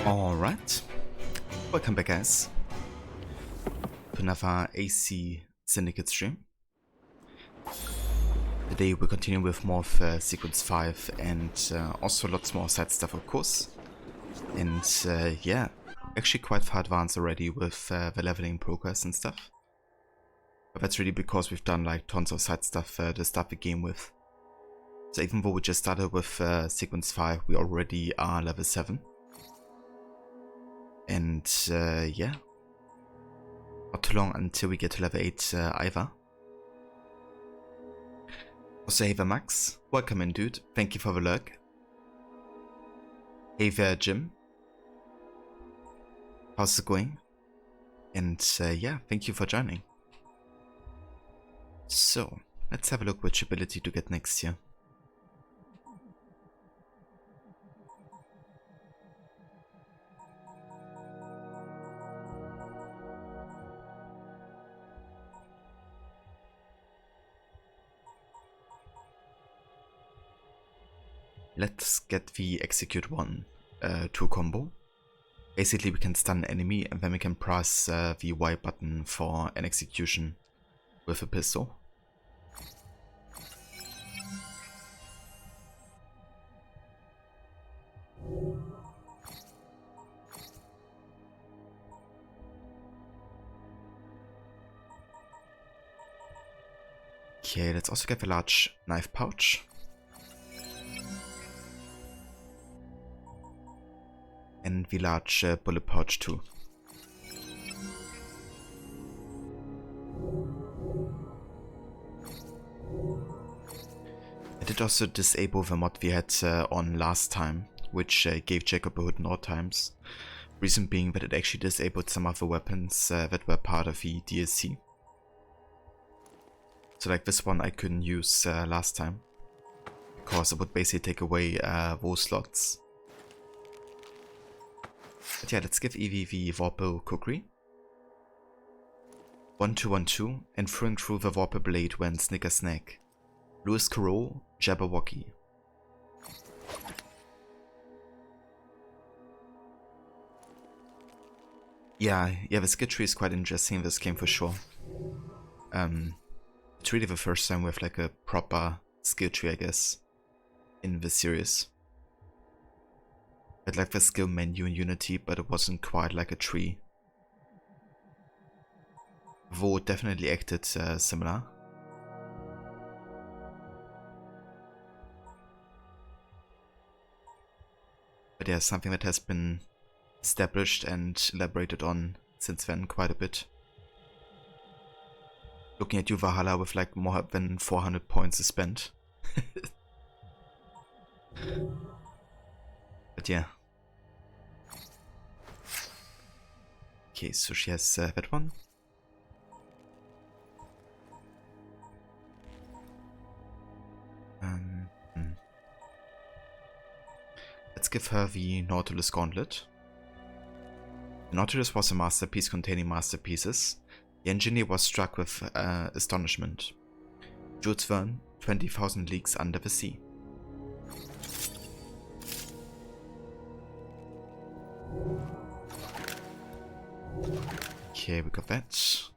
Alright, welcome back guys to another AC Syndicate stream. Today we're continuing with more of Sequence 5 and also lots more side stuff of course. And yeah, actually quite far advanced already with the leveling progress and stuff. But that's really because we've done like tons of side stuff to start the game with. So even though we just started with Sequence 5, we already are level 7. And yeah, not too long until we get to level 8 either. Also, hey there Max, welcome in dude, thank you for the lurk. Hey there Jim, how's it going? And yeah, thank you for joining. So, let's have a look which ability to get next here. Let's get the execute 1 2 combo. Basically we can stun an enemy and then we can press the Y button for an execution with a pistol. Okay, let's also get the large knife pouch. And the large bullet pouch too. I did also disable the mod we had on last time, which gave Jacob a hood in all times. Reason being that it actually disabled some of the weapons that were part of the DLC. So like this one I couldn't use last time, because it would basically take away those slots. But yeah, let's give Evie the Vorpal Cookery. 1212, and throwing through the Vorpal Blade when Snicker Snack. Lewis Carroll, Jabberwocky. Yeah, the skill tree is quite interesting in this game for sure. It's really the first time we have like a proper skill tree, I guess, in the series. Had like the skill menu in Unity, but it wasn't quite like a tree. Though it definitely acted similar. But yeah, something that has been established and elaborated on since then quite a bit. Looking at you, Valhalla, with like more than 400 points spent. But yeah. Okay, so she has that one. Let's give her the Nautilus Gauntlet. The Nautilus was a masterpiece containing masterpieces. The engineer was struck with astonishment. Jules Verne, 20,000 Leagues Under the Sea. Okay, we got that.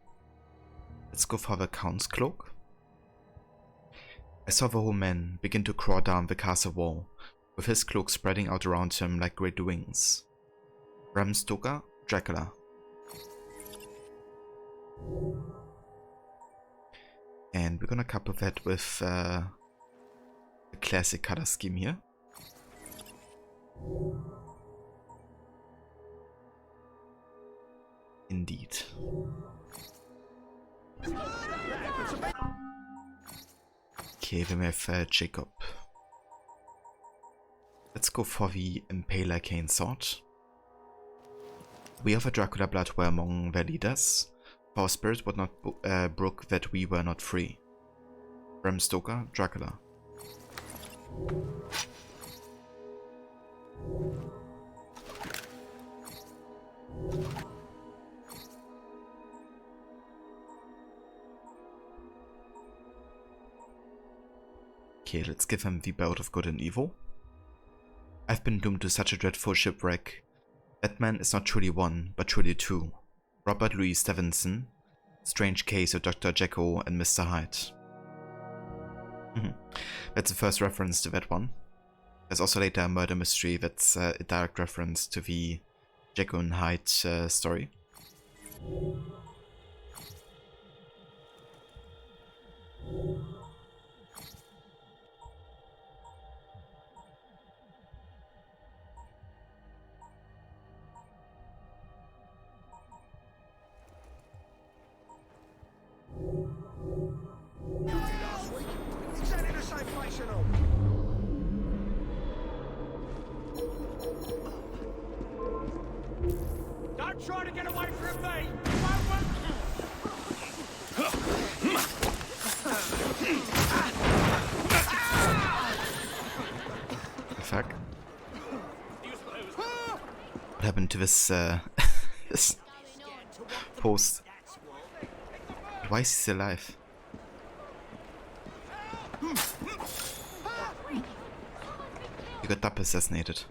Let's go for the Count's Cloak. I saw the whole man begin to crawl down the castle wall, with his cloak spreading out around him like great wings. Bram Stoker, Dracula. And we're gonna couple that with the classic color scheme here. Indeed. Okay, then we have Jacob. Let's go for the Impaler Cane Sword. We of a Dracula blood were among their leaders. Our spirit would not brook that we were not free. Bram Stoker, Dracula. Okay, let's give him the Belt of Good and Evil. I've been doomed to such a dreadful shipwreck. That man is not truly one, but truly two. Robert Louis Stevenson. Strange Case of Dr. Jekyll and Mr. Hyde. That's the first reference to that one. There's also later a murder mystery that's a direct reference to the Jekyll and Hyde story. Don't try to get away from me! Fuck. What happened to this, this post? Why is he still alive? He got double assassinated.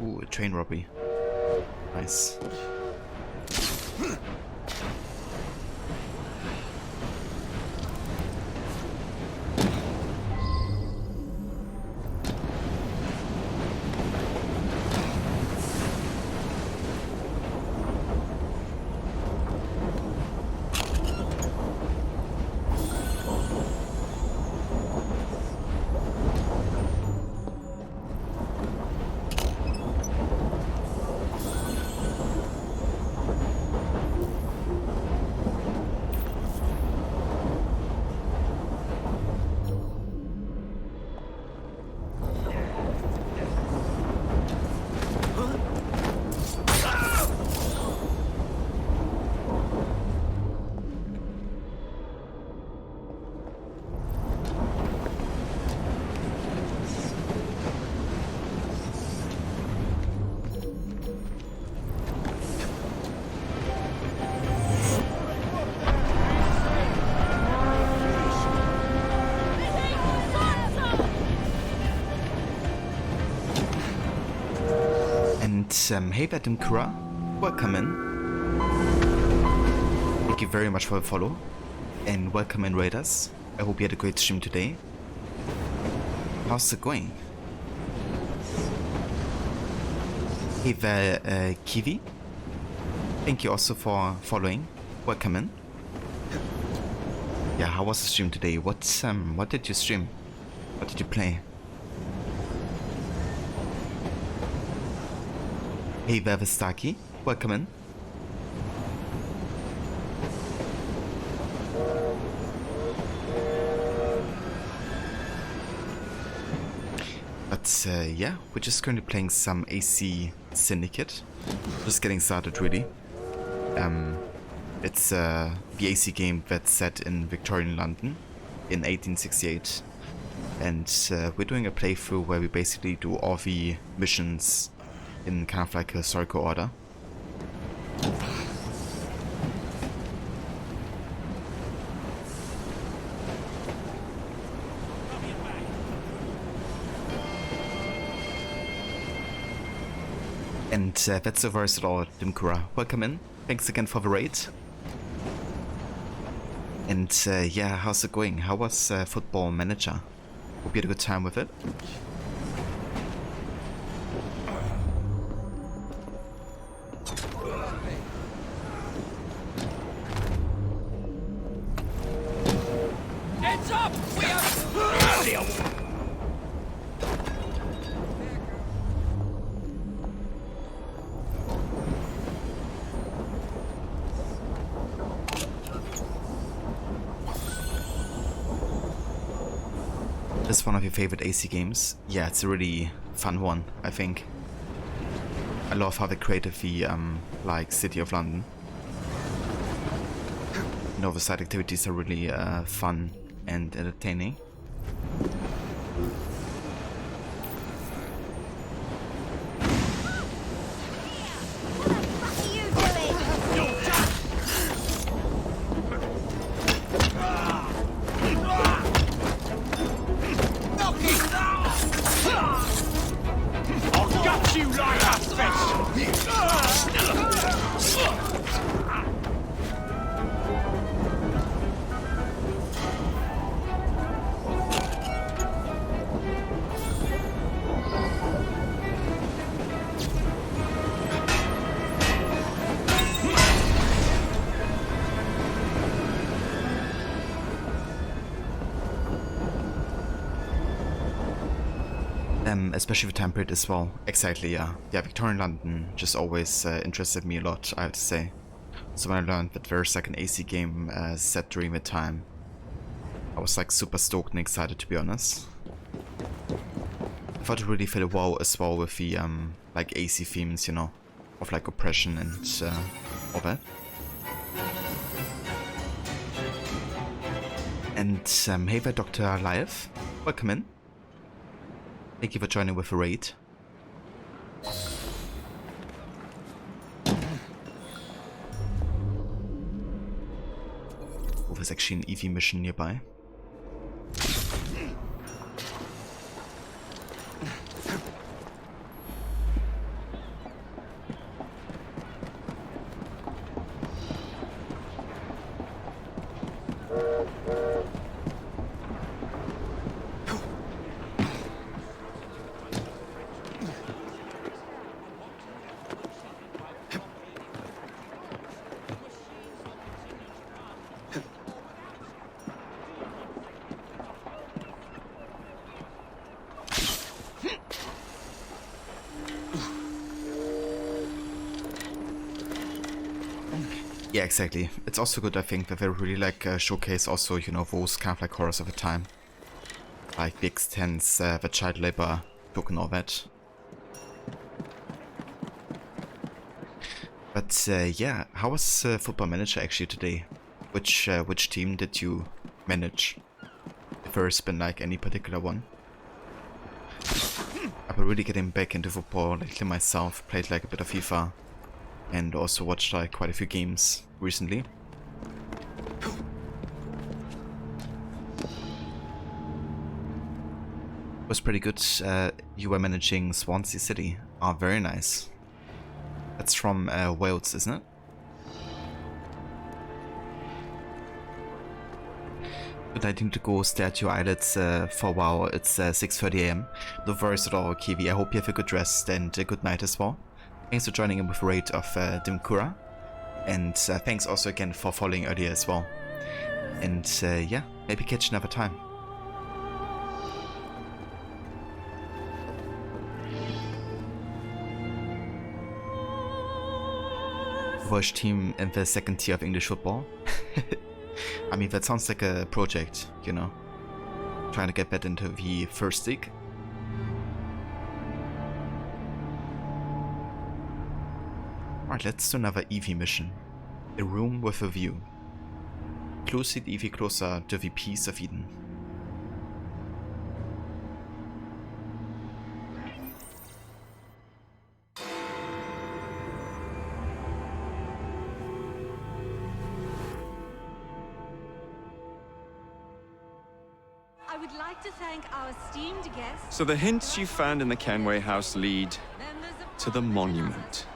Ooh, a train robbery. Nice. Hey there, Dimkura. Welcome in. Thank you very much for the follow. And welcome in, Raiders. I hope you had a great stream today. How's it going? Hey there, Kiwi. Thank you also for following. Welcome in. Yeah, how was the stream today? What did you stream? What did you play? Hey there, Vistaki. Welcome in. But yeah, we're just currently playing some AC Syndicate. Just getting started, really. It's the AC game that's set in Victorian London in 1868. And we're doing a playthrough where we basically do all the missions in kind of like a historical order. And that's the verse at all, Dimkura. Welcome in. Thanks again for the raid. And yeah, how's it going? How was Football Manager? Hope you had a good time with it. Heads up! We are... This is one of your favorite AC games? Yeah, it's a really fun one, I think. I love how they created the, like, City of London. And all the side activities are really fun and entertaining. Especially the time period as well. Exactly, yeah. Yeah, Victorian London just always interested me a lot, I have to say. So when I learned that there's like an AC game set during the time, I was like super stoked and excited, to be honest. I thought it really fit well as well with the like AC themes, you know, of like oppression and all that. And hey there, Dr. Live. Welcome in. Thank you for joining with a raid. Oh, there's actually an EV mission nearby. Yeah, exactly. It's also good, I think, that they really like showcase also, you know, those kind of like horrors of the time. Like the extents, the child labor book and all that. But yeah, how was Football Manager actually today? Which team did you manage? If there's been like any particular one? I've been really getting back into football lately myself, played like a bit of FIFA. And also watched like quite a few games recently. It was pretty good. You were managing Swansea City. Ah, very nice. That's from Wales, isn't it? But I need to go stare at your eyelids for a while. It's 6:30 AM. No worries at all, Kiwi. I hope you have a good rest and a good night as well. Thanks for joining in with a raid of Dimkura. And thanks also again for following earlier as well. And yeah, maybe catch another time. Worst team in the second tier of English football. I mean, that sounds like a project, you know. Trying to get back into the first league. Alright, let's do another EV mission. A room with a view. Close it EV closer to the peace of Eden. I would like to thank our esteemed guests. So the hints you found in the Kenway house lead to the monument.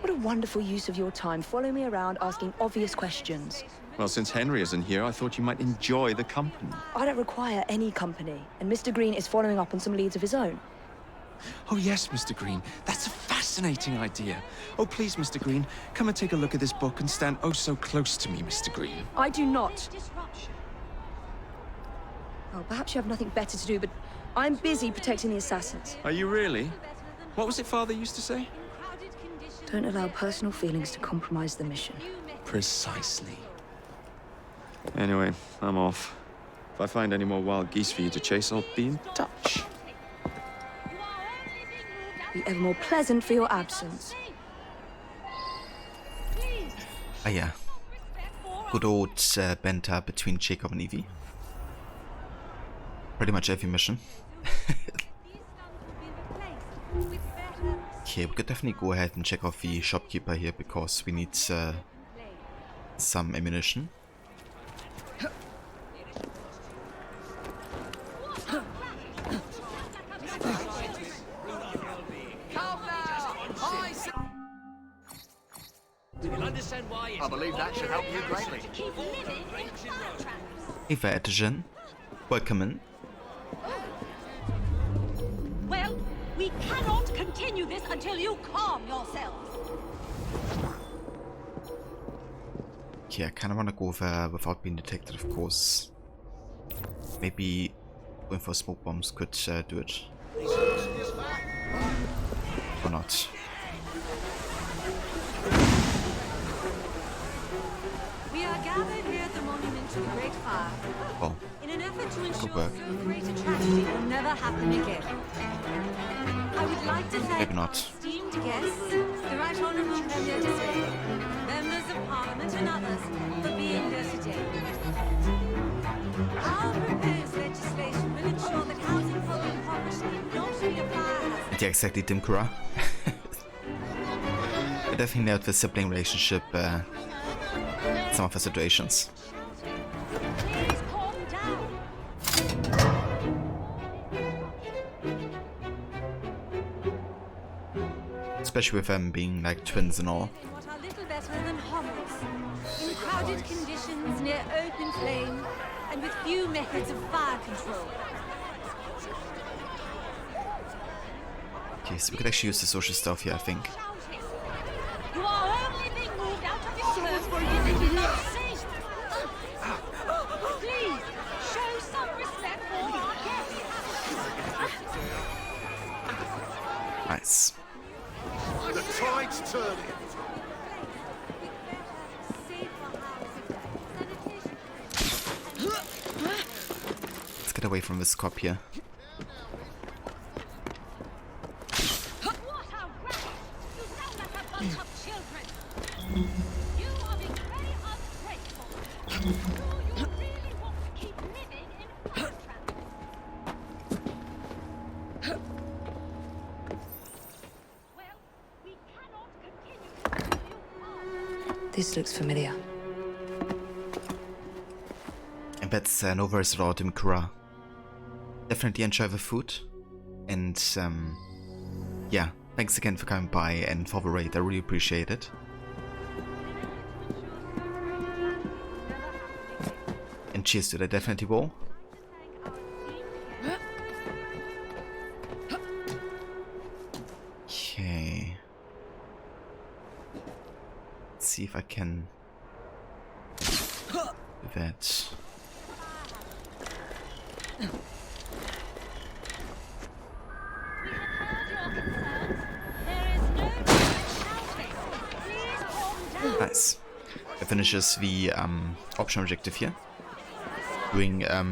What a wonderful use of your time, following me around asking obvious questions. Well, since Henry isn't here, I thought you might enjoy the company. I don't require any company, and Mr. Green is following up on some leads of his own. Oh, yes, Mr. Green. That's a fascinating idea. Oh, please, Mr. Green, come and take a look at this book and stand oh so close to me, Mr. Green. I do not. Well, perhaps you have nothing better to do, but I'm busy protecting the assassins. Are you really? What was it Father used to say? Don't allow personal feelings to compromise the mission. Precisely. Anyway, I'm off. If I find any more wild geese for you to chase, I'll be in touch. Be ever more pleasant for your absence. Ah ja. Good old banter between Jacob and Evie. Pretty much every mission. Okay, we could definitely go ahead and check off the shopkeeper here because we need some ammunition. I believe that should help you greatly. Eva Etigen, welcome in. Well, we cannot continue this until you calm yourself. Okay, I kind of want to go there without being detected, of course. Maybe going for smoke bombs could do it. Or not. We are gathered here at the monument to the Great Fire Oh, in an effort to ensure work. so great a tragedy will never happen again. I would like to thank Maybe not. our esteemed guests, the Right Honourable Premier Disraeli, members of Parliament and others for being here today. Our proposed legislation will ensure that housing for the impoverished need not be a fire hazard. yeah, exactly, Dimkura. I definitely nailed the sibling relationship some of the situations. Please calm down. Especially with them being like twins and all. What are little better than homers. In crowded conditions near open flame and with few methods of fire control. Okay, so we could actually use the social stuff here, I think. You are only being moved out of your home if it is not safe. Please, show some respect for our guests. Nice. The tide's turning. Let's get away from this cop here. What a wreck! You sound like a bunch of children. You are being very ungrateful. Do you really want to keep living in fire traps? Well, we cannot continue until you are. This looks familiar. And that's no worries at all, Dimkura. Definitely enjoy the food. And yeah, thanks again for coming by and for the raid, I really appreciate it. And cheers to that, definitely will. Okay. Let's see if I can do that. Nice. It finishes the option objective here. Doing a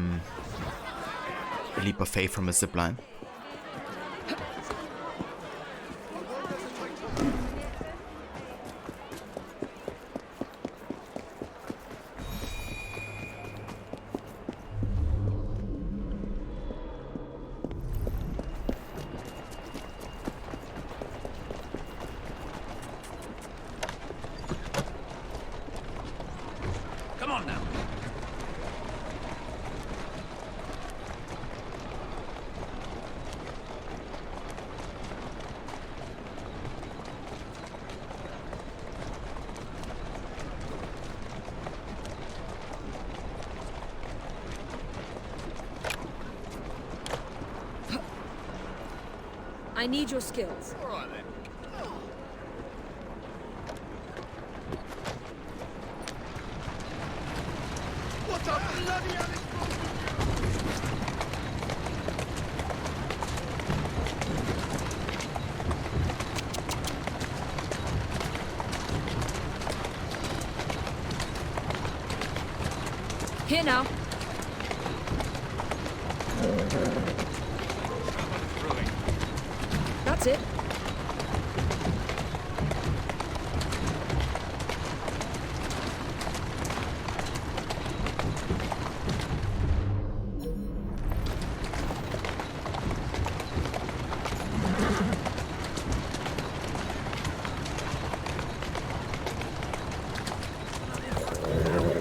leap of faith from a zipline. Come on now. I need your skills. All right then. What a bloody hell is Here now. That's it.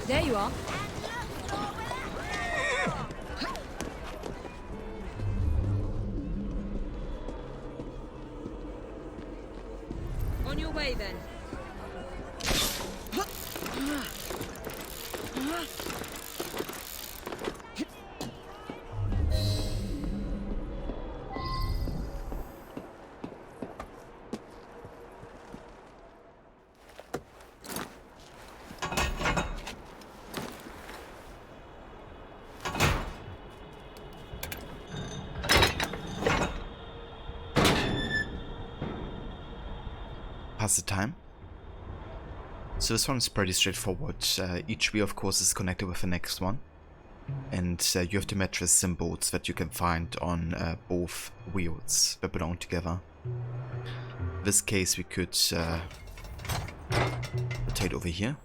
There you are. On your way then. Pass the time. So this one is pretty straightforward. Each wheel of course is connected with the next one, and you have to match the symbols that you can find on both wheels that belong together. In this case we could rotate over here.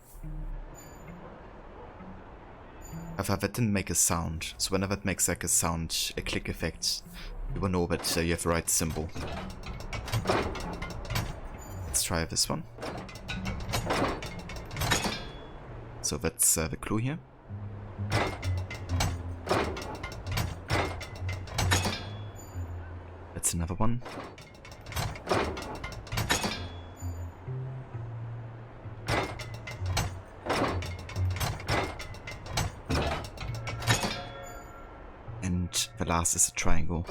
However, that didn't make a sound, so whenever it makes like a sound, a click effect, you will know that you have the right symbol. Let's try this one. So that's the clue here. That's another one. And the last is a triangle.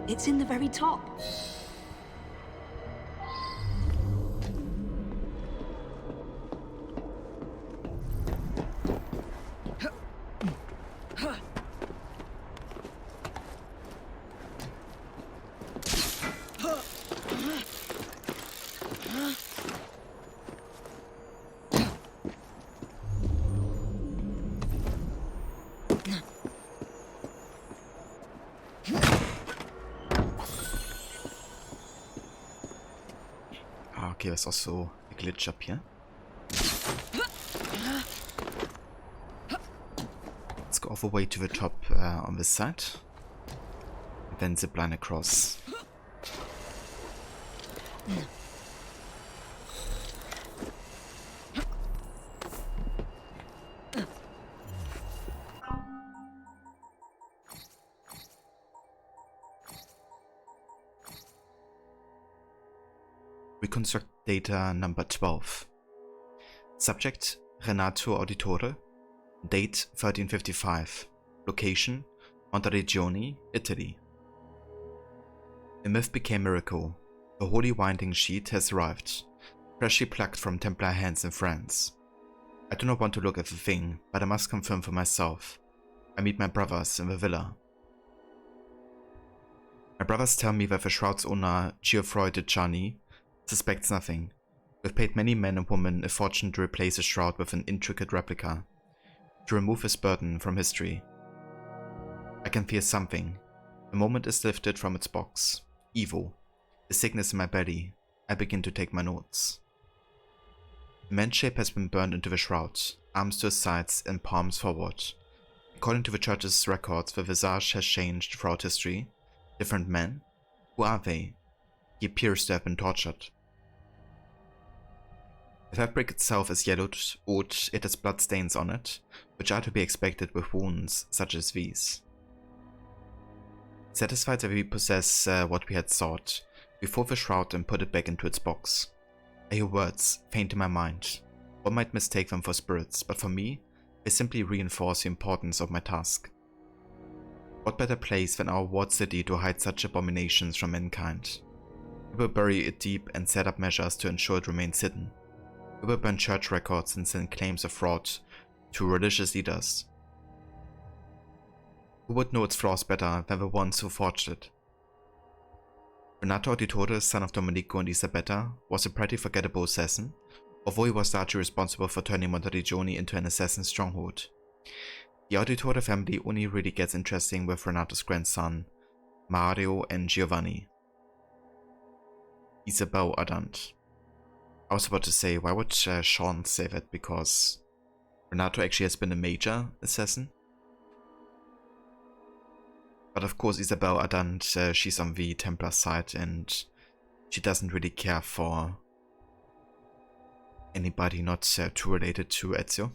It's in the very top. Okay, there's also a glitch up here. Let's go all the way to the top on this side. And then zip line across. Reconstruct data number 12. Subject Renato Auditore. Date 1355. Location Monteregione, Italy. A myth became miracle. The holy winding sheet has arrived, freshly plucked from Templar hands in France. I do not want to look at the thing, but I must confirm for myself. I meet my brothers in the villa. My brothers tell me that the shroud's owner, Geoffroy de Charny, suspects nothing. We've paid many men and women a fortune to replace a shroud with an intricate replica, to remove his burden from history. I can feel something. The moment is lifted from its box. Evil. The sickness in my belly. I begin to take my notes. The man's shape has been burned into the shroud, arms to his sides and palms forward. According to the church's records, the visage has changed throughout history. Different men? Who are they? He appears to have been tortured. The fabric itself is yellowed wood, it has bloodstains on it, which are to be expected with wounds such as these. Satisfied that we possess what we had sought, we throw the shroud and put it back into its box. I hear words faint in my mind. One might mistake them for spirits, but for me, they simply reinforce the importance of my task. What better place than our walled city to hide such abominations from mankind? We will bury it deep and set up measures to ensure it remains hidden. We will burn church records and send claims of fraud to religious leaders. Who would know its flaws better than the ones who forged it? Renato Auditore, son of Domenico and Isabetta, was a pretty forgettable assassin, although he was largely responsible for turning Monteriggioni into an assassin stronghold. The Auditore family only really gets interesting with Renato's grandson, Mario and Giovanni. Isabel Ardant. I was about to say, why would Sean say that? Because Renato actually has been a major assassin. But of course, Isabel Ardant, she's on the Templar side and she doesn't really care for anybody not too related to Ezio.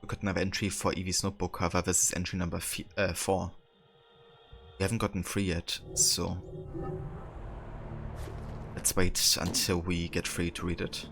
We got another entry for Evie's notebook, however this is entry number 4. We haven't gotten 3 yet, so let's wait until we get 3 to read it.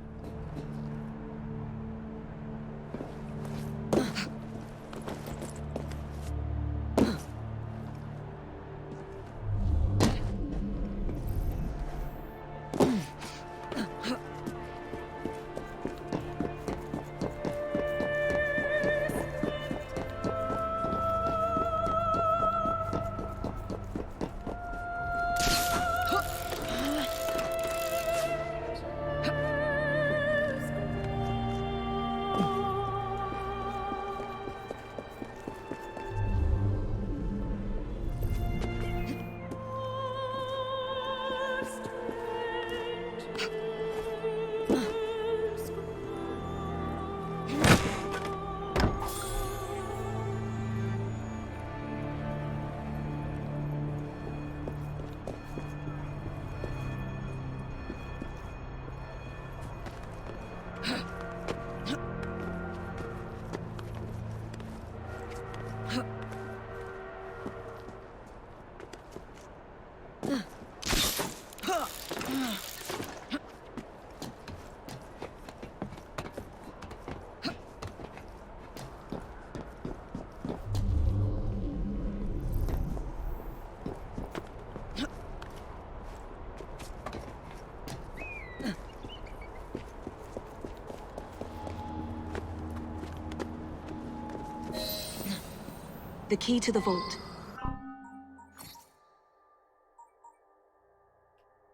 The key to the vault.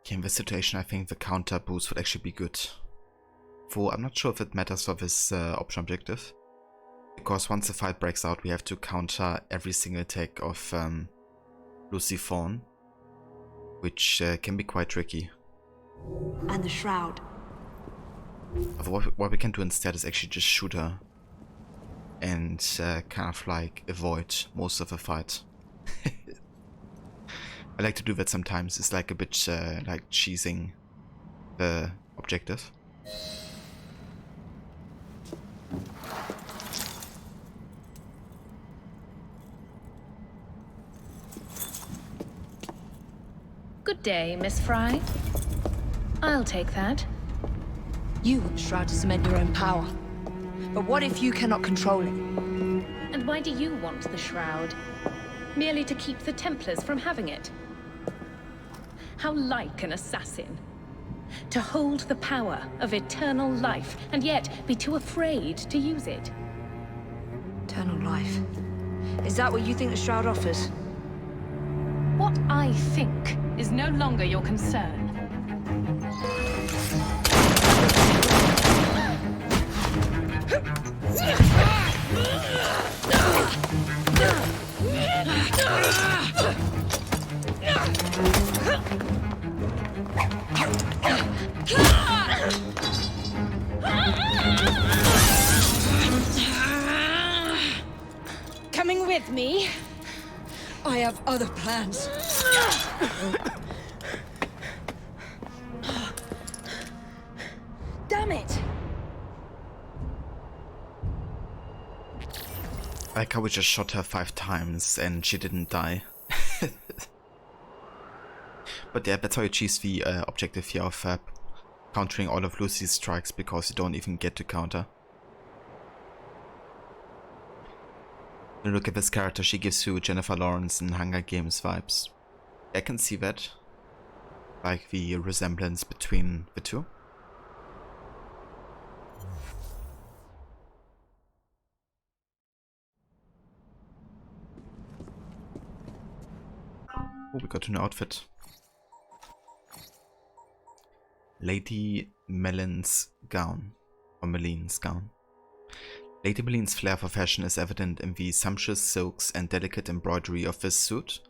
Okay, in this situation I think the counter boost would actually be good. Though I'm not sure if it matters for this option objective. Because once the fight breaks out we have to counter every single attack of Lucy Fawn. Which can be quite tricky. And the shroud. What we can do instead is actually just shoot her. And kind of like avoid most of the fight. I like to do that sometimes. It's like a bit like cheesing the objective. Good day, Miss Fry. I'll take that. You want the shroud to cement your own power. But what if you cannot control it? And why do you want the shroud? Merely to keep the Templars from having it? How like an assassin. To hold the power of eternal life, and yet be too afraid to use it. Eternal life. Is that what you think the shroud offers? What I think is no longer your concern. with me. I have other plans. Damn it! I like how we just shot her 5 times and she didn't die. But yeah, that's how you achieve the objective here of countering all of Lucy's strikes, because you don't even get to counter. You look at this character, she gives you Jennifer Lawrence in Hunger Games vibes. I can see that. Like the resemblance between the two. Oh, we got a new outfit. Lady Meline's gown. Or Meline's gown. Lady Meline's flair for fashion is evident in the sumptuous silks and delicate embroidery of this suit.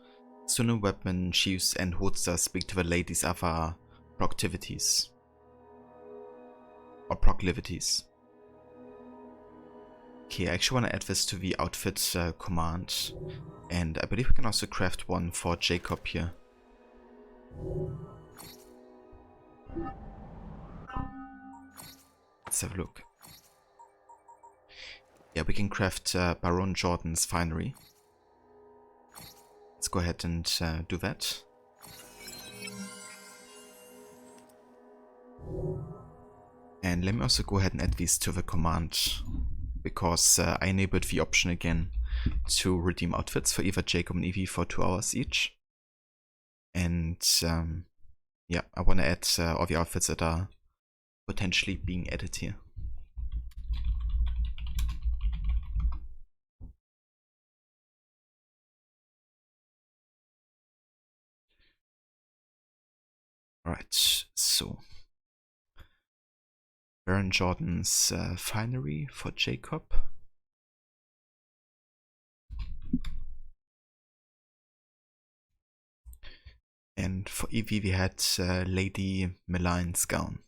Soon weapon, sheaths and holsters speak to the lady's other proclivities. Or proclivities. Okay, I actually want to add this to the outfit command. And I believe we can also craft one for Jacob here. Let's have a look. Yeah, we can craft Baron Jordan's finery. Let's go ahead and do that. And let me also go ahead and add these to the command, because I enabled the option again to redeem outfits for either Jacob and Evie for 2 hours each. And yeah, I want to add all the outfits that are potentially being added here. Alright, so Baron Jordan's finery for Jacob. And for Evie we had Lady Meline's gown.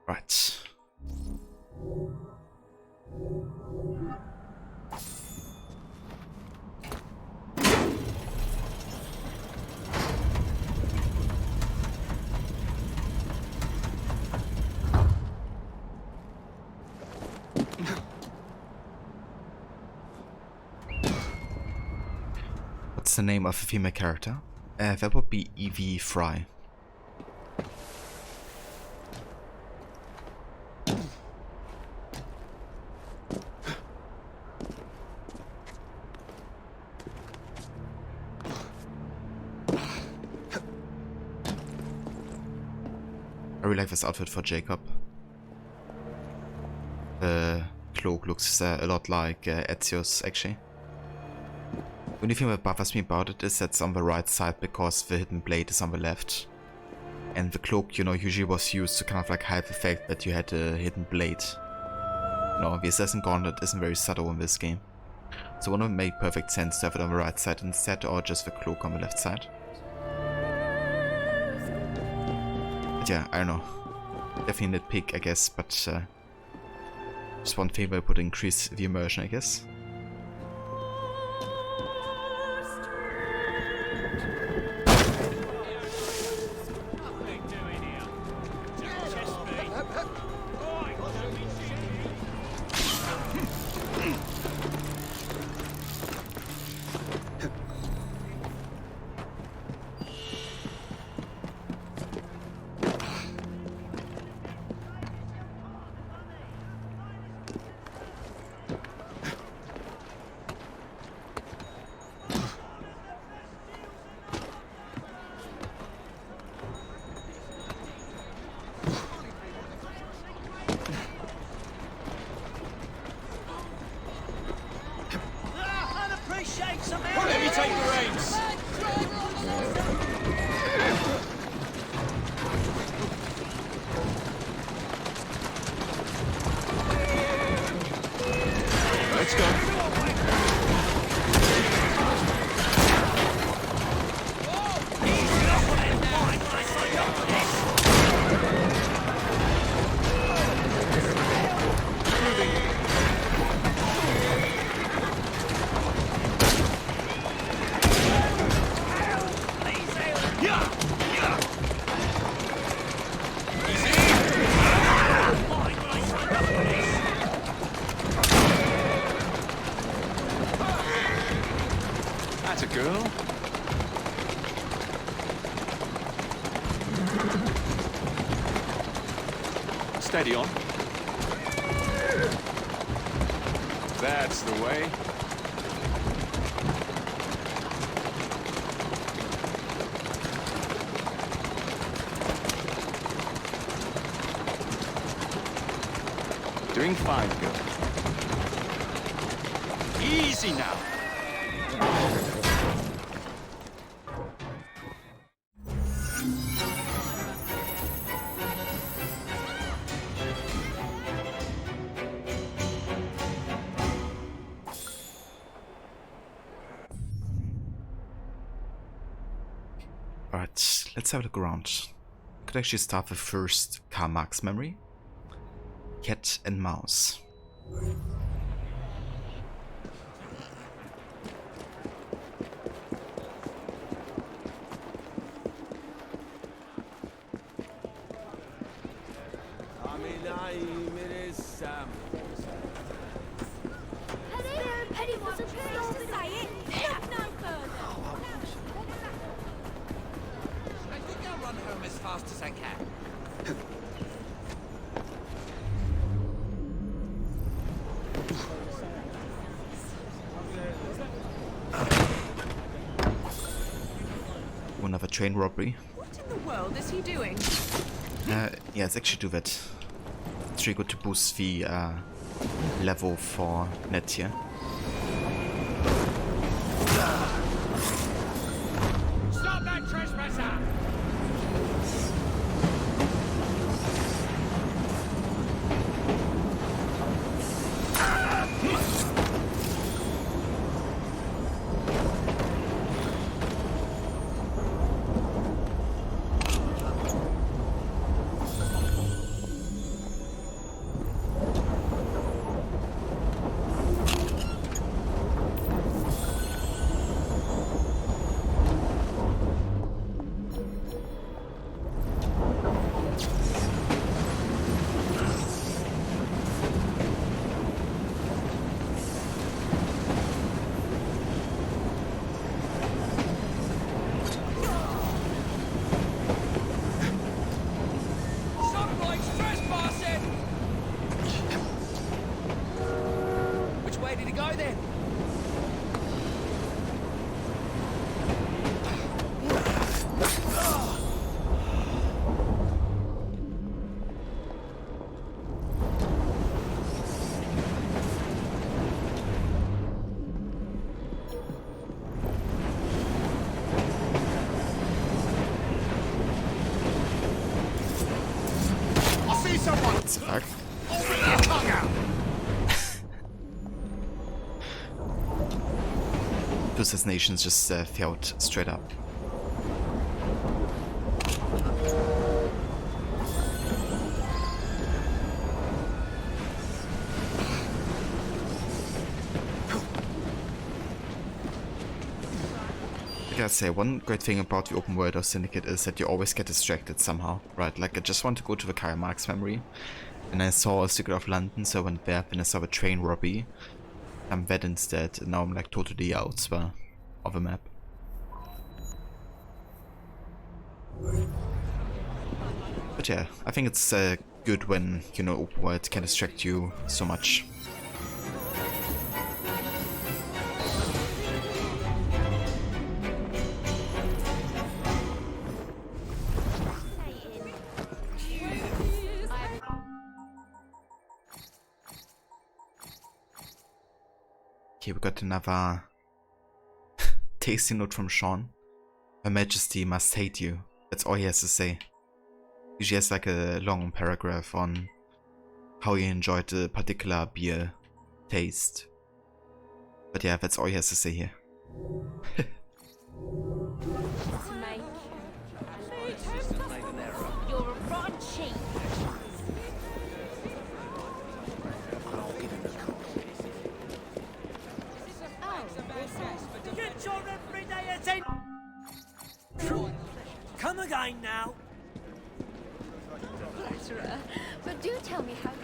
Right. What's the name of a female character? That would be Evie Fry. I really like this outfit for Jacob. The cloak looks a lot like Ezio's, actually. The only thing that bothers me about it is that it's on the right side because the hidden blade is on the left. And the cloak, you know, usually was used to kind of like hide the fact that you had a hidden blade. No, the Assassin Gauntlet isn't very subtle in this game. So it would make perfect sense to have it on the right side instead, or just the cloak on the left side. But yeah, I don't know. Definitely nitpick, I guess, but just one favor would increase the immersion, I guess. Steady on. That's the way. Doing fine, girl. Easy now. Alright, let's have a look around. Could actually start with first Karl Marx memory. Cat and mouse. Penny wasn't supposed to say it. Look no further. I think I'll run home as fast as I can. Another train robbery. What in the world is he doing? Yeah, let's actually do that. It's really good to boost the level for net here. Stop that trespasser! Fuck. Two assassinations just failed straight up. I gotta say, one great thing about the open world of Syndicate is that you always get distracted somehow, right? Like, I just want to go to the Karl Marx memory, and I saw a Secret of London, so I went there, then I saw a train robbery. I'm that instead, and now I'm like totally out of the map. But yeah, I think it's good when, you know, open world can distract you so much. Okay, we got another tasty note from Sean. Her Majesty must hate you. That's all he has to say. Usually has like a long paragraph on how he enjoyed the particular beer taste. But yeah, that's all he has to say here. You're a rotten cheat. Get your everyday attention! Come again now! Flatterer. But do tell me how you...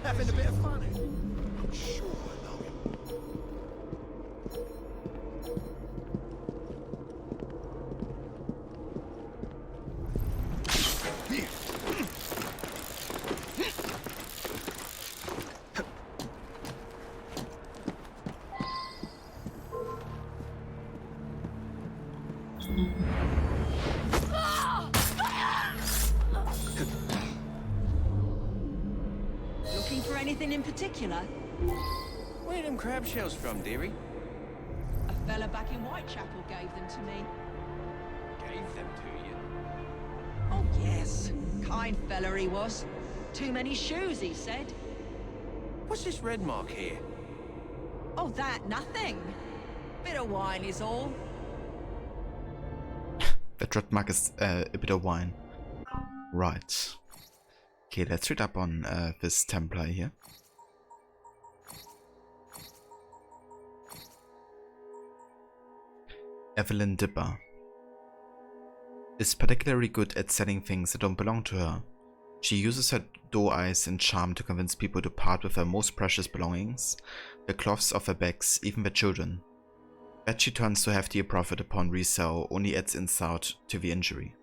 Having a bit of fun. I'm sure I know him. Looking for anything in particular? Where them crab shells from, dearie? A fella back in Whitechapel gave them to me. Gave them to you. Oh, yes. Kind fella he was. Too many shoes, he said. What's this red mark here? Oh, that, nothing. Bit of wine is all. The red mark is a bit of wine. Right. Okay, let's read up on this Templar here. Evelyn Dipper is particularly good at selling things that don't belong to her. She uses her doe eyes and charm to convince people to part with her most precious belongings, the cloths of her bags, even their children. That she turns to hefty profit upon resale only adds insult to the injury.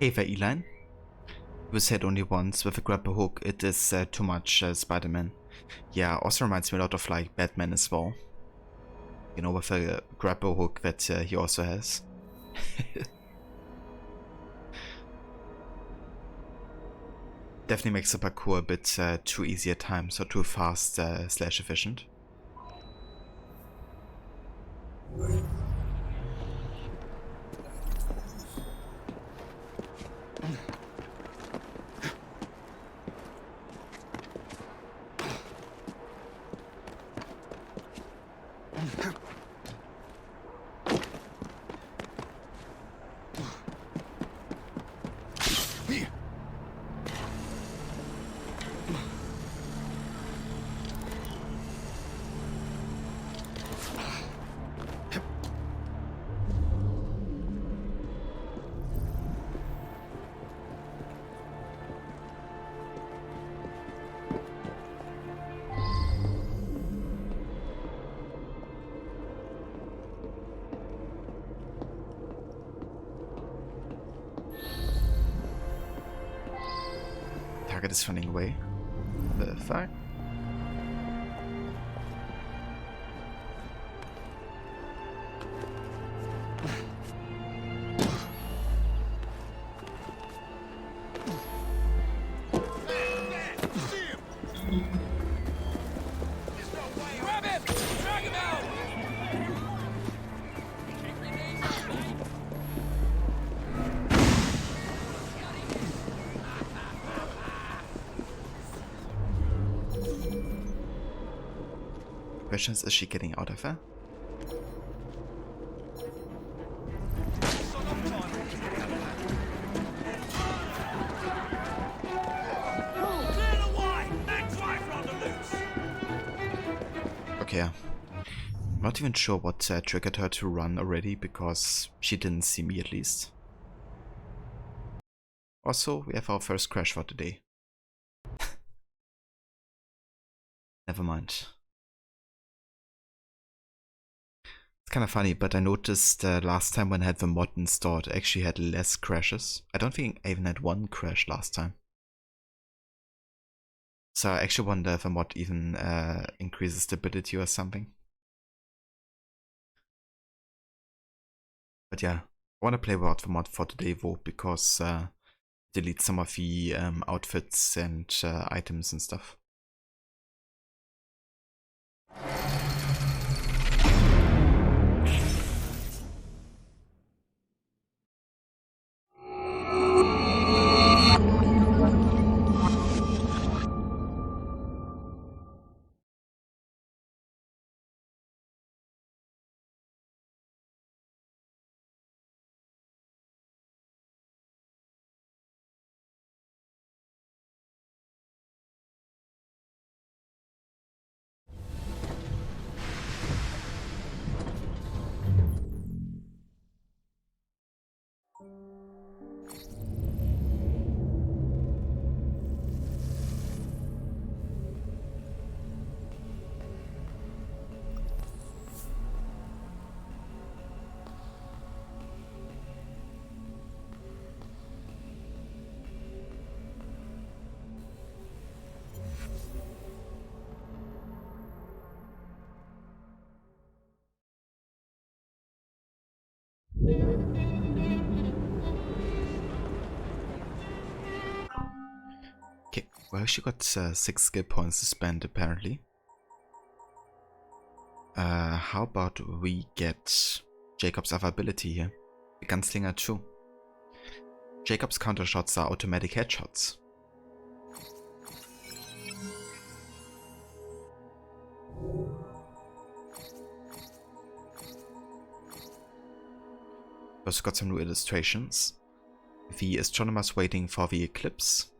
Hey there, Eline. It was said only once with a grapple hook. It is too much Spider-Man. Yeah, also reminds me a lot of like Batman as well. You know, with a grapple hook that he also has. Definitely makes the parkour a bit too easy at times, or too fast slash efficient. Target is running away. The fuck? Grab him! Drag him out! Question is she getting out of there? Clear the way! And try from the loose! Okay, yeah. I'm not even sure what triggered her to run already, because she didn't see me at least. Also, we have our first crash for today. Never mind. It's kind of funny, but I noticed last time when I had the mod installed, I actually had less crashes. I don't think I even had one crash last time. So I actually wonder if the mod even increases stability or something. But yeah, I want to play without the mod for today though, because delete some of the outfits and items and stuff. Okay, well, she got 6 skill points to spend apparently. How about we get Jacob's other ability here? The Gunslinger 2. Jacob's counter shots are automatic headshots. Also got some new illustrations. The astronomers waiting for the eclipse.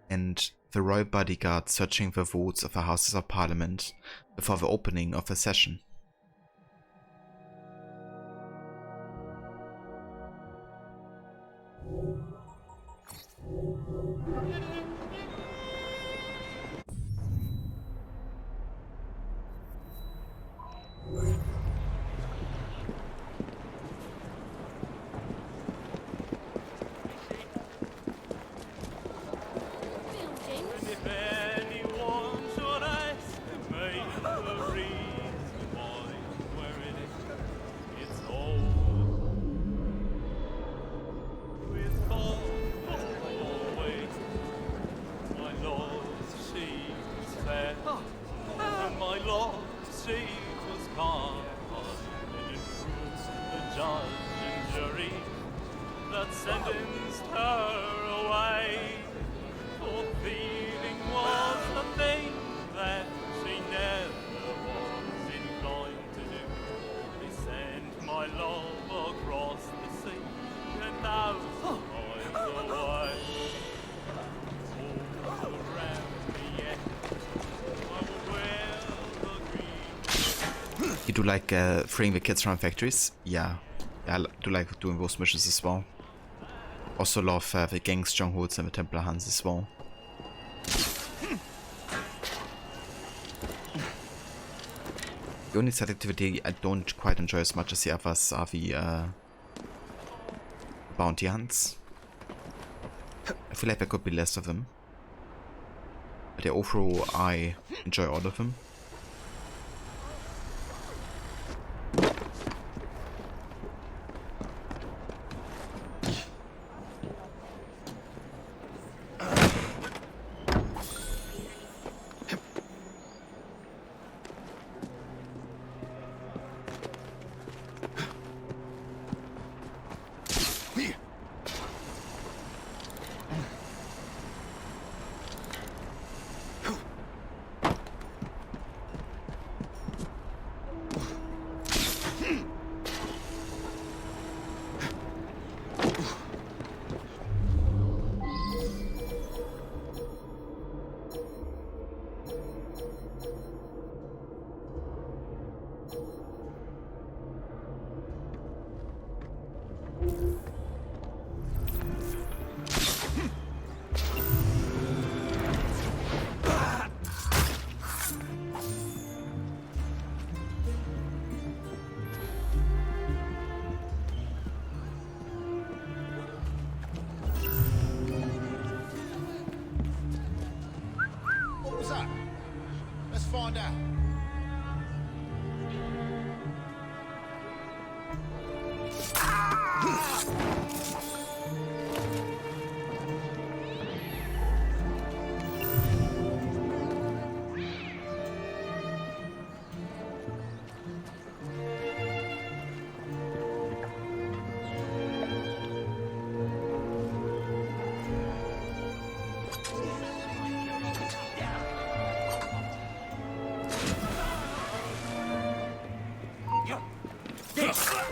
And the royal bodyguard searching the votes of the Houses of Parliament before the opening of the session. You do like freeing the kids from factories? Yeah, I do like doing those missions as well. Also love the gang strongholds and the Templar Huns as well. The only side activity I don't quite enjoy as much as the others are the bounty hunts. I feel like there could be less of them. But overall I enjoy all of them.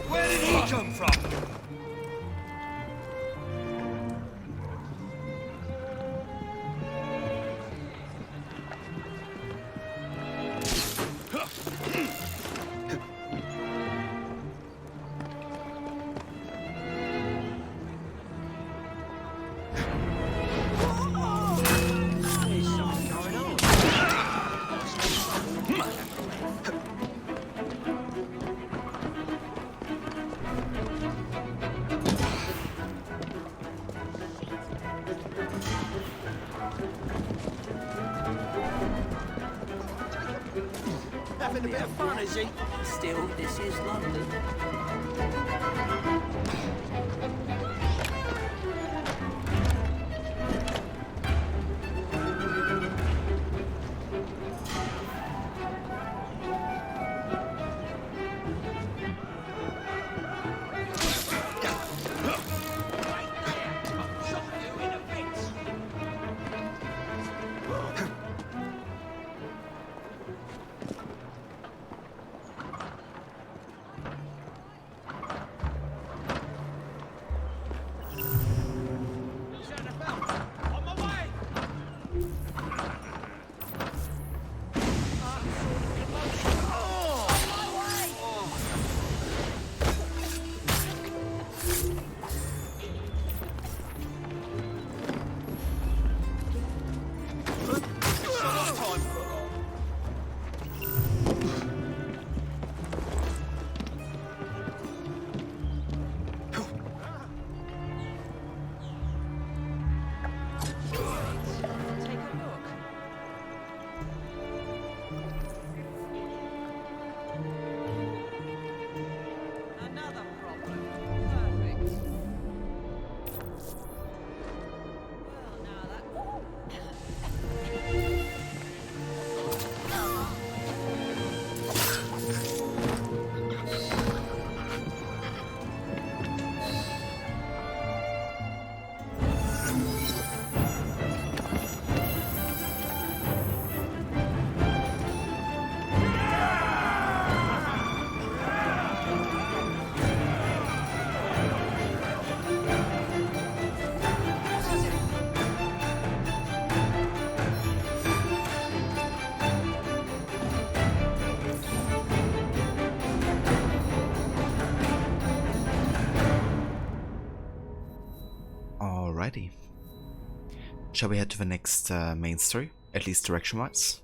Where did he come from? Having a bit of fun, is he? Still, this is London. Alrighty. Shall we head to the next main story, at least direction-wise?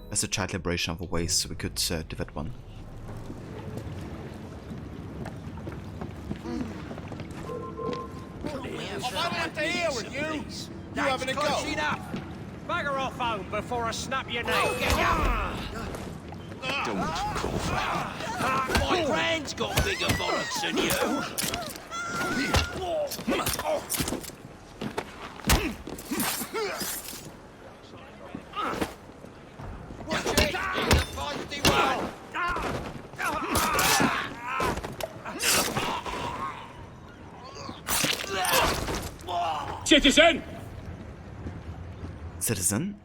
There's a child liberation of a way, so we could do that one. I don't have to hear with you. You having a go? Enough. Bugger off home before I snap your neck. Don't cough out. My friend's got bigger bollocks than you. Watch it! The feisty one! Citizen! Citizen?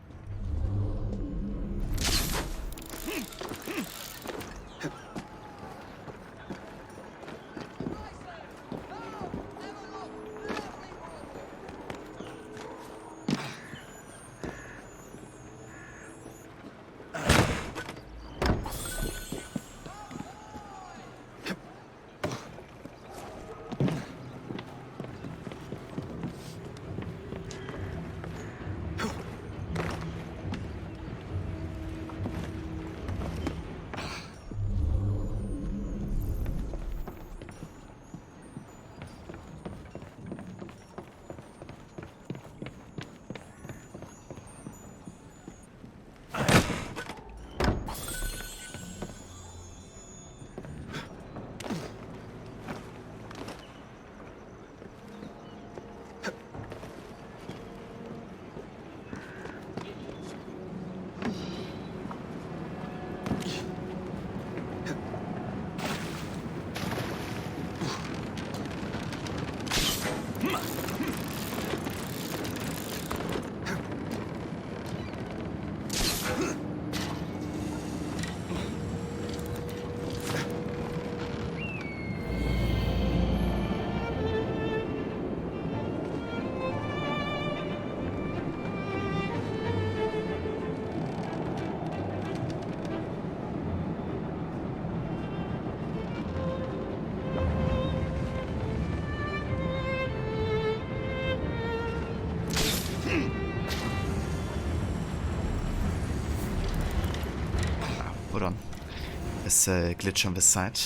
There's a glitch on this side.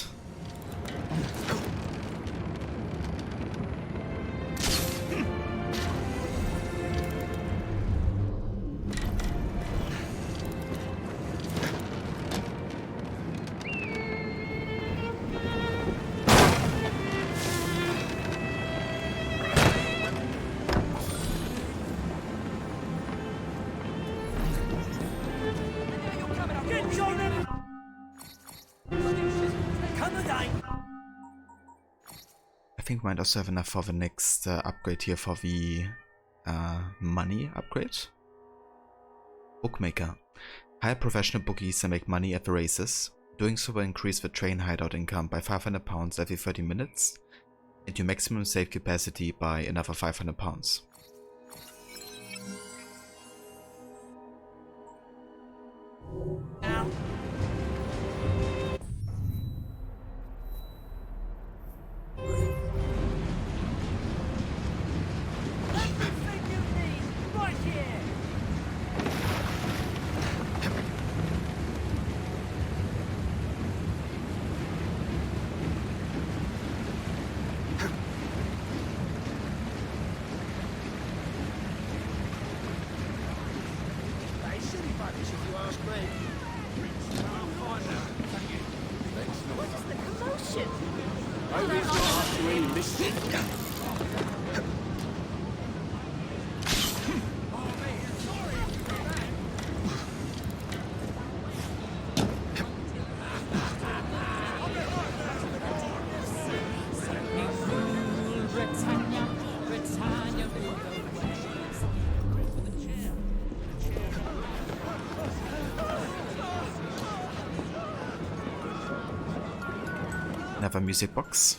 I think we might also have enough for the next upgrade here for the money upgrade. Bookmaker. Hire professional bookies and make money at the races. Doing so will increase the train hideout income by £500 every 30 minutes and your maximum save capacity by another £500. Another music box.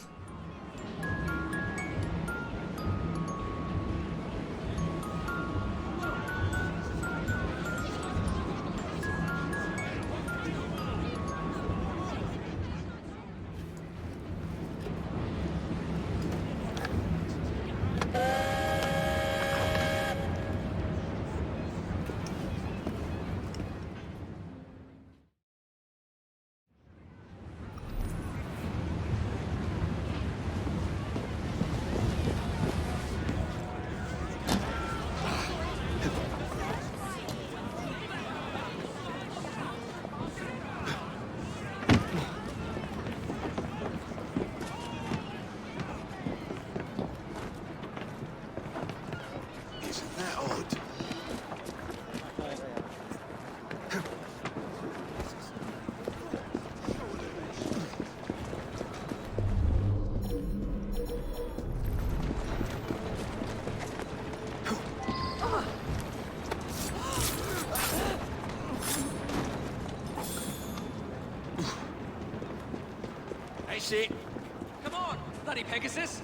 Come on, bloody Pegasus!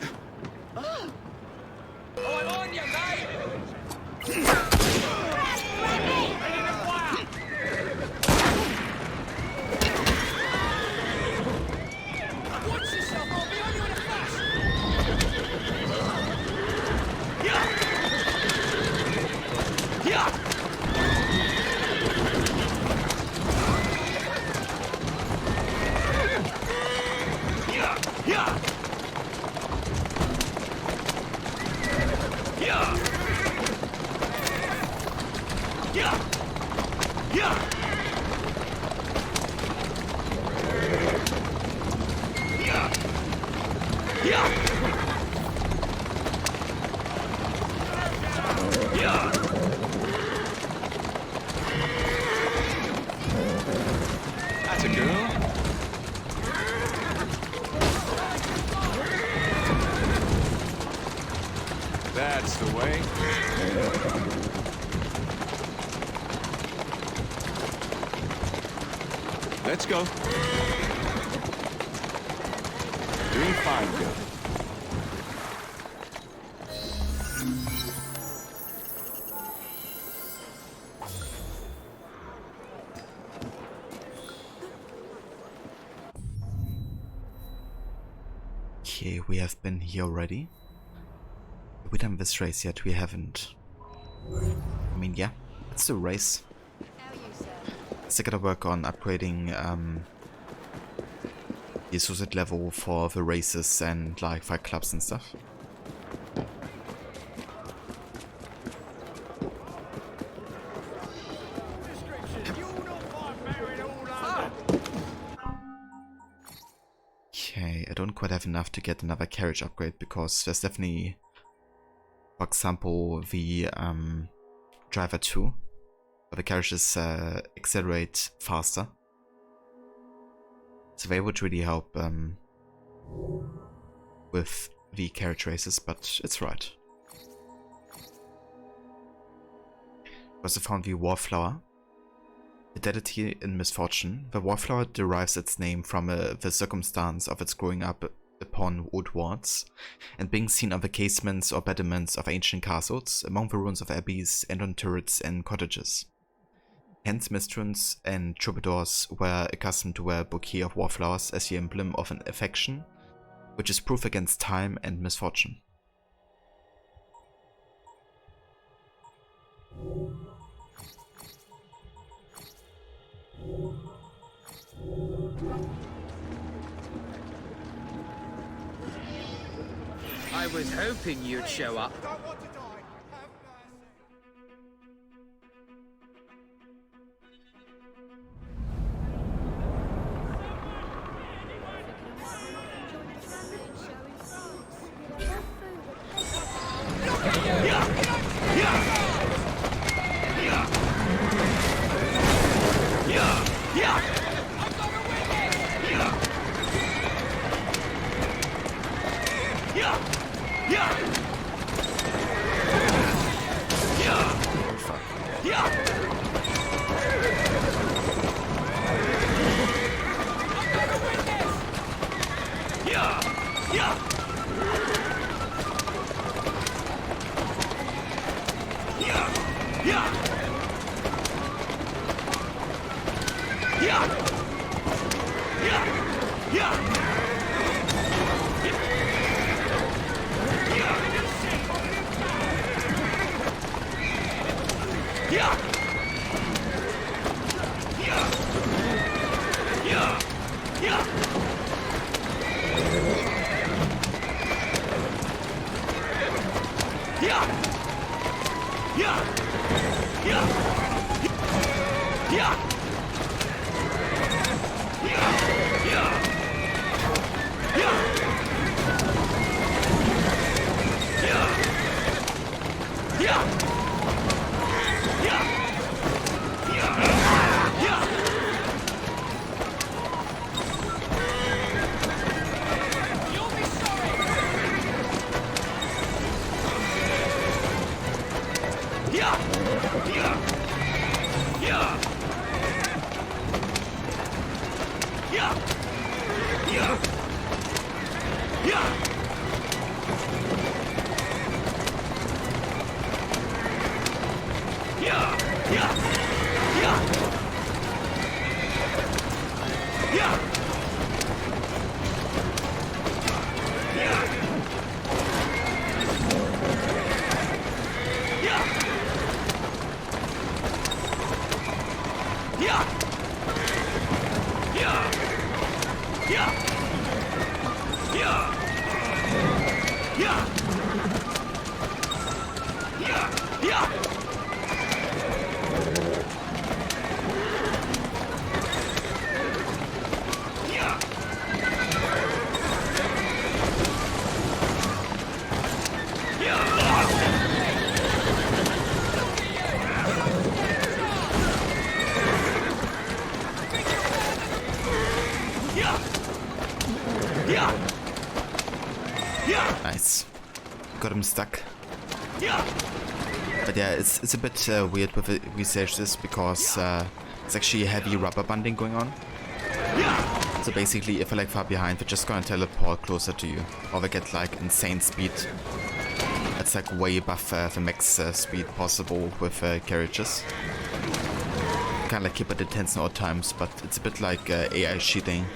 Oh, I'm on you, mate! Watch yourself, I'll be on you in a flash! Yeah! That's a girl. That's the way. Let's go. Doing fine, girl. Okay, we have been here already. Have we done this race yet? We haven't. I mean, yeah, it's a race. Still gotta work on upgrading the suicide level for the races and like fight clubs and stuff. Okay, I don't quite have enough to get another carriage upgrade because there's definitely, for example, the driver 2, where the carriages accelerate faster. So they would really help with the carriage races, but it's right. Also found the Warflower. Fidelity in Misfortune. The Warflower derives its name from the circumstance of its growing up upon wood wards, and being seen on the casements or battlements of ancient castles, among the ruins of abbeys, and on turrets and cottages. Hence mistrons and troubadours were accustomed to wear a bouquet of warflowers as the emblem of an affection, which is proof against time and misfortune. I was hoping you'd show up. Nice. Got him stuck. But yeah, it's a bit weird with the researches because it's actually heavy rubber banding going on. So basically, if I like far behind, they're just gonna teleport closer to you, or they get like insane speed. That's like way above the max speed possible with carriages. Kind of like keep it at 10 odd times, but it's a bit like AI cheating.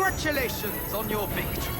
Congratulations on your victory.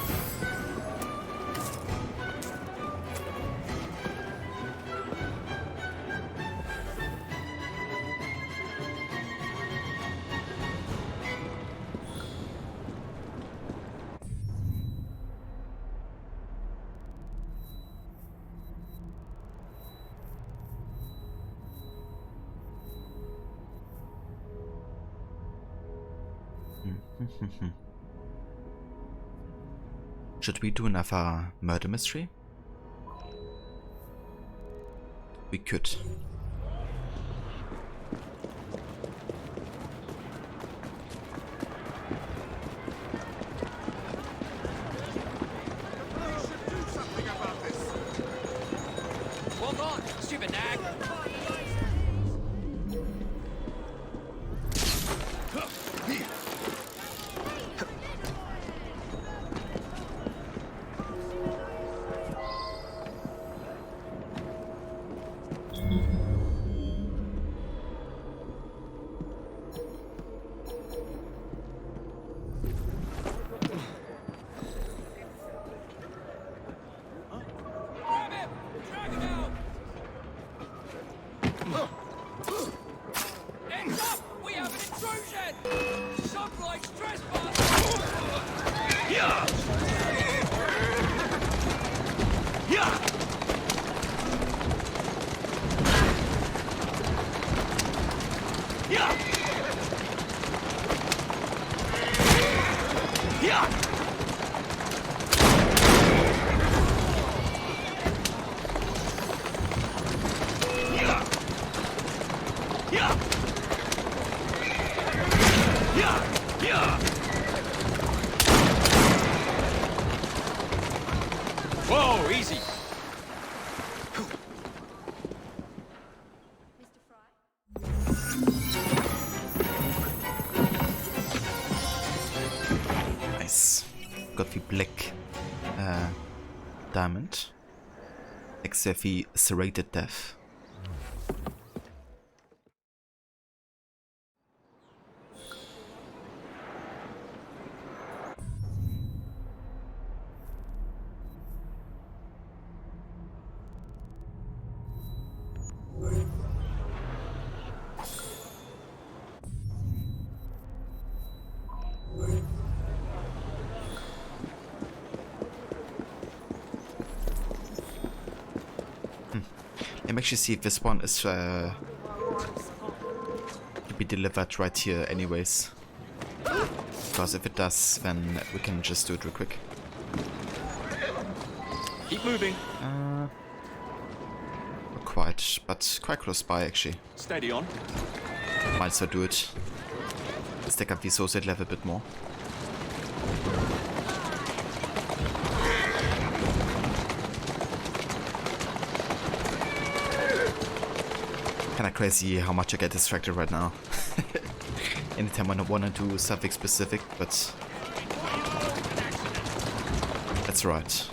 Should we do another murder mystery? We could. Hold on, stupid nag. Grab him! Drag him out! Heads up! We have an intrusion! Sunlight's trespassing! Whoa, easy! Nice. Got the black diamond. Except the serrated death. Let me actually see if this one is to be delivered right here anyways. Because if it does, then we can just do it real quick. Keep moving. Not quite, but quite close by actually. Steady on. Might as well do it. Stack up the associate level a bit more. Kinda crazy how much I get distracted right now. Anytime I wanna do something specific, but that's right.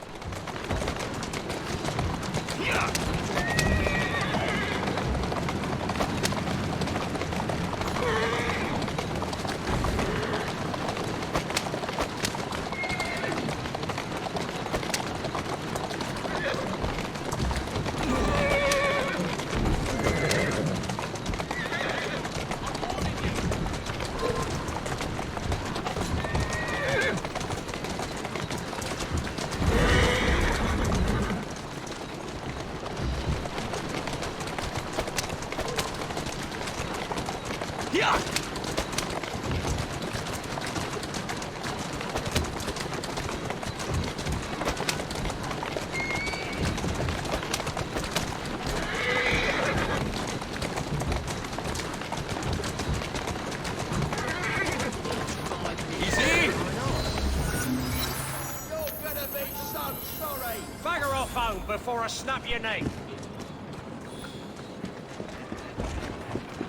Bagger off home before I snap your neck.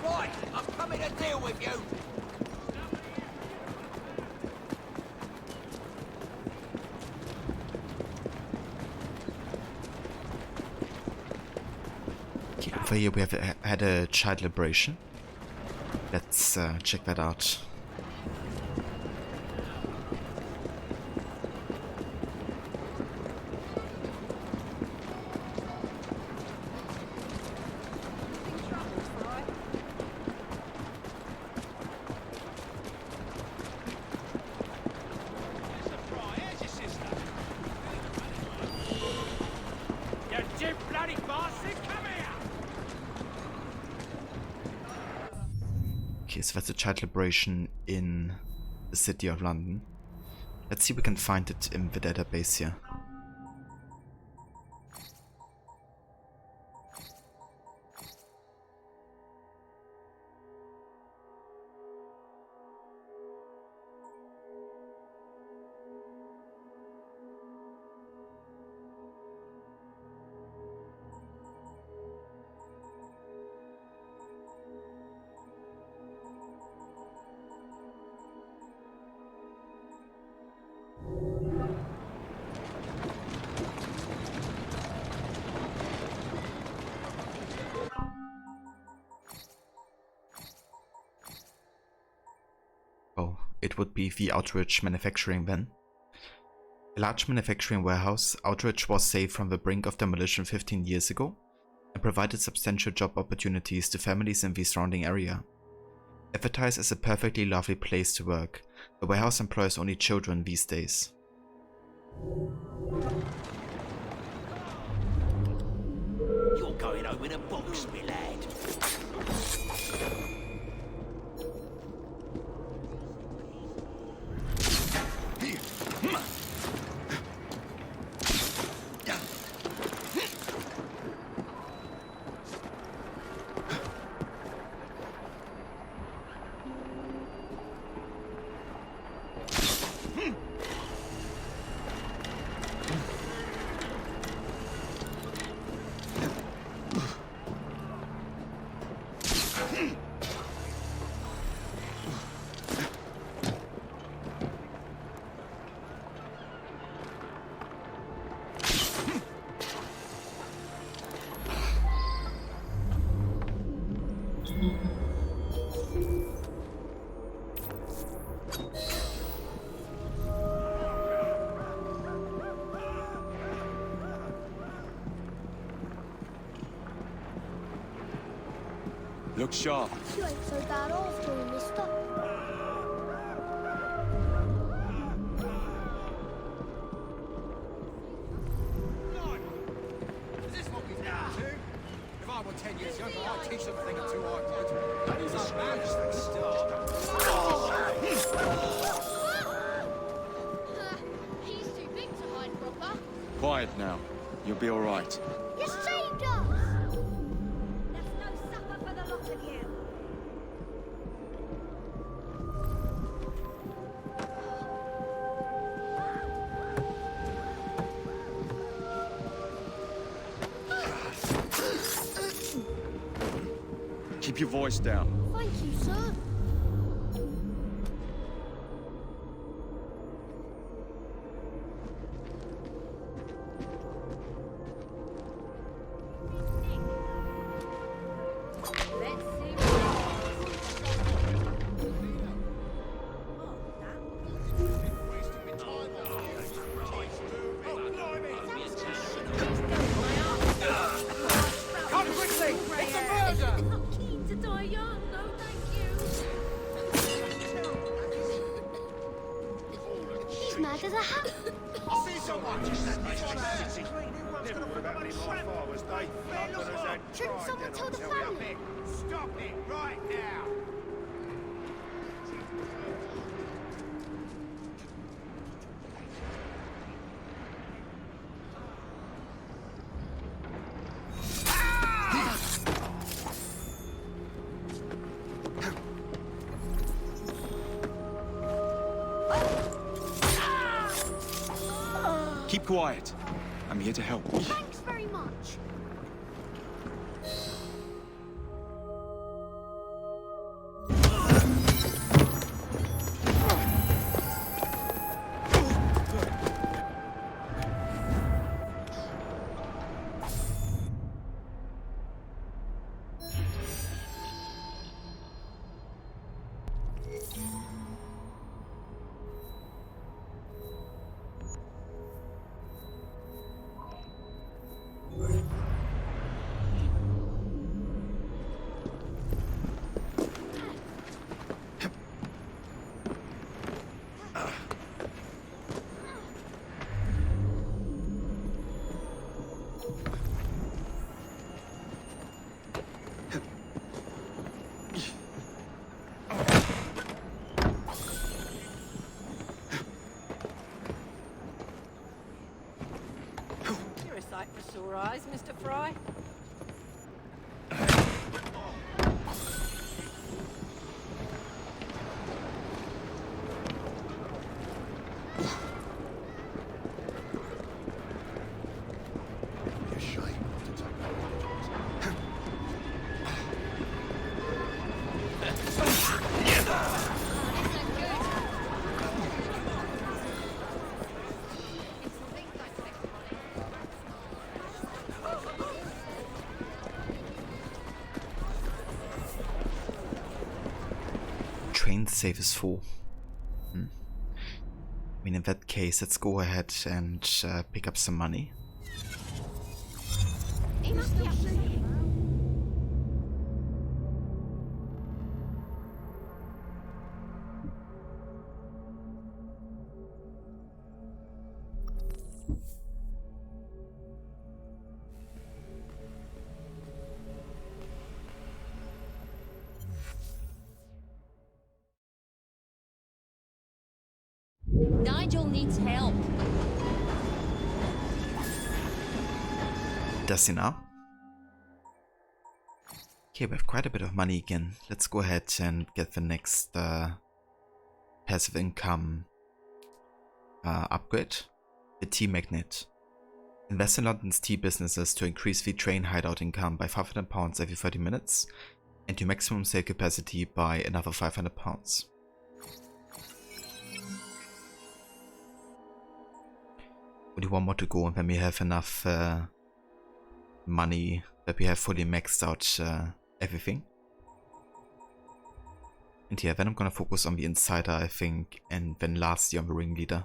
Right, I'm coming to deal with you. Over here we have had a child liberation. Let's check that out. Okay, so that's a child liberation in the city of London. Let's see if we can find it in the database here. Oh, it would be the Outridge Manufacturing then. A large manufacturing warehouse, Outridge was saved from the brink of demolition 15 years ago and provided substantial job opportunities to families in the surrounding area. Advertised as a perfectly lovely place to work, the warehouse employs only children these days. You're going home in a box, me lad. Look sharp. You ain't so bad after all, mister. Is this what we've got to? If I were 10 years younger, I'd teach them a thing or two hard blood. That is a management start. He's too big to hide proper. Quiet now. You'll be all right. You saved us! There's no supper for the lot of you. Keep your voice down. Thank you, sir. Let's see Come quickly! It's a murder! I'm not keen to die young, no thank you. He's mad as a hat. I see so much in that city. Never would have happened in my father's day. Londoners had Shouldn't pride, someone then tell I'll the tell you. family? Stop it right now! Keep quiet. I'm here to help. Thanks very much. rise, Mr. Fry? Train save is full. I mean, in that case, let's go ahead and pick up some money. He must be up to something. Nigel needs help. Does he now? Okay, we have quite a bit of money again. Let's go ahead and get the next passive income upgrade. The tea magnet. Invest in London's tea businesses to increase the train hideout income by £500 every 30 minutes and your maximum sale capacity by another £500. Only one more to go, and then we have enough money that we have fully maxed out everything. And yeah, then I'm gonna focus on the insider, I think, and then lastly on the ringleader.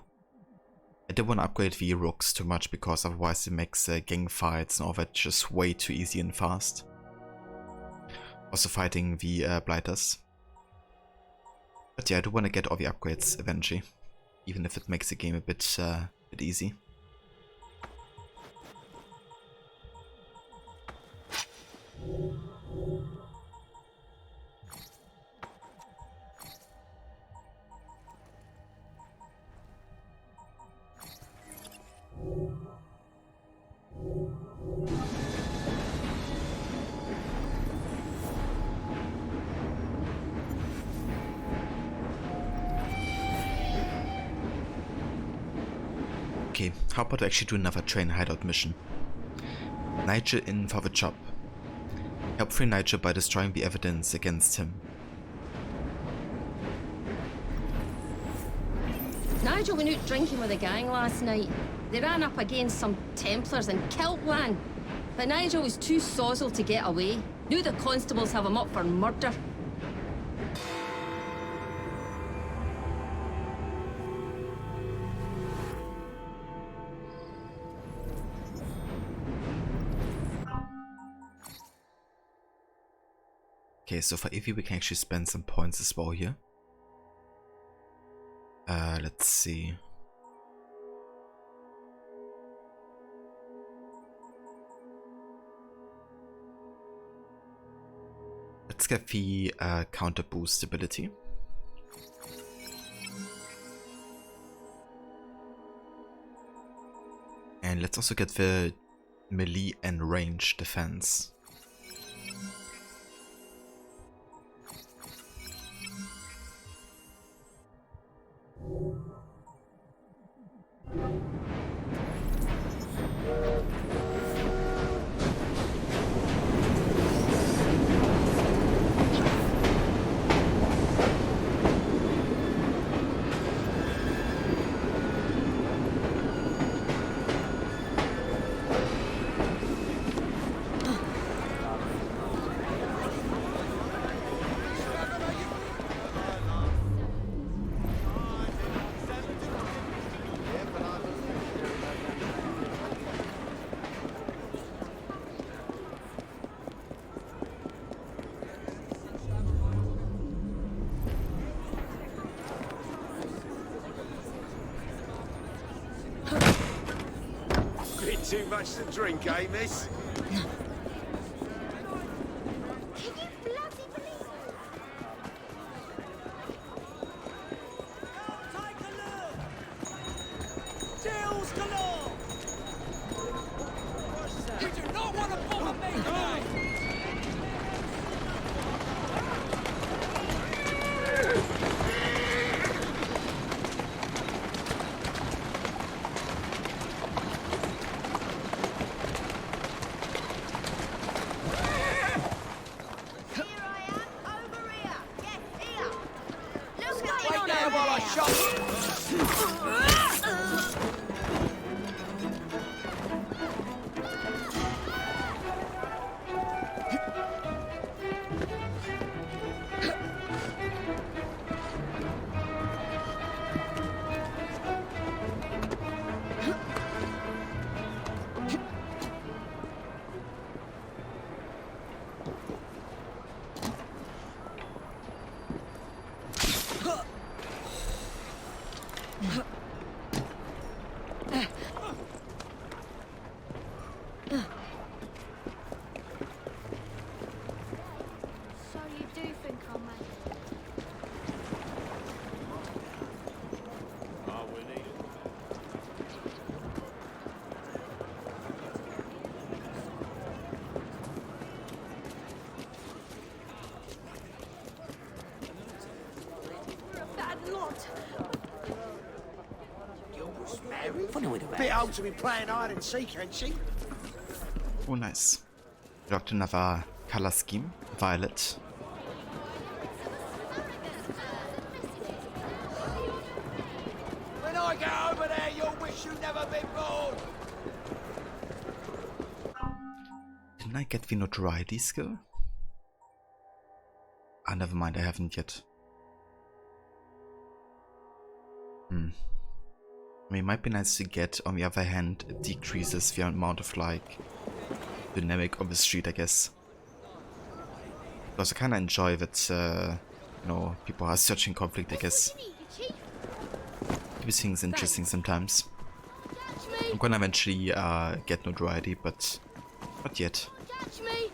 I didn't want to upgrade the rooks too much because otherwise it makes gang fights and all that just way too easy and fast. Also fighting the blighters. But yeah, I do want to get all the upgrades eventually, even if it makes the game a bit easy. Okay, how about I actually do another train hideout mission? Nigel in for the job. Help free Nigel by destroying the evidence against him. Nigel went out drinking with a gang last night. They ran up against some Templars and killed one. But Nigel was too sozzled to get away. Knew the constables have him up for murder. Okay, so for Evie we can actually spend some points as well here. Let's see. Let's get the counter boost ability. And let's also get the melee and range defense. Bit too much to drink, eh, miss? Can you bloody believe it? Take a look! Deals galore! I shot. So you do think I'm mad? Oh, we need it. We're a bad lot. Funny with the Bit old to be playing hide and seek, ain't she? Oh, nice. Locked another color scheme. Violet. When I get over there, you'll wish you'd never been born. Didn't I get the notoriety skill? Ah, never mind, I haven't yet. I mean, it might be nice to get. On the other hand, it decreases the amount of, like, dynamic on the street, I guess. Because I kind of enjoy that, you know, people are searching conflict, I guess. Keeps things interesting sometimes. I'm gonna eventually get notoriety, but not yet. Catch me!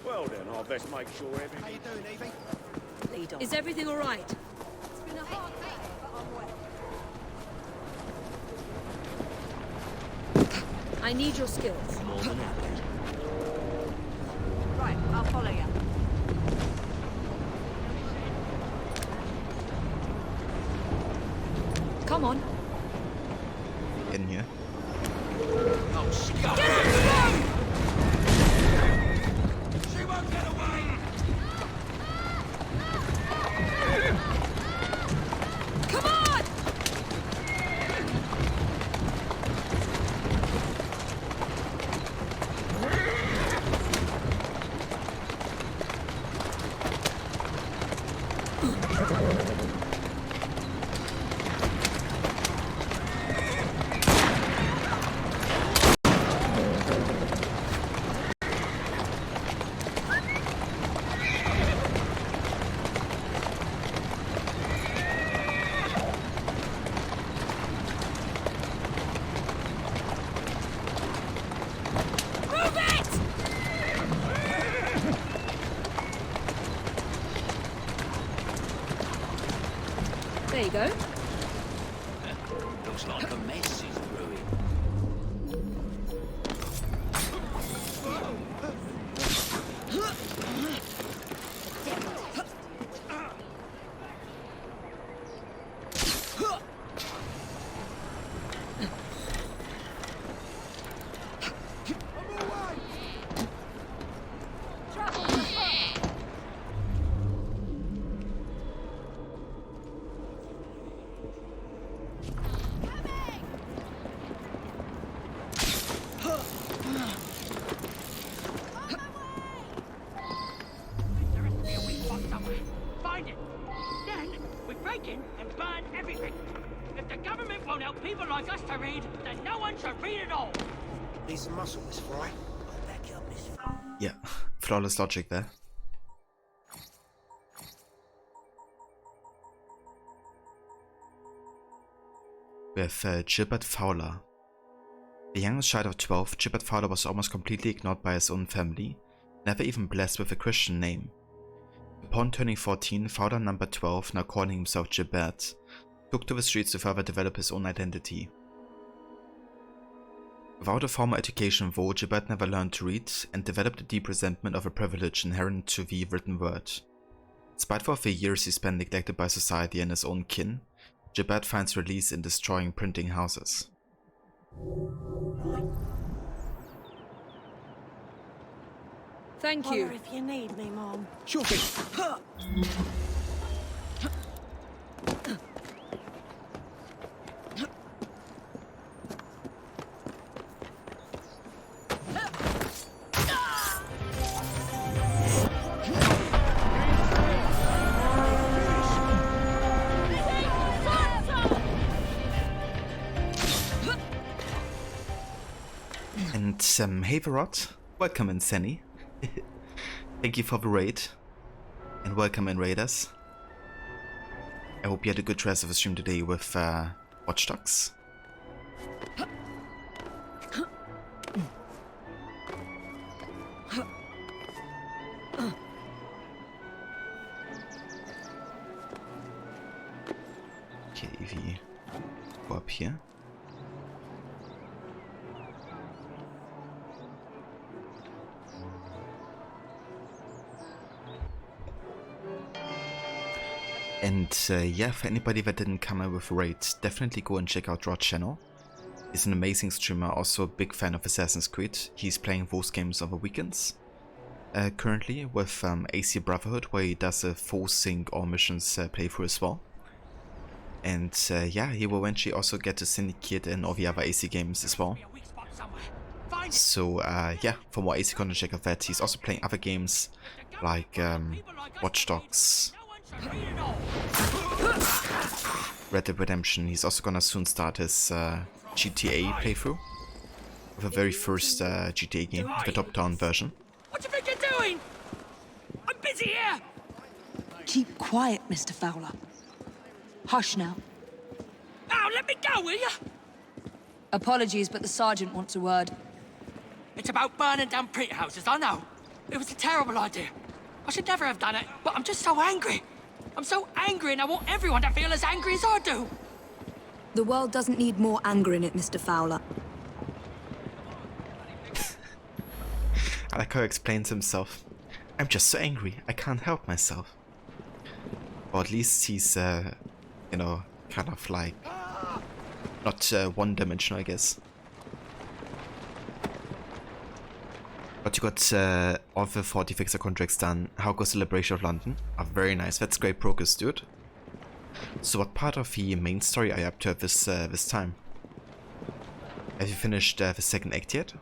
Well then, I'll best make sure everything... How you doing, Evie? Lead on. Is everything all right? It's been a hard day, but I'm well. I need your skills. more than happy. Right, I'll follow you. Come on. In here. Oh, scum! She won't get away! Come on! There you go. Looks like a mess is brewing. Find it. Then we break in and burn everything. If the government won't help people like us to read, then no one should read at all. Need some muscle, Miss Fry. I'll back you up, Miss. Yeah, flawless logic there. With Gilbert Fowler. The youngest child of 12, Gilbert Fowler was almost completely ignored by his own family, never even blessed with a Christian name. Upon turning 14, Fowler number 12, now calling himself Gilbert, took to the streets to further develop his own identity. Without a formal education though, Gilbert never learned to read and developed a deep resentment of a privilege inherent to the written word. Spiteful of the years he spent neglected by society and his own kin, Jabbat finds release in destroying printing houses. Thank Holler you. if you need me, Mom. Sure thing. And hey Varot, welcome in Senny. Thank you for the raid. And welcome in Raiders. I hope you had a good rest of the stream today with Watch Dogs. Okay, if we go up here. And yeah, for anybody that didn't come in with a raid, definitely go and check out Rod's channel. He's an amazing streamer, also a big fan of Assassin's Creed. He's playing those games on the weekends. Currently with AC Brotherhood, where he does a full sync all missions playthrough as well. And yeah, he will eventually also get to Syndicate and all the other AC games as well. So yeah, for more AC content, check out that. He's also playing other games like Watch Dogs, Red Dead Redemption. He's also gonna soon start his GTA playthrough. The very first GTA game, the top-down version. What do you think you're doing? I'm busy here! Keep quiet, Mr. Fowler. Hush now. Now, let me go, will you? Apologies, but the sergeant wants a word. It's about burning down print houses, I know. It was a terrible idea. I should never have done it, but I'm just so angry. I'm so angry and I want everyone to feel as angry as I do. The world doesn't need more anger in it, Mr. Fowler. I like how he explains himself. I'm just so angry, I can't help myself. Or at least he's, you know, kind of like, not one-dimensional, I guess. But you got all the 40 fixer contracts done. How goes the Liberation of London? Oh, very nice, that's great progress, dude. So what part of the main story are you up to at this time? Have you finished the second act yet?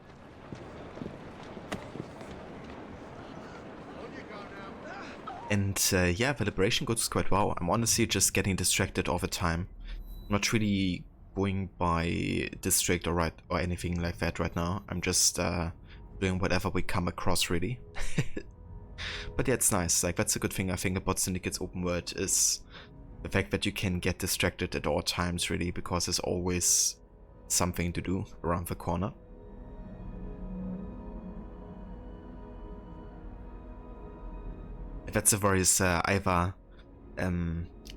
And yeah, the Liberation goes quite well. I'm honestly just getting distracted all the time. I'm not really going by district or anything like that right now. I'm just doing whatever we come across, really. But yeah, it's nice. Like, that's a good thing I think about Syndicate's open world, is the fact that you can get distracted at all times, really, because there's always something to do around the corner. That's a very Ivar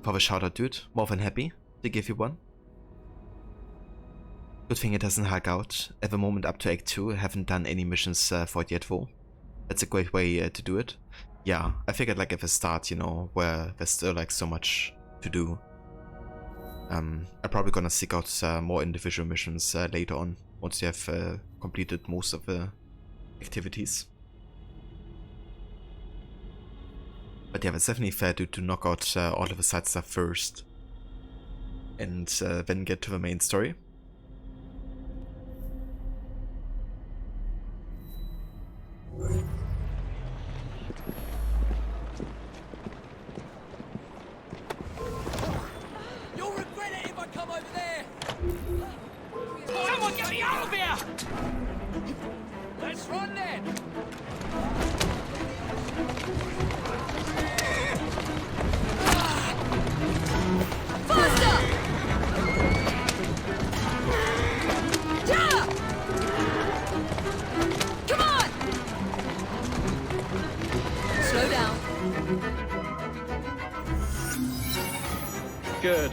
for the shout out, dude. More than happy to give you one. Good thing it doesn't hug out. At the moment up to Act 2, I haven't done any missions for it yet though. That's a great way to do it. Yeah, I figured like at the start, you know, where there's still like so much to do. I'm probably gonna seek out more individual missions later on, once you have completed most of the activities. But yeah, it's definitely fair to knock out all of the side stuff first. And then get to the main story. You'll regret it if I come over there! Someone get me out of here! Let's run then! Faster! Yeah! Come on! Slow down. Good.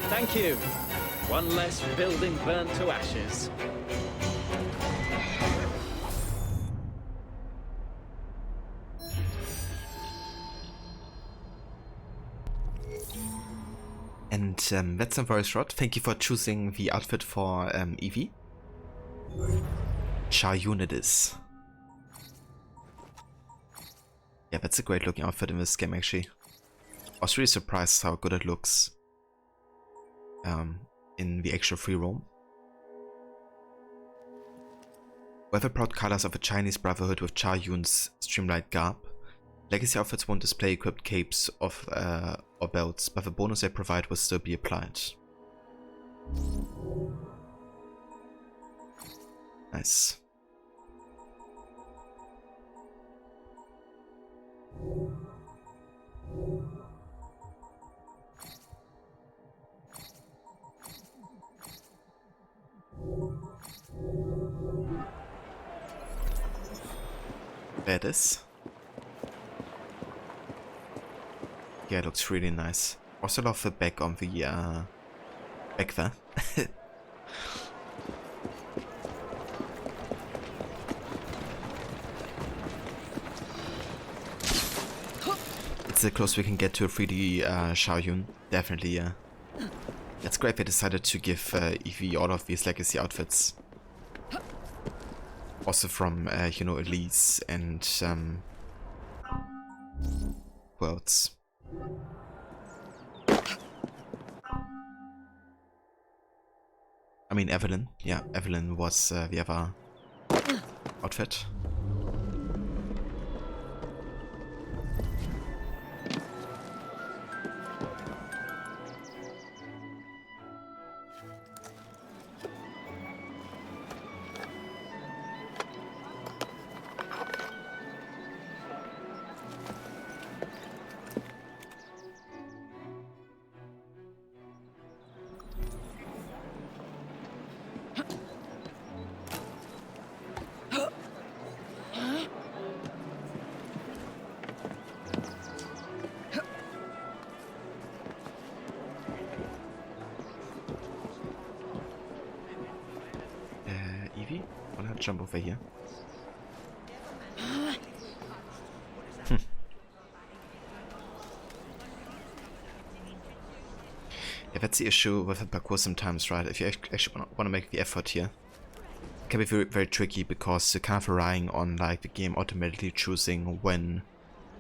Thank you. One less building burnt to ashes. And that's not very short. Thank you for choosing the outfit for Evie. Char-Yun it is. Yeah, that's a great looking outfit in this game actually. I was really surprised how good it looks in the actual free roam. With the proud colors of a Chinese brotherhood with Char-Yun's streamlined garb, legacy outfits won't display equipped capes of, or belts, but the bonus they provide will still be applied. Nice. There it is. Yeah, it looks really nice. Also love the back on the back there. It's the closest we can get to a 3D Char-Yun, definitely, yeah. It's great they decided to give Evie all of these legacy outfits. Also from, you know, Elise and Worlds. I mean Evelyn, yeah, Evelyn was the other outfit. Evie? Why not jump over here? Yeah, that's the issue with the parkour sometimes, right? If you actually want to make the effort here, it can be very, very tricky because you're kind of relying on like the game automatically choosing when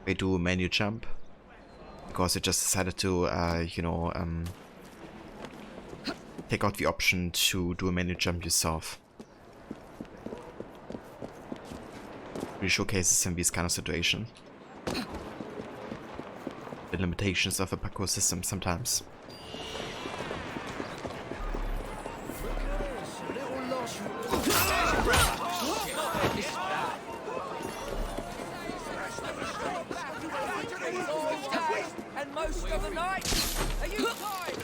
they do a menu jump, because it just decided to, you know, take out the option to do a menu jump yourself. Really showcases in these kind of situations the limitations of a parkour system sometimes. And most of the night, are you tired?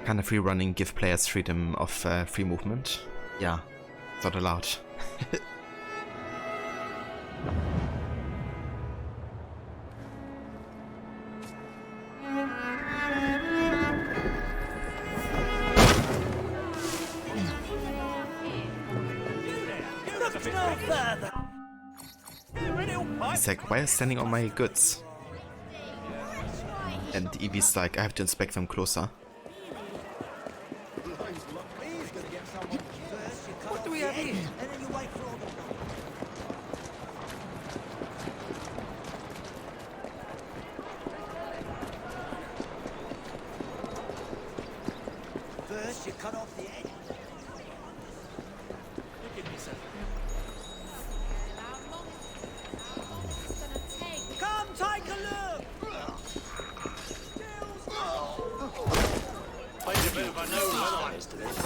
Can a free running give players freedom of free movement? Yeah, it's not allowed. He's like, why are you standing on my goods? And Evie's like, I have to inspect them closer. What do we have here? First, you cut off the head. Come take a look! Made a bit of a nose to this.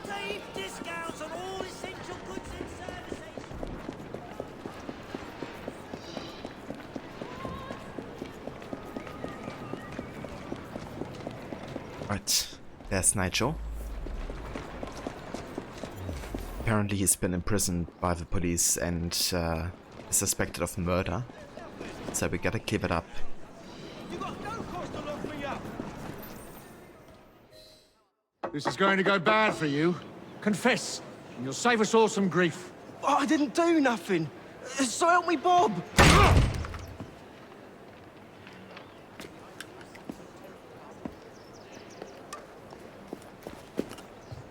Deep discounts on all essential goods and services. Right, there's Nigel. Apparently he's been imprisoned by the police and is suspected of murder. So we gotta keep it up. You got no cause to lock me up. This is going to go bad for you. Confess, and you'll save us all some grief. Oh, I didn't do nothing. So help me, Bob.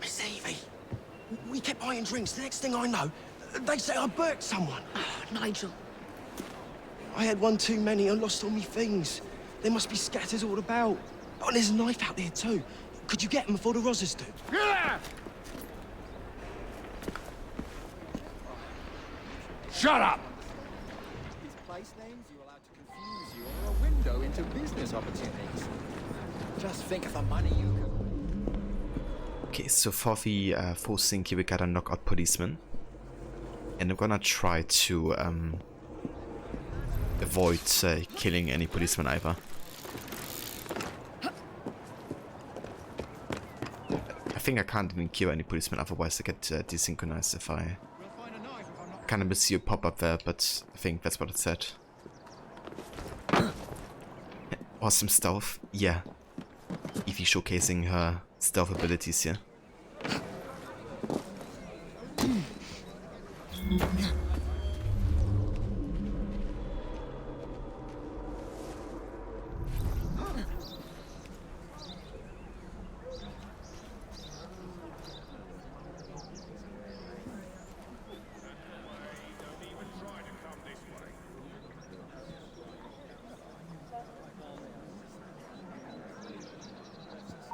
Miss Evie, we kept buying drinks. The next thing I know, they say I burnt someone. Nigel. I had one too many and lost all my things. They must be scattered all about. Oh, and there's a knife out there too. Could you get them before the Rozzers do? Shut up! These place names you allowed to confuse you or a window into business opportunities. Just think of the money you could... Okay, so for the full Syndicate we gotta knock out policemen. And I'm gonna try to avoid killing any policemen either. I think I can't even kill any policemen, otherwise I get desynchronized if I kind of miss you pop up there, but I think that's what it said. Awesome stealth, yeah. Evie showcasing her stealth abilities here.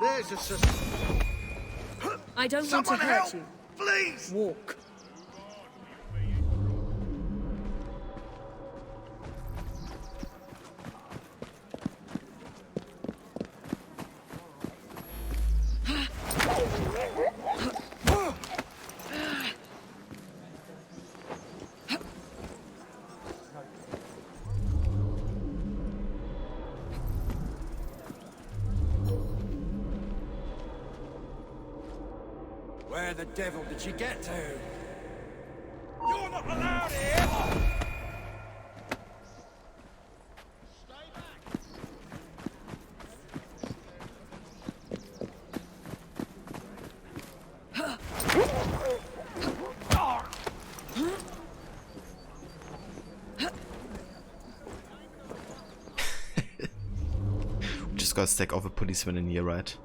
There's a system. I don't Someone want to hurt help, you. please! Walk. Where the devil did she get to? You're not allowed here! Stay back! Just gotta stack all the policemen in here, right?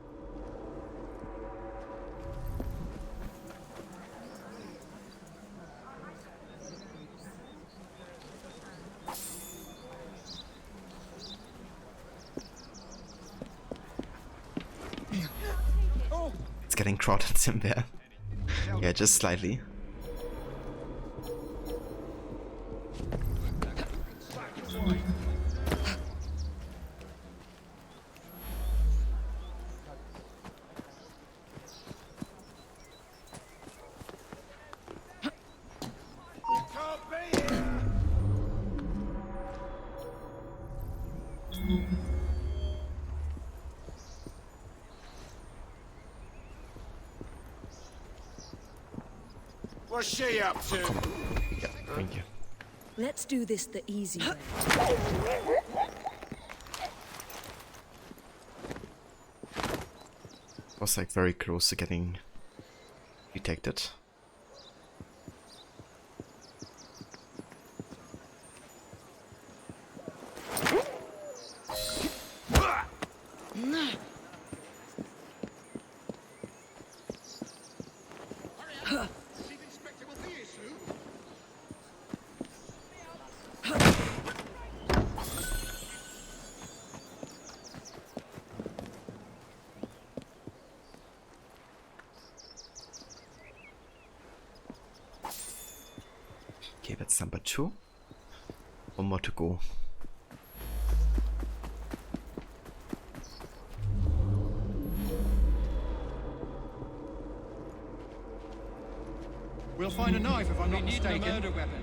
It's getting crowded in there. Yeah, just slightly. What's she up to? Yeah, thank you. Let's do this the easy way. Was like very close to getting detected. Okay, that's number 2. One more to go. We'll find a knife if I'm not mistaken. murder weapon.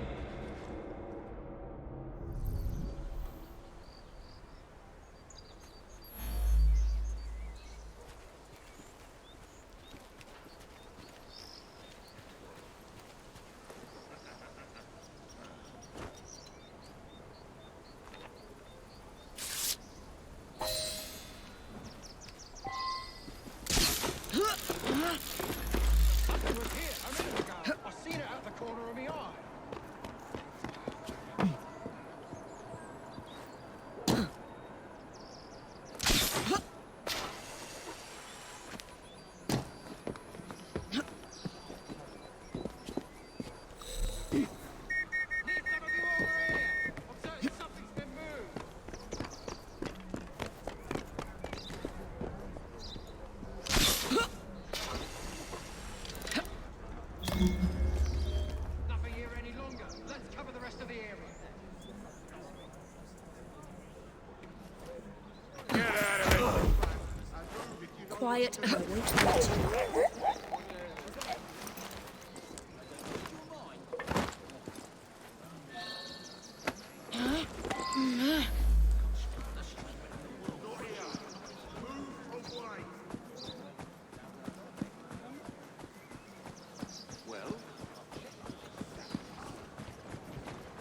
quiet and I won't hurt you.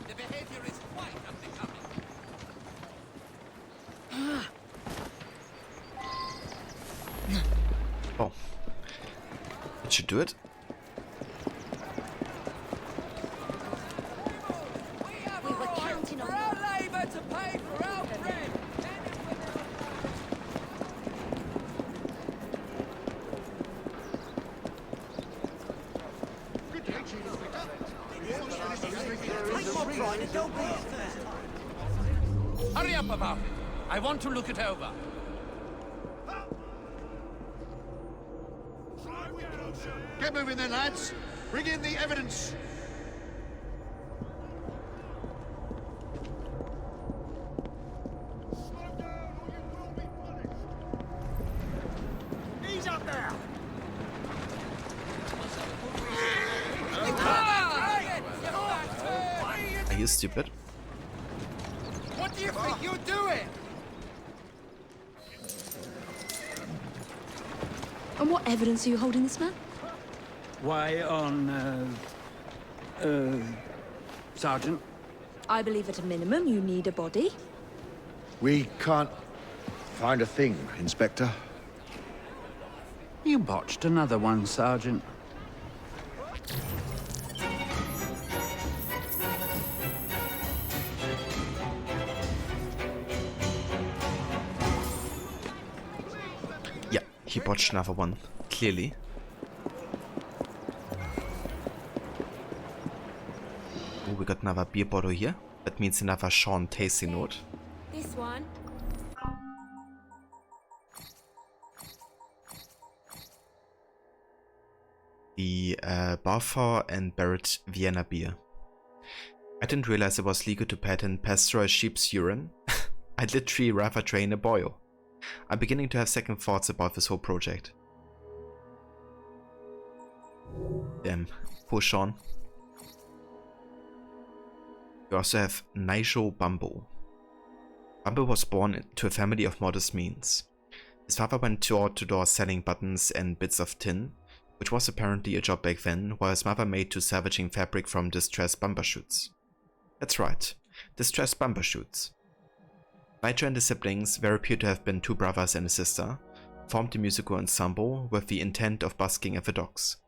The behavior is quite unbecoming. Oh. That should do it. We were counting on Our labor to pay for our bread. Hurry up about it. I want to look it over. Get moving then, lads. Bring in the evidence. He's up there! Are you stupid? What do you think you're doing? And what evidence are you holding this man? Why, Sergeant? I believe at a minimum you need a body. We can't find a thing, Inspector. You botched another one, Sergeant. Yeah, he botched another one, clearly. Oh, we got another beer bottle here. That means another Sean tasty note. this one. The Barthor and Barrett Vienna beer. I didn't realize it was legal to patent pasteurized sheep's urine. I'd literally rather drain a boil. I'm beginning to have second thoughts about this whole project. Damn, poor Sean. We also have Nigel Bumble. Bumble was born to a family of modest means. His father went door to door selling buttons and bits of tin, which was apparently a job back then, while his mother made to salvaging fabric from distressed bumper shoots. That's right, distressed bumper shoots. Nigel and his siblings, there appear to have been two brothers and a sister, formed a musical ensemble with the intent of busking at the docks.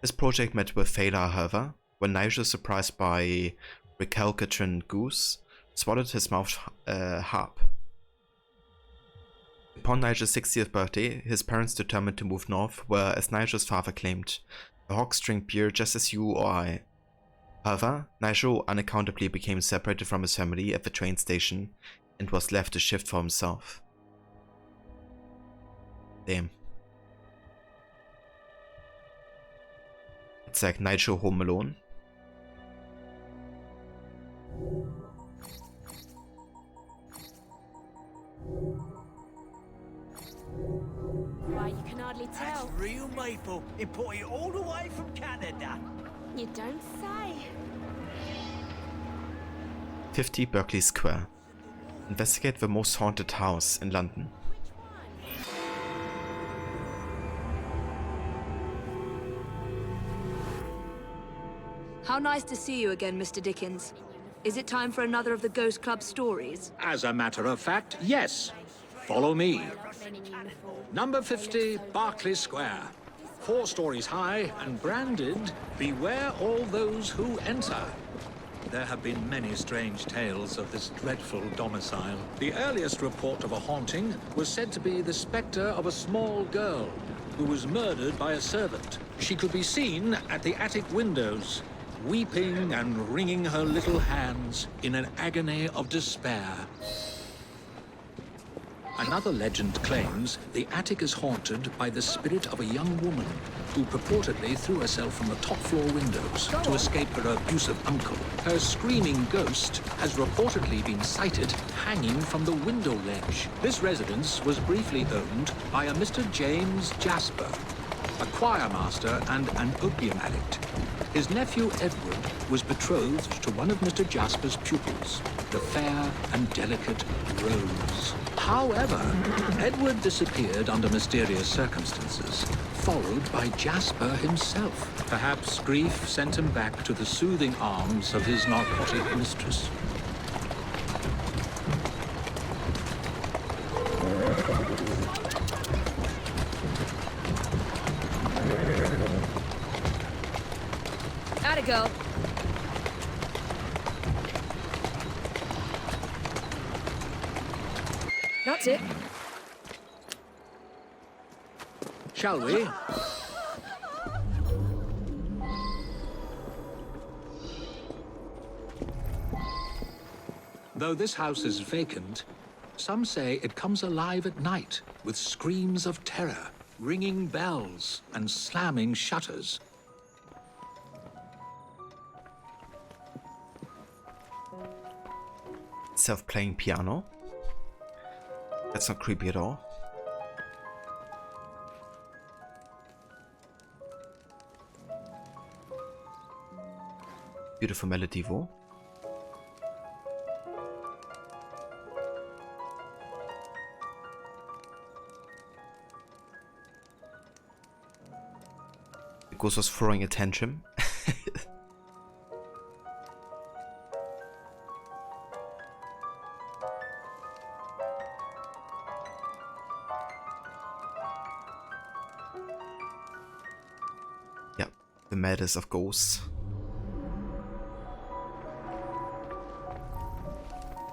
This project met with failure, however, when Nigel, surprised by recalcitrant goose, swallowed his mouth harp. Upon Nigel's 60th birthday, his parents determined to move north, where, as Nigel's father claimed, the hawks drink beer just as you or I. However, Nigel unaccountably became separated from his family at the train station and was left to shift for himself. Damn. It's like Nigel Home Alone. Why, you can hardly tell. That's real maple, imported all the way from Canada. You don't say. 50 Berkeley Square. Investigate the most haunted house in London. How nice to see you again, Mr. Dickens. Is it time for another of the Ghost Club stories? As a matter of fact, yes. Follow me. Number 50, Berkeley Square. 4 stories high and branded, "Beware all those who enter." There have been many strange tales of this dreadful domicile. The earliest report of a haunting was said to be the spectre of a small girl who was murdered by a servant. She could be seen at the attic windows, weeping and wringing her little hands in an agony of despair. Another legend claims the attic is haunted by the spirit of a young woman who purportedly threw herself from the top floor windows to escape her abusive uncle. Her screaming ghost has reportedly been sighted hanging from the window ledge. This residence was briefly owned by a Mr. James Jasper, a choir master and an opium addict. His nephew Edward was betrothed to one of Mr. Jasper's pupils, the fair and delicate Rose. However, Edward disappeared under mysterious circumstances, followed by Jasper himself. Perhaps grief sent him back to the soothing arms of his narcotic mistress. Atta girl. That's it. Shall we? Though this house is vacant, some say it comes alive at night with screams of terror, ringing bells, and slamming shutters. Self-playing piano. That's not creepy at all. Beautiful melody, wo? The ghost was throwing a tantrum. Yep, the madness of ghosts.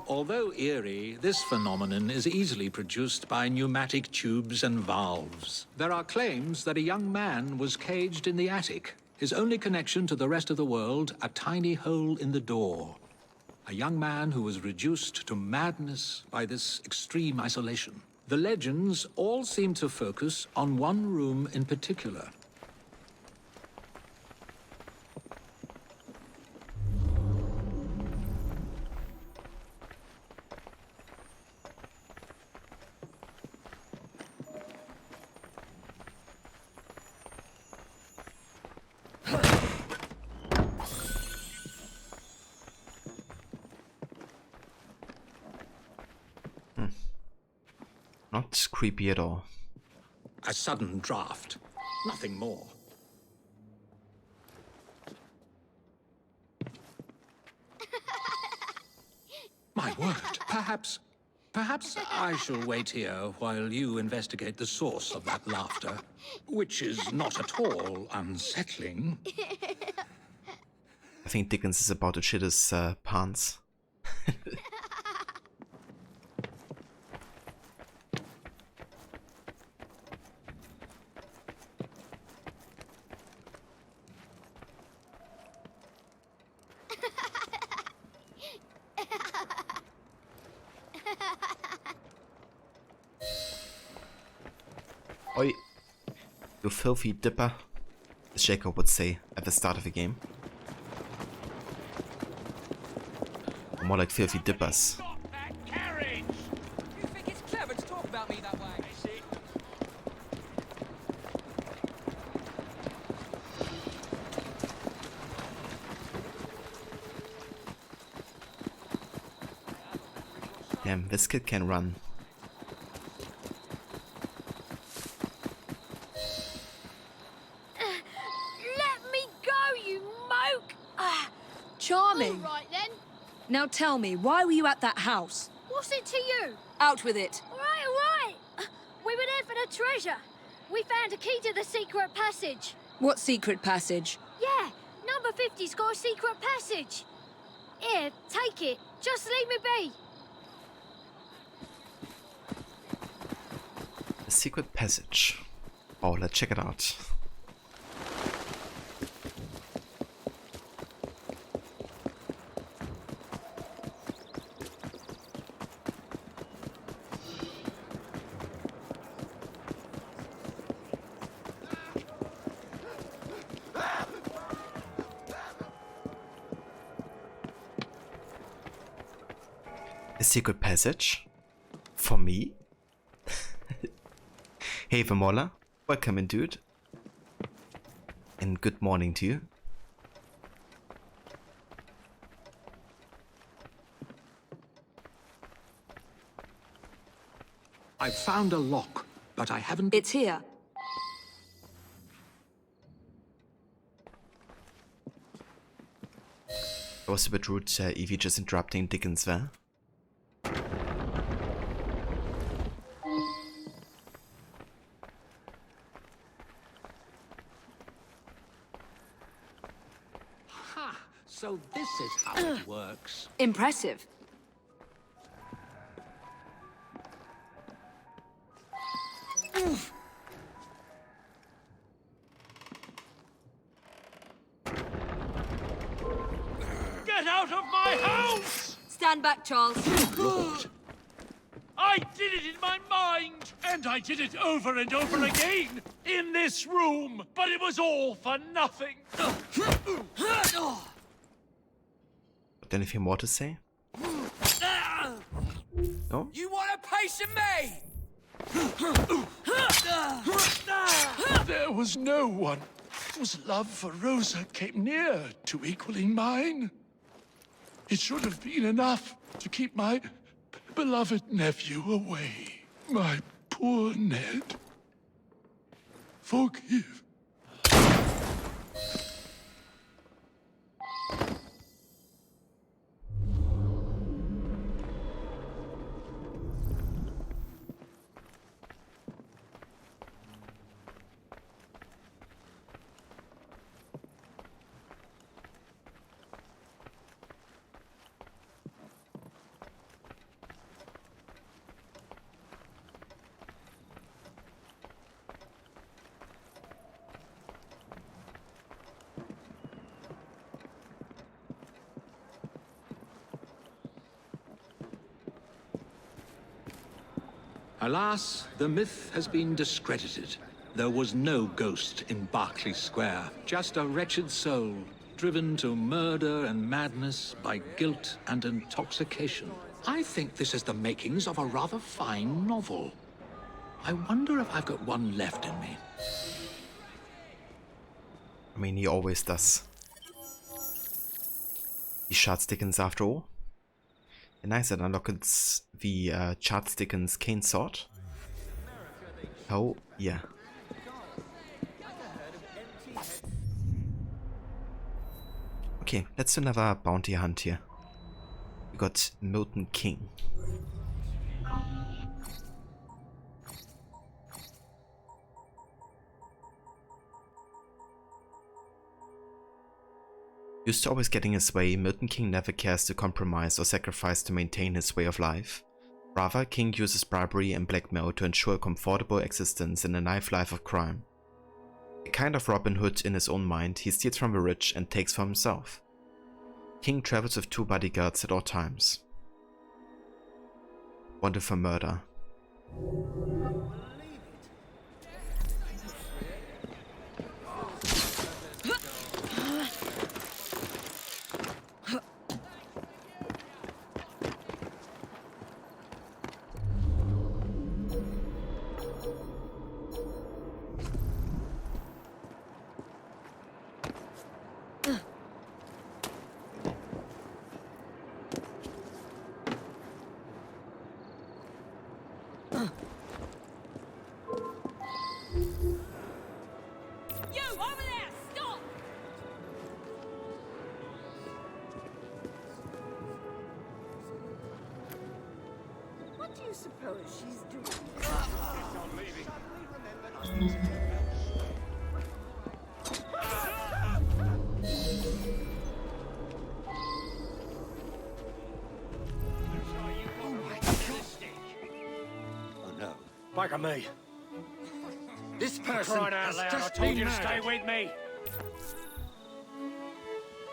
Although eerie, this phenomenon is easily produced by pneumatic tubes and valves. There are claims that a young man was caged in the attic, his only connection to the rest of the world a tiny hole in the door. A young man who was reduced to madness by this extreme isolation. The legends all seem to focus on one room in particular. Not creepy at all. A sudden draft, nothing more. My word, perhaps I shall wait here while you investigate the source of that laughter, which is not at all unsettling. I think Dickens is about to shit his pants. Oi, you filthy dipper, as Jacob would say at the start of the game. Or more like filthy dippers. You think it's clever to talk about me that way? Damn, this kid can run. Let me go, you moke! Charming. All right, then. Now tell me, why were you at that house? What's it to you? Out with it. All right. We were there for the treasure. We found a key to the secret passage. What secret passage? Yeah, number 50's got a secret passage. Here, take it. Just leave me be. A secret passage. Oh, let's check it out. secret passage? For me? Hey Vermola, welcome in, dude. And good morning to you. I've found a lock, but I haven't... It's here. It was a bit rude, Evie just interrupting Dickens there. Ha! So this is how it works. Impressive. Get out of my house! Stand back, Charles. Lord. I did it in my mind! And I did it over and over again! In this room! But it was all for nothing! But anything more to say? No? You want a piece of me? There was no one whose love for Rosa came near to equaling mine. It should have been enough to keep my beloved nephew away. My poor Ned. Forgive. Alas, the myth has been discredited. There was no ghost in Berkeley Square, just a wretched soul, driven to murder and madness by guilt and intoxication. I think this is the makings of a rather fine novel. I wonder if I've got one left in me. I mean, he always does. He shot Dickens after all. And nice, that unlocks the Charles Dickens cane sword. Oh, yeah. Okay, let's do another bounty hunt here. We got Milton King. Used to always getting his way, Milton King never cares to compromise or sacrifice to maintain his way of life. Rather, King uses bribery and blackmail to ensure a comfortable existence in a nice life of crime. A kind of Robin Hood in his own mind, he steals from the rich and takes for himself. King travels with 2 bodyguards at all times. Wanted for murder. Back of me. This person Crying out has loud, I just told been you to murdered. stay with me.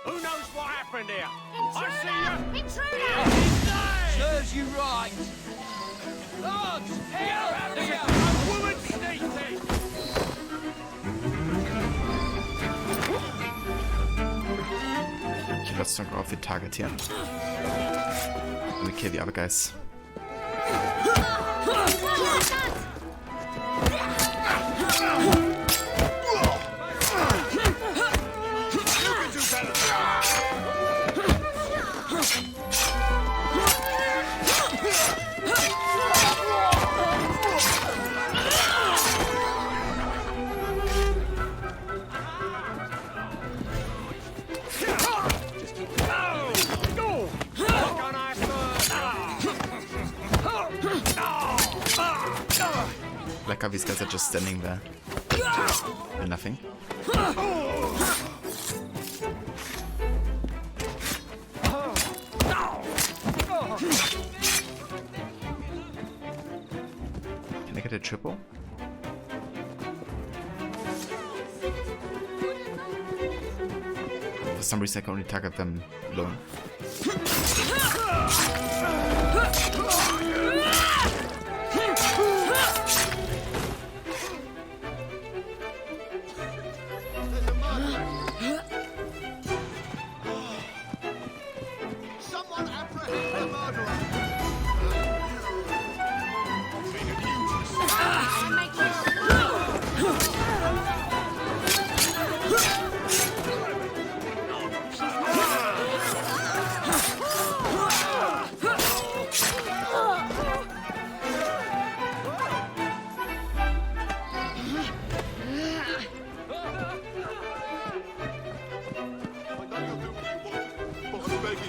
Who knows what happened here? I see you. Intruder! Serves you right. Lodge, get out of here! A woman sneaky. Okay, let's not go off the target here. Let me kill the other guys. Like how these guys are just standing there. Doing nothing. Can I get a triple? For some reason I can only target them alone.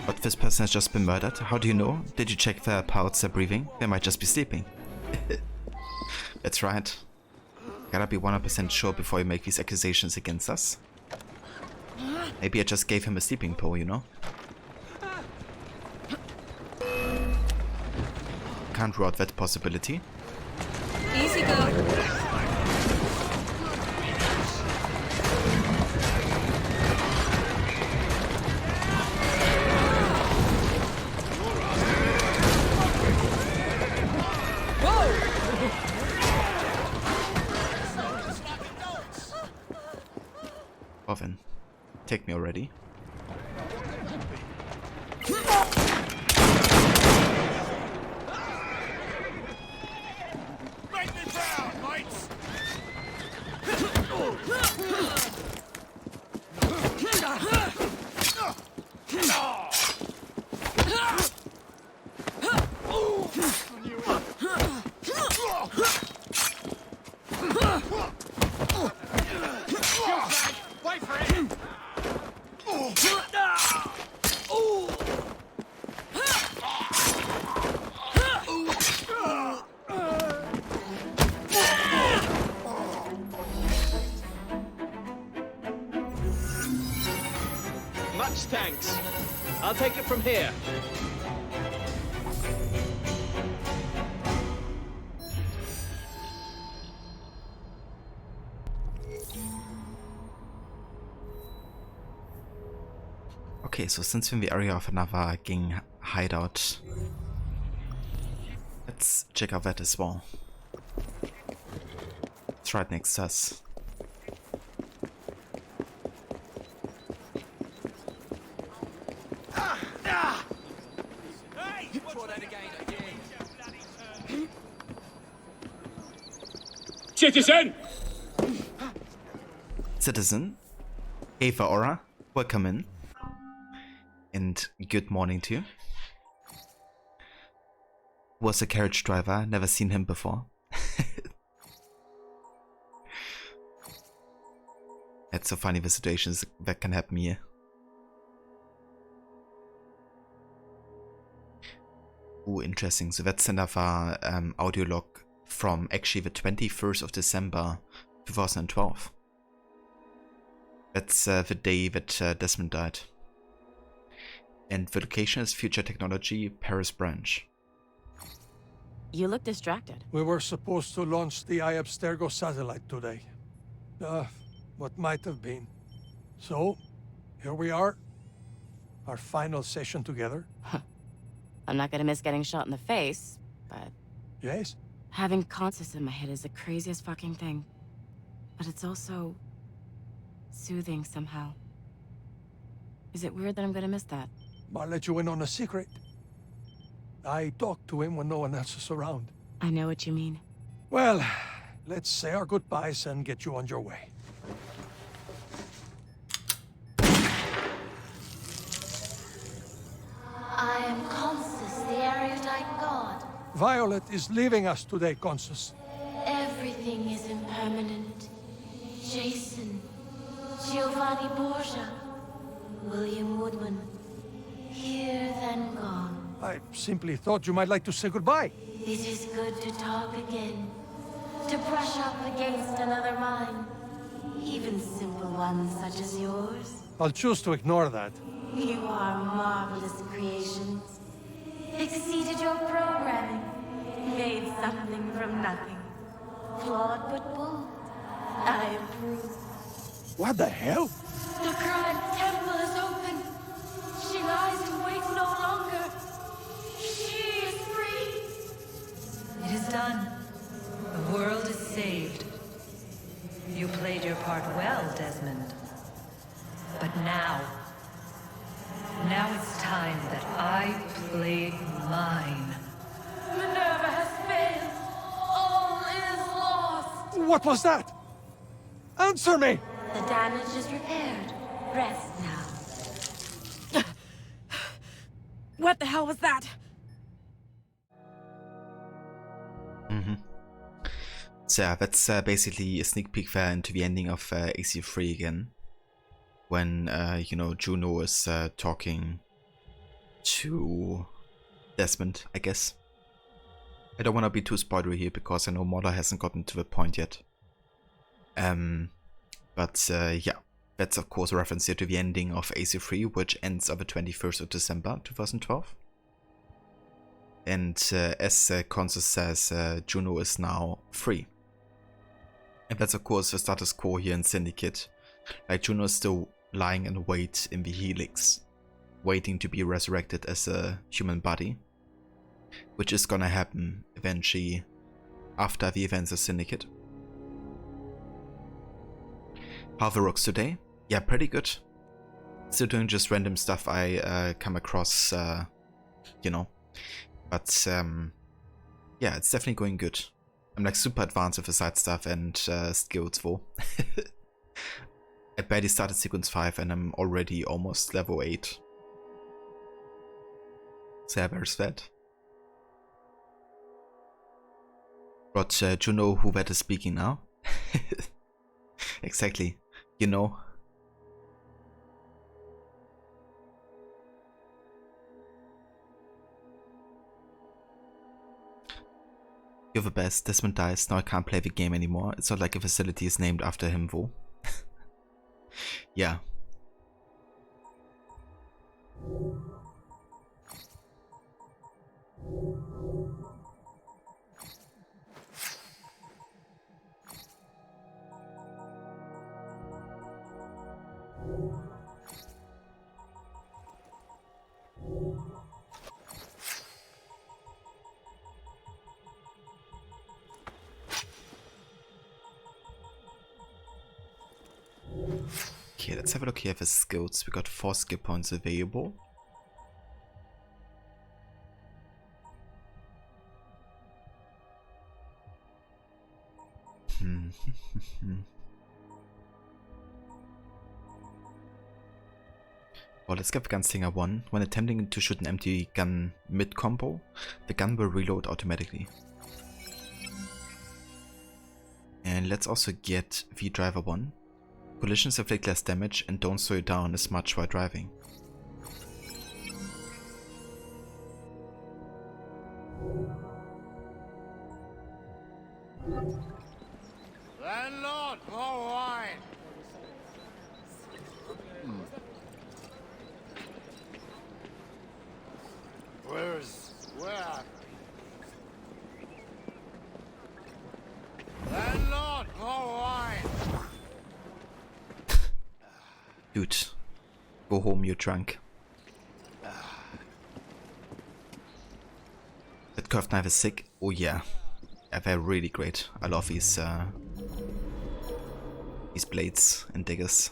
But this person has just been murdered. How do you know? Did you check their pulse, their breathing? They might just be sleeping. That's right. Gotta be 100% sure before you make these accusations against us. Maybe I just gave him a sleeping pill, you know? Can't rule out that possibility. Easy go. Then. Take me already. Make me proud, mates! Wait for it! Much thanks. I'll take it from here. Okay, so since we're in the area of another gang hideout, let's check out that as well. It's right next to us. Citizen! Citizen, Ava Aura, welcome in. And good morning to you. Was a carriage driver, never seen him before. It's so funny the situations that can happen here. Ooh, interesting. So that's another audio log from actually the 21st of December 2012. That's the day that Desmond died. And the location is Future Technology, Paris branch. You look distracted. We were supposed to launch the Abstergo satellite today. What might have been. So, here we are. Our final session together. I'm not gonna miss getting shot in the face, but... Yes? Having conscious in my head is the craziest fucking thing. But it's also... soothing somehow. Is it weird that I'm gonna miss that? I'll let you in on a secret. I talk to him when no one else is around. I know what you mean. Well, let's say our goodbyes and get you on your way. I am Consus, the erudite god. Violet is leaving us today, Consus. Everything is impermanent. Jason, Giovanni Borgia, William Woodman. Here then gone. I simply thought you might like to say goodbye. It is good to talk again. To brush up against another mind. Even simple ones such as yours. I'll choose to ignore that. You are marvelous creations. Exceeded your programming. Made something from nothing. Flawed but bold. I approve. What the hell? The crime temple is open. She lies in wait no longer. She is free. It is done. The world is saved. You played your part well, Desmond. But now it's time that I played mine. Minerva has failed. All is lost. What was that? Answer me! The damage is repaired. Rest now. What the hell was that? So yeah, that's basically a sneak peek there into the ending of AC3 again. When, you know, Juno is talking to Desmond, I guess. I don't want to be too spoilery here because I know Moller hasn't gotten to the point yet. But yeah, that's of course a reference here to the ending of AC3, which ends on the 21st of December 2012. And as Consus says, Juno is now free. And that's of course the status quo here in Syndicate. Like, Juno is still lying in wait in the Helix, waiting to be resurrected as a human body, which is gonna happen eventually after the events of Syndicate. How the rooks today? Yeah, pretty good. Still doing just random stuff I come across, you know. But yeah, it's definitely going good. I'm like super advanced with the side stuff and skills though. I barely started sequence 5 and I'm already almost level 8. So yeah, there's that. But do you know who that is speaking now? Exactly, you know. You're the best. Desmond dies. Now I can't play the game anymore. It's not like a facility is named after him though. Yeah. Okay, let's have a look here at the skills. We got 4 skill points available. Well, let's get the Gunslinger 1. When attempting to shoot an empty gun mid-combo, the gun will reload automatically. And let's also get the Driver 1. Collisions inflict less damage and don't slow you down as much while driving. Landlord, more wine. Where? Landlord, more wine. Dude, go home, you're drunk. That curved knife is sick. Oh yeah. Yeah, they're really great. I love these blades and daggers.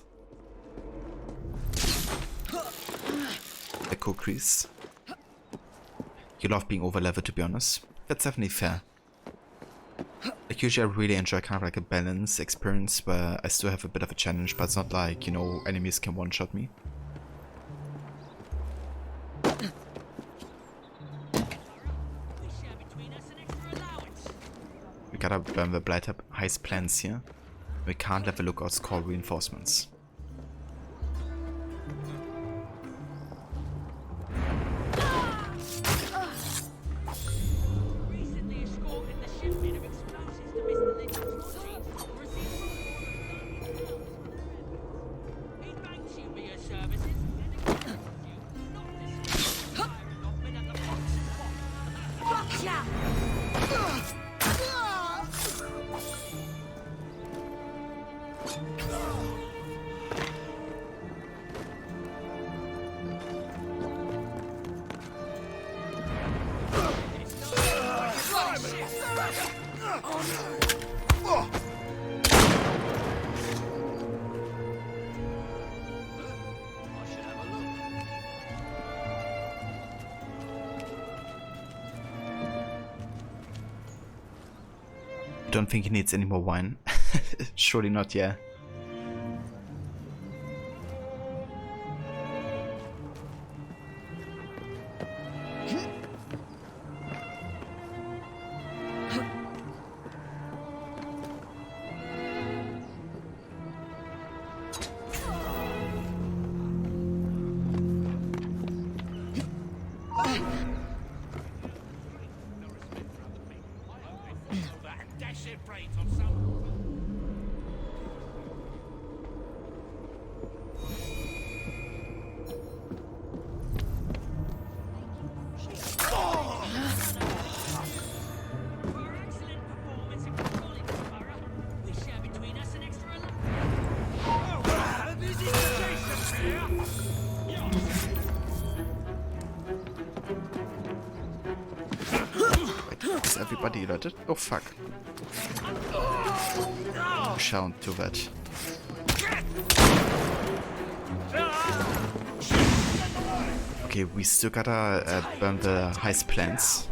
The kukris. You love being overleveled, to be honest. That's definitely fair. Like, usually I really enjoy kind of like a balanced experience where I still have a bit of a challenge, but it's not like, you know, enemies can one-shot me. We gotta burn the blight up heist plans here. We can't let the lookouts call reinforcements. Don't think he needs any more wine. Surely not, yeah. Is everybody alerted? Oh fuck. Shouldn't do that. Okay, we still gotta burn the heist plans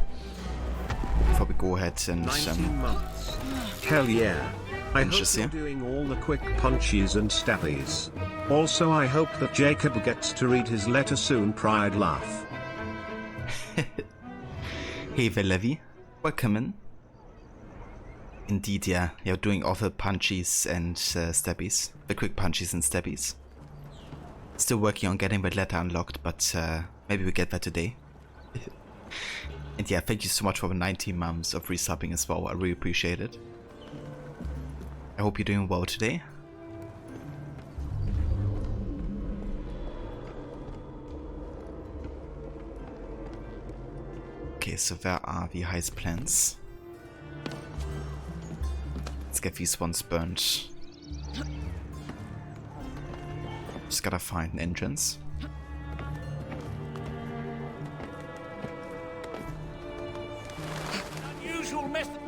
before we go ahead and 19 months. Hell yeah. I hope you're doing all the quick punches and stabbies. Also, I hope that Jacob gets to read his letter soon. Pride laugh. Hey Valevi, welcome in. Indeed, yeah, you're doing all the punchies and stabbies. The quick punchies and stabbies. Still working on getting the letter unlocked, but maybe we get that today. And yeah, thank you so much for the 19 months of resubbing as well, I really appreciate it. I hope you're doing well today. Okay, so where are the heist plans? Let's get these ones burned. Just gotta find an entrance. Unusual method.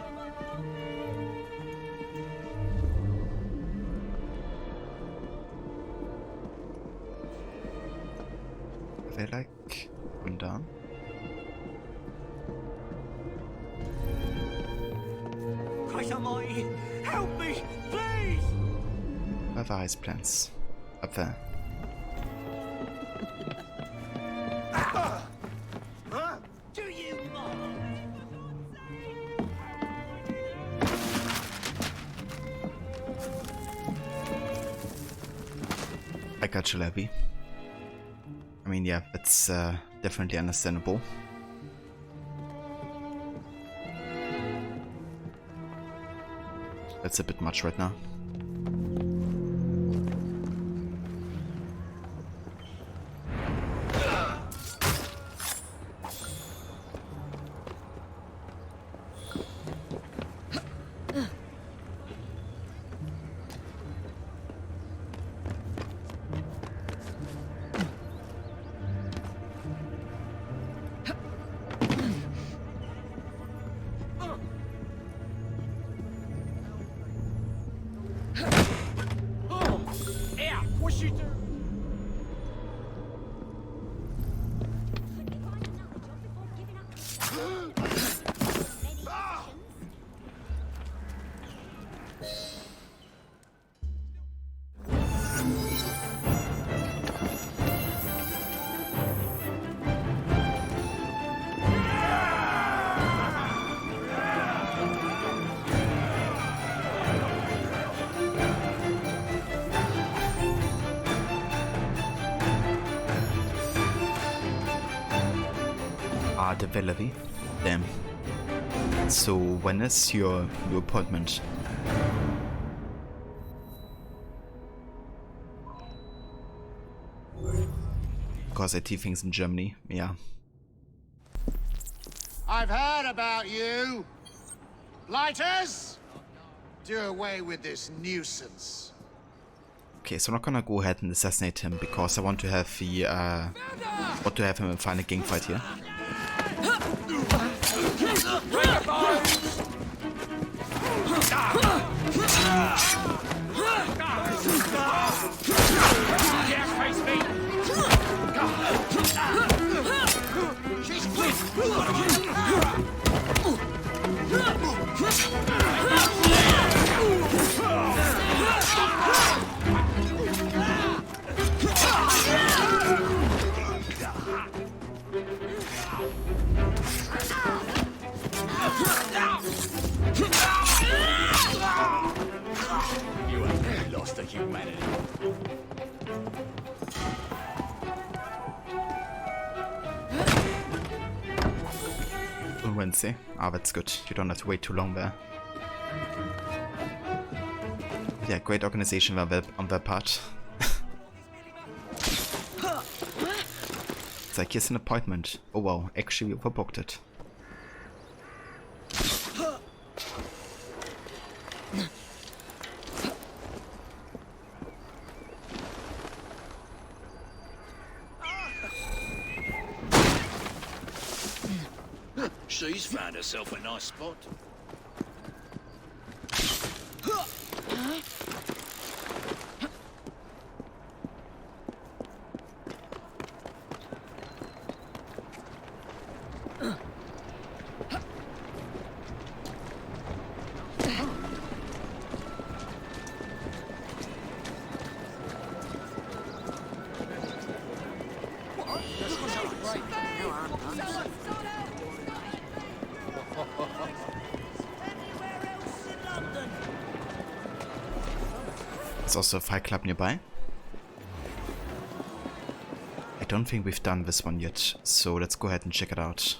Are they like one down? Christ almighty, help me, please! Where are the heist plans? Up there. Do you mind? I got you, Levy. I mean, yeah, that's definitely understandable. That's a bit much right now. The Valerie. Damn. So when is your appointment? Because IT things in Germany, yeah. I've heard about you. Lighters, do away with this nuisance. Okay, so I'm not gonna go ahead and assassinate him because I want to have the him in a final gang fight here. You have lost the humanity. On Wednesday. Ah, that's good. You don't have to wait too long there. Yeah, great organization on their part. It's like, here's an appointment. Oh wow, actually we overbooked it. She's found herself a nice spot. There's also a fight club nearby. I don't think we've done this one yet, so let's go ahead and check it out.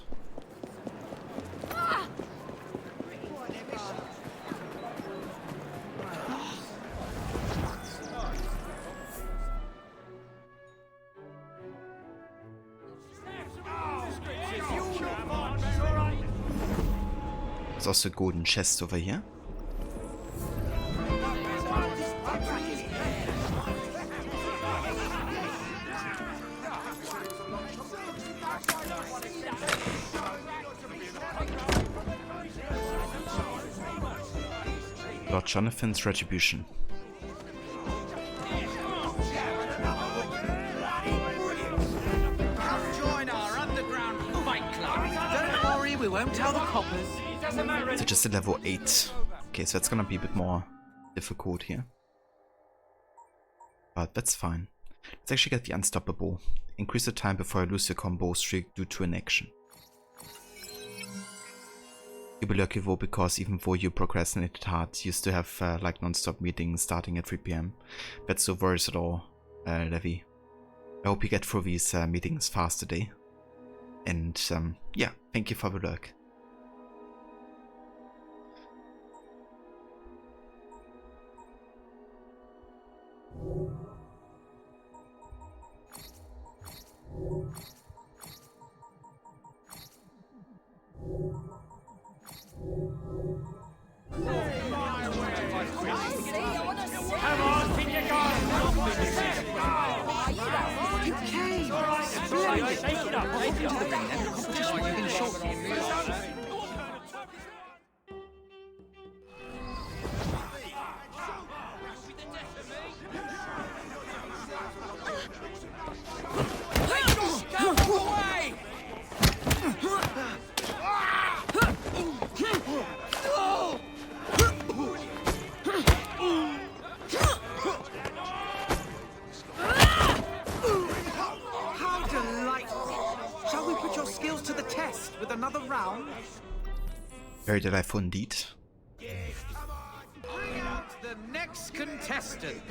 There's also a golden chest over here. Lord Jonathan's Retribution. Come join our underground fight club. Don't worry, we won't tell the coppers. So just a level 8. Okay, so that's gonna be a bit more difficult here. But that's fine. Let's actually get the Unstoppable. Increase the time before you lose your combo streak due to inaction. You'll be lucky though, because even though you procrastinated hard, you still have like non-stop meetings starting at 3 PM. That's no worries at all, Levi. I hope you get through these meetings fast today. And yeah, thank you for the luck. Come on, keep your guard. Okay, shake it up. Take it up. You've been short. Very delightful indeed. Bring out the next contestant.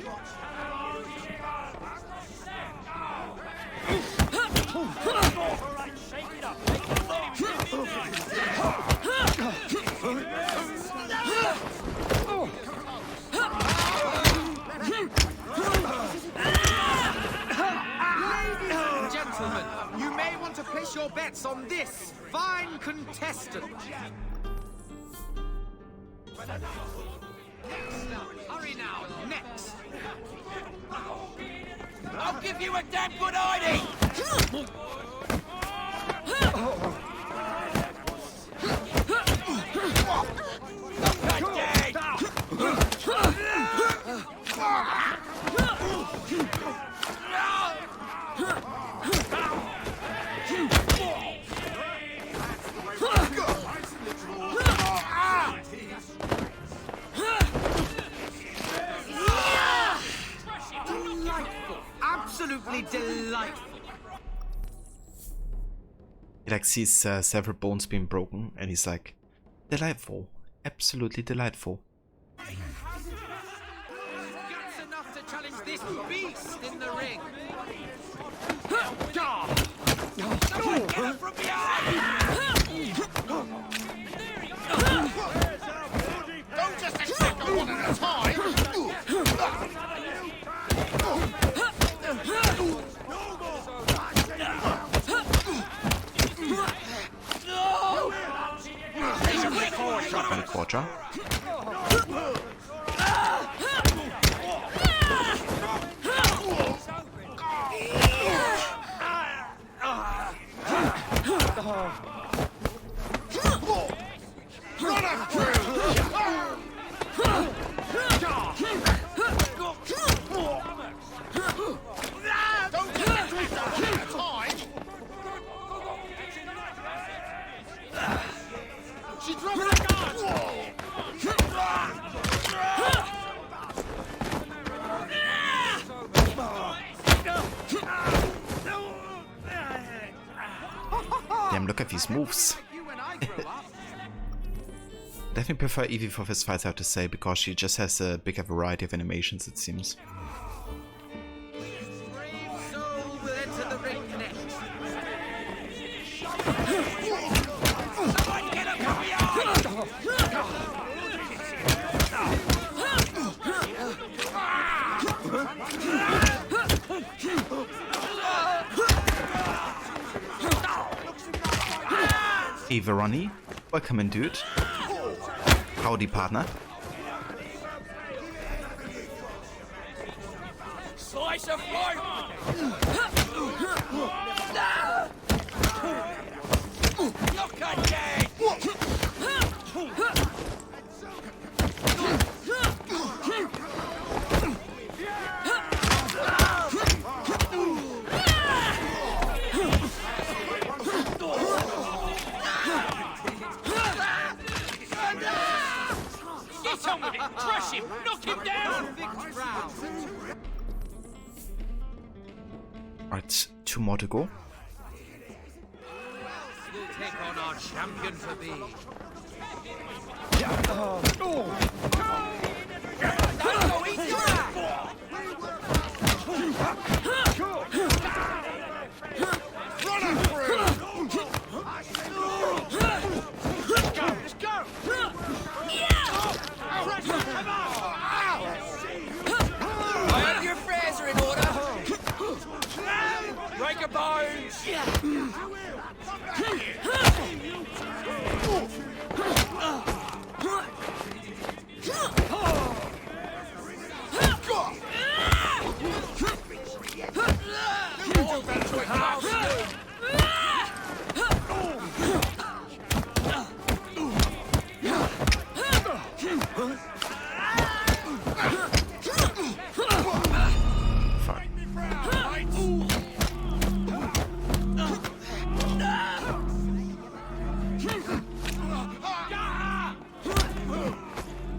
Gentlemen, you may want to place your bets on this fine contestant. Hurry now, next. I'll give you a damn good hiding! Delightful. Absolutely delightful. He like sees several bones being broken, and he's like, delightful, absolutely delightful. Guts enough to challenge this beast in the ring. Someone get him from behind! Don't just accept them one at a time! And a quarter. She dropped the guard! Damn, look at these moves. Definitely prefer Evie for this fight, I have to say, because she just has a bigger variety of animations, it seems. Eva Ronnie, welcome in, dude. Howdy, partner. Slice of life! Look at that! Get on with it! Crush him! Knock him down! Alright, 2 more to go. We'll take on our champion to be. I hope your affairs are in order. Break a bones.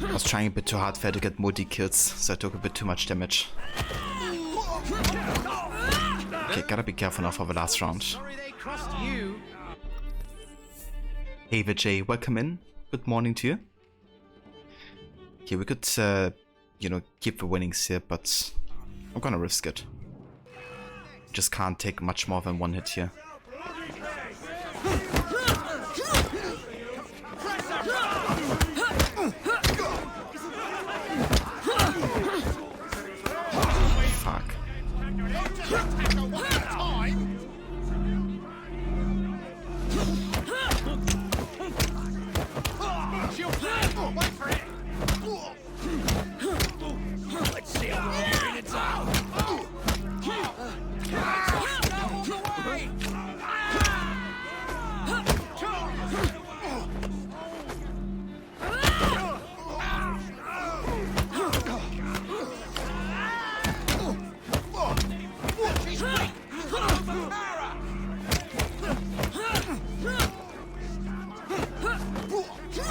I was trying a bit too hard there to get multi kills, so I took a bit too much damage. Okay, gotta be careful now for the last round. Sorry they crossed you. Hey Vijay, welcome in. good morning to you. Okay, we could, you know, keep the winnings here, but I'm gonna risk it. Just can't take much more than one hit here. Fuck. Let's see how long it's out.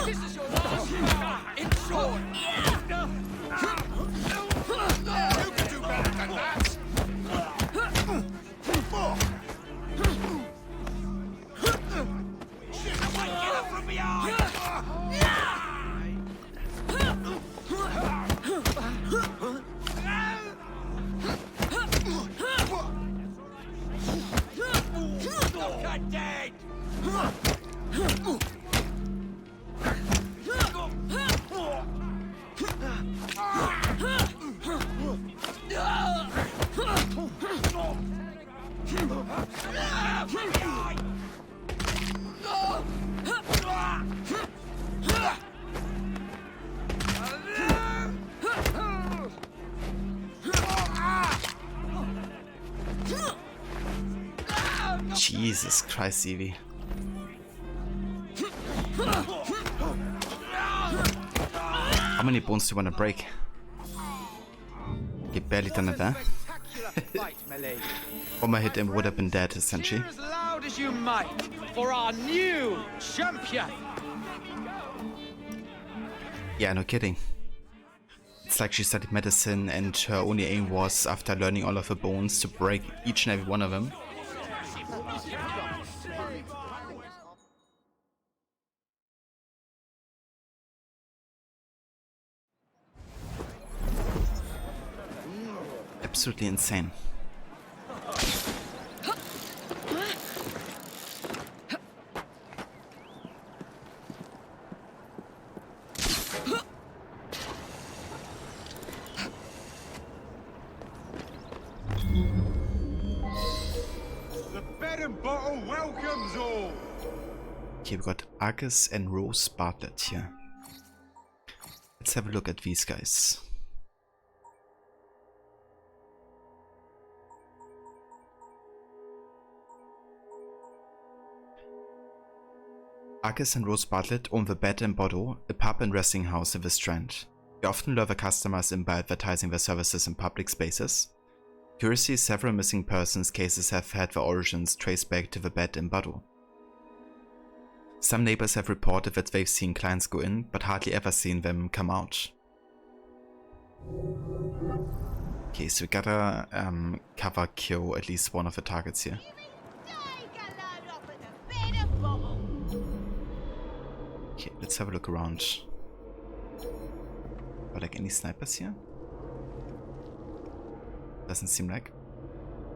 This is your last shot. It's short. You can do better than that. Shit, I might get up from behind. Cut dead. Jesus Christ, Evie. How many bones do you want to break? You barely done it there. One more hit and would have been dead, essentially. As loud as you might for our new champion. Yeah, no kidding. It's like she studied medicine and her only aim was, after learning all of her bones, to break each and every one of them. Absolutely insane. The bed and bottle welcomes all. Okay, we got Agus and Rose Bartlett here. Let's have a look at these guys. Agus and Rose Bartlett own the Bed and Bottle, a pub and resting house in the Strand. They often lure their customers in by advertising their services in public spaces. Curiously, several missing persons cases have had their origins traced back to the Bed and Bottle. Some neighbors have reported that they've seen clients go in, but hardly ever seen them come out. Okay, so we gotta cover kill at least one of the targets here. Okay, let's have a look around. Are like any snipers here? Doesn't seem like.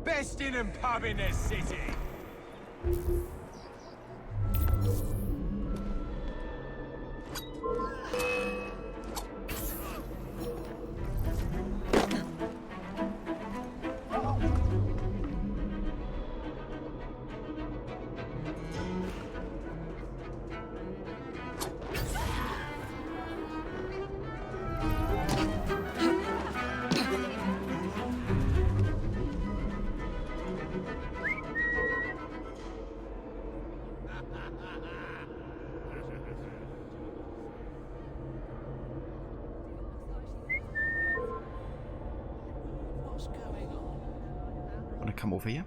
Best inn and pub in the city. Wanna come over here?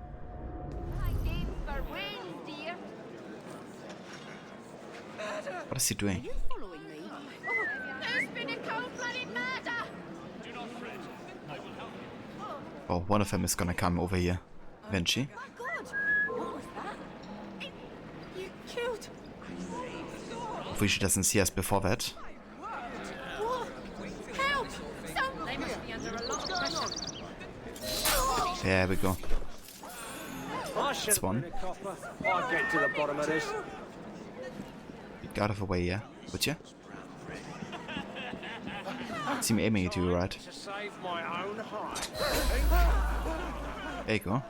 What is he doing? There's been a cold-blooded murder! Oh, one of them is gonna come over here eventually. My God! What was that? You killed... Hopefully she doesn't see us before that. Help! They must be under a lot of pressure. There we go. I That's should one. I'll get to the bottom of this. Get out of the way, yeah? Would you? See me aiming at you, right? To save my own hide. There you go.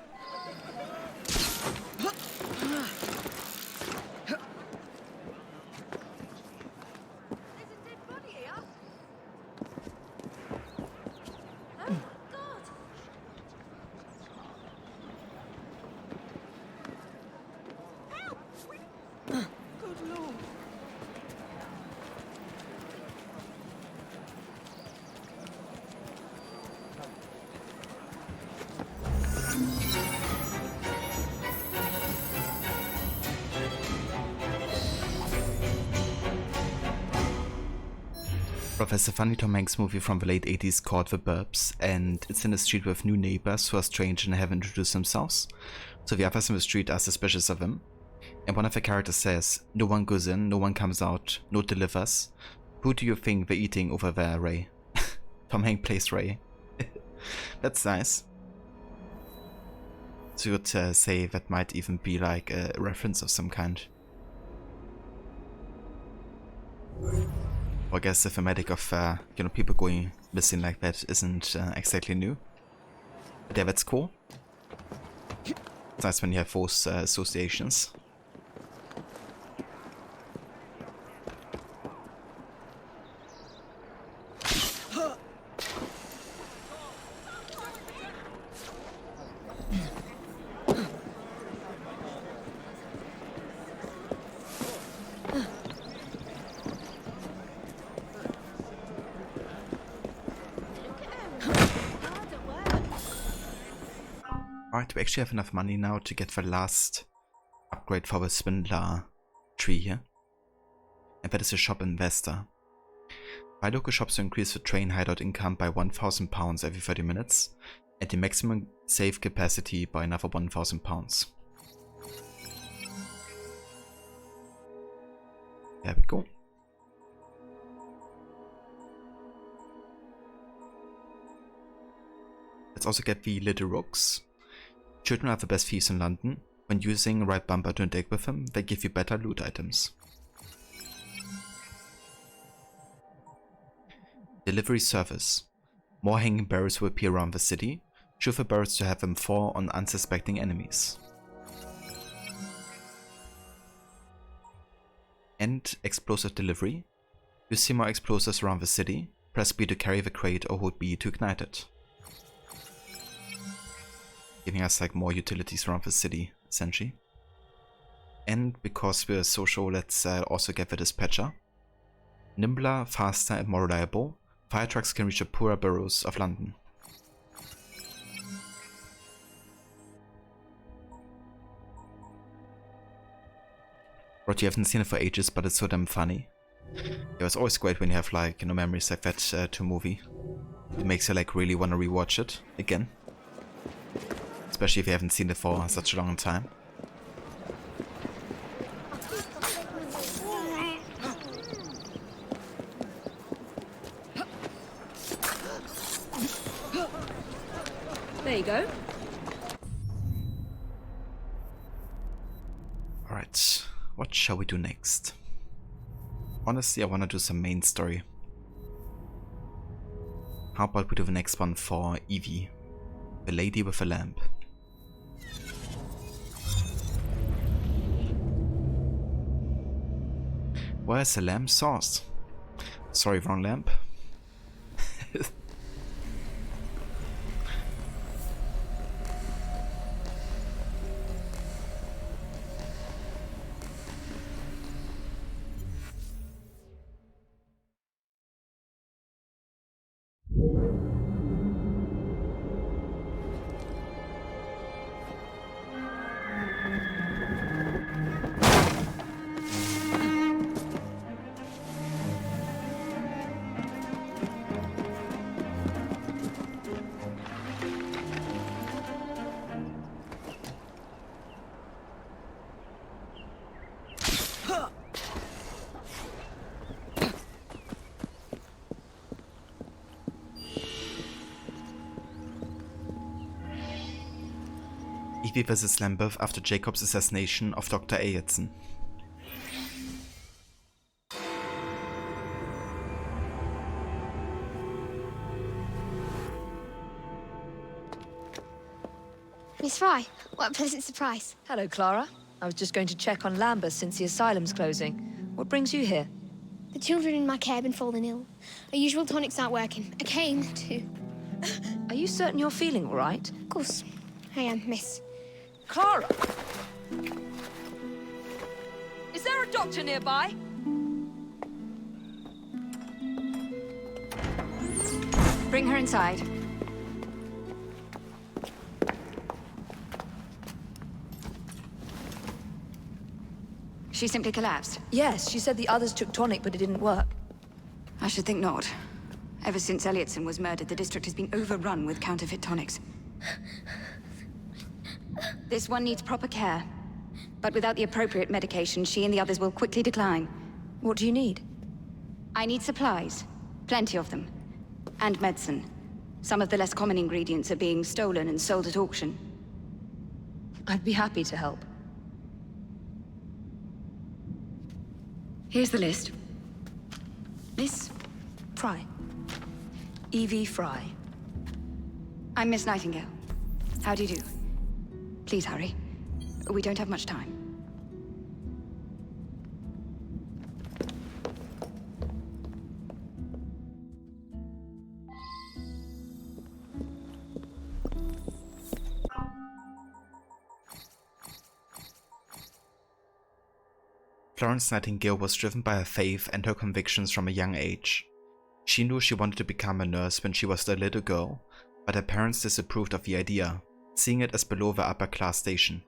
Professor Funny Tom Hanks movie from the late 80s called The Burbs, and it's in the street with new neighbors who are strange and have introduced themselves. So the others in the street are suspicious of him, and one of the characters says, "No one goes in, no one comes out, no delivers. Who do you think they're eating over there, Ray?" Tom Hanks plays Ray. That's nice. So you would say that might even be like a reference of some kind. Or I guess the thematic of you know, people going missing like that isn't exactly new. But yeah, that's cool. It's nice when you have those associations. Alright, we actually have enough money now to get the last upgrade for the Swindler tree here. And that is a shop investor. Buy local shops to increase the train hideout income by £1,000 every 30 minutes and the maximum save capacity by another £1,000. There we go. Let's also get the Little Rooks. Children are the best thieves in London. When using right bumper to interact with them, they give you better loot items. Delivery service. More hanging barrels will appear around the city. Shoot the barrels to have them fall on unsuspecting enemies. And explosive delivery. You see more explosives around the city. Press B to carry the crate or hold B to ignite it. Giving us like more utilities around the city, essentially. And because we're social, let's also get the dispatcher. Nimbler, faster and more reliable, fire trucks can reach the poorer boroughs of London. Right, you haven't seen it for ages, but it's so damn funny. Yeah, it's always great when you have like, you know, memories like that to a movie. It makes you like really want to rewatch it again. Especially if you haven't seen it for such a long time. There you go. Alright, what shall we do next? Honestly, I want to do some main story. How about we do the next one for Evie, the lady with a lamp. Where's the lamp source? Sorry, wrong lamp. Evie visits Lambeth after Jacob's assassination of Dr. Ayrton. Miss Fry, what a pleasant surprise. Hello, Clara. I was just going to check on Lambeth since the asylum's closing. What brings you here? The children in my care have been falling ill. Our usual tonics aren't working. I came to... Are you certain you're feeling all right? Of course, I am, miss. Clara! Is there a doctor nearby? Bring her inside. She simply collapsed. Yes, she said the others took tonic, but it didn't work. I should think not. Ever since Elliotson was murdered, the district has been overrun with counterfeit tonics. This one needs proper care. But without the appropriate medication, she and the others will quickly decline. What do you need? I need supplies. Plenty of them. And medicine. Some of the less common ingredients are being stolen and sold at auction. I'd be happy to help. Here's the list. Miss? Fry. Evie Fry. I'm Miss Nightingale. How do you do? Please hurry. We don't have much time. Florence Nightingale was driven by her faith and her convictions from a young age. She knew she wanted to become a nurse when she was a little girl, but her parents disapproved of the idea, seeing it as below the upper class station.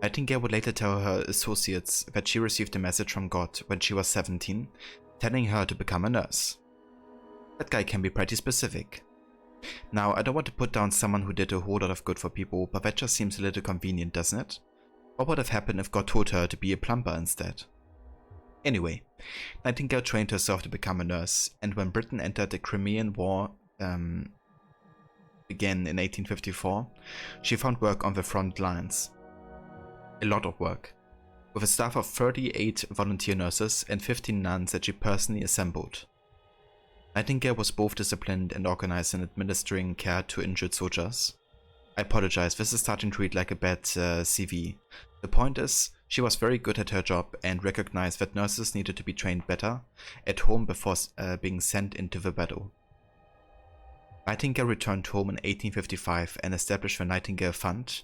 Nightingale would later tell her associates that she received a message from God when she was 17, telling her to become a nurse. That guy can be pretty specific. Now, I don't want to put down someone who did a whole lot of good for people, but that just seems a little convenient, doesn't it? What would have happened if God told her to be a plumber instead? Anyway, Nightingale trained herself to become a nurse, and when Britain entered the Crimean War again in 1854, she found work on the front lines. A lot of work, with a staff of 38 volunteer nurses and 15 nuns that she personally assembled. Nightingale was both disciplined and organized in administering care to injured soldiers. I apologize, this is starting to read like a bad CV. The point is, she was very good at her job and recognized that nurses needed to be trained better at home before being sent into the battle. Nightingale returned home in 1855 and established the Nightingale Fund,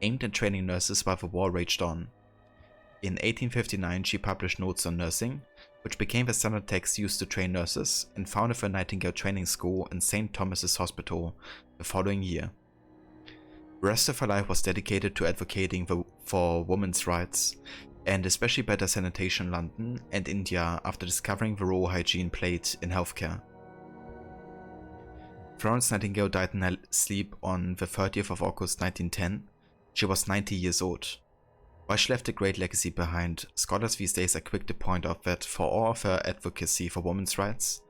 aimed at training nurses while the war raged on. In 1859 she published Notes on Nursing, which became the standard text used to train nurses, and founded the Nightingale Training School in St. Thomas's Hospital the following year. The rest of her life was dedicated to advocating for women's rights, and especially better sanitation in London and India after discovering the role hygiene played in healthcare. Florence Nightingale died in her sleep on the 30th of August 1910. She was 90 years old. While she left a great legacy behind, scholars these days are quick to point out that for all of her advocacy for women's rights,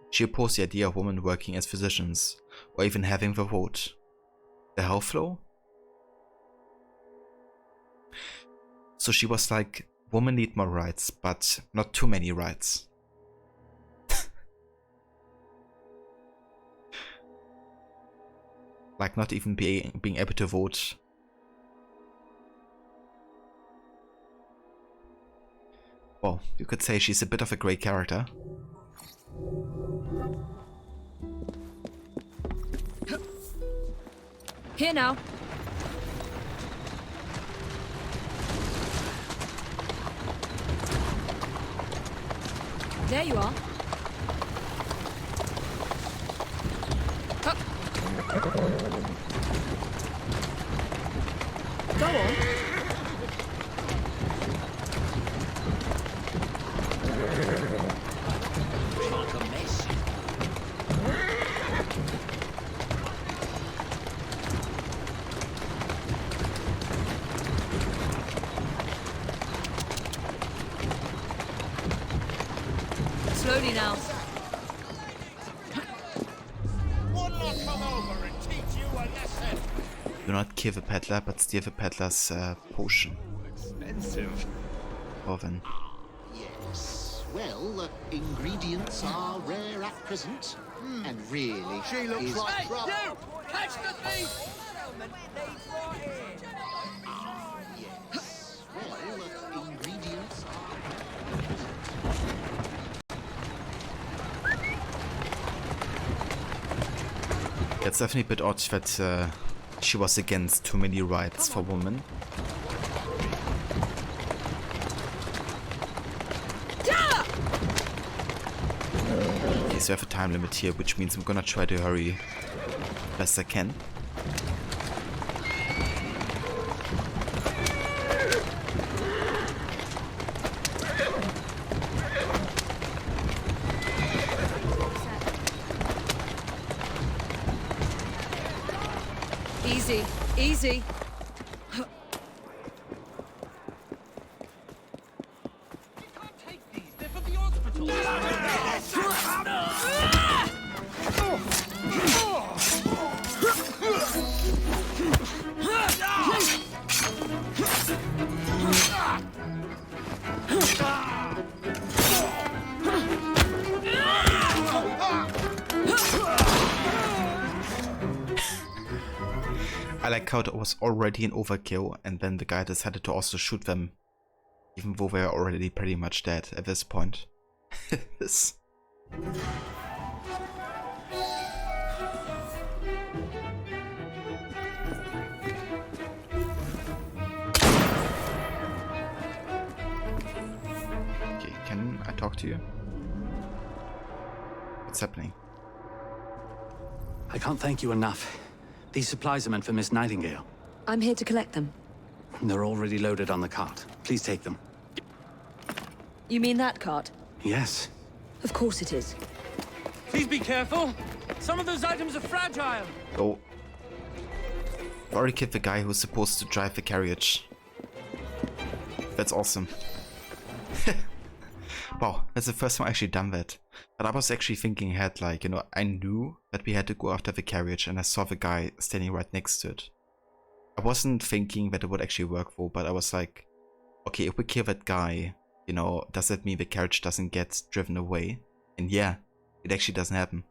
she opposed the idea of women working as physicians, or even having the vote. The health flow? So she was like, women need more rights, but not too many rights. Like not even being able to vote. Well, you could say she's a bit of a grey character. Here now. There you are. Go on. Slowly now. Do not kill the peddler, but steal the peddler's potion. Expensive. Oven. Yes. Well, ingredients are rare at present. And really, she looks like trouble. Hey, you! Catch the thief! Yes. Well, ingredients are... It's definitely a bit odd that she was against too many rights for women. Okay, so I have a time limit here, which means I'm gonna try to hurry best I can. Easy, easy. I like how it was already an overkill, and then the guy decided to also shoot them, even though they are already pretty much dead at this point. This. Okay, can I talk to you? What's happening? I can't thank you enough. These supplies are meant for Miss Nightingale. I'm here to collect them. They're already loaded on the cart. Please take them. You mean that cart? Yes. Of course it is. Please be careful. Some of those items are fragile. Oh. I already killed the guy who's supposed to drive the carriage. That's awesome. Wow, that's the first time I actually done that. But I was actually thinking ahead, like, you know, I knew that we had to go after the carriage and I saw the guy standing right next to it. I wasn't thinking that it would actually work though, but I was like, okay, if we kill that guy, you know, does that mean the carriage doesn't get driven away? And yeah, it actually doesn't happen.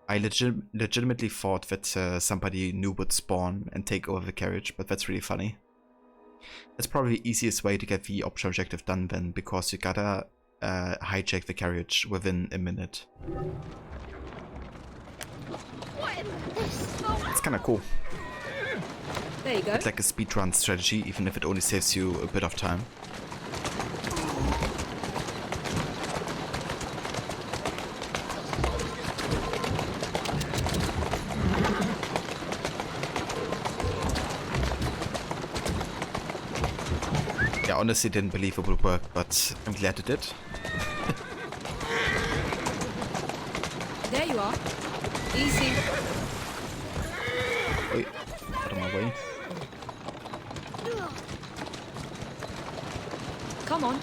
I legitimately thought that somebody new would spawn and take over the carriage, but that's really funny. That's probably the easiest way to get the optional objective done then, because you gotta hijack the carriage within a minute. It's kinda cool. There you go. It's like a speedrun strategy, even if it only saves you a bit of time. Yeah, honestly didn't believe it would work, but I'm glad it did. There you are. Easy. Wait, out of my way. Come on.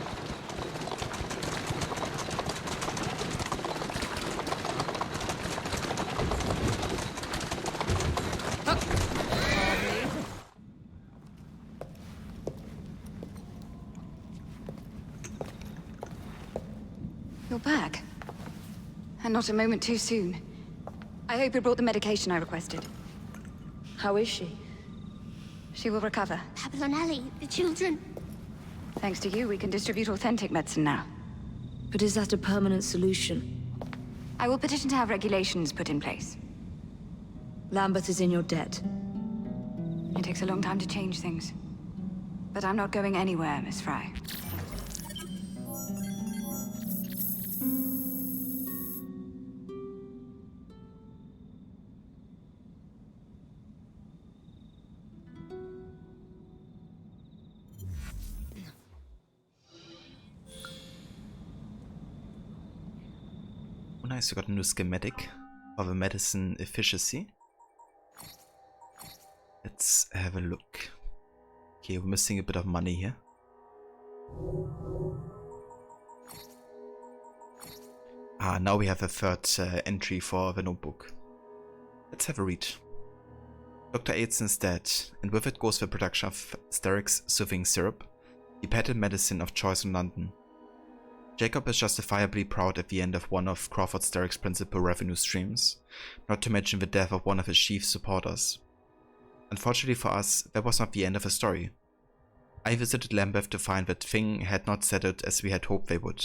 You're back. And not a moment too soon. I hope you brought the medication I requested. How is she? She will recover. Babylon Alley, the children. Thanks to you, we can distribute authentic medicine now. But is that a permanent solution? I will petition to have regulations put in place. Lambert is in your debt. It takes a long time to change things. But I'm not going anywhere, Miss Fry. Nice, you got a new schematic of a medicine efficiency. Let's have a look. Okay, we're missing a bit of money here. Ah, now we have a third entry for the notebook. Let's have a read. Dr. Aidston is dead, and with it goes the production of Steric's soothing syrup, the patent medicine of choice in London. Jacob is justifiably proud at the end of one of Crawford Steric's principal revenue streams, not to mention the death of one of his chief supporters. Unfortunately for us, that was not the end of the story. I visited Lambeth to find that Thing had not settled as we had hoped they would.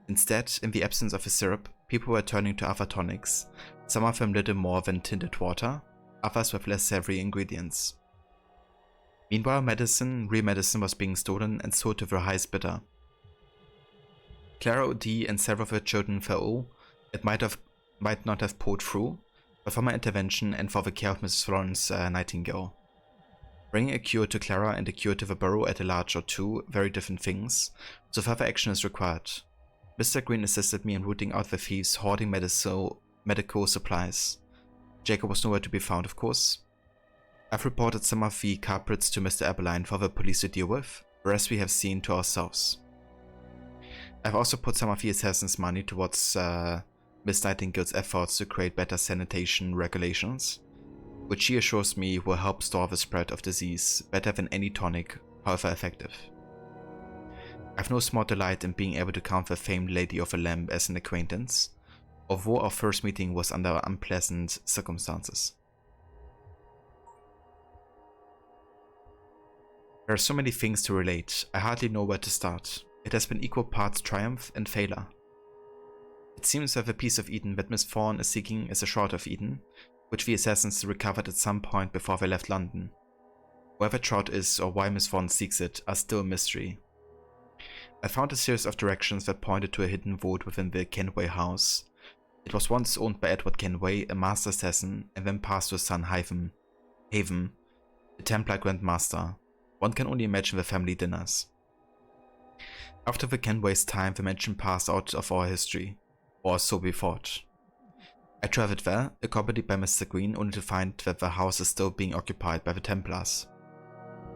Instead, in the absence of the syrup, people were turning to other tonics, some of them little more than tinted water, others with less savory ingredients. Meanwhile, real medicine was being stolen and sold to the highest bidder. Clara O'D and several of her children fell ill. It might not have pulled through, but for my intervention and for the care of Mrs. Florence Nightingale. Bringing a cure to Clara and a cure to the Borough at a large are two very different things, so further action is required. Mr. Green assisted me in rooting out the thieves hoarding medical supplies. Jacob was nowhere to be found, of course. I've reported some of the culprits to Mr. Eberlein for the police to deal with, the rest we have seen to ourselves. I've also put some of the assassins' money towards Miss Nightingale's efforts to create better sanitation regulations, which she assures me will help stop the spread of disease better than any tonic, however effective. I've no small delight in being able to count the famed Lady of the Lamp as an acquaintance, although our first meeting was under unpleasant circumstances. There are so many things to relate, I hardly know where to start. It has been equal parts triumph and failure. It seems that the piece of Eden that Miss Thorne is seeking is a shard of Eden, which the assassins recovered at some point before they left London. Where the shard is or why Miss Thorne seeks it are still a mystery. I found a series of directions that pointed to a hidden vault within the Kenway house. It was once owned by Edward Kenway, a master assassin, and then passed to his son Haven, the Templar Grand Master. One can only imagine the family dinners. After the Kenway's time, the mansion passed out of our history, or so we thought. I travelled there, accompanied by Mr. Green, only to find that the house is still being occupied by the Templars.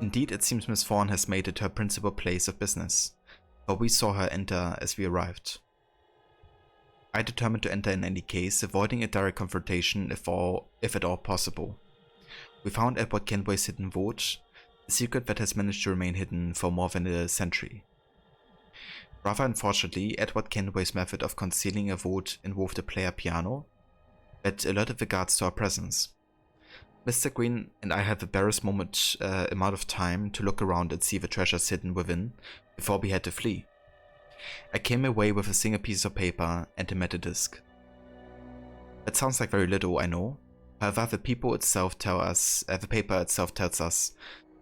Indeed, it seems Miss Thorne has made it her principal place of business, for we saw her enter as we arrived. I determined to enter in any case, avoiding a direct confrontation if at all possible. We found Edward Kenway's hidden vault, a secret that has managed to remain hidden for more than a century. Rather unfortunately, Edward Kenway's method of concealing a vault involved a player piano that alerted the guards to our presence. Mr. Green and I had the barest amount of time to look around and see the treasures hidden within before we had to flee. I came away with a single piece of paper and a metadisc. That sounds like very little, I know. However, the paper itself tells us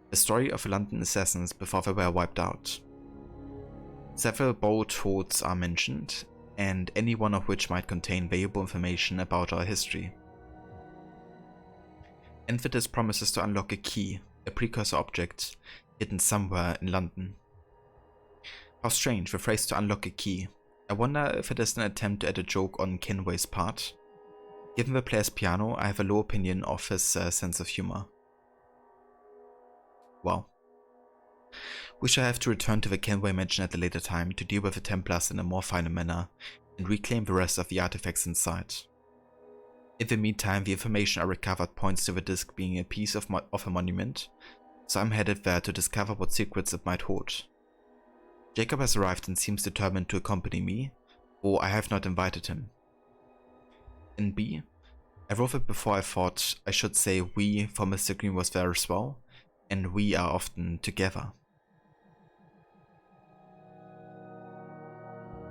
the story of the London assassins before they were wiped out. Several bold thoughts are mentioned, and any one of which might contain valuable information about our history. And Fittest promises to unlock a key, a precursor object, hidden somewhere in London. How strange, the phrase to unlock a key. I wonder if it is an attempt to add a joke on Kenway's part. Given the player's piano, I have a low opinion of his sense of humor. Well. We shall have to return to the Kenway mansion at a later time to deal with the Templars in a more final manner and reclaim the rest of the artifacts inside. In the meantime, the information I recovered points to the disc being a piece of a monument, so I'm headed there to discover what secrets it might hold. Jacob has arrived and seems determined to accompany me, though I have not invited him. In B, I wrote it before I thought I should say we, for Mr. Green was there as well, and we are often together.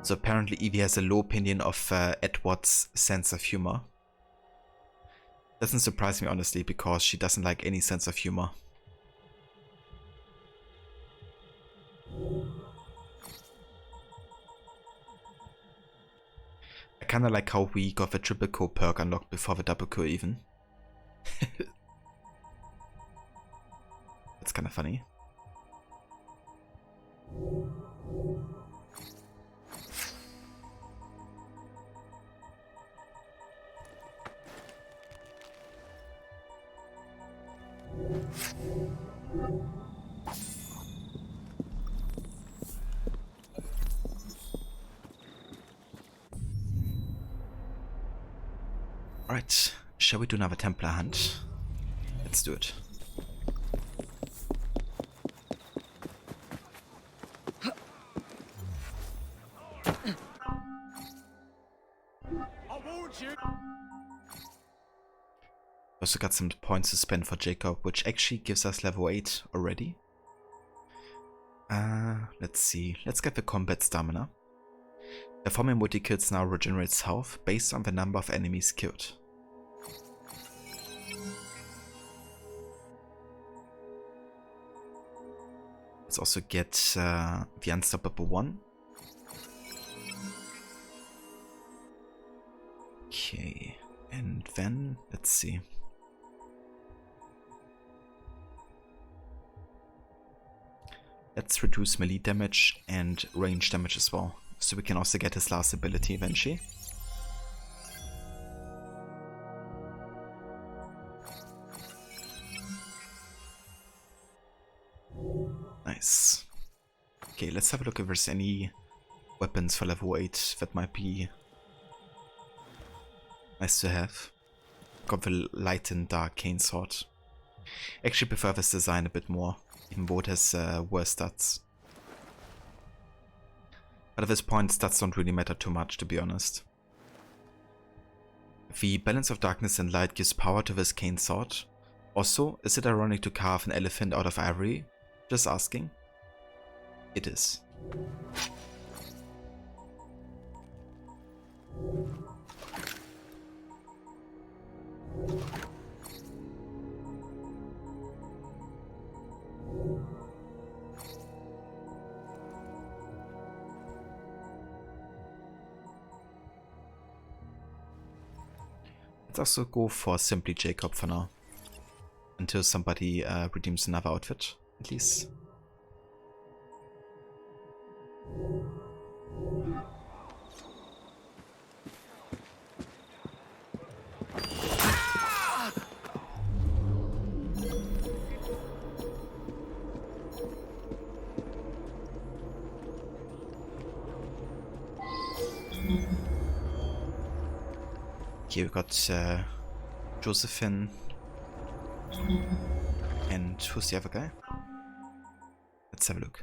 So apparently Evie has a low opinion of Edward's sense of humor. Doesn't surprise me honestly, because she doesn't like any sense of humor. I kinda like how we got the triple kill perk unlocked before the double kill even. That's kinda funny. Alright, shall we do another Templar hunt? Let's do it. Also got some points to spend for Jacob, which actually gives us level 8 already. Let's see. Let's get the combat stamina. Performing multi-kills now regenerates health based on the number of enemies killed. Let's also get the Unstoppable 1. Okay, and then let's see. Let's reduce melee damage and range damage as well, so we can also get his last ability eventually. Nice. Okay, let's have a look if there's any weapons for level 8 that might be nice to have. Got the light and dark cane sword. Actually prefer this design a bit more, even though it has worse stats. But at this point, stats don't really matter too much, to be honest. The balance of darkness and light gives power to this cane sword. Also, is it ironic to carve an elephant out of ivory? Just asking. It is. Let's also go for simply Jacob for now. Until somebody redeems another outfit, at least. Okay, we got Josephine. And who's the other guy? Let's have a look.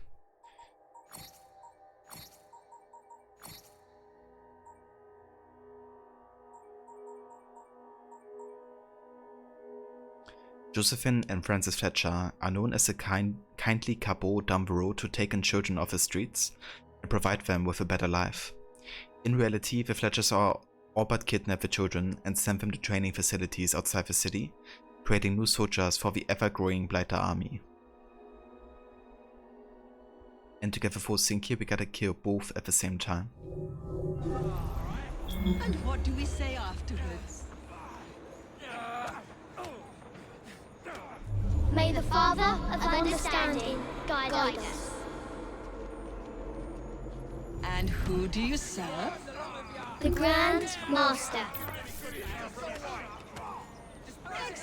Josephine and Francis Fletcher are known as a kindly couple down the road who take in children off the streets and provide them with a better life. In reality, the Fletchers are all but kidnap the children and send them to training facilities outside the city, creating new soldiers for the ever-growing Blighter army. And to get the full sync here, we gotta kill both at the same time. And what do we say afterwards? May the Father of Understanding guide us. And who do you serve? The Grand Master.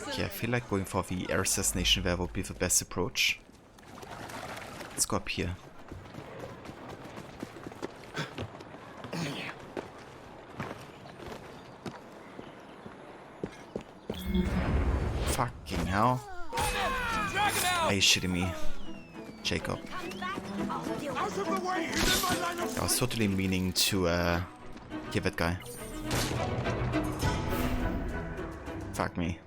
Okay, I feel like going for the air assassination there would be the best approach. Let's go up here. Fucking hell. Are you shitting me? Jacob. I was totally meaning to give that guy. Fuck me.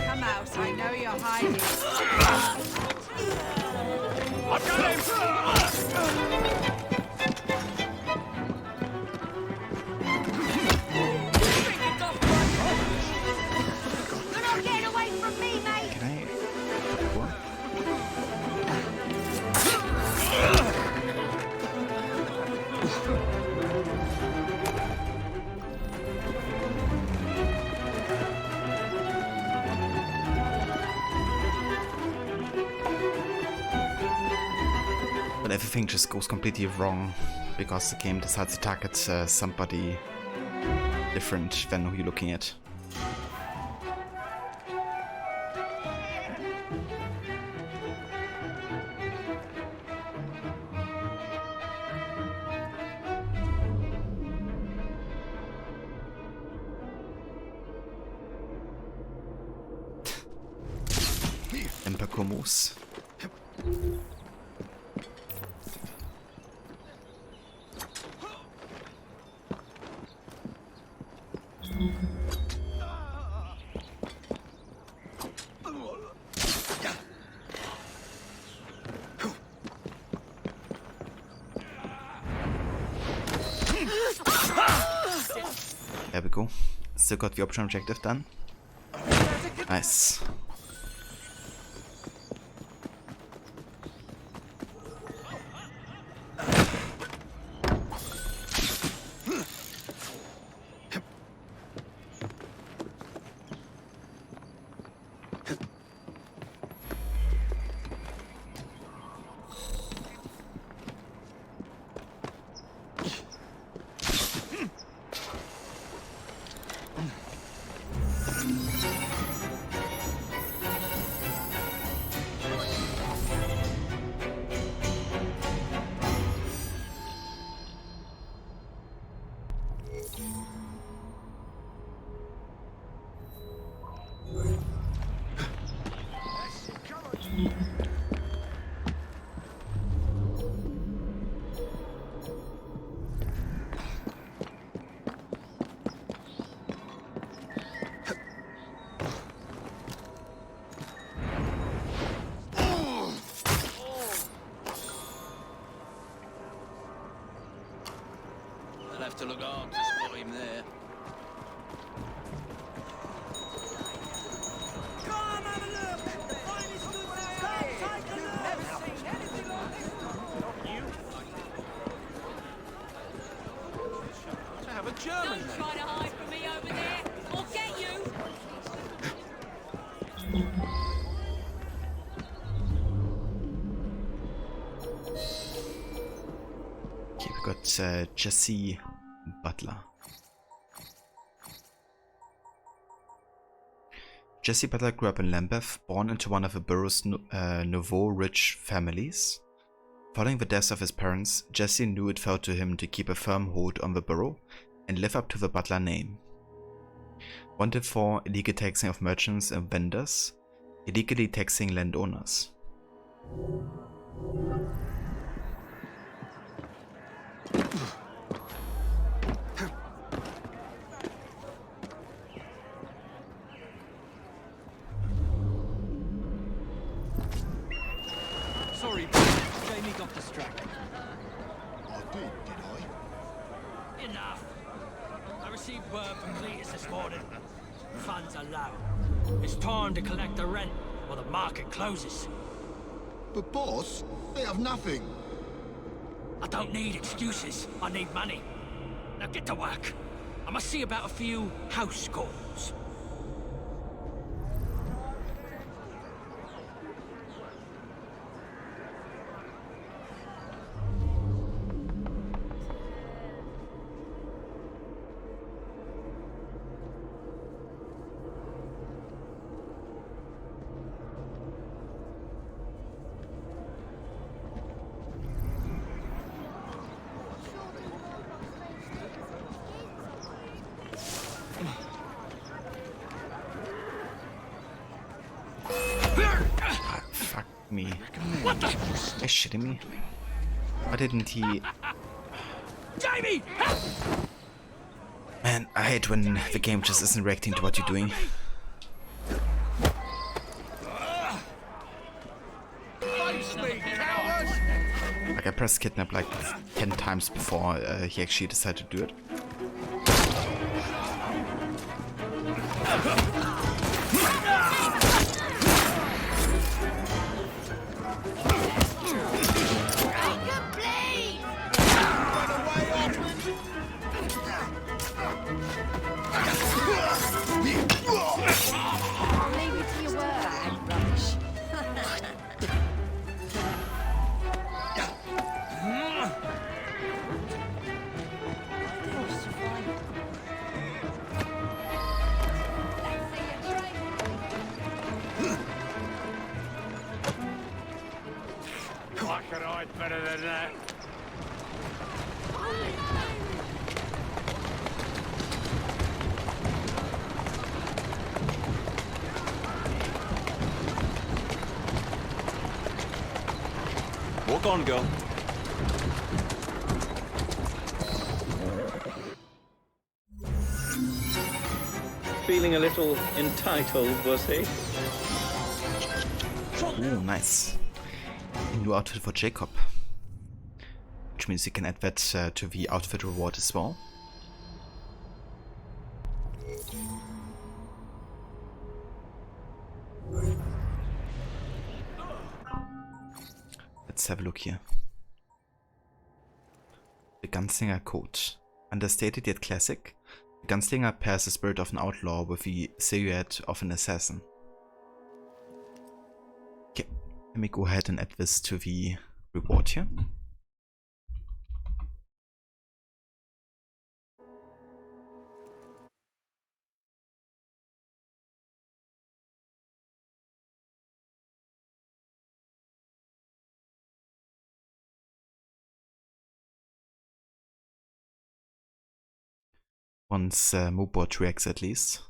Come out, I know you're hiding. I've got him! You're not getting away from me, mate! Can I... What? but everything just goes completely wrong because the game decides to target somebody different than who you're looking at. Empacomos. There we go. Still got the option objective done. Nice. I'll have to look hard to spot him there. Come have a look! The finest goods outside! Take a look! Never seen anything like this! Not you. To have a German. Don't try to hide from me over there! I'll get you! Okay, we got Jesse Butler. Jesse Butler grew up in Lambeth, born into one of the borough's nouveau rich families. Following the deaths of his parents, Jesse knew it fell to him to keep a firm hold on the borough and live up to the Butler name. Wanted for illegal taxing of merchants and vendors, illegally taxing landowners. Sorry, Jamie got distracted. I did I? Enough. I received word from Cletus this morning. Funds are low. It's time to collect the rent or the market closes. But boss, they have nothing. I don't need excuses. I need money. Now get to work. I must see about a few house calls. Fuck me. What the? Are you shitting me? Why didn't he? Jamie! Man, I hate when the game just isn't reacting to what you're doing. Like I pressed kidnap like 10 times before he actually decided to do it. there. Walk on, girl. Feeling a little entitled, was he? Ooh, nice. A new outfit for Jacob. Which means you can add that to the outfit reward as well. Let's have a look here. The Gunslinger coat. Understated yet classic. The Gunslinger pairs the spirit of an outlaw with the silhouette of an assassin. Okay, let me go ahead and add this to the reward here. Once Moobot reacts at least.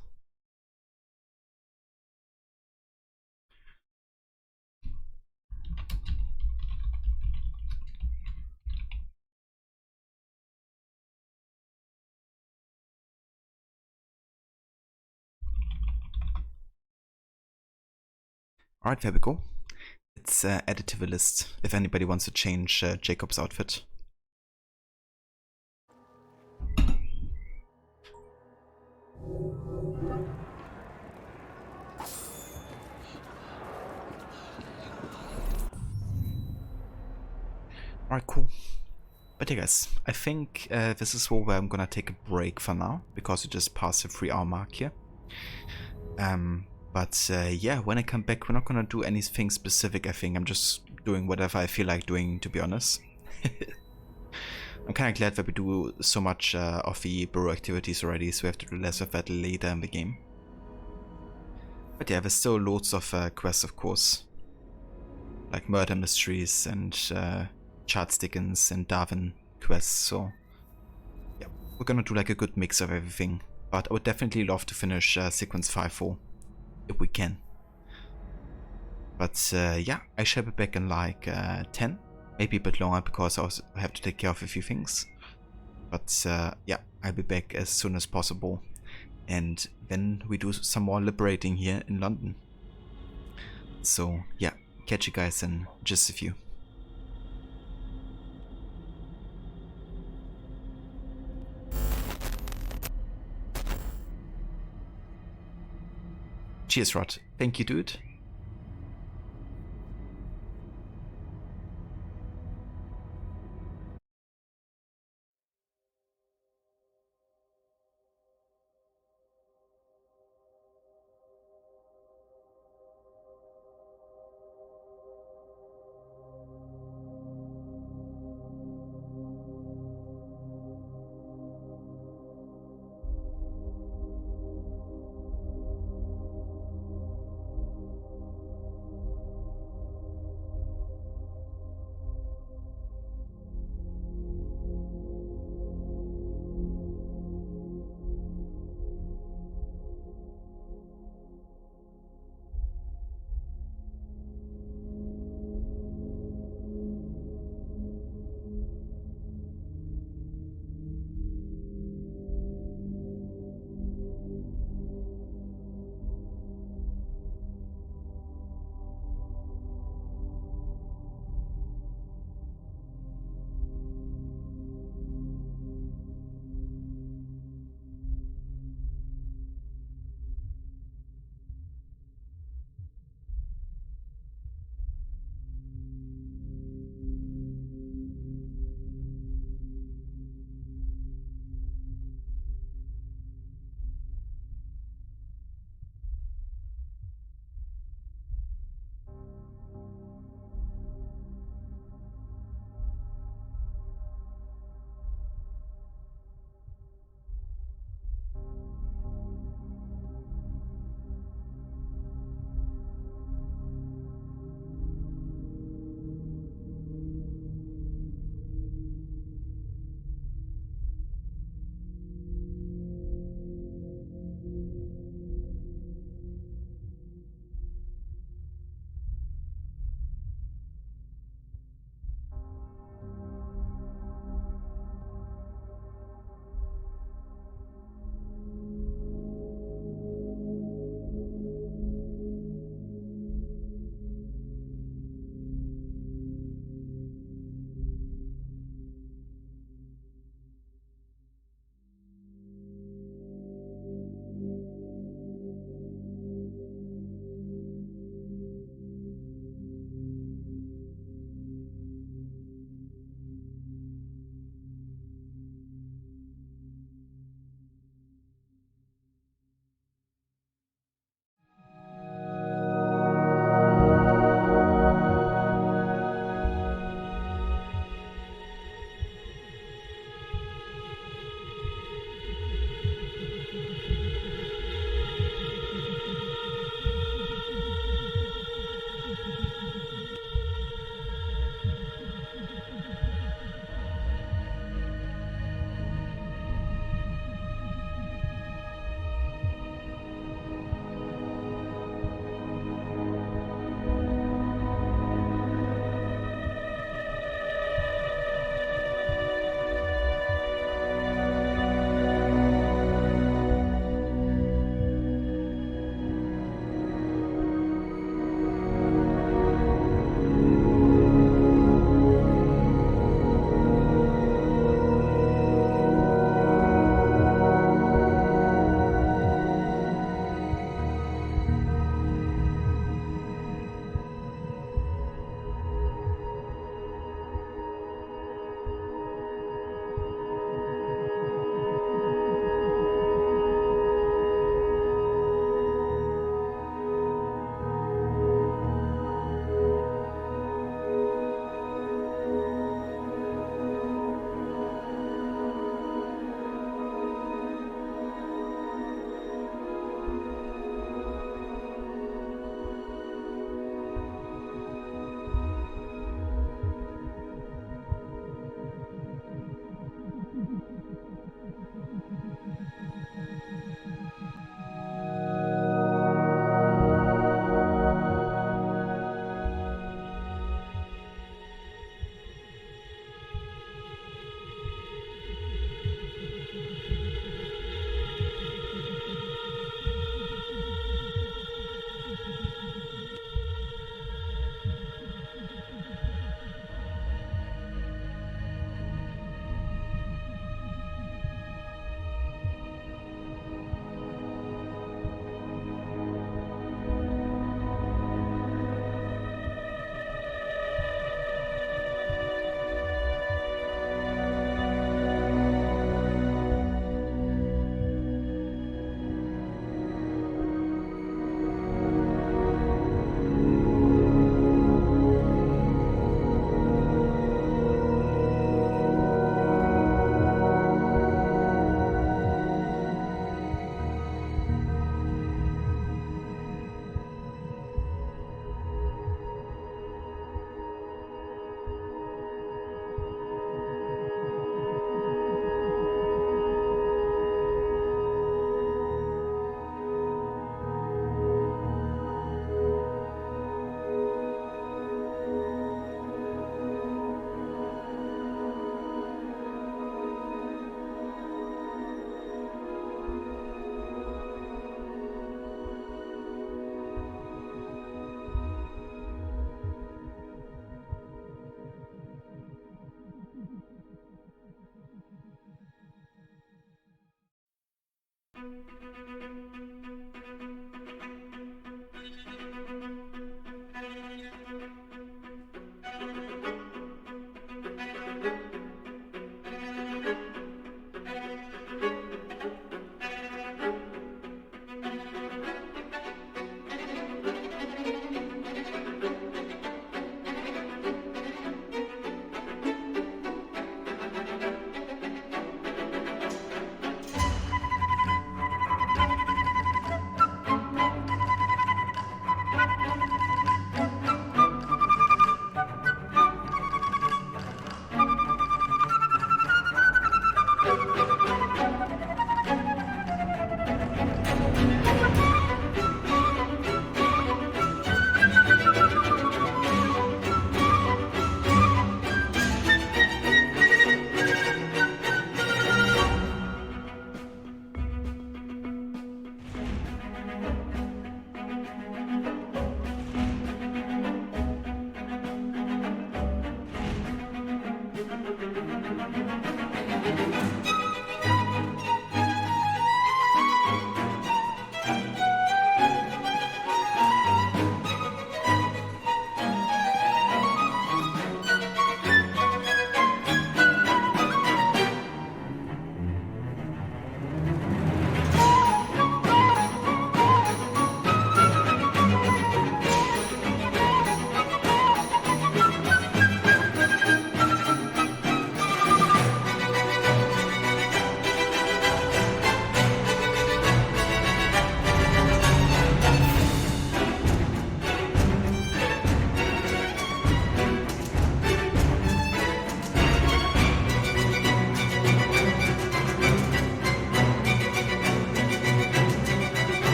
Alright, there we go. It's added to the list if anybody wants to change Jacob's outfit. Alright, cool. But yeah guys, I think this is where I'm gonna take a break for now, because we just passed the 3-hour mark here. But yeah, when I come back, we're not gonna do anything specific. I think I'm just doing whatever I feel like doing, to be honest. I'm kind of glad that we do so much of the burrow activities already, so we have to do less of that later in the game. But yeah, there's still loads of quests, of course. Like murder mysteries and Charles Dickens and Darwin quests, so yeah, we're gonna do like a good mix of everything. But I would definitely love to finish sequence 5-4 if we can. But yeah, I shall be back in like 10, maybe a bit longer because I also have to take care of a few things. But yeah, I'll be back as soon as possible, and then we do some more liberating here in London. So yeah, catch you guys in just a few. Cheers, Rod. Thank you, dude.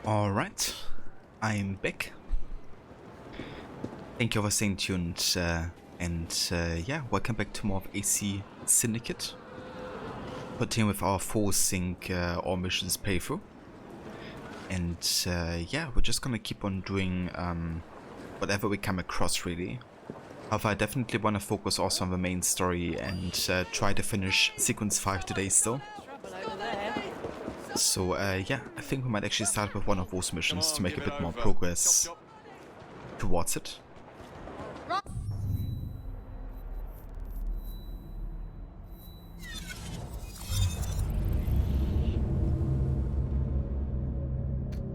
Alright, I'm back. Thank you for staying tuned, yeah, welcome back to more of AC Syndicate. Continuing with our forcing all missions playthrough. And yeah, we're just gonna keep on doing whatever we come across, really. However, I definitely want to focus also on the main story and try to finish Sequence 5 today still. So yeah, I think we might actually start with one of those missions to make a bit more progress towards it.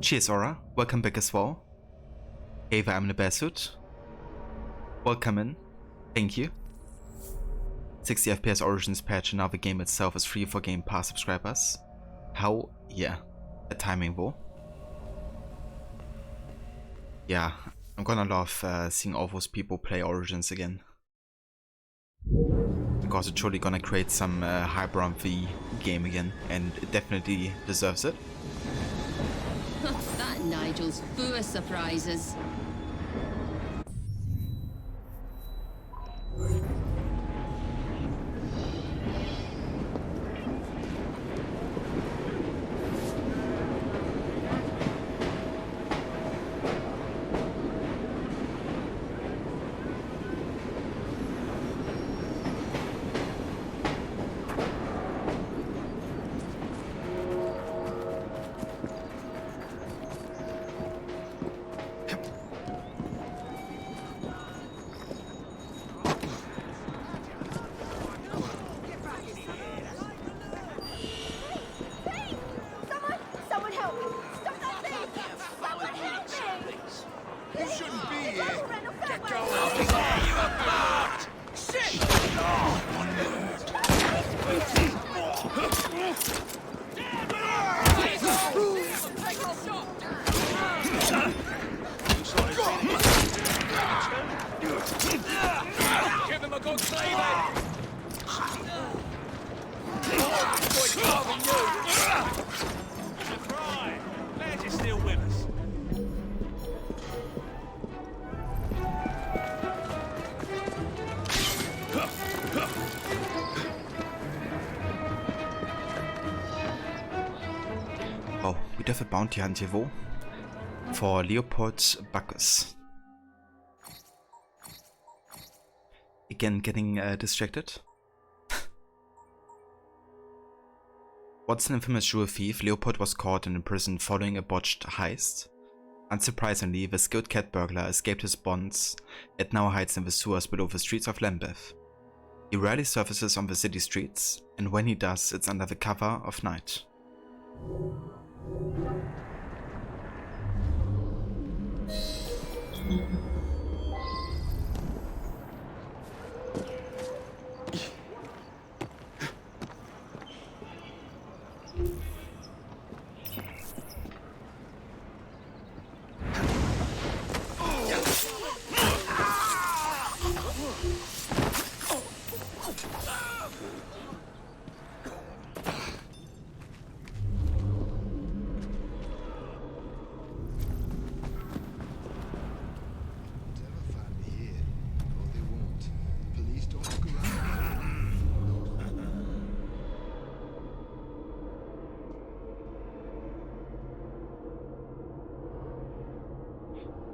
Cheers, Aura. Welcome back as well. Ava, I'm in a bear suit. Welcome in. Thank you. 60 FPS Origins patch, and now the game itself is free for Game Pass subscribers. How? Yeah. The timing though. Yeah, I'm gonna love seeing all those people play Origins again. Because it's surely gonna create some hype around the game again, and it definitely deserves it. That Nigel's full of surprises. Give him a good cleaving! Glad you're still with us. Oh, we do have a bounty hunt here though. For Leopold Bacchus. Again, getting distracted. Once an infamous jewel thief, Leopold was caught and imprisoned following a botched heist. Unsurprisingly, the skilled cat burglar escaped his bonds and now hides in the sewers below the streets of Lambeth. He rarely surfaces on the city streets, and when he does, it's under the cover of night.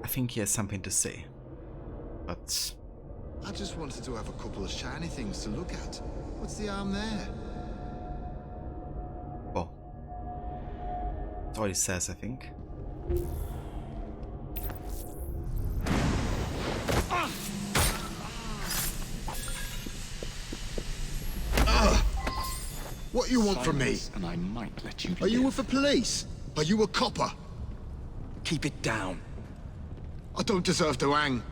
I think he has something to say, but I just wanted to have a couple of shiny things to look at. What's the harm there? well, that's all he says, I think. What you want from me? And I might let you live. Are you with the police? Are you a copper? Keep it down. I don't deserve to hang.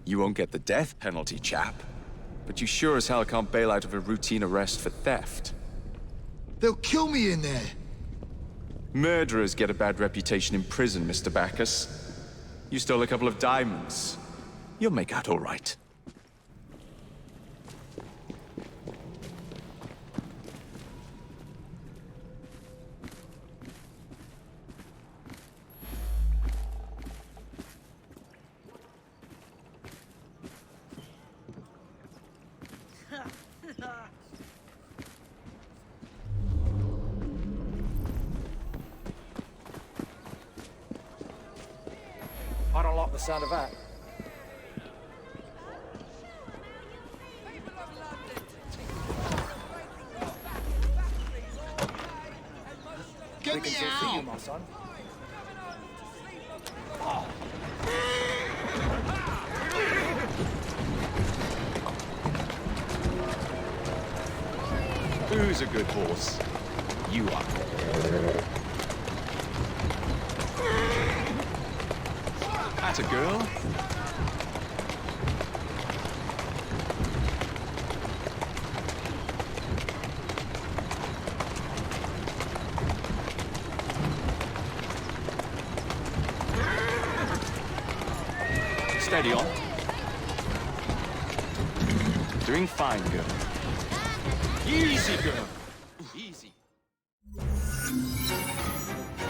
You won't get the death penalty, chap. But you sure as hell can't bail out of a routine arrest for theft. They'll kill me in there. Murderers get a bad reputation in prison, Mr. Bacchus. You stole a couple of diamonds. You'll make out all right. I don't like the sound of that. Get me You, out! my son. Who's a good horse? You are. That's a girl. Steady on. Doing fine, girl. Easy, girl. Easy.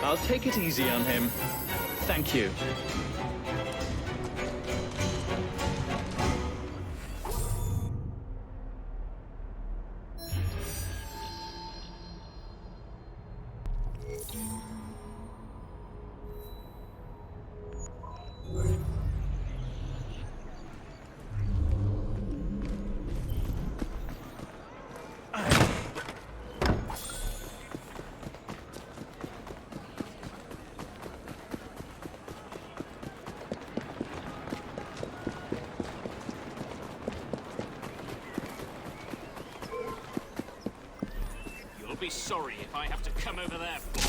I'll take it easy on him. Thank you. You'll be sorry if I have to come over there, boy.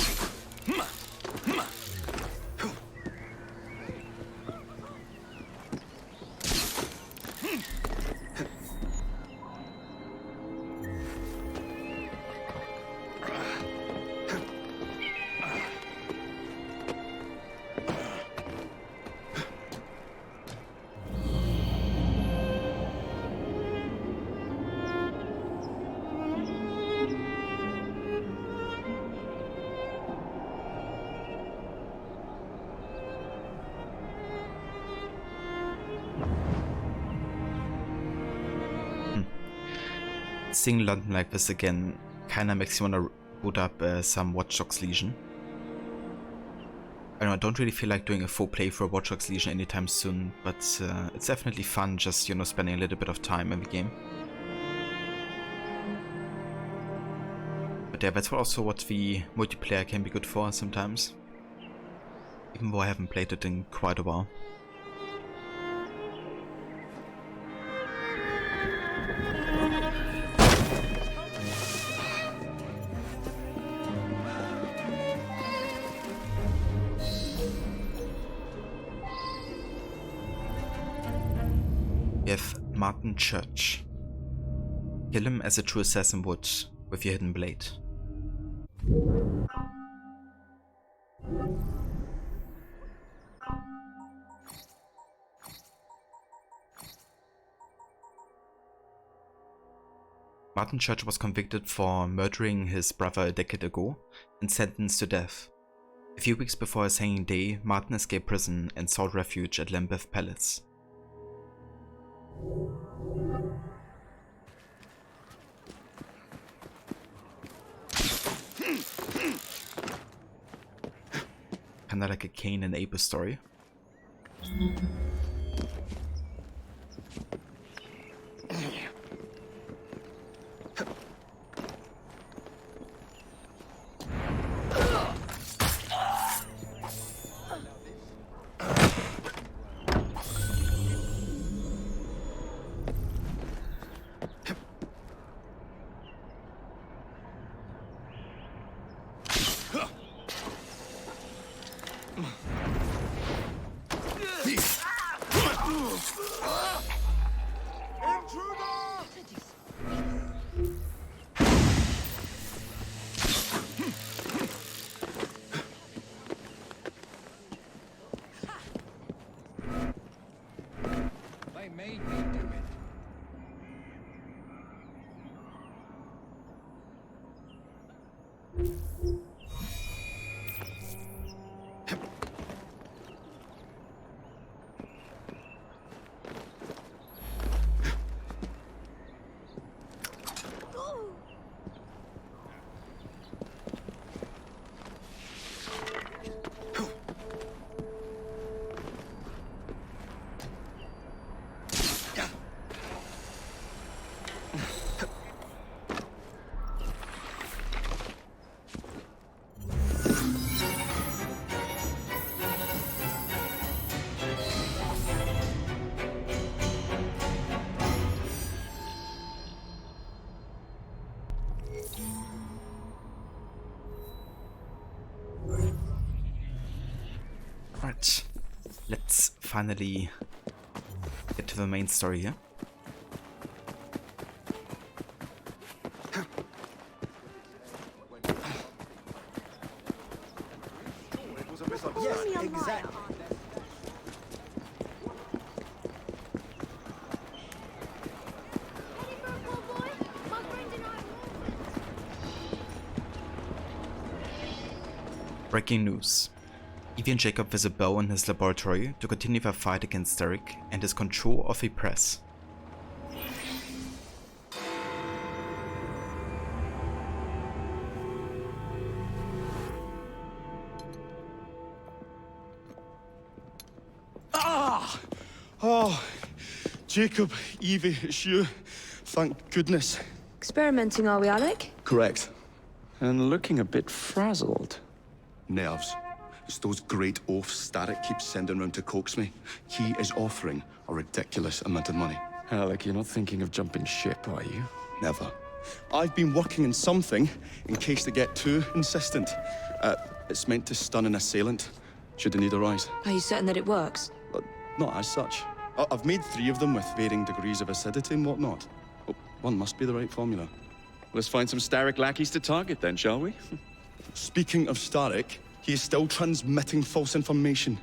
Seeing London like this again kinda makes you wanna boot up some Watch Dogs Legion. I don't know, I don't really feel like doing a full playthrough of Watch Dogs Legion anytime soon, but it's definitely fun just, you know, spending a little bit of time in the game. But yeah, that's also what the multiplayer can be good for sometimes. Even though I haven't played it in quite a while. We have Martin Church. Kill him as a true assassin would with your hidden blade. Martin Church was convicted for murdering his brother a decade ago and sentenced to death. A few weeks before his hanging day, Martin escaped prison and sought refuge at Lambeth Palace. Kinda like a Cain and Abel story. Right, let's finally get to the main story here. Yes, exactly. Breaking news. Evie and Jacob visit Bo in his laboratory to continue their fight against Derek and his control of the press. Ah! Oh, Jacob, Evie, it's you. Thank goodness. Experimenting, are we, Alec? Correct. And looking a bit frazzled. Nerves. It's those great oafs Static keeps sending round to coax me. He is offering a ridiculous amount of money. Alec, you're not thinking of jumping ship, are you? Never. I've been working on something in case they get too insistent. It's meant to stun an assailant, should the need arise. Are you certain that it works? Not as such. I've made 3 of them with varying degrees of acidity and whatnot. Oh, one must be the right formula. Let's find some Starrick lackeys to target then, shall we? Speaking of Starrick, he is still transmitting false information.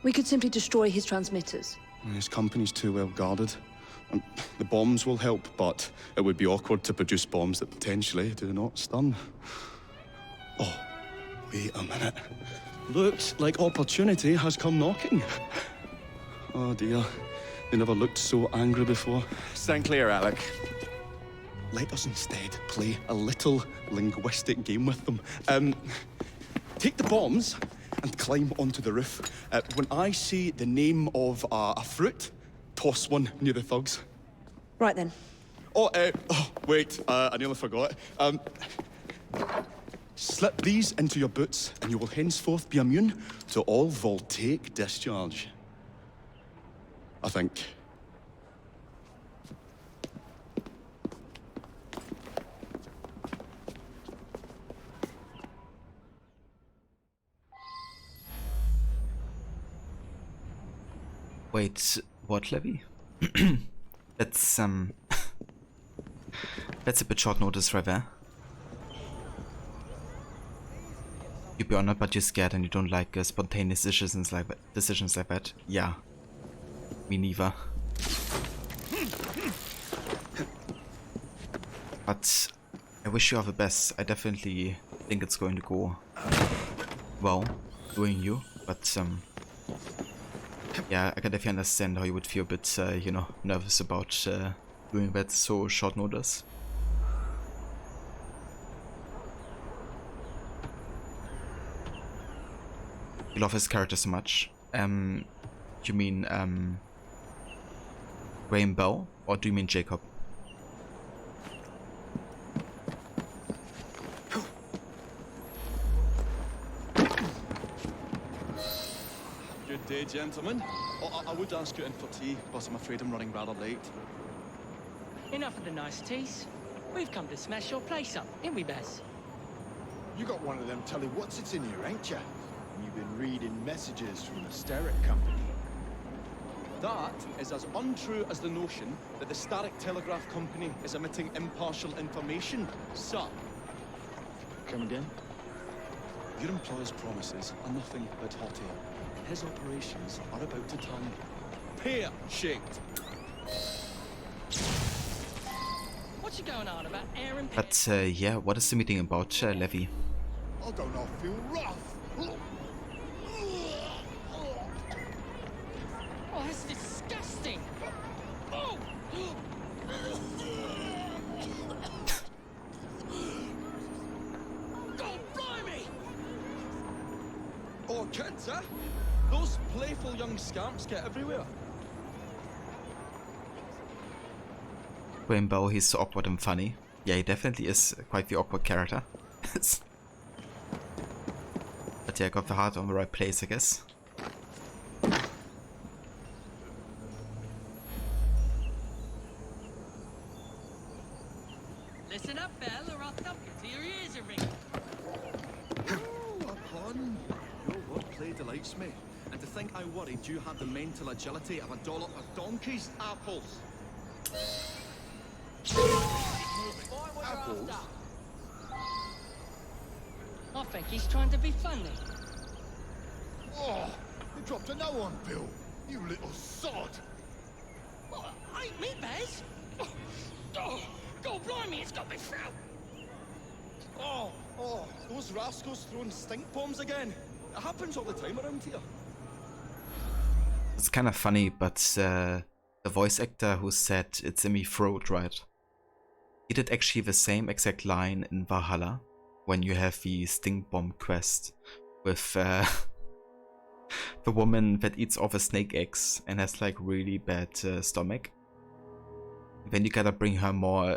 We could simply destroy his transmitters. His company's too well guarded. The bombs will help, but it would be awkward to produce bombs that potentially do not stun. Oh, wait a minute. Looks like opportunity has come knocking. Oh dear, they never looked so angry before. Stand clear, Alec. Let us instead play a little linguistic game with them. Take the bombs and climb onto the roof. When I say the name of a fruit, toss one near the thugs. Right then. Oh, wait, I nearly forgot. Slip these into your boots and you will henceforth be immune to all voltaic discharge. I think. Wait, what, Levy? That's that's a bit short notice right there. You be honored, but you're scared and you don't like spontaneous decisions like that. Yeah, me neither. But I wish you all the best. I definitely think it's going to go well, doing you. But yeah, I can definitely understand how you would feel a bit, you know, nervous about doing that so short notice. You love his character so much. You mean Rainbow, or do you mean Jacob? Good day, gentlemen. Oh, I would ask you in for tea, but I'm afraid I'm running rather late. Enough of the niceties. We've come to smash your place up, ain't we, Bess? You got one of them telly what's-its in here, ain't ya? And you've been reading messages from the Starrick Company. That is as untrue as the notion that the Starrick Telegraph Company is emitting impartial information, sir. Come again? Your employer's promises are nothing but hot air. His operations are about to turn pear-shaped. What's you going on about air and But yeah, what is the meeting about, Levy? I don't know, feel rough. Oh, that's disgusting. Oh. Oh, kids, eh? Those playful young scamps get everywhere. Rainbow, he's so awkward and funny. Yeah, he definitely is quite the awkward character. But yeah, got the heart on the right place, I guess. Listen up, Belle, or I'll thump you till your ears are ringing. Oh, upon. Your wordplay delights me. And to think I worried you had the mental agility of a dollop of donkey's apples. Apples? I think he's trying to be funny. Oh, you dropped a no on Bill. You little sod. What? Ain't me, Bez? Oh, God blimey, it's got me throat. Oh, those rascals throwing stink bombs again. It happens all the time around here. It's kind of funny, but the voice actor who said it's in me throat, right? He did actually the same exact line in Valhalla when you have the stink bomb quest with the woman that eats all the snake eggs and has like really bad stomach. Then you gotta bring her more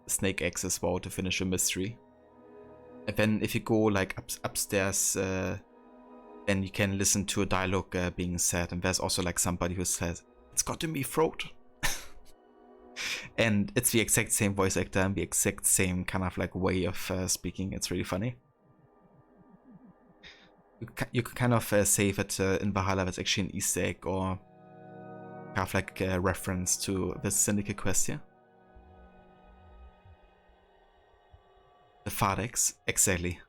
snake eggs as well to finish the mystery. And then if you go like upstairs, then you can listen to a dialogue being said, and there's also like somebody who says, "It's got in me throat." And it's the exact same voice actor and the exact same kind of like way of speaking. It's really funny. You can kind of say that in Valhalla that's actually an Easter egg or kind of like a reference to the Syndicate quest here. The Fadex, exactly.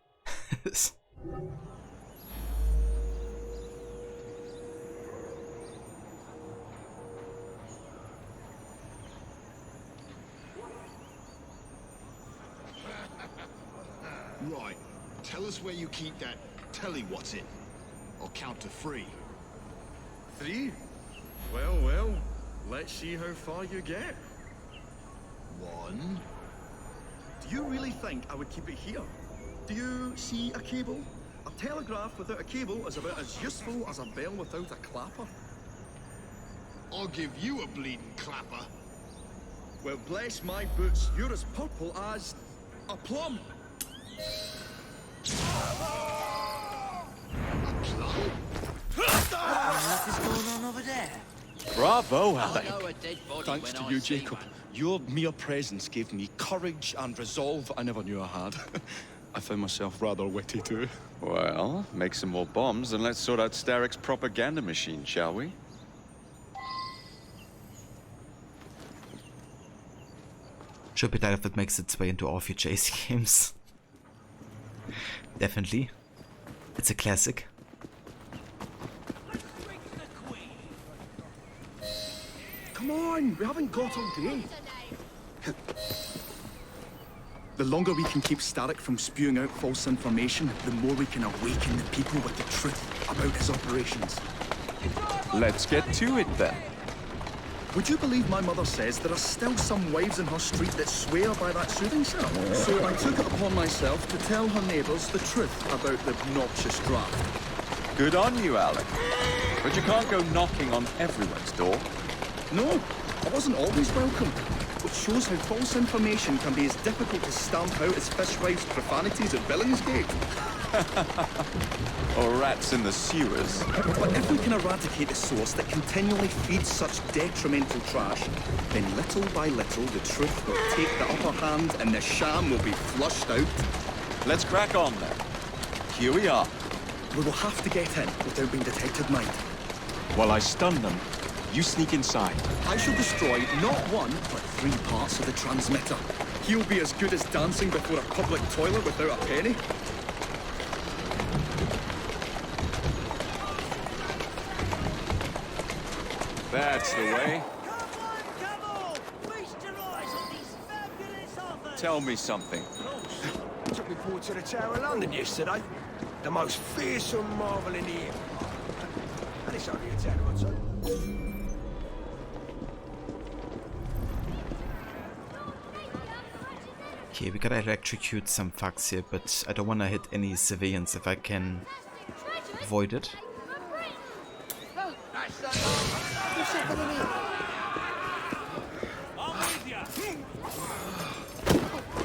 Right. Tell us where you keep that telly-what's-it. I'll count to 3. 3? Well, let's see how far you get. 1. Do you really think I would keep it here? Do you see a cable? A telegraph without a cable is about as useful as a bell without a clapper. I'll give you a bleeding clapper. Well, bless my boots, you're as purple as a plum. What is going on over there? Bravo, Alec. I know a dead body Thanks when to I you, see Jacob. one. Your mere presence gave me courage and resolve I never knew I had. I found myself rather witty too. Well, make some more bombs and let's sort out Starrick's propaganda machine, shall we? Should be that if it makes its way into all future AC games. Definitely. It's a classic. Come on, we haven't got all day. The longer we can keep Starrick from spewing out false information, the more we can awaken the people with the truth about his operations. Let's get to it then. Would you believe my mother says there are still some wives in her street that swear by that soothing salve? So I took it upon myself to tell her neighbours the truth about the obnoxious draft. Good on you, Alec. But you can't go knocking on everyone's door. No, I wasn't always welcome. Which shows how false information can be as difficult to stamp out as fishwives' profanities at Billingsgate. Or rats in the sewers. But if we can eradicate the source that continually feeds such detrimental trash, then little by little the truth will take the upper hand and the sham will be flushed out. Let's crack on then. Here we are. We will have to get in without being detected, mind. While I stun them, you sneak inside. I shall destroy not one, but 3 parts of the transmitter. He'll be as good as dancing before a public toilet without a penny. That's the way. Come on! Feast your eyes on these fabulous offers! Tell me something. Took me forward to the Tower of London yesterday. The most fearsome marvel in the air. And it's only a tenner or two. Okay, we gotta electrocute some fucks here, but I don't wanna hit any civilians if I can avoided.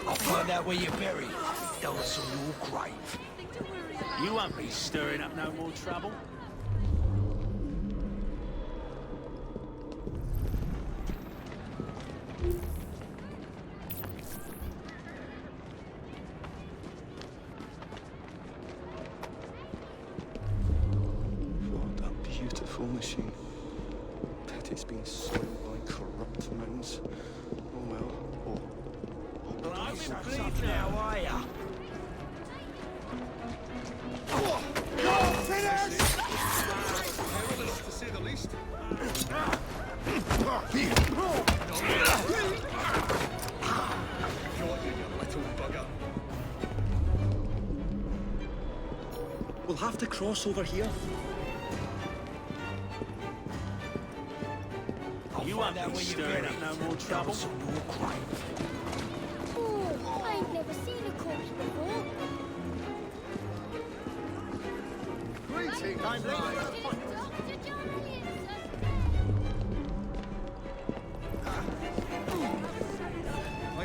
I'll find out where you're buried. Those on your grave. You won't be stirring up no more trouble. What a beautiful machine. Pity it's been soiled by corrupt minds. Oh well. Now, are ya? Fittest! Perilous, to say the least. Here. Got you, you little bugger. We'll have to cross over here. You won't be stirring up no more trouble. Oh, I ain't never seen a corpse before. Greetings, I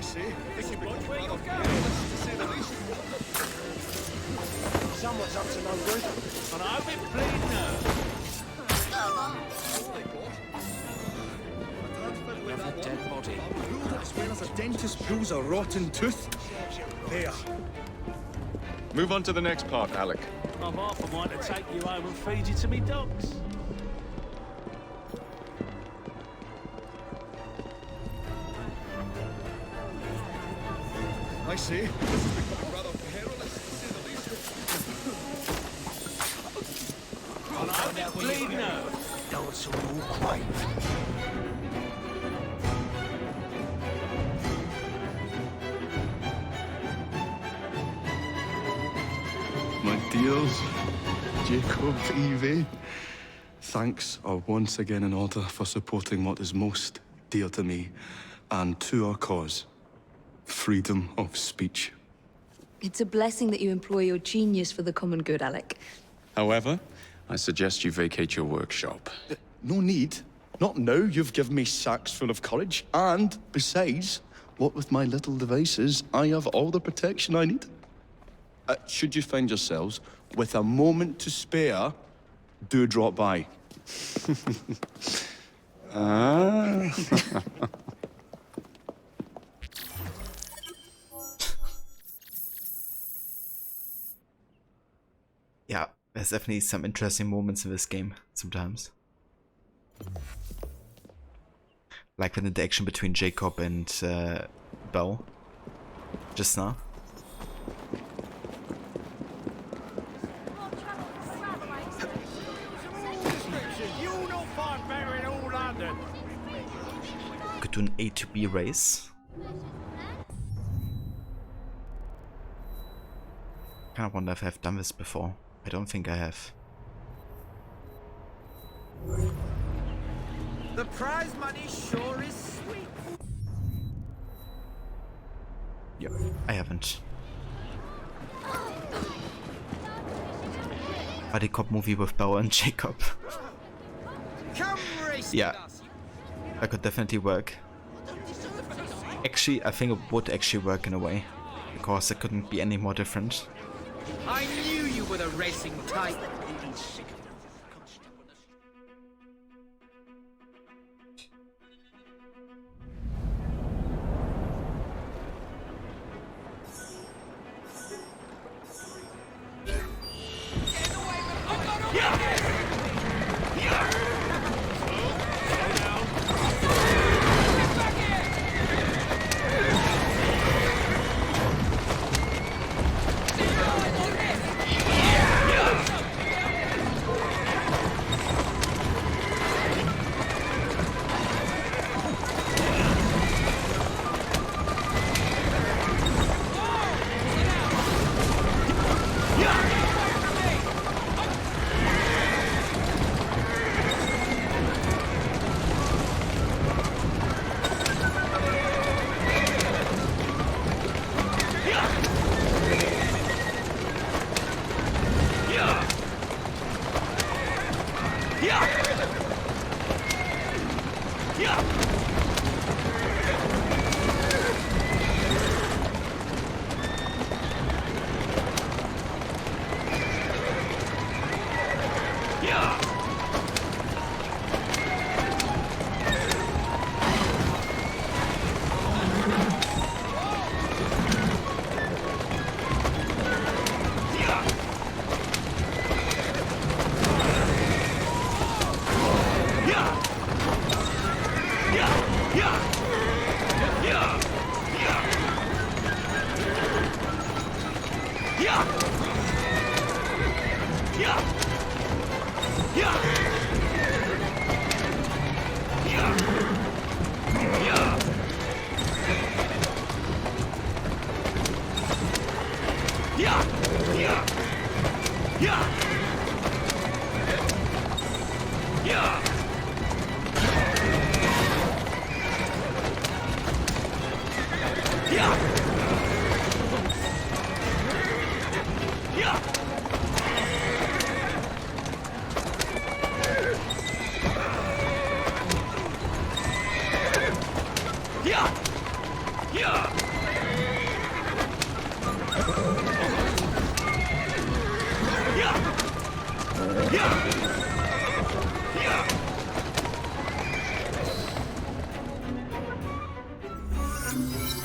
see. It's your blood where you're going, to say the least. Someone's up to no good. And I've been bleeding her. A dead body. As well as a dentist pulls a rotten tooth. There. Move on to the next part, Alec. I'm half a mind to take you home and feed you to me dogs. I see. This has become rather perilous, to say the least. And I've been bleeding her. Those on your grave. My dears, Jacob, Evie, thanks are once again in order for supporting what is most dear to me and to our cause, freedom of speech. It's a blessing that you employ your genius for the common good, Alec. However, I suggest you vacate your workshop. No need. Not now you've given me sacks full of courage. And, besides, what with my little devices, I have all the protection I need. Should you find yourselves with a moment to spare, do drop by. Yeah, there's definitely some interesting moments in this game sometimes. Like when the action between Jacob and Belle just now. Could do an A to B race. Kind of wonder if I've done this before. I don't think I have. The prize money sure is sweet. Yep, I haven't. Buddy cop movie with Belle and Jacob. Come race Yeah, that could definitely work. Actually, I think it would actually work in a way, because it couldn't be any more different. I knew you were the racing type.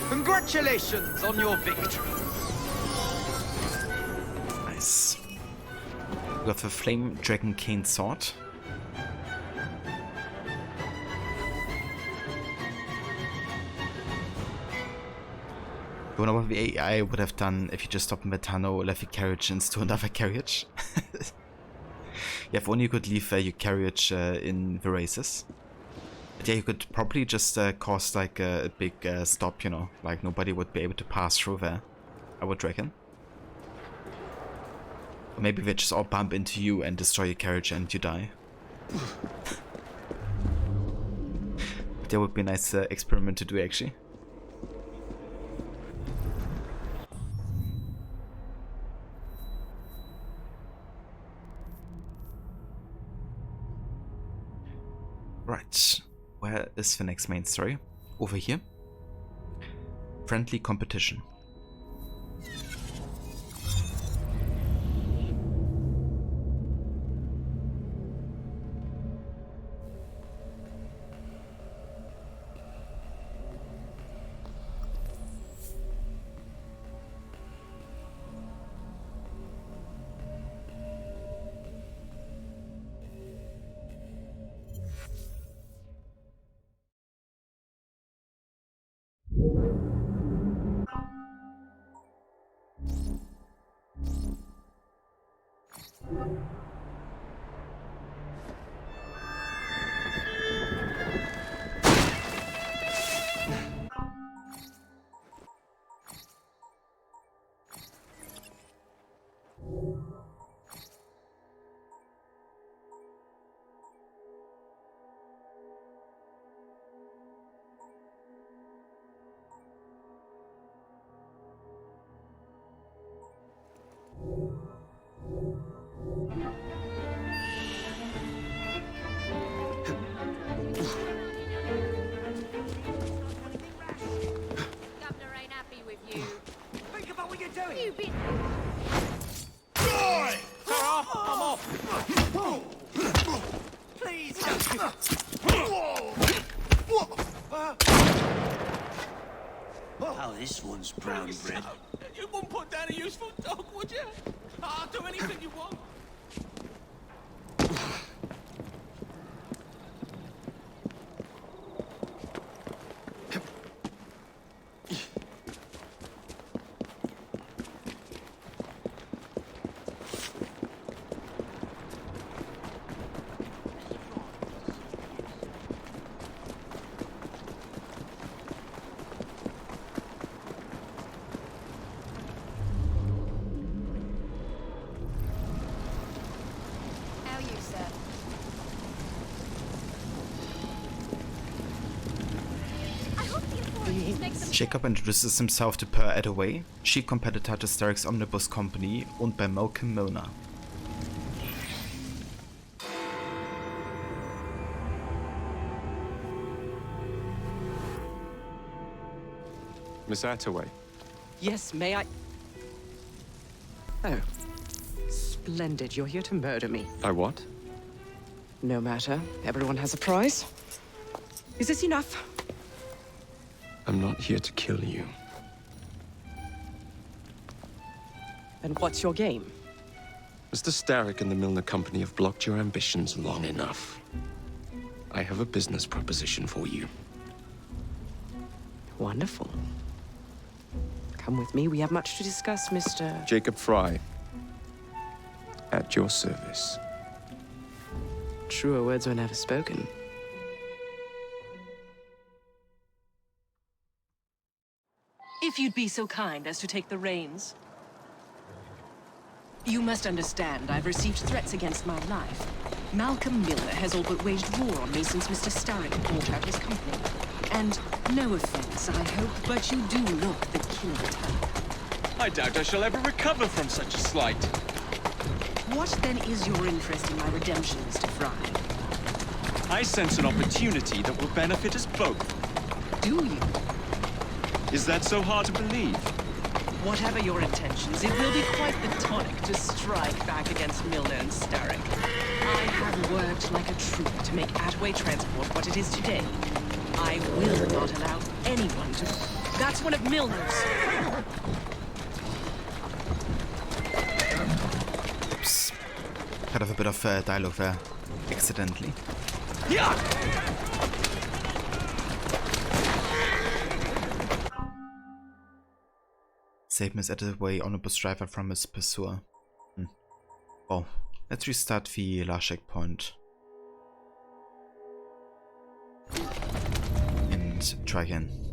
Congratulations on your victory. Nice. We have a Flame Dragon Cane Sword. You wonder what the AI would have done if you just stopped Metano, left your carriage and to another carriage. Yeah, if only you could leave your carriage in the races. But yeah, you could probably just cause like a big stop, you know, like nobody would be able to pass through there, I would reckon. Or maybe they just all bump into you and destroy your carriage and you die. But that would be a nice experiment to do, actually. Right, where is the next main story? Over here. Friendly competition. Governor ain't happy with you. Think about what you're doing. You've been... I'm off! Please. Oh, this one's brown bread. You wouldn't put down a useful dog, would you? I'll do anything you want. How are you, sir? I hope the authorities make some... Jacob introduces himself to Per Attaway, chief competitor to Starrick's Omnibus Company owned by Malcolm Milner. Miss Attaway. Yes, may I? Oh. Splendid. You're here to murder me. I what? No matter. Everyone has a price. Is this enough? I'm not here to kill you. Then what's your game? Mr. Starrick and the Milner Company have blocked your ambitions long enough. I have a business proposition for you. Wonderful. Come with me. We have much to discuss, Mr. Jacob Fry. At your service. Truer words were never spoken. If you'd be so kind as to take the reins. You must understand, I've received threats against my life. Malcolm Milner has all but waged war on me since Mr. Starrick bought out his company. And no offense, I hope, but you do look the killing type. I doubt I shall ever recover from such a slight. What then is your interest in my redemption, Mr. Fry? I sense an opportunity that will benefit us both. Do you? Is that so hard to believe? Whatever your intentions, it will be quite the tonic to strike back against Milner and Starrick. I have worked like a troop to make Attaway Transport what it is today. I will not allow anyone to... That's one of Milner's. Oops. Kind of a bit of dialogue there, accidentally. Yeah! Save Miss Attaway omnibus driver from his pursuer. Oh, let's restart the last checkpoint. And try again.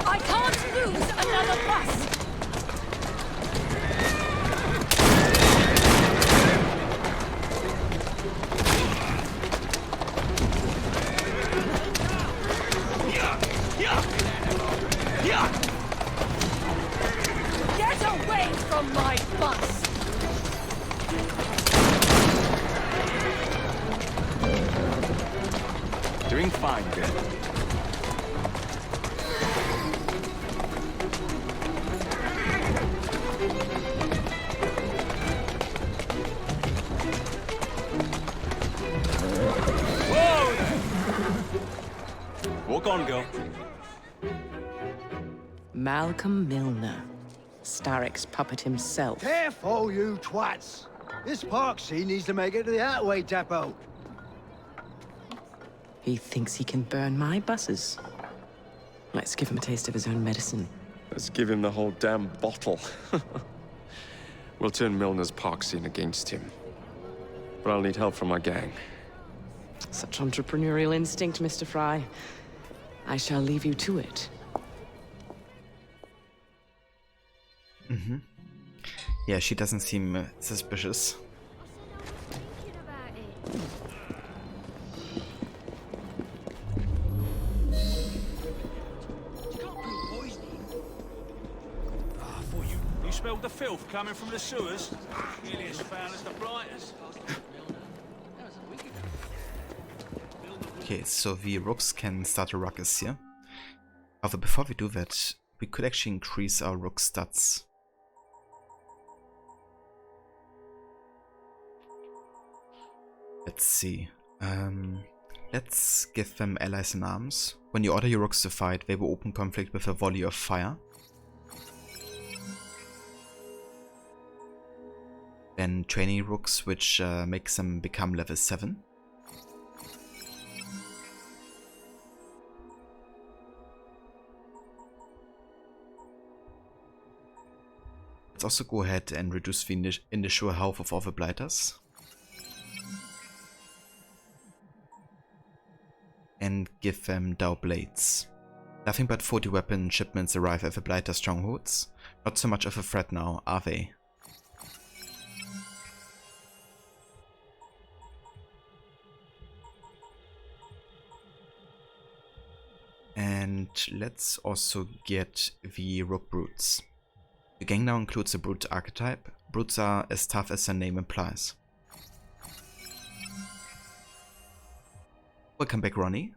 I can't lose another bus! Get away from my bus! Doing fine, girl. Walk on, girl. Malcolm Milner. Starrick's puppet himself. Careful, you twats! This park scene needs to make it to the Attaway depot. He thinks he can burn my buses. Let's give him a taste of his own medicine. Let's give him the whole damn bottle. We'll turn Milner's park scene against him. But I'll need help from my gang. Such entrepreneurial instinct, Mr. Fry. I shall leave you to it. Yeah, she doesn't seem suspicious. You smelled the filth coming from the sewers? Nearly as foul as the blighters. Okay, so the rooks can start a ruckus here. However, before we do that, we could actually increase our rook stats. Let's see. Let's give them allies in arms. When you order your rooks to fight, they will open conflict with a volley of fire. Then training rooks, which makes them become level 7. Let's also go ahead and reduce the initial health of all the blighters. And give them Dow Blades. Nothing but 40 weapon shipments arrive at the blighter strongholds. Not so much of a threat now, are they? And let's also get the Rook Brutes. The gang now includes a Brute archetype. Brutes are as tough as their name implies. Welcome back, Ronnie.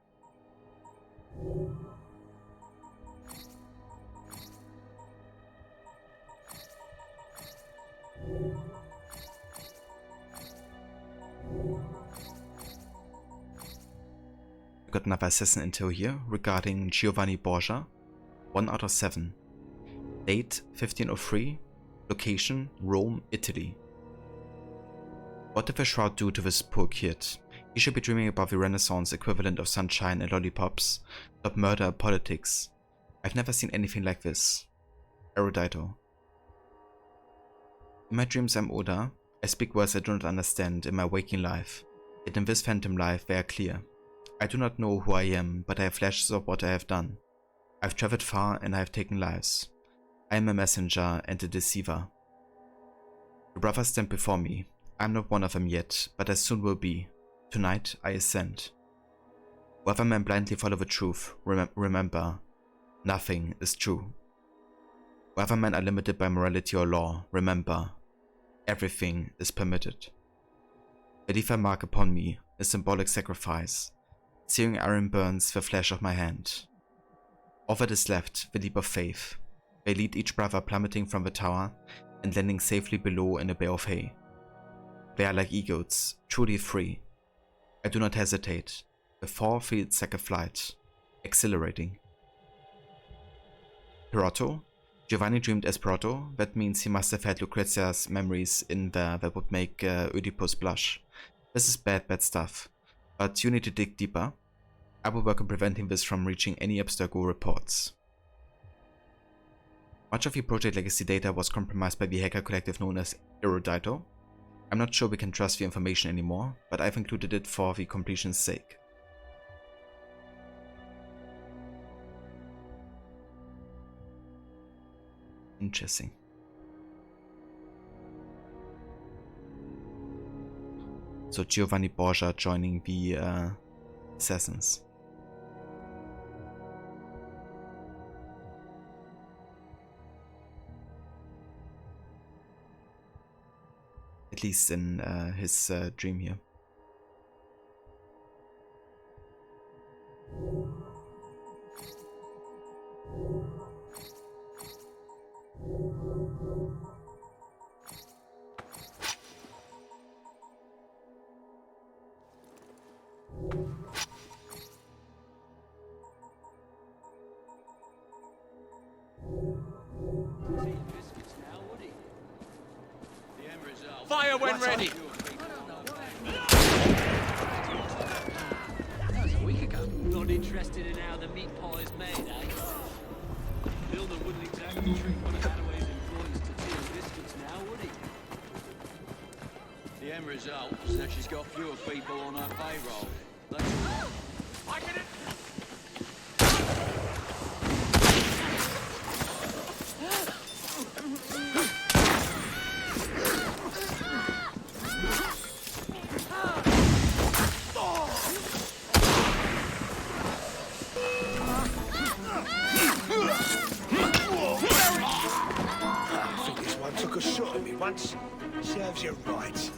We got another assassin intel here regarding Giovanni Borgia. 1 out of 7. Date 1503. Location Rome, Italy. What did the shroud do to this poor kid? He should be dreaming about the Renaissance equivalent of sunshine and lollipops, not murder and politics. I've never seen anything like this. Erudito. In my dreams I'm Oda. I speak words I do not understand in my waking life. Yet in this phantom life they are clear. I do not know who I am, but I have flashes of what I have done. I have traveled far and I have taken lives. I am a messenger and a deceiver. The brothers stand before me. I am not one of them yet, but I soon will be. Tonight I ascend. Whoever men blindly follow the truth, remember, nothing is true. Whether men are limited by morality or law, remember, everything is permitted. Beneath a mark upon me, a symbolic sacrifice. Searing iron burns the flesh of my hand. All that is left, the leap of faith. They lead each brother plummeting from the tower and landing safely below in a bale of hay. They are like eagles, truly free. I do not hesitate. The fall feels like a flight, exhilarating. Perotto? Giovanni dreamed Esperotto. That means he must have had Lucrezia's memories in there that would make Oedipus blush. This is bad stuff. But you need to dig deeper. I will work on preventing this from reaching any Abstergo reports. Much of the Project Legacy data was compromised by the hacker collective known as Erudito. I'm not sure we can trust the information anymore, but I've included it for the completion's sake. Interesting. So Giovanni Borgia joining the assassins. At least in his dream here. Fire when ready! That was a week ago. Not interested in how the meat pie is made, eh? Milner wouldn't exactly treat one of Hadaway's employees to tea and biscuits now, would he? The end result is that she's got fewer people on her payroll. I can I think this one took a shot at me once. Serves you right.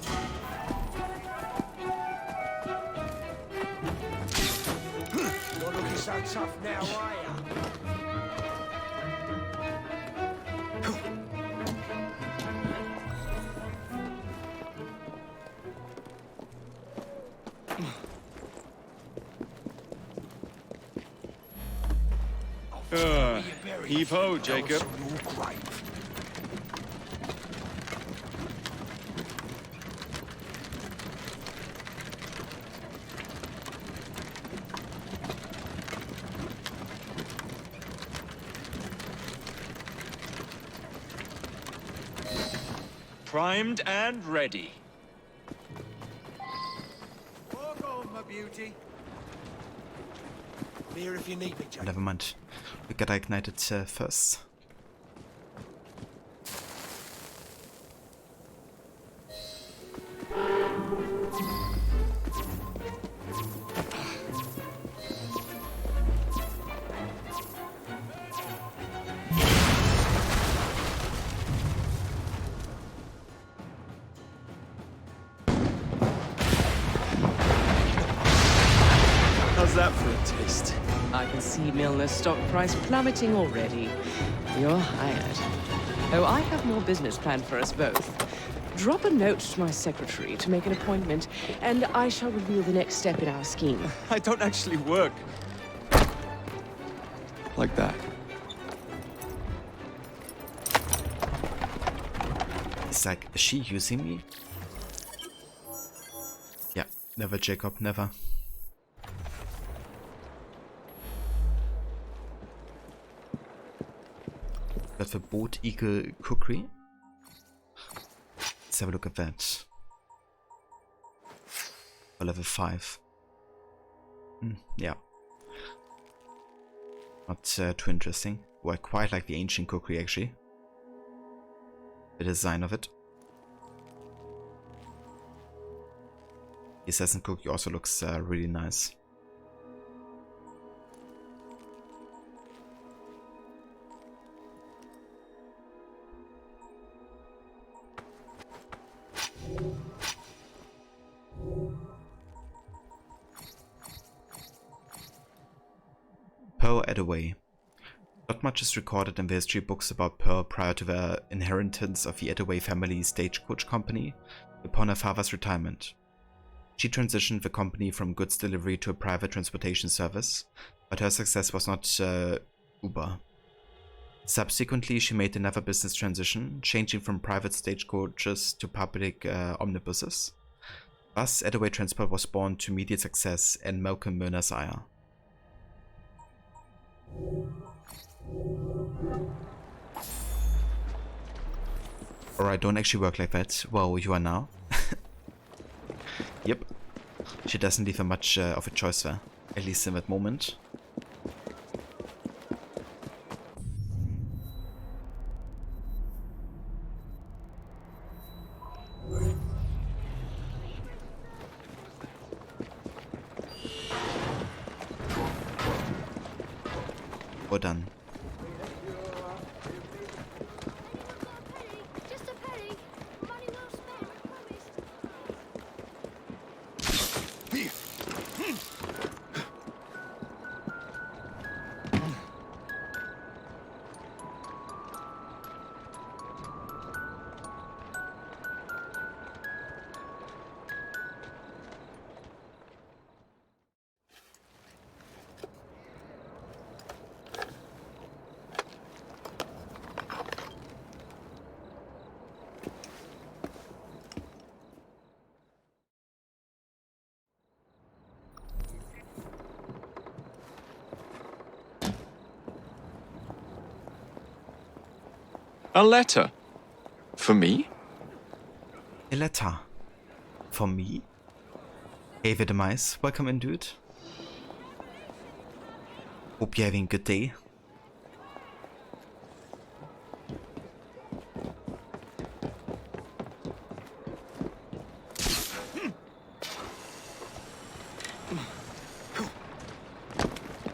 Not looking so tough now, are ya? Heave ho, Jacob. Primed and ready. Walk on, my beauty. I'm here if you need me, Jacob. Never mind. We gotta ignite it first. How's that for a taste? I can see Milner's stock price plummeting already. You're hired. Oh, I have more business planned for us both. Drop a note to my secretary to make an appointment, and I shall reveal the next step in our scheme. I don't actually work like that. He's like, is she using me? Yeah, never, Jacob, never. Got the Boat Eagle Cookery. Let's have a look at that. For level 5. Yeah. Not too interesting. Well, I quite like the ancient cookery actually. The design of it. The assassin cookery also looks really nice. Pearl Edaway. Not much is recorded in the history books about Pearl prior to the inheritance of the Edaway family stagecoach company upon her father's retirement. She transitioned the company from goods delivery to a private transportation service, but her success was not uber. Subsequently, she made another business transition, changing from private stagecoaches to public omnibuses. Thus, Edaway Transport was born to immediate success and Malcolm Murner's ire. Alright, don't actually work like that. Well, you are now. Yep. She doesn't leave her much of a choice there. At least in that moment. We're done. A letter? For me? A letter? For me? Hey, the mice, welcome in, dude. Hope you're having a good day.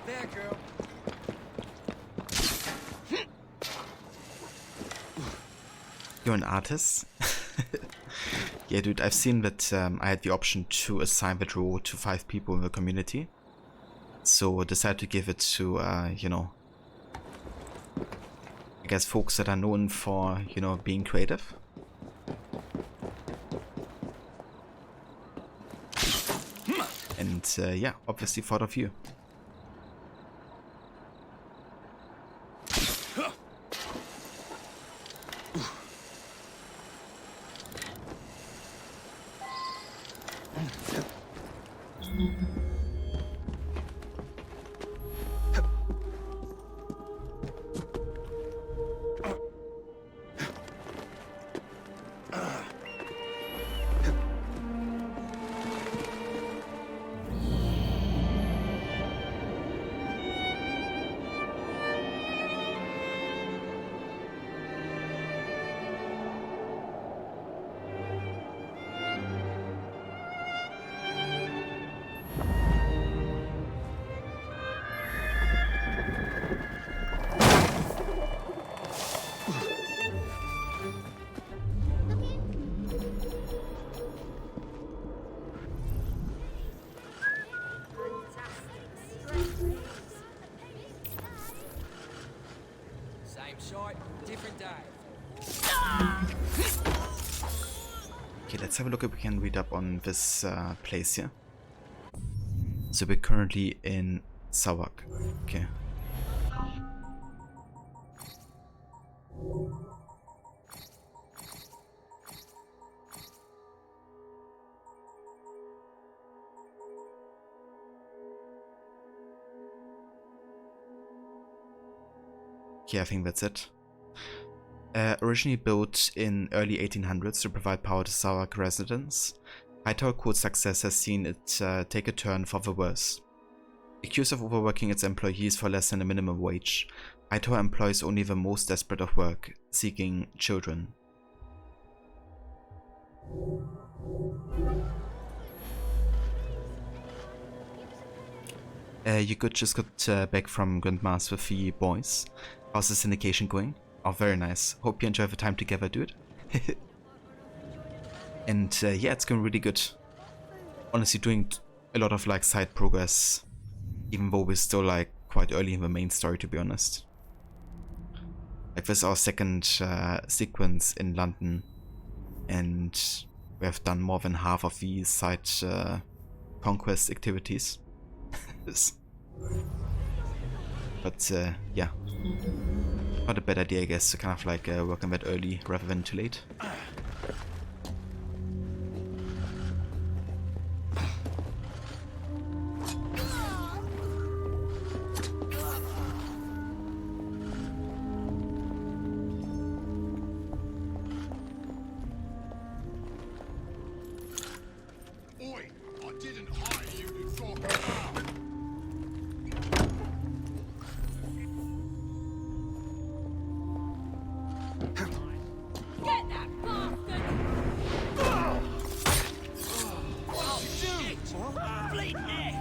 There, girl. You're an artist? Yeah, dude, I've seen that I had the option to assign that role to 5 people in the community. So I decided to give it to, you know, I guess folks that are known for, you know, being creative. And yeah, obviously thought of you. Okay, let's have a look if we can read up on this place here. So we're currently in Sawak. Okay. yeah, I think that's it. Originally built in early 1800s to provide power to Sarawak residents, Hightower Court's success has seen it take a turn for the worse. Accused of overworking its employees for less than a minimum wage, Hightower employs only the most desperate of work, seeking children. You just got back from Grandma's with the boys. How's the syndication going? Oh, very nice. Hope you enjoy the time together, dude. And yeah, it's going really good. Honestly, doing a lot of like side progress, even though we're still like quite early in the main story, to be honest. Like this is our second sequence in London, and we have done more than half of the side conquest activities. But yeah, not a bad idea, I guess, to kind of like work on that early rather than too late. Oi, I didn't hire you to talk about. Get that bastard! Oh, shit! Bleed neck!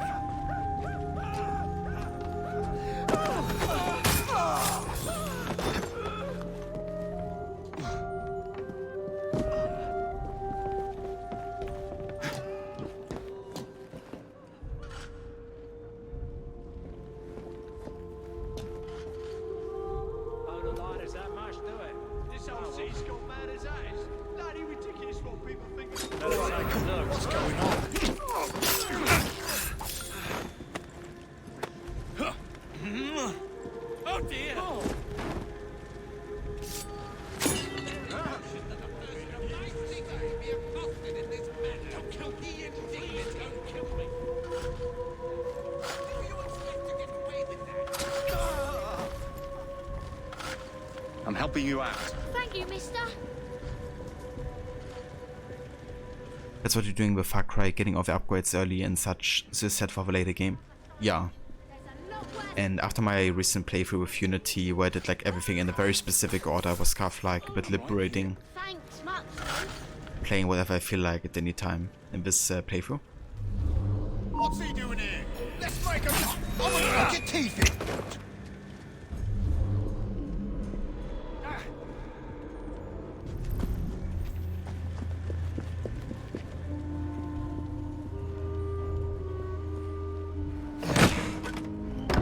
This old city's gone mad as that is. Bloody ridiculous what people think. Let's take a look. What's going on? Oh dear! Don't kill me, you demons! Don't kill me! Do you expect to get away with that? I'm helping you out. Thank you, mister. That's what you're doing with Far Cry, getting all the upgrades early and such, so set for the later game. Yeah. And after my recent playthrough with Unity, where I did like everything in a very specific order, was kind of like a bit liberating. Thanks, much. Playing whatever I feel like at any time in this playthrough. What's he doing here? Let's break him up. I'm gonna knock your teeth in.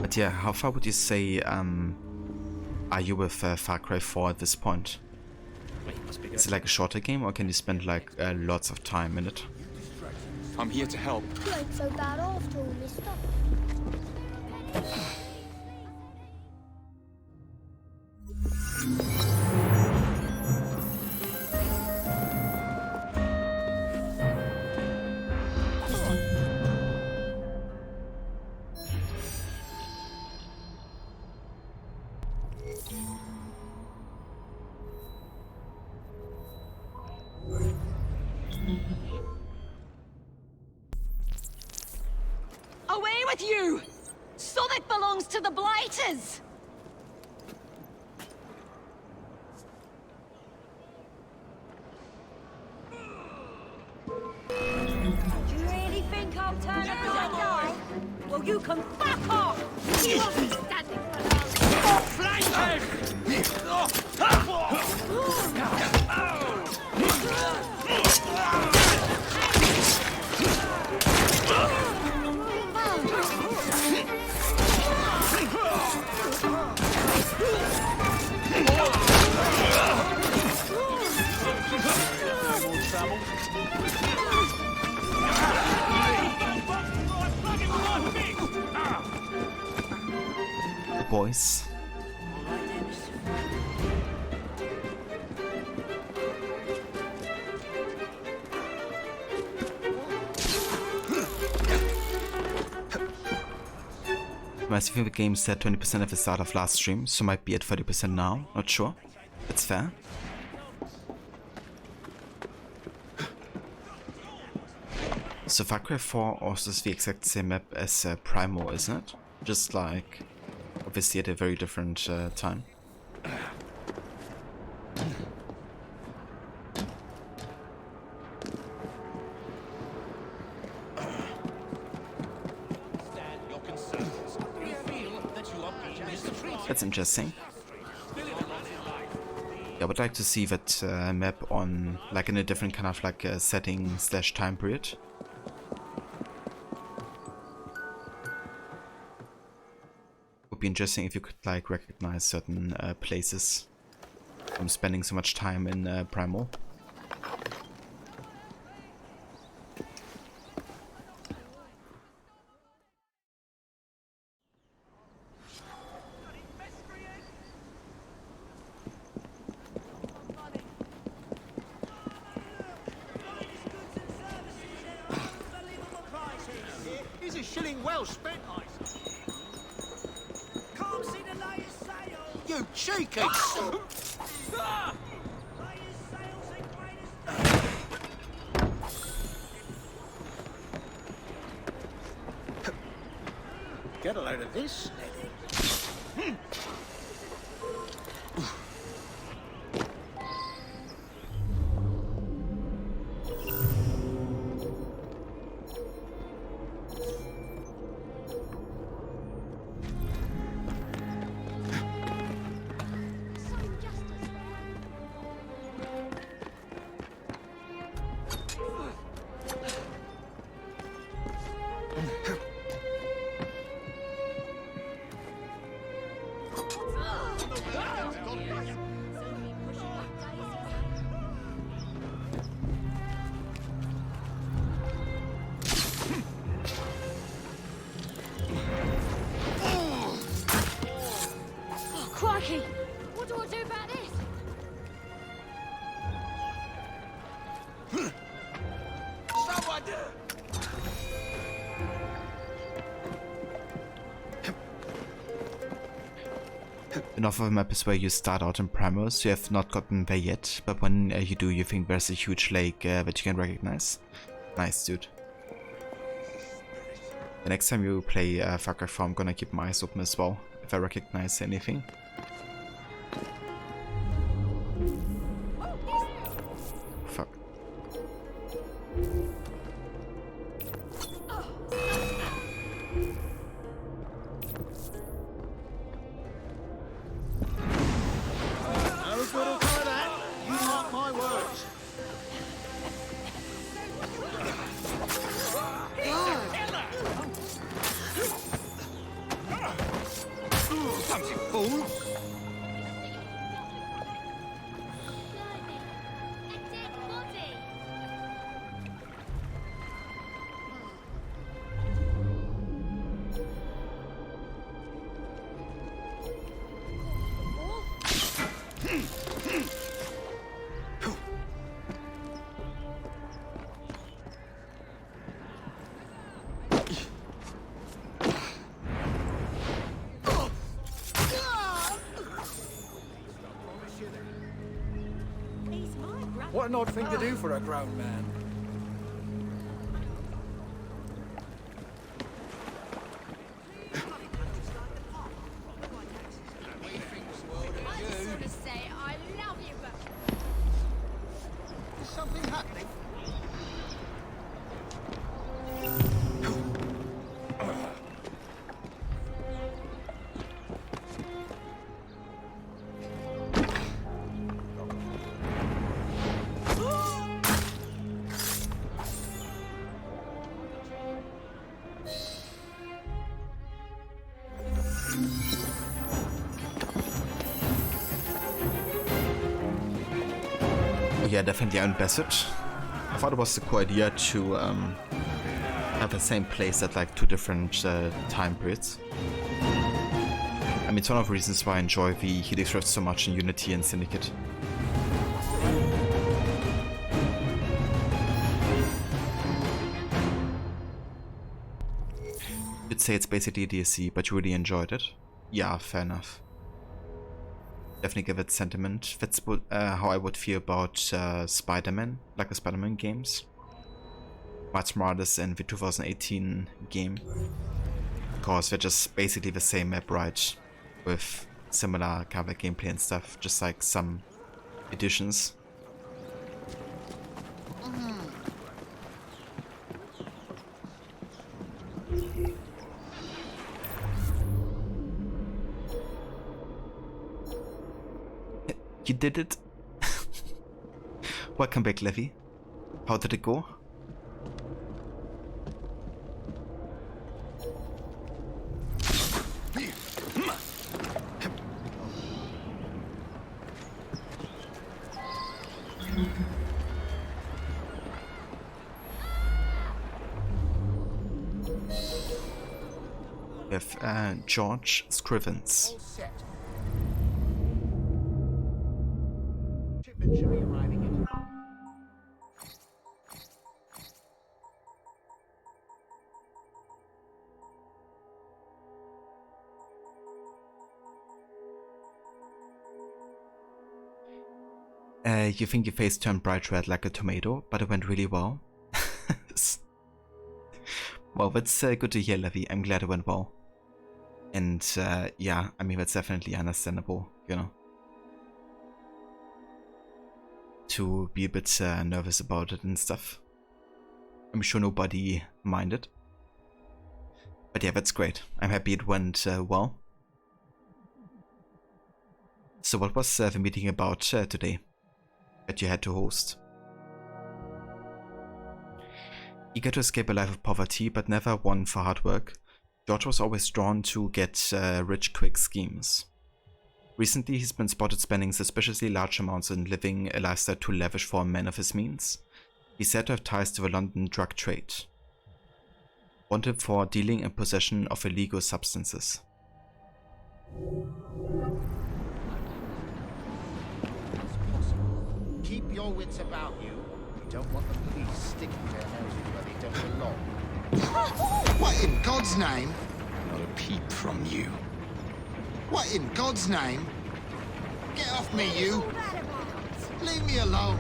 But yeah, how far would you say are you with Far Cry 4 at this point? Is it like a shorter game, or can you spend like lots of time in it? I'm here to help. You ain't so bad after all, mister. Away with you! Southwark belongs to the Blighters! Do you really think I'll turn up as I die? Well, you can fuck off! You won't be standing for long! Flank Boys. I think the game said 20% at the start of last stream, so might be at 30% now, not sure. That's fair. So Far Cry 4 also is the exact same map as Primo, isn't it? Just like, obviously at a very different time. That's interesting. Yeah, I would like to see that map on, like, in a different kind of like setting / time period. Would be interesting if you could like recognize certain places from spending so much time in Primal. Here's a shilling well spent, I say. Can't see the latest sale. You cheeky son! Get a load of this, Eddie. Crikey! What do I do about this? Someone do! Enough of a map is where you start out in Primos. You have not gotten there yet, but when you do, you think there's a huge lake that you can recognize. Nice, dude. The next time you play Far Cry 4, I'm gonna keep my eyes open as well, if I recognize anything. Fuck. No good will come of that. You mark my words. Clumsy fool! What an odd thing to do for a grown man. I just want to say I love you, but Is something happening? Yeah, definitely unbest. I thought it was a cool idea to have the same place at like 2 different time periods. I mean, it's one of the reasons why I enjoy the Helix Rift so much in Unity and Syndicate. You'd would say it's basically DLC, but you really enjoyed it. Yeah, fair enough. Definitely give it sentiment. That's how I would feel about Spider-Man, like the Spider-Man games. Much more this in the 2018 game. Because they're just basically the same map, right? With similar kind of gameplay and stuff, just like some additions. You did it. Welcome back, Levy. How did it go? With George Scrivens. Shipment should be arriving in. You think your face turned bright red like a tomato, but it went really well. Well, that's good to hear, Levy. I'm glad it went well. And yeah, I mean, that's definitely understandable, you know. To be a bit nervous about it and stuff. I'm sure nobody minded. But yeah, that's great. I'm happy it went well. So what was the meeting about today that you had to host? Eager to escape a life of poverty, but never one for hard work, George was always drawn to get rich quick schemes. Recently, he's been spotted spending suspiciously large amounts and living a lifestyle too lavish for a man of his means. He's said to have ties to the London drug trade. Wanted for dealing and possession of illegal substances. Keep your wits about you. You don't want the police sticking their noses where they don't belong. What in God's name? Not a peep from you. What in God's name? Get off me, you! Leave me alone!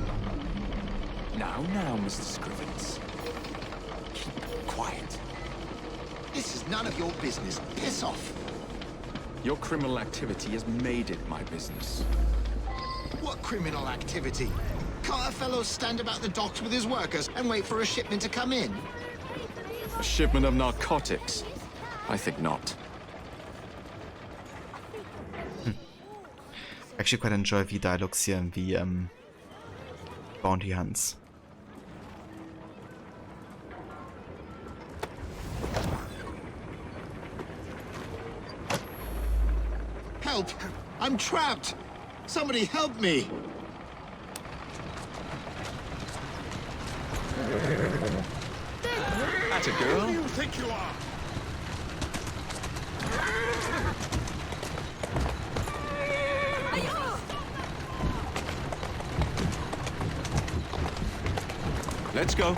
Now, Mr. Scrivens. Keep quiet. This is none of your business. Piss off! Your criminal activity has made it my business. What criminal activity? Can't a fellow stand about the docks with his workers and wait for a shipment to come in? A shipment of narcotics? I think not. Actually quite enjoy the dialogues here in the bounty hunts. Help! I'm trapped! Somebody help me! That's a girl. Who do you think you are? Let's go.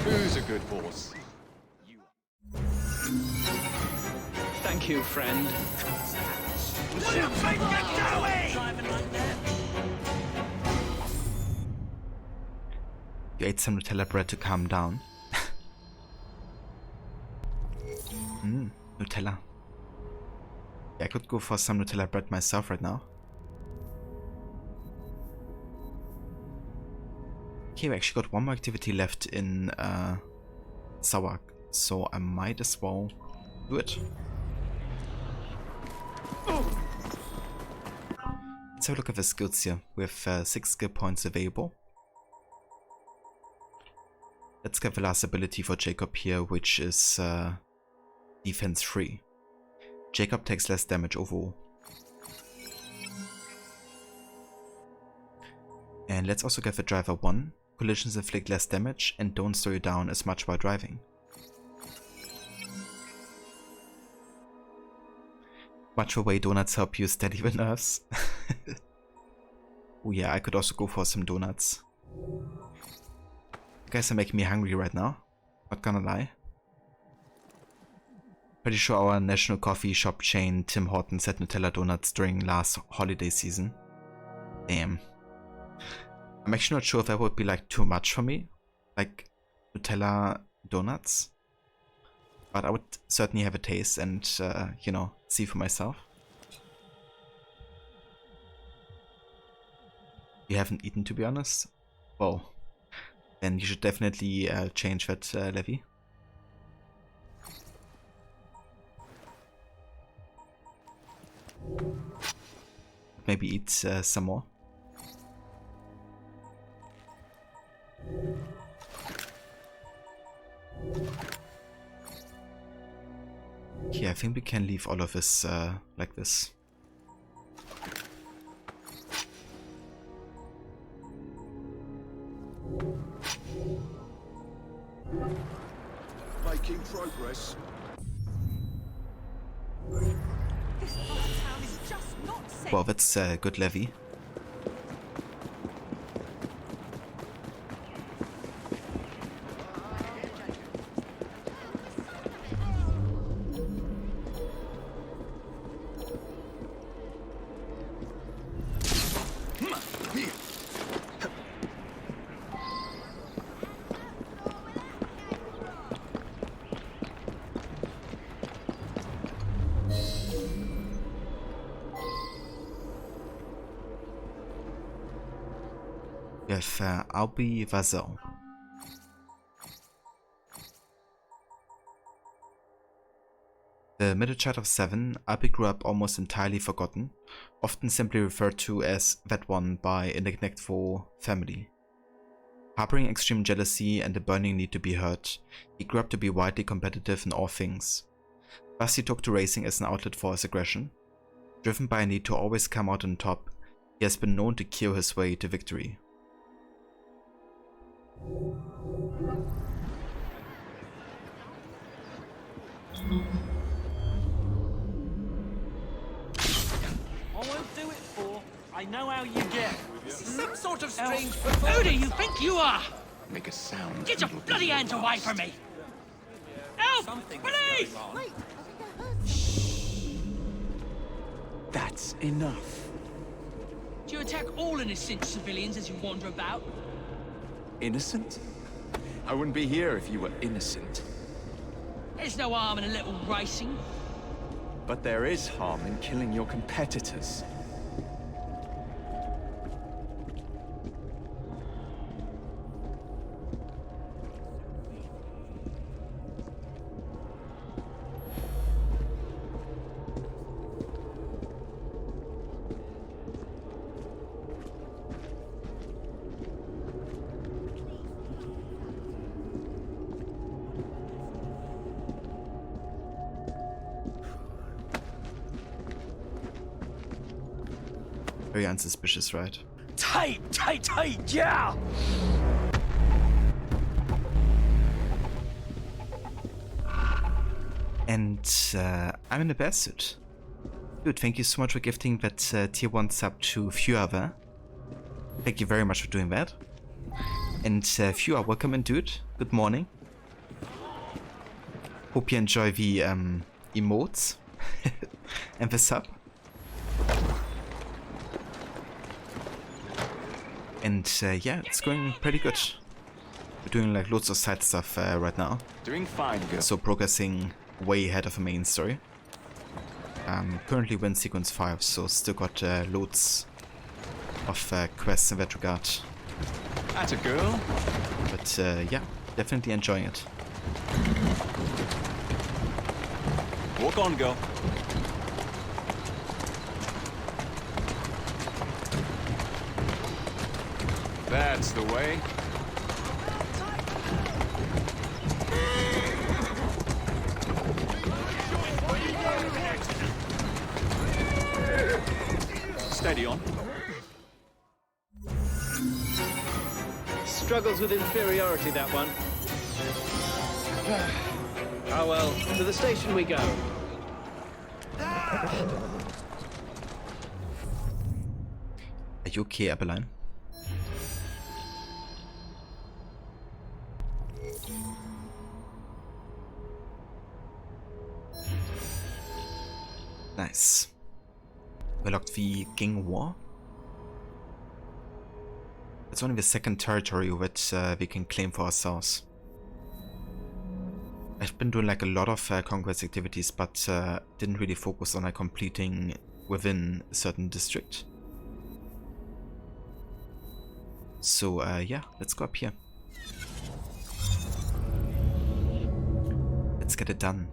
Who's a good horse? Thank you, friend. What do you think you're doing? Driving like that. You ate some Nutella bread to calm down. Nutella. Yeah, I could go for some Nutella bread myself right now. Okay, we actually got one more activity left in Sawak, so I might as well do it. Let's have a look at the skills here. We have 6 skill points available. Let's get the last ability for Jacob here, which is defense 3. Jacob takes less damage overall. And let's also get the driver 1. Collisions inflict less damage and don't slow you down as much while driving. Watch away, donuts help you steady the nerves. Oh yeah, I could also go for some donuts. You guys are making me hungry right now. Not gonna lie. Pretty sure our national coffee shop chain Tim Hortons had Nutella donuts during last holiday season. Damn. I'm actually not sure if that would be like too much for me. Like Nutella donuts. But I would certainly have a taste and, you know, see for myself. You haven't eaten, to be honest? Well, then you should definitely change that, Levy. Maybe eat some more. Yeah, I think we can leave all of this like this. Making progress. This part of town is just not safe. Well, that's a good levy. We have Albi Vazel. The middle child of 7, Albi grew up almost entirely forgotten, often simply referred to as that one by a neglectful family. Harboring extreme jealousy and a burning need to be heard, he grew up to be wildly competitive in all things. Thus he took to racing as an outlet for his aggression. Driven by a need to always come out on top, he has been known to kill his way to victory. I won't do it, for I know how you get. This is some sort of strange Who do you think you are? Make a sound. Get your bloody hands away from me! Help! Police! That's enough. Do you attack all innocent civilians as you wander about? Innocent? I wouldn't be here if you were innocent. There's no harm in a little racing. But there is harm in killing your competitors. Very unsuspicious, right? Tight, yeah! And I'm in a bear suit. Dude, thank you so much for gifting that tier 1 sub to Fuava. Thank you very much for doing that. And Fua, welcome in, dude. Good morning. Hope you enjoy the emotes and the sub. And yeah, it's going pretty good. We're doing like loads of side stuff right now. Doing fine, girl. So progressing way ahead of the main story. Currently we're in sequence 5, so still got loads of quests in that regard. Atta girl. But yeah, definitely enjoying it. Walk on, girl. That's the way. Steady on. Struggles with inferiority, that one. Ah well, to the station we go. Are you okay, Abeline? Nice. We locked the Ging War. It's only the second territory which we can claim for ourselves. I've been doing like a lot of conquest activities, but didn't really focus on completing within a certain district. So yeah, let's go up here. Let's get it done.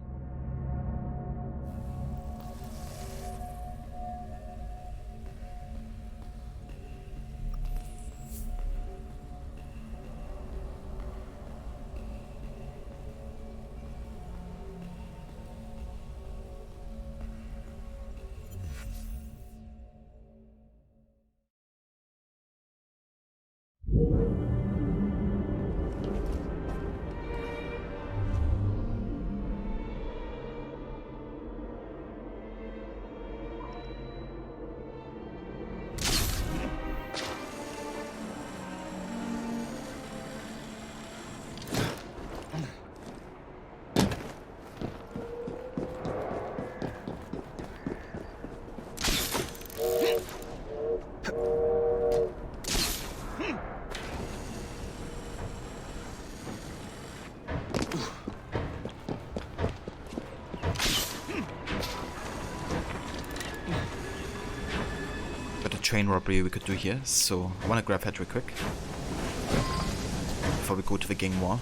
Train robbery we could do here, so I want to grab that real quick before we go to the gang war.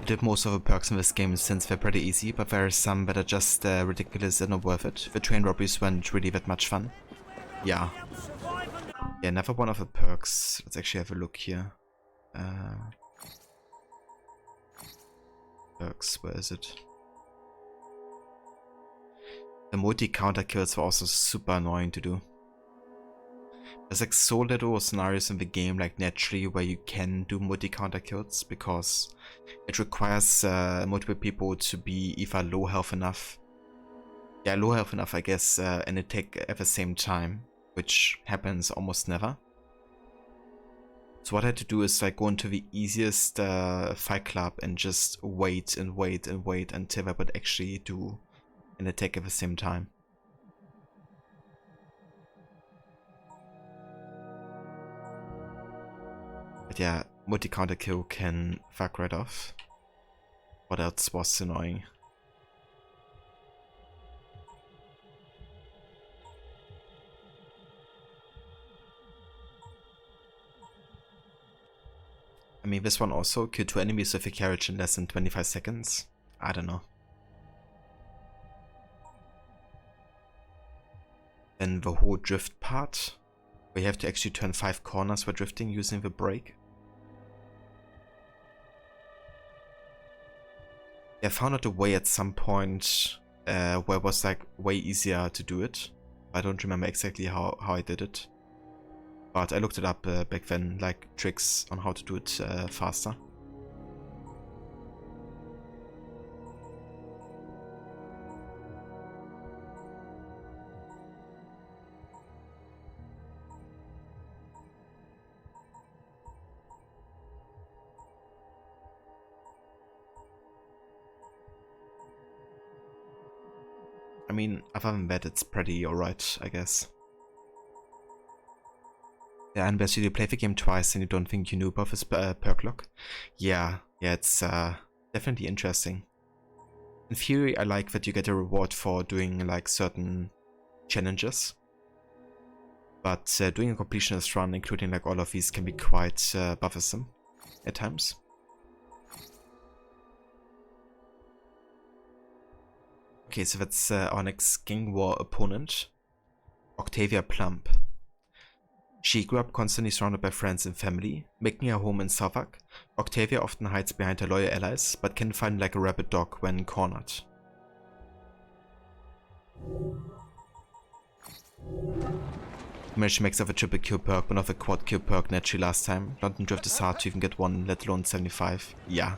Did most of the perks in this game since they're pretty easy, but there are some that are just ridiculous and not worth it. The train robberies weren't really that much fun. Yeah. Yeah, another one of the perks. Let's actually have a look here. Perks, where is it? The multi-counter kills were also super annoying to do. There's like so little scenarios in the game, like naturally, where you can do multi-counter kills, because it requires multiple people to be either low health enough, low health enough I guess, and attack at the same time, which happens almost never. So what I had to do is like go into the easiest fight club and just wait and wait and wait until I would actually do an attack at the same time. But yeah, multi-counter kill can fuck right off. What else was annoying? I mean, this one also, kill 2 enemies with a carriage in less than 25 seconds. I don't know. Then the whole drift part, where you have to actually turn 5 corners for drifting using the brake. I found out a way at some point where it was like way easier to do it. I don't remember exactly how I did it. But I looked it up back then, like tricks on how to do it faster. I mean, other than that, it's pretty alright, I guess. Yeah, and you play the game twice and you don't think you knew about this perk lock. Yeah, it's definitely interesting. In theory, I like that you get a reward for doing like certain challenges. But doing a completionist run, including like all of these, can be quite bothersome at times. Okay, so that's our next gang war opponent, Octavia Plump. She grew up constantly surrounded by friends and family. Making her home in Southwark, Octavia often hides behind her loyal allies, but can find like a rabid dog when cornered. Managed to max out a triple kill perk, one of the quad kill perk naturally last time. London Drift is hard to even get one, let alone 75. Yeah,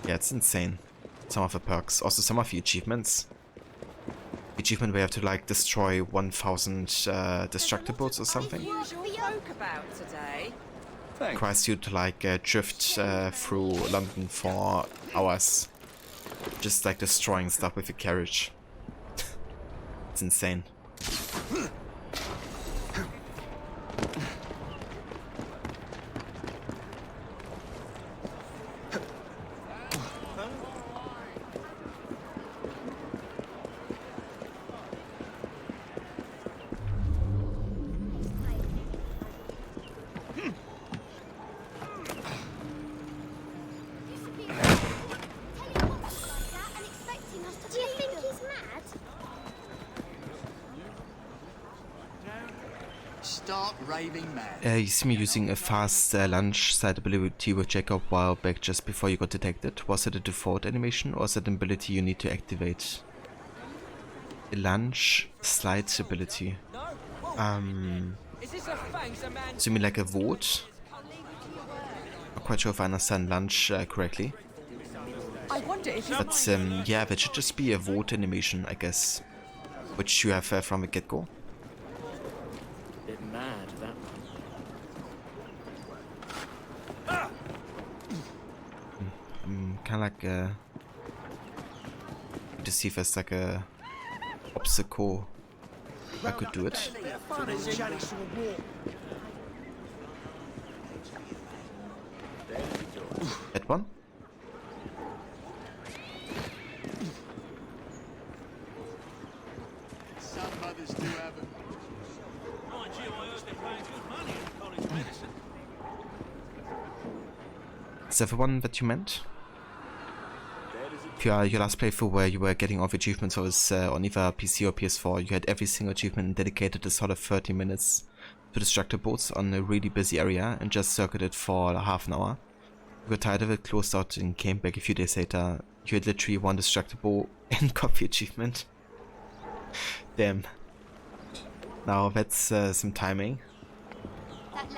it's insane. Some of the perks, also some of the achievements. The achievement where you have to like destroy 1000 destructibles or something. Requires you to like drift through London for hours, just like destroying stuff with your carriage. It's insane. Start raving mad. You see me using a fast lunge side ability with Jacob a while back just before you got detected. Was it a default animation or is it an ability you need to activate? A lunge slide ability. So you mean like a vote? Not quite sure if I understand lunge correctly. But yeah, that should just be a vote animation, I guess. Which you have from the get-go. Bit mad, that one. Kind of like to see if there's like a obstacle I could do it. That one? Some mothers do have them. Mind you, I heard they're paying good money in college medicine. Is that the one that you meant? Your last playthrough where you were getting all the achievements was on either PC or PS4, you had every single achievement dedicated a solid 30 minutes to destructor boats on a really busy area and just circuited for half an hour. You got tired of it, closed out and came back a few days later. You had literally one destructible and got the achievement. Damn. Now that's some timing.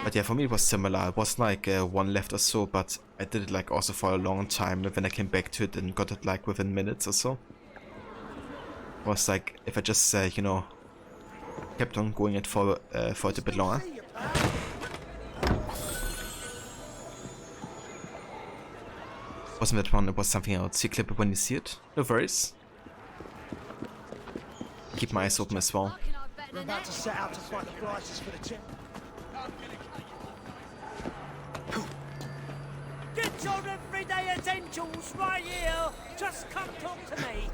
But yeah, for me it was similar. It wasn't like one left or so, but I did it like also for a long time, and then I came back to it and got it like within minutes or so. It was like, if I just, you know, kept on going it for it a bit longer. Wasn't that one, it was something else. You clip it when you see it. No worries. Keep my eyes open as well. We're about to set out to fight the Blighters for the tip. Get your everyday essentials right here. Just come talk to me.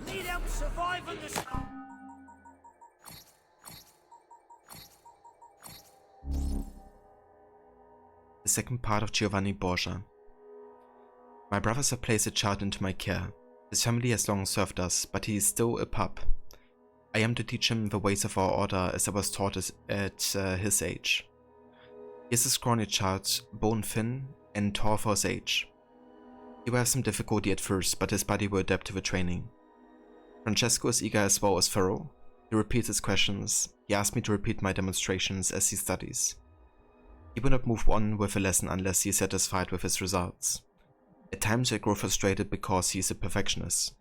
Need help surviving the... The second part of Giovanni Borgia. My brothers have placed a child into my care. His family has long served us, but he is still a pup. I am to teach him the ways of our order as I was taught at his age. He is a scrawny child, bone thin, and tall for his age. He will have some difficulty at first, but his body will adapt to the training. Francesco is eager as well as thorough. He repeats his questions. He asks me to repeat my demonstrations as he studies. He will not move on with a lesson unless he is satisfied with his results. At times I grow frustrated because he is a perfectionist.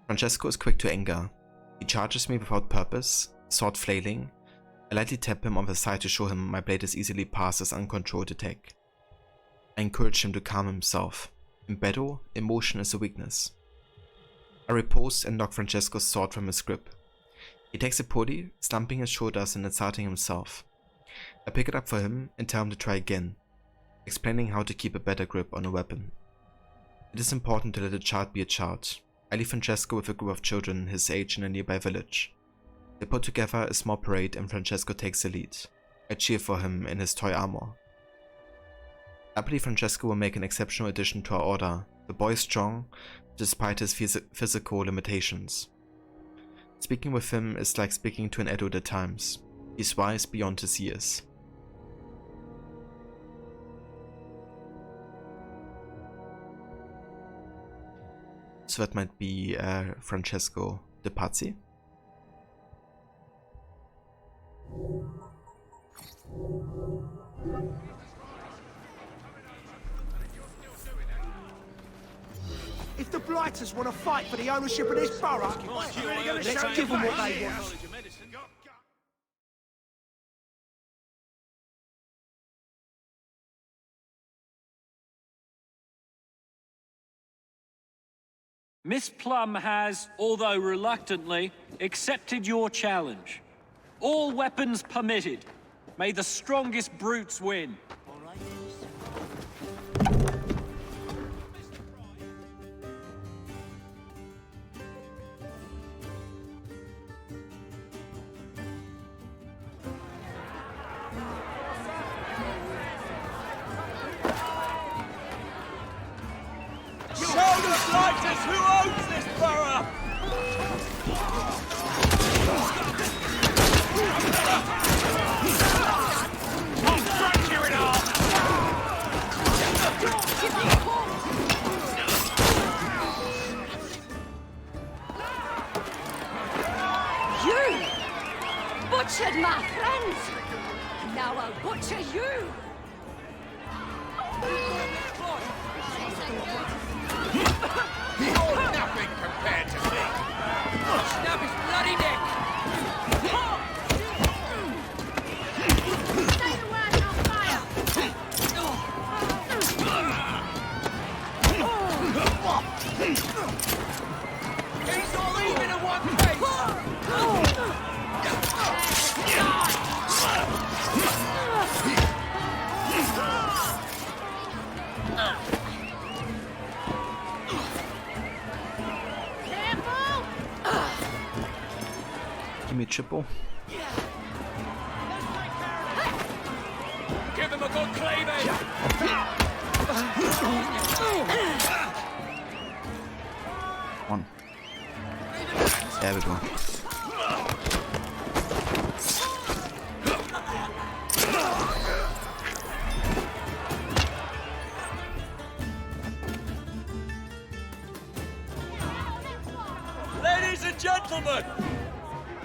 Francesco is quick to anger. He charges me without purpose, sword flailing. I lightly tap him on the side to show him my blade is easily passed as uncontrolled attack. I encourage him to calm himself. In battle, emotion is a weakness. I repose and knock Francesco's sword from his grip. He takes it poorly, slumping his shoulders and insulting himself. I pick it up for him and tell him to try again, explaining how to keep a better grip on a weapon. It is important to let a child be a child. I leave Francesco with a group of children his age in a nearby village. They put together a small parade and Francesco takes the lead. I cheer for him in his toy armor. I believe Francesco will make an exceptional addition to our order. The boy is strong, despite his physical limitations. Speaking with him is like speaking to an adult at times. He's wise beyond his years. So that might be Francesco de Pazzi. If the Blighters want to fight for the ownership of this borough, let's give them what they want. Miss Plum has, although reluctantly, accepted your challenge. All weapons permitted. May the strongest brutes win. Show the Blighters who owns this borough! I'll crack you in half! You butchered my friends! Now I'll butcher you! You're nothing compared to me! Snap his bloody neck! Stay the word on fire! He's all even in one piece! Give me a triple. Give him a good cleavage! One. There we go. Ladies and gentlemen,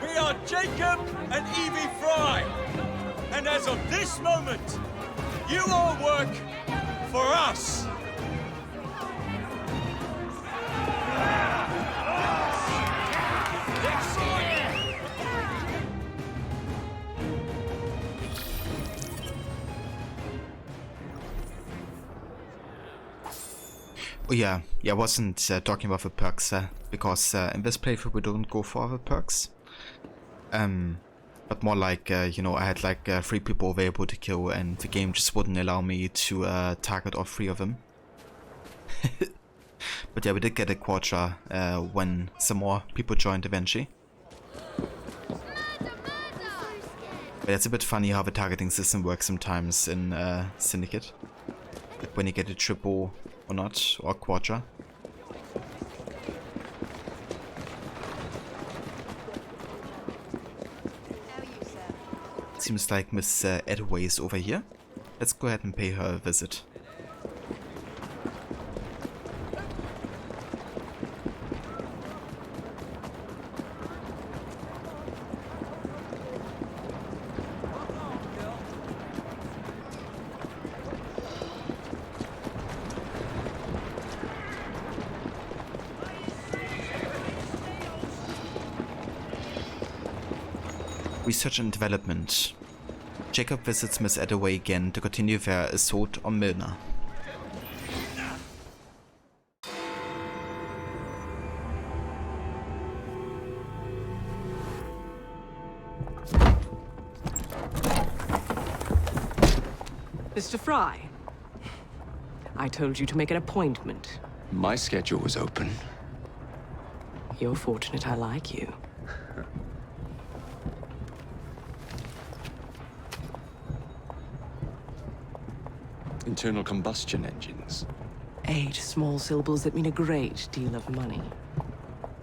we are Jacob and Evie Fry. And as of this moment, you all work for us. Oh yeah, I wasn't talking about the perks, because in this playthrough we don't go for the perks. But more like, you know, I had like 3 people available to kill and the game just wouldn't allow me to target all 3 of them. But yeah, we did get a quadra when some more people joined eventually. But it's a bit funny how the targeting system works sometimes in Syndicate. Like when you get a triple or not, or quadra. Seems like Miss Edway is over here. Let's go ahead and pay her a visit. Research and development. Jacob visits Miss Edaway again to continue their assault on Milner. Mr. Fry, I told you to make an appointment. My schedule was open. You're fortunate I like you. Internal combustion engines. 8 small syllables that mean a great deal of money.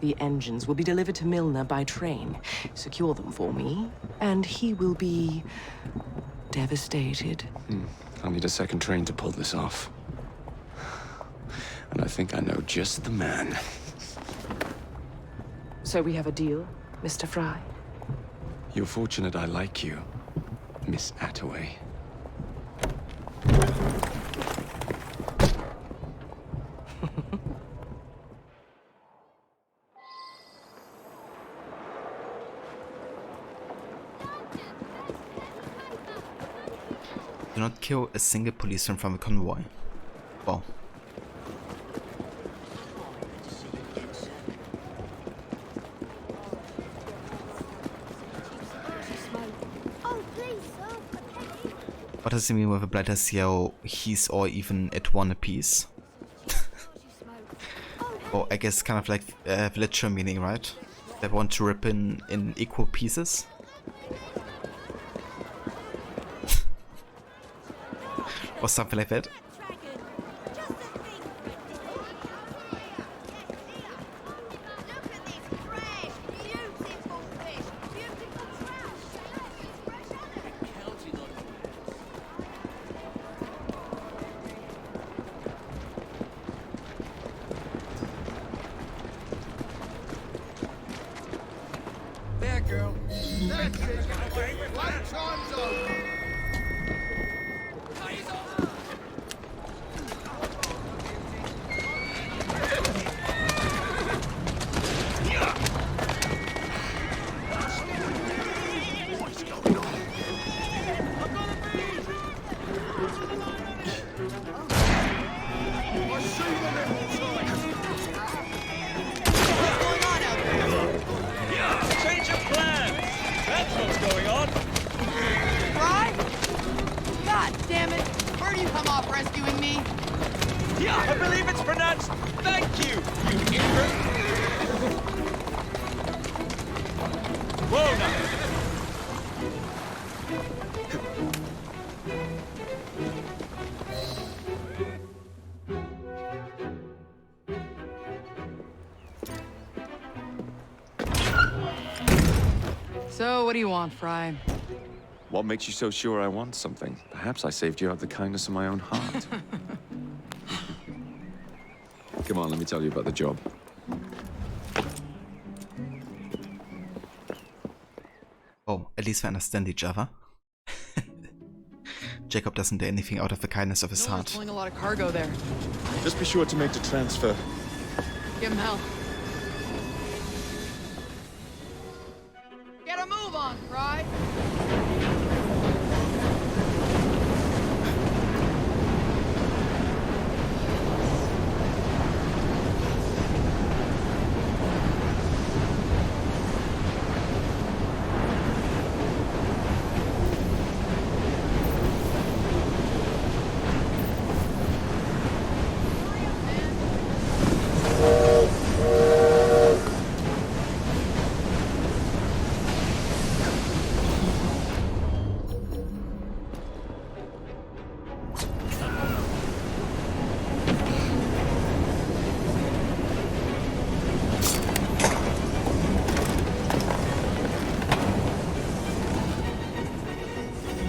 The engines will be delivered to Milner by train. Secure them for me, and he will be devastated. I'll need a second train to pull this off. And I think I know just the man. So we have a deal, Mr. Fry? You're fortunate I like you, Miss Attaway. Do not kill a single policeman from a convoy. Wow. What does he mean with a black SEO? He's or even at one apiece. Or I guess kind of like villager meaning, right? They want to rip in equal pieces. Or something like that. There, girl. That's it. Right time's over. Change of plans! That's what's going on! Fry? God damn it! Where do you come off rescuing me? Yeah, I believe it's pronounced thank you, you ignorant! Whoa, now! So, what do you want, Fry? What makes you so sure I want something? Perhaps I saved you out of the kindness of my own heart. Come on, let me tell you about the job. Oh, at least we understand each other. Jacob doesn't do anything out of the kindness of his No one's heart. pulling a lot of cargo there. Just be sure to make the transfer. Give him hell. Get a move on, Fry!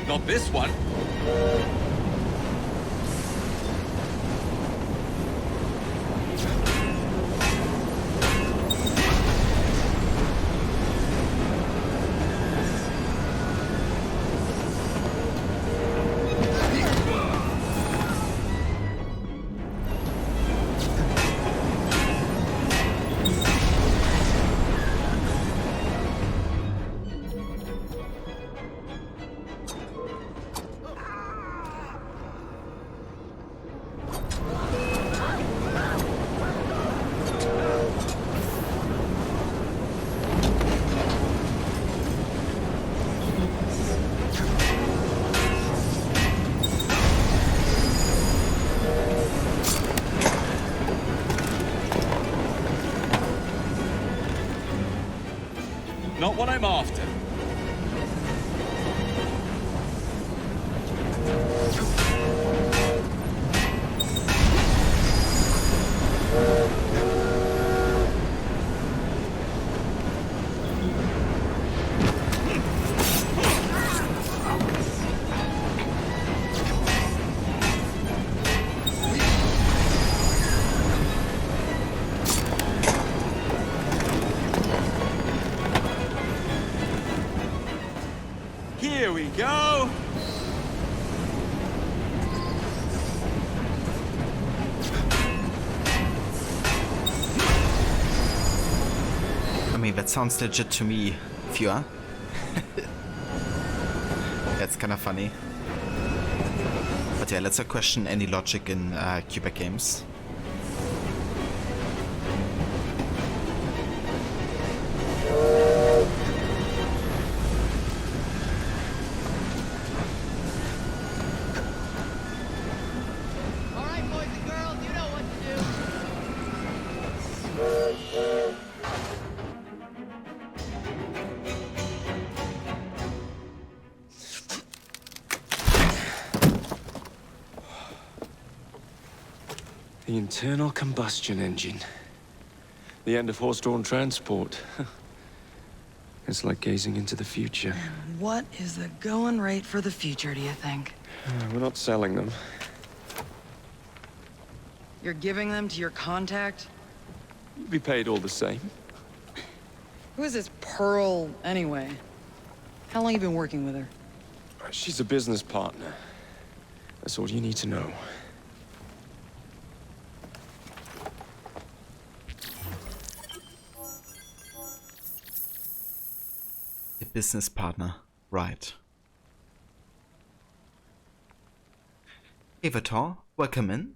Not this one! what I'm after. Here we go. I mean, that sounds legit to me, viewer. That's kind of funny. But yeah, let's not question any logic in Quebec games. All right, boys and girls, you know what to do. The internal combustion engine. The end of horse-drawn transport. It's like gazing into the future. What is the going rate for the future, do you think? We're not selling them. You're giving them to your contact? You'll be paid all the same. Who is this Pearl, anyway? How long you been working with her? She's a business partner. That's all you need to know. A business partner, right. Avatar, welcome in.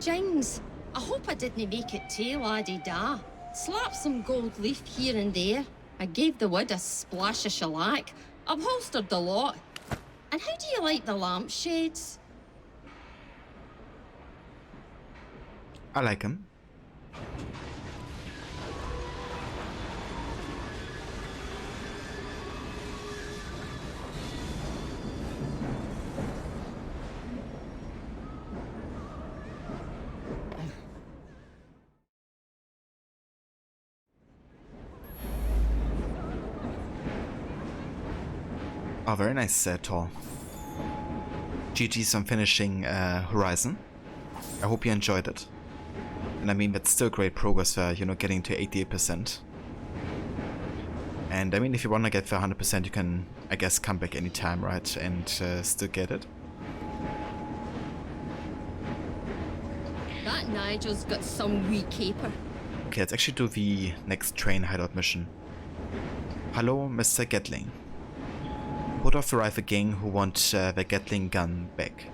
Jings, I hope I didn't make it too, laddie-da. Slap some gold leaf here and there. I gave the wood a splash of shellac. Upholstered the lot. And how do you like the lampshades? I like him. Oh, very nice, Tor. GG's on finishing Horizon. I hope you enjoyed it. And I mean, that's still great progress for, you know, getting to 88%. And I mean, if you want to get for 100%, you can, I guess, come back anytime, right? And still get it. That Nigel's got some wee caper. Okay, let's actually do the next train hideout mission. Hello, Mr. Gatling. Put off the rifle gang who want the Gatling gun back.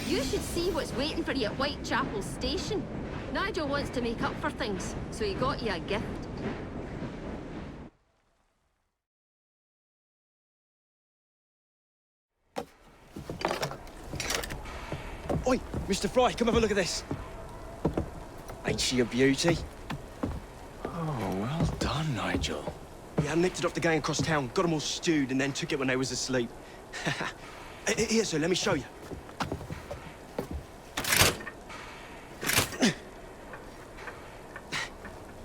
You should see what's waiting for you at Whitechapel Station. Nigel wants to make up for things, so he got you a gift. Oi, Mr. Fry, come have a look at this. Ain't she a beauty? Oh, well done, Nigel. Yeah, I nicked it off the gang across town, got them all stewed, and then took it when they was asleep. Here, sir, let me show you.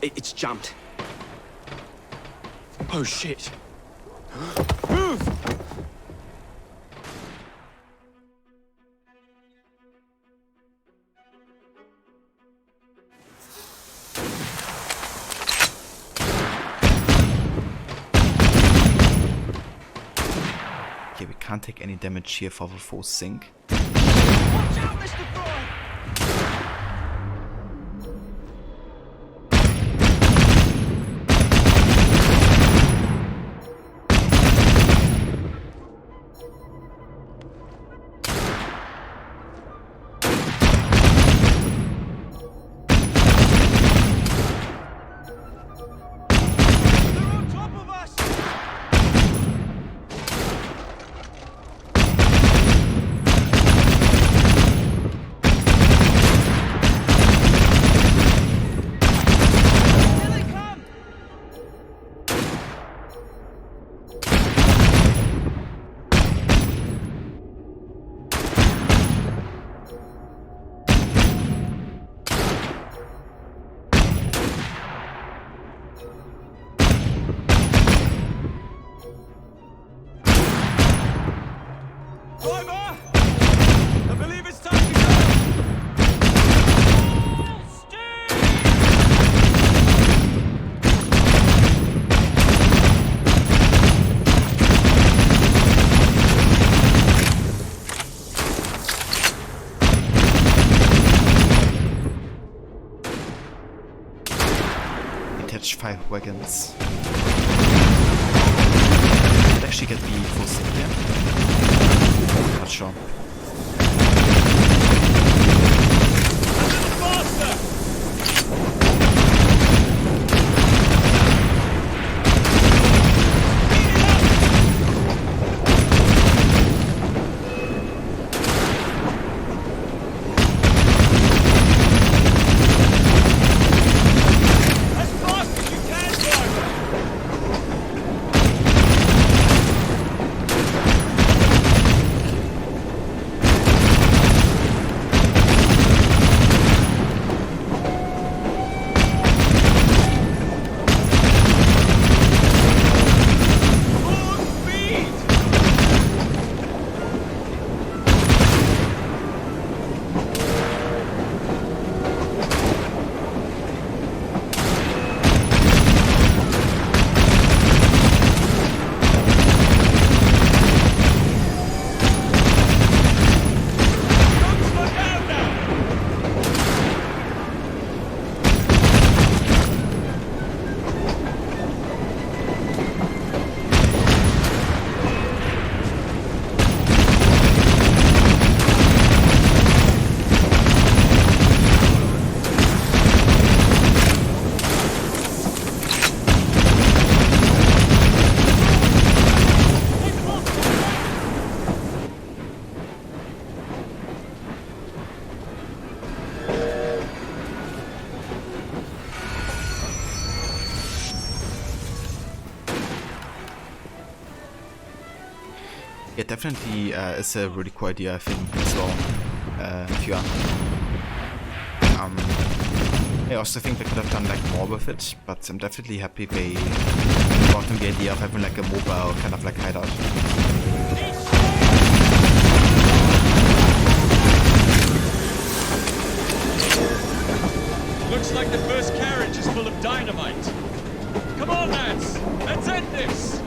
It's jumped. Oh, shit. Move! Okay, we can't take any damage here for the full sink. Watch out, Mr. Fry! Driver! I believe it's time to go! Detach 5 wagons. Could actually get the full thing here. Not sure. It definitely is a really cool idea, I think, as well. If you are. I also think they could have done like more with it, but I'm definitely happy they brought in the idea of having like a mobile kind of like hideout. Looks like the first carriage is full of dynamite. Come on, lads! Let's end this!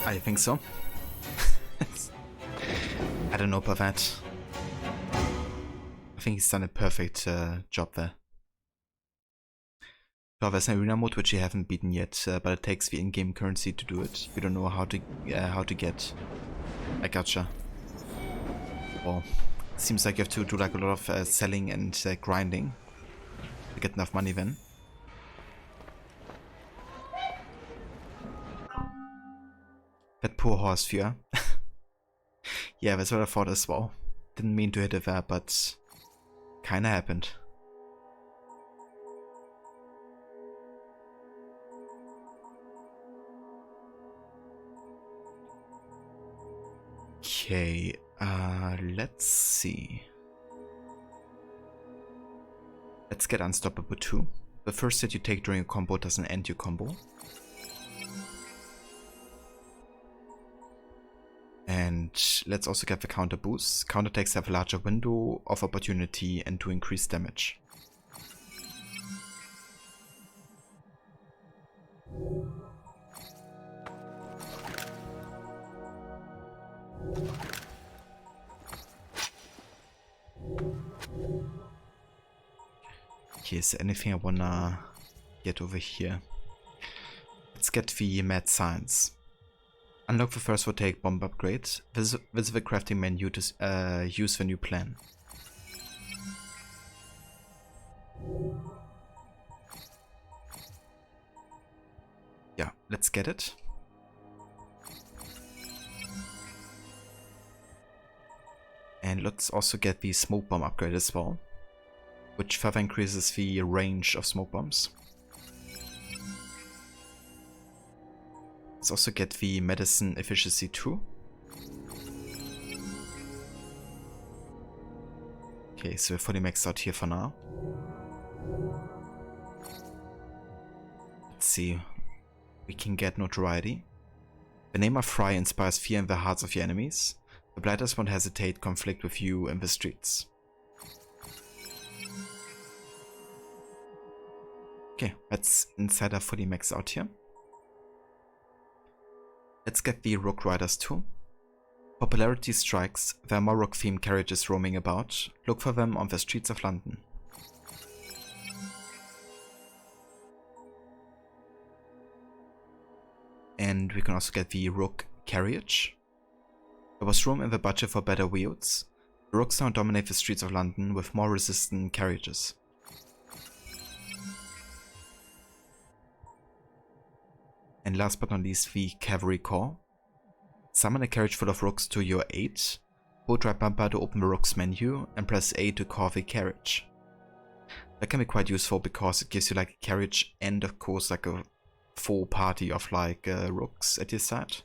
I think so. I don't know about that. I think he's done a perfect job there. So there's an arena mode which you haven't beaten yet, but it takes the in-game currency to do it. We don't know how to get. I gotcha. Well, seems like you have to do like a lot of selling and grinding to get enough money then. That poor horse fear. Yeah, that's what I thought as well. Didn't mean to hit it there, but kinda happened. Okay, let's see. Let's get Unstoppable 2. The first hit you take during a combo doesn't end your combo. And let's also get the counter boost. Counter attacks have a larger window of opportunity and do increase damage. Okay, is there anything I wanna get over here? Let's get the mad science. Unlock the first voltaic bomb upgrade. Visit the crafting menu to use the new plan. Yeah, let's get it. And let's also get the smoke bomb upgrade as well, which further increases the range of smoke bombs. Let's also get the medicine efficiency too. Okay, so we're fully maxed out here for now. Let's see. We can get notoriety. The name of Fry inspires fear in the hearts of your enemies. The blighters won't hesitate conflict with you in the streets. Okay, let's inside our fully maxed out here. Let's get the Rook Riders too. Popularity strikes, there are more Rook themed carriages roaming about. Look for them on the streets of London. And we can also get the Rook carriage. There was room in the budget for better wheels. The Rooks now dominate the streets of London with more resistant carriages. And last but not least, the Cavalry Corps. Summon a carriage full of Rooks to your aid. Hold right bumper to open the Rooks menu and press A to call the carriage. That can be quite useful because it gives you like a carriage and of course like a full party of like Rooks at your side.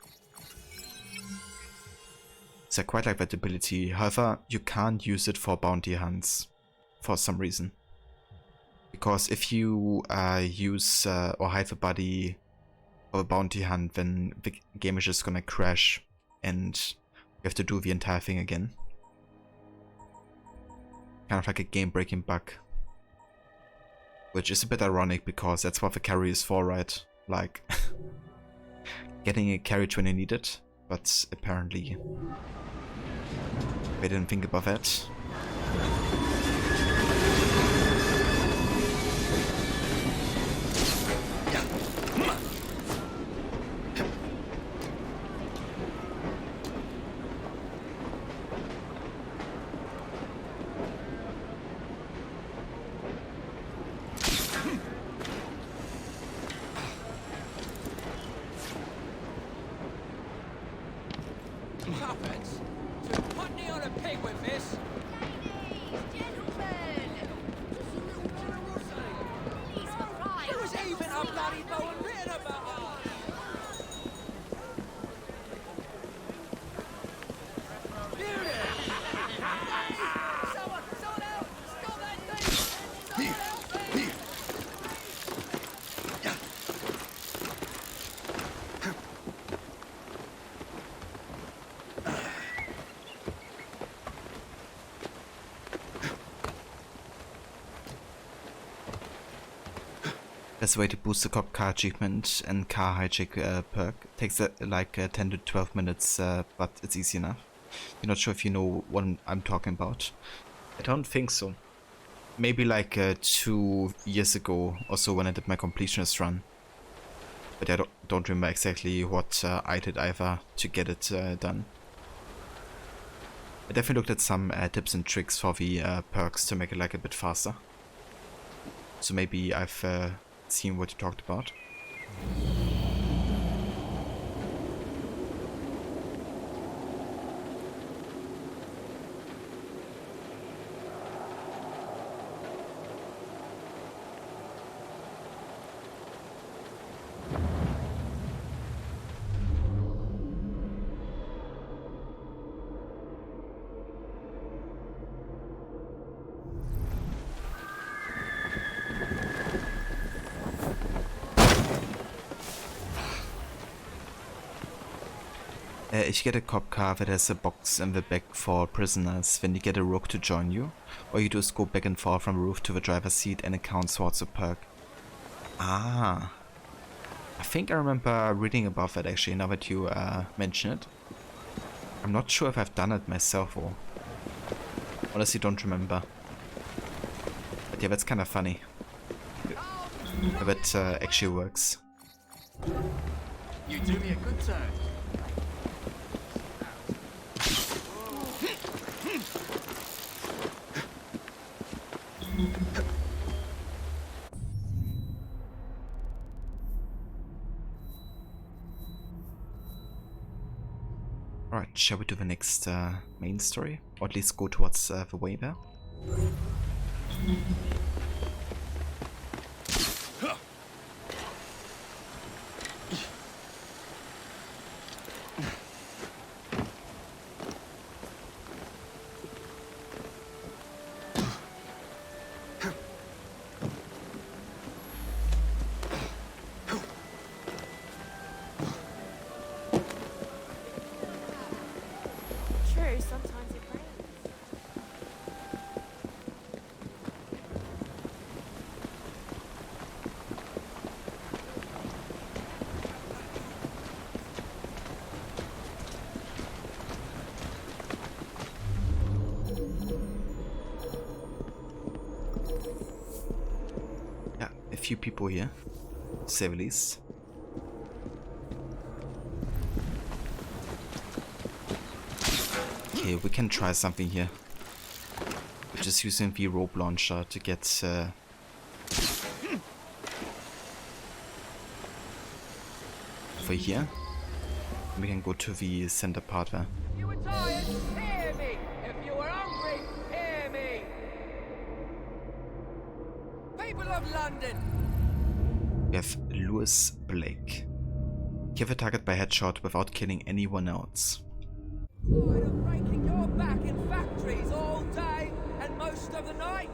So I quite like that ability, however you can't use it for bounty hunts for some reason. Because if you use or hide the body of a bounty hunt, then the game is just gonna crash and you have to do the entire thing again. Kind of like a game breaking bug. Which is a bit ironic because that's what the carry is for, right? Like getting a carriage when you need it, but apparently they didn't think about that. Tuppence, to put me on a pig with this. There was even a bloody poem written about us. Someone else, stop that thing! Best way to boost the cop car achievement and car hijack perk. Takes like 10 to 12 minutes, but it's easy enough. You're not sure if you know what I'm talking about. I don't think so. Maybe like 2 years ago or so when I did my completionist run. But I don't remember exactly what I did either to get it done. I definitely looked at some tips and tricks for the perks to make it like a bit faster. So maybe I've seen what you talked about. If you get a cop car that has a box in the back for prisoners, then you get a rook to join you. All you do is go back and forth from the roof to the driver's seat and it counts towards a perk. Ah. I think I remember reading about that actually, now that you mention it. I'm not sure if I've done it myself or... honestly don't remember. But yeah, that's kind of funny. That actually works. You do me a good turn. Alright, shall we do the next main story? Or at least go towards the way there? True, sometimes it rains. Yeah, a few people here, to say the least. Okay, we can try something here. We're just using the rope launcher to get over here. We can go to the center part there. You were tired? Hear me! If you were hungry, hear me! People of London! We have Lewis Blake. Kill the target by headshot without killing anyone else. Tired of breaking your back in factories all day and most of the night?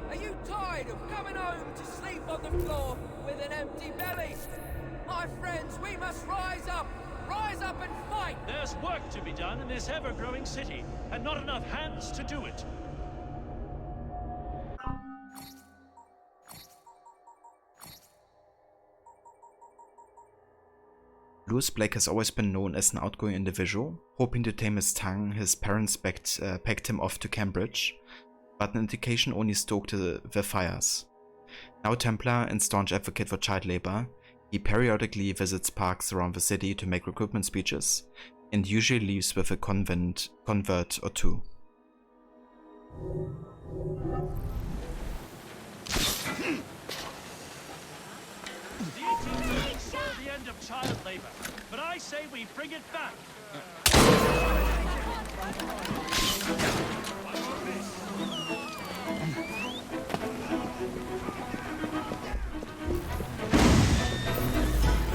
Are you tired of coming home to sleep on the floor with an empty belly? My friends, we must rise up! Rise up and fight! There's work to be done in this ever-growing city, and not enough hands to do it. Lewis Blake has always been known as an outgoing individual. Hoping to tame his tongue, his parents packed him off to Cambridge, but an indication only stoked the fires. Now a Templar and staunch advocate for child labor, he periodically visits parks around the city to make recruitment speeches, and usually leaves with a convert or two. The 1800s saw the end of child labor, but I say we bring it back.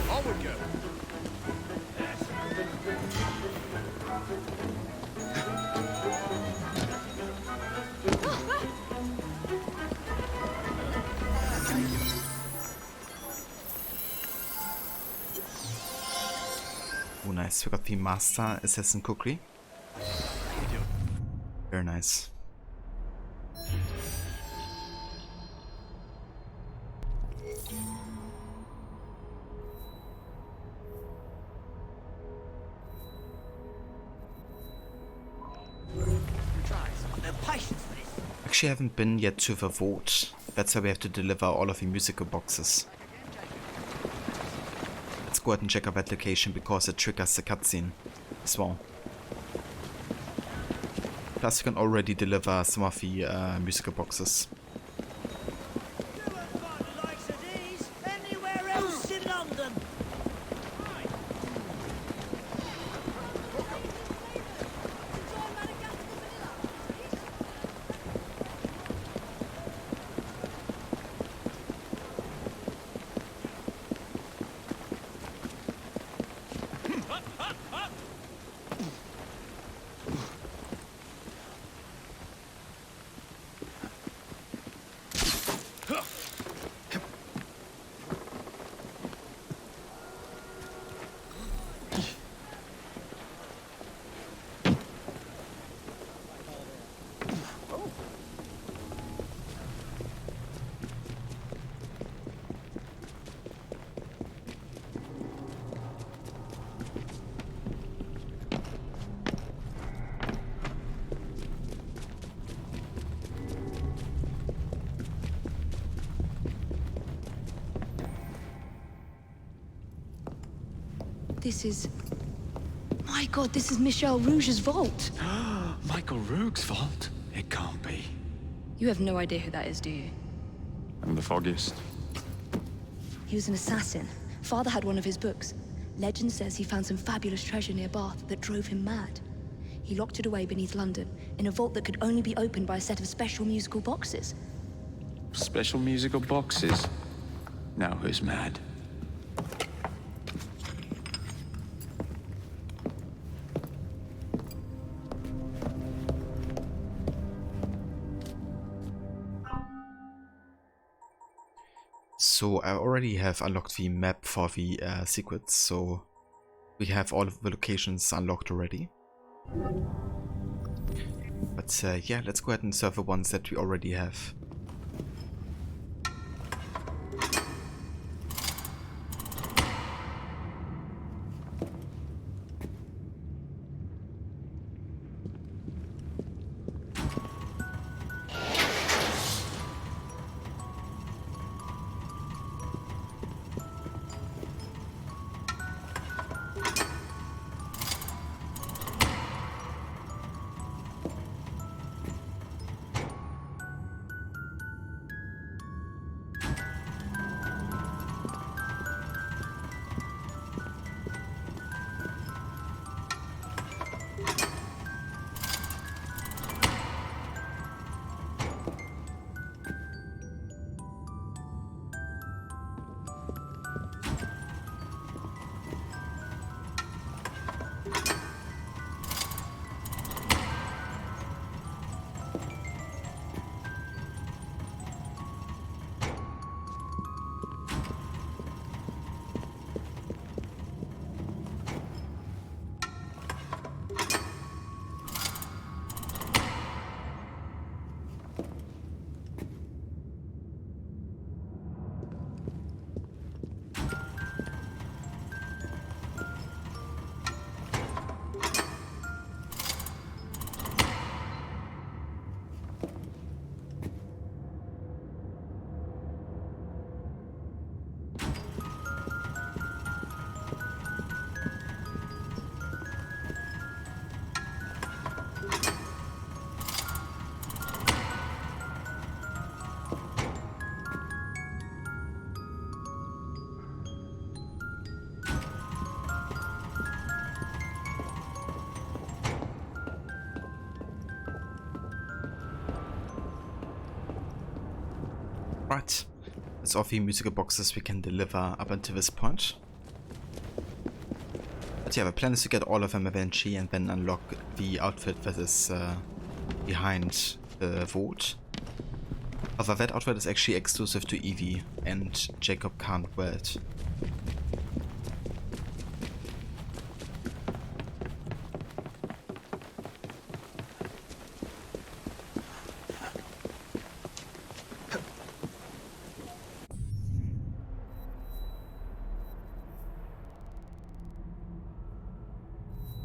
Onward, girl. Oh nice, we got the Master Assassin Cookery. Very nice. Actually, I haven't been yet to the vault. That's why we have to deliver all of the musical boxes. Let's go ahead and check out that location because it triggers the cutscene as well. Plus, you can already deliver some of the musical boxes. Anywhere else in London? This is... My God, this is Michel Rouge's vault. Michael Rourke's vault? It can't be. You have no idea who that is, do you? I'm the foggiest. He was an assassin. Father had one of his books. Legend says he found some fabulous treasure near Bath that drove him mad. He locked it away beneath London, in a vault that could only be opened by a set of special musical boxes. Special musical boxes? Now who's mad? So I already have unlocked the map for the secrets, so we have all of the locations unlocked already. But yeah, let's go ahead and serve the ones that we already have. Right, that's all the musical boxes we can deliver up until this point. But yeah, the plan is to get all of them eventually and then unlock the outfit that is behind the vault. Although that outfit is actually exclusive to Evie and Jacob can't wear it.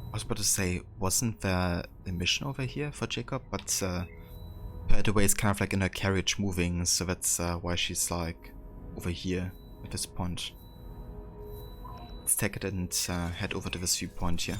I was about to say, wasn't there a mission over here for Jacob? But by the way, it's kind of like in her carriage moving, so that's why she's like over here at this point. Let's take it and head over to this viewpoint here.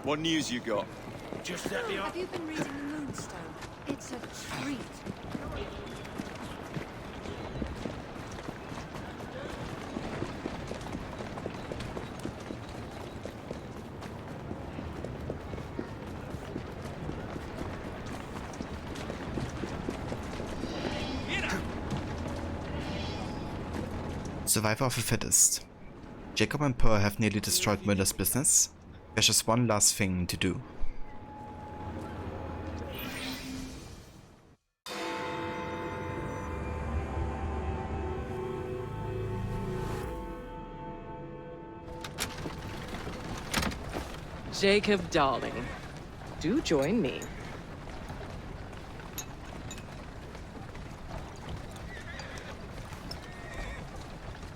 What news you got? Just let me Have you been reading the Moonstone? It's a treat. Survivor of the Fittest. Jacob and Pearl have nearly destroyed Miller's business. There's just one last thing to do. Jacob, darling, do join me.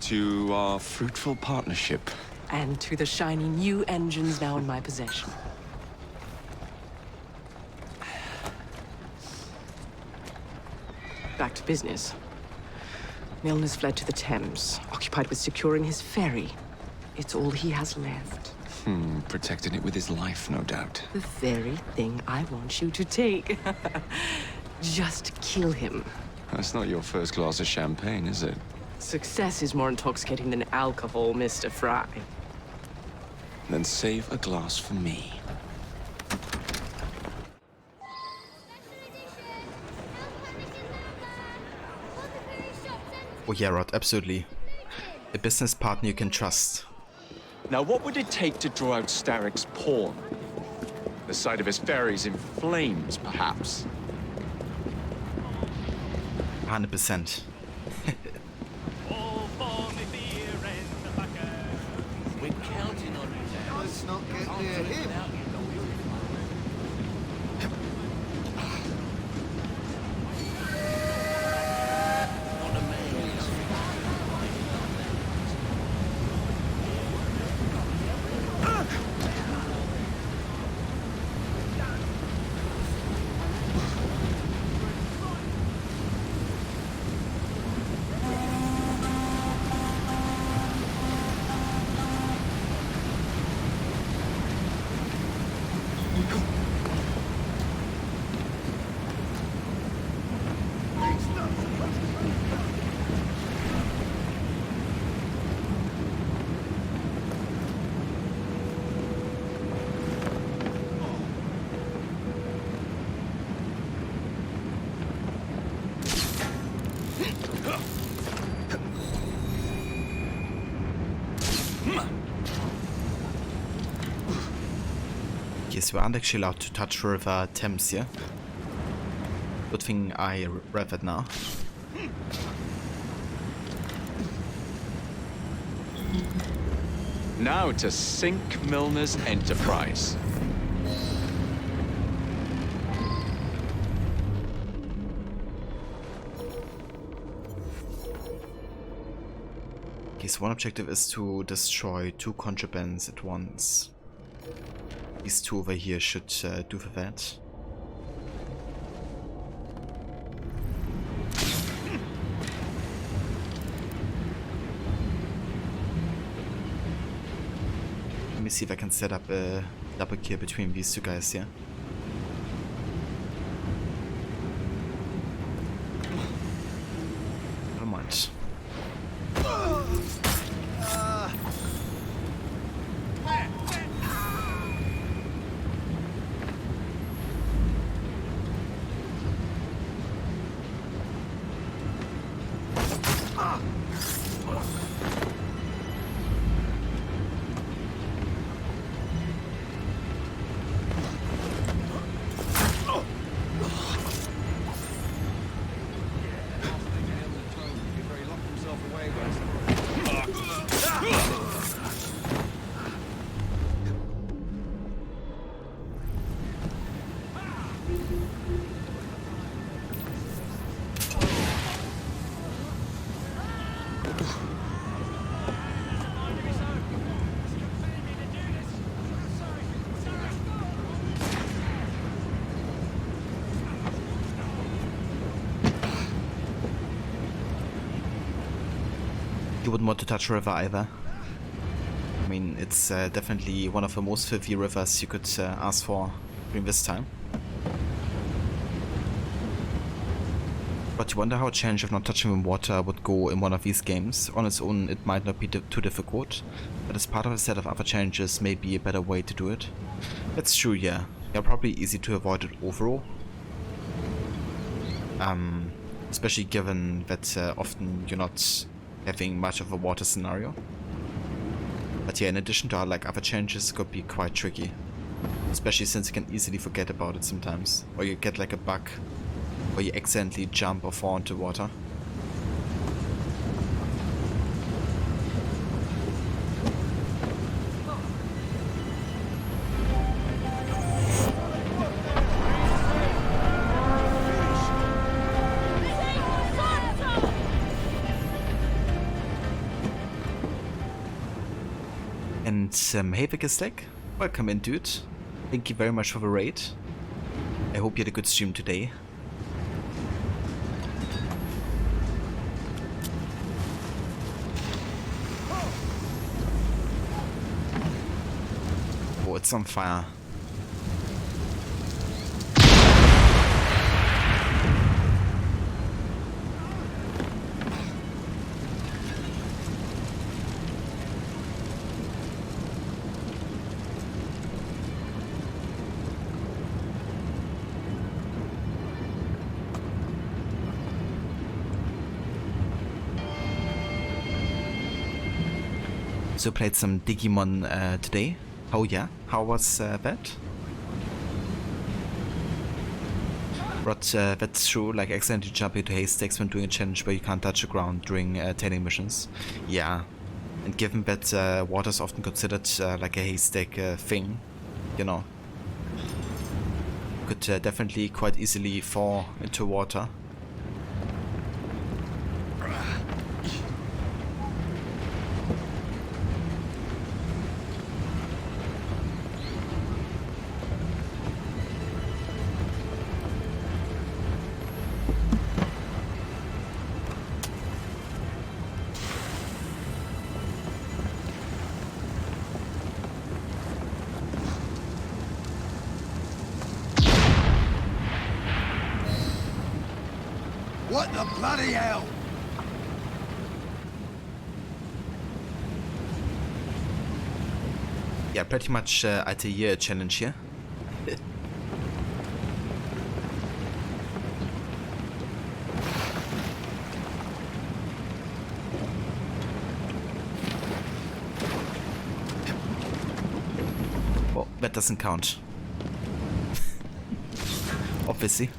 To our fruitful partnership. And to the shiny new engines now in my possession. Back to business. Milner's fled to the Thames, occupied with securing his ferry. It's all he has left. Protecting it with his life, no doubt. The very thing I want you to take. Just kill him. That's not your first glass of champagne, is it? Success is more intoxicating than alcohol, Mr. Fry. Then save a glass for me. Oh yeah, Rod, absolutely. A business partner you can trust. Now, what would it take to draw out Starrick's pawn? The sight of his ferries in flames, perhaps? 100%. We're counting on you now. Let's not get near him. Yes, we aren't actually allowed to touch River Thames here. Good thing I read that now. Now to sink Milner's enterprise. Okay, so one objective is to destroy 2 contrabands at once. These 2 over here should do for that. Let me see if I can set up a double kill between these 2 guys here. Never mind. You wouldn't want to touch a river either. I mean, it's definitely one of the most filthy rivers you could ask for during this time. But you wonder how a challenge of not touching the water would go in one of these games. On its own, it might not be too difficult, but as part of a set of other challenges, may be a better way to do it. That's true, yeah. They're probably easy to avoid it overall. Especially given that often you're not having much of a water scenario. But yeah, in addition to like other challenges, it could be quite tricky. Especially since you can easily forget about it sometimes. Or you get like a bug, or you accidentally jump or fall into water. And hey Vickestek, welcome in dude. Thank you very much for the raid. I hope you had a good stream today. Oh, it's on fire. So played some Digimon today. Oh yeah, how was that? But that's true, like accidentally jumping into haystacks when doing a challenge where you can't touch the ground during tailing missions. Yeah, and given that water is often considered like a haystack thing, you know, could definitely quite easily fall into water. What the bloody hell? Yeah, pretty much at a year challenge here. Well, that doesn't count. Obviously.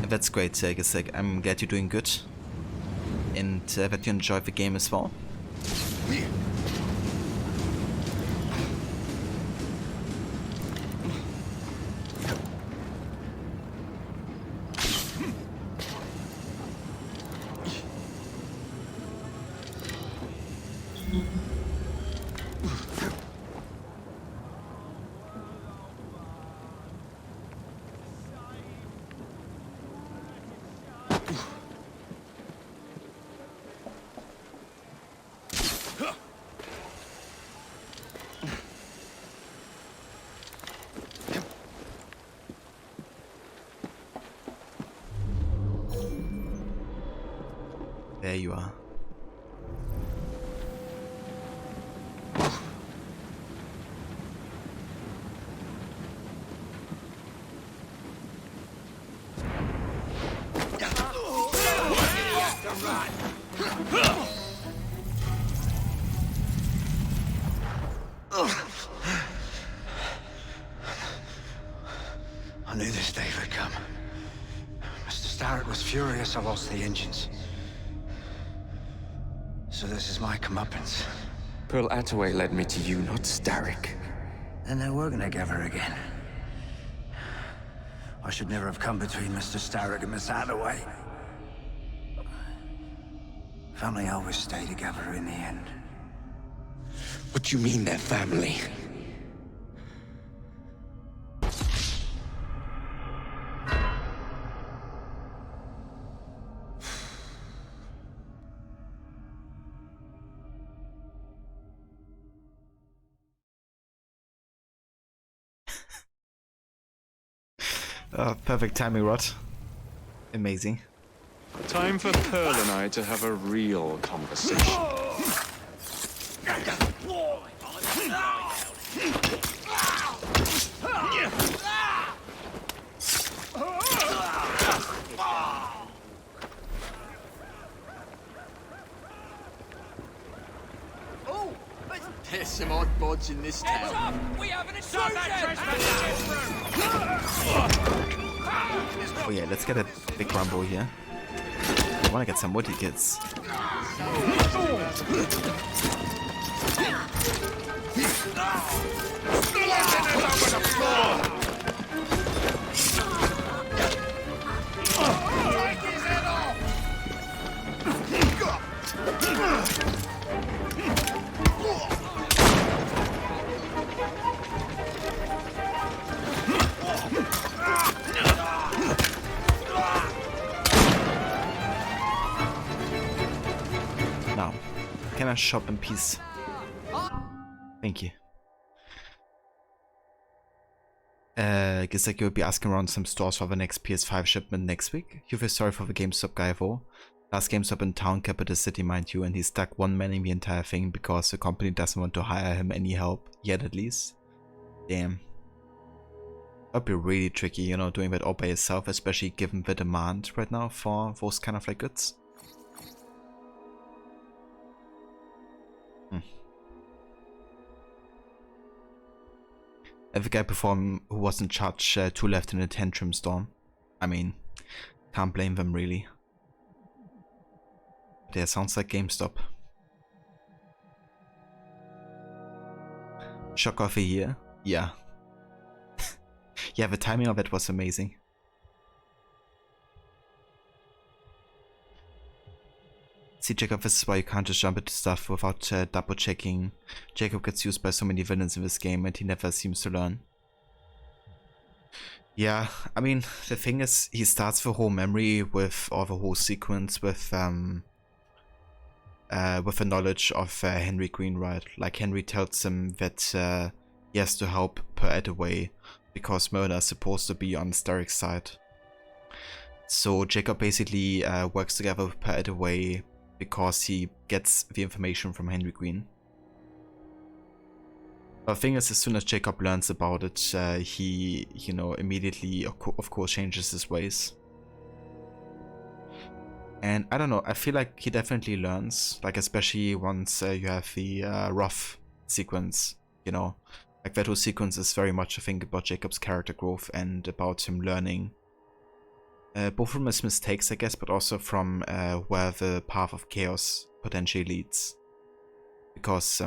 That's great, Gisek. I'm glad you're doing good. And that you enjoyed the game as well. There you are. I knew this day would come. Mr. Starrett was furious I lost the engines. So this is my comeuppance. Pearl Attaway led me to you, not Starrick. Then they're working together again. I should never have come between Mr. Starrett and Miss Attaway. Family always stay together in the end. What do you mean they're family? Perfect timing, Rod. Amazing. Time for Pearl and I to have a real conversation. There's some odd bods in this Heads town. up! We have an Stop that Oh yeah, let's get a big rumble here. I wanna get some woody kids. Now, can I shop in peace? Thank you. Guess like you'll be asking around some stores for the next PS5 shipment next week. You feel sorry for the GameStop guy though. Last GameStop in town, capital city mind you, and he's stuck one man in the entire thing because the company doesn't want to hire him any help, yet at least. Damn. That'd be really tricky, you know, doing that all by yourself, especially given the demand right now for those kind of like goods. The guy before him who was in charge too left in a tantrum storm. I mean, can't blame them really. But yeah, sounds like GameStop. Shock of a year? Yeah. Yeah, the timing of it was amazing. See, Jacob, this is why you can't just jump into stuff without double checking. Jacob gets used by so many villains in this game and he never seems to learn. Yeah, I mean, the thing is, he starts the whole memory with, or the whole sequence with the knowledge of Henry Greenwright. Like, Henry tells him that he has to help Per Attaway because Myrna is supposed to be on Starrick's side. So Jacob basically works together with Per Attaway because he gets the information from Henry Green. The thing is, as soon as Jacob learns about it, he, you know, immediately, of course, changes his ways. And I don't know, I feel like he definitely learns, like especially once you have the rough sequence, you know. Like that whole sequence is very much a thing about Jacob's character growth and about him learning. Both from his mistakes, I guess, but also from where the path of chaos potentially leads. Because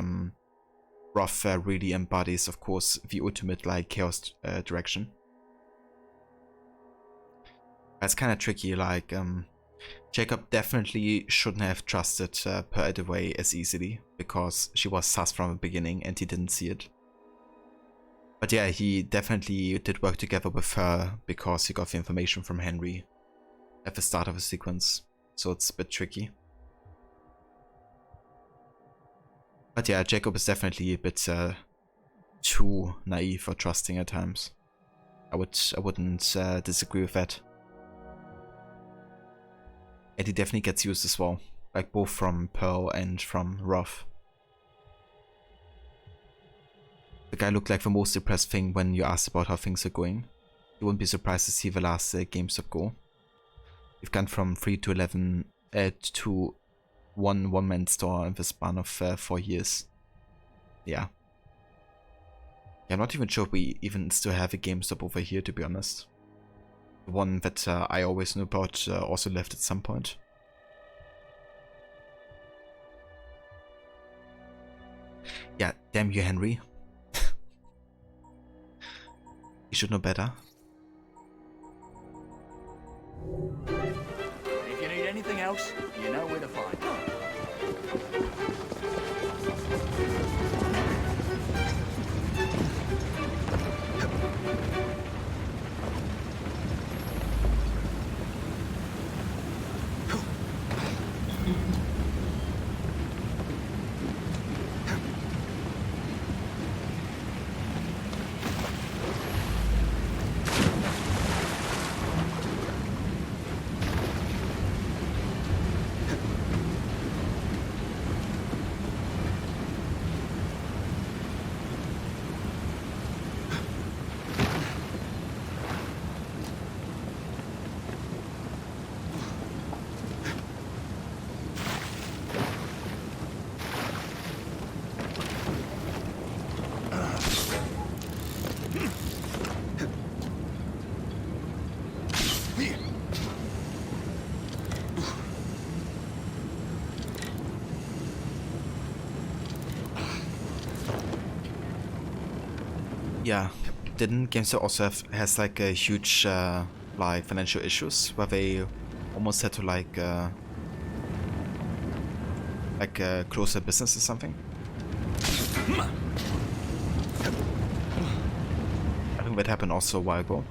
Roth really embodies, of course, the ultimate like chaos direction. That's kind of tricky, like Jacob definitely shouldn't have trusted Per Attaway as easily, because she was sus from the beginning and he didn't see it. But yeah, he definitely did work together with her because he got the information from Henry at the start of the sequence, so it's a bit tricky. But yeah, Jacob is definitely a bit too naive or trusting at times. I wouldn't disagree with that. And he definitely gets used as well, like both from Pearl and from Roth. The guy looked like the most depressed thing when you asked about how things are going. You wouldn't be surprised to see the last GameStop go. We've gone from 3 to 11 to one-man store in the span of 4 years. Yeah. I'm not even sure if we even still have a GameStop over here, to be honest. The one that I always knew about also left at some point. Yeah, damn you, Henry. You should know better. If you need anything else, you know where to find me. Yeah, didn't GameStop also has like a huge like financial issues where they almost had to like close their business or something? I think that happened also a while ago.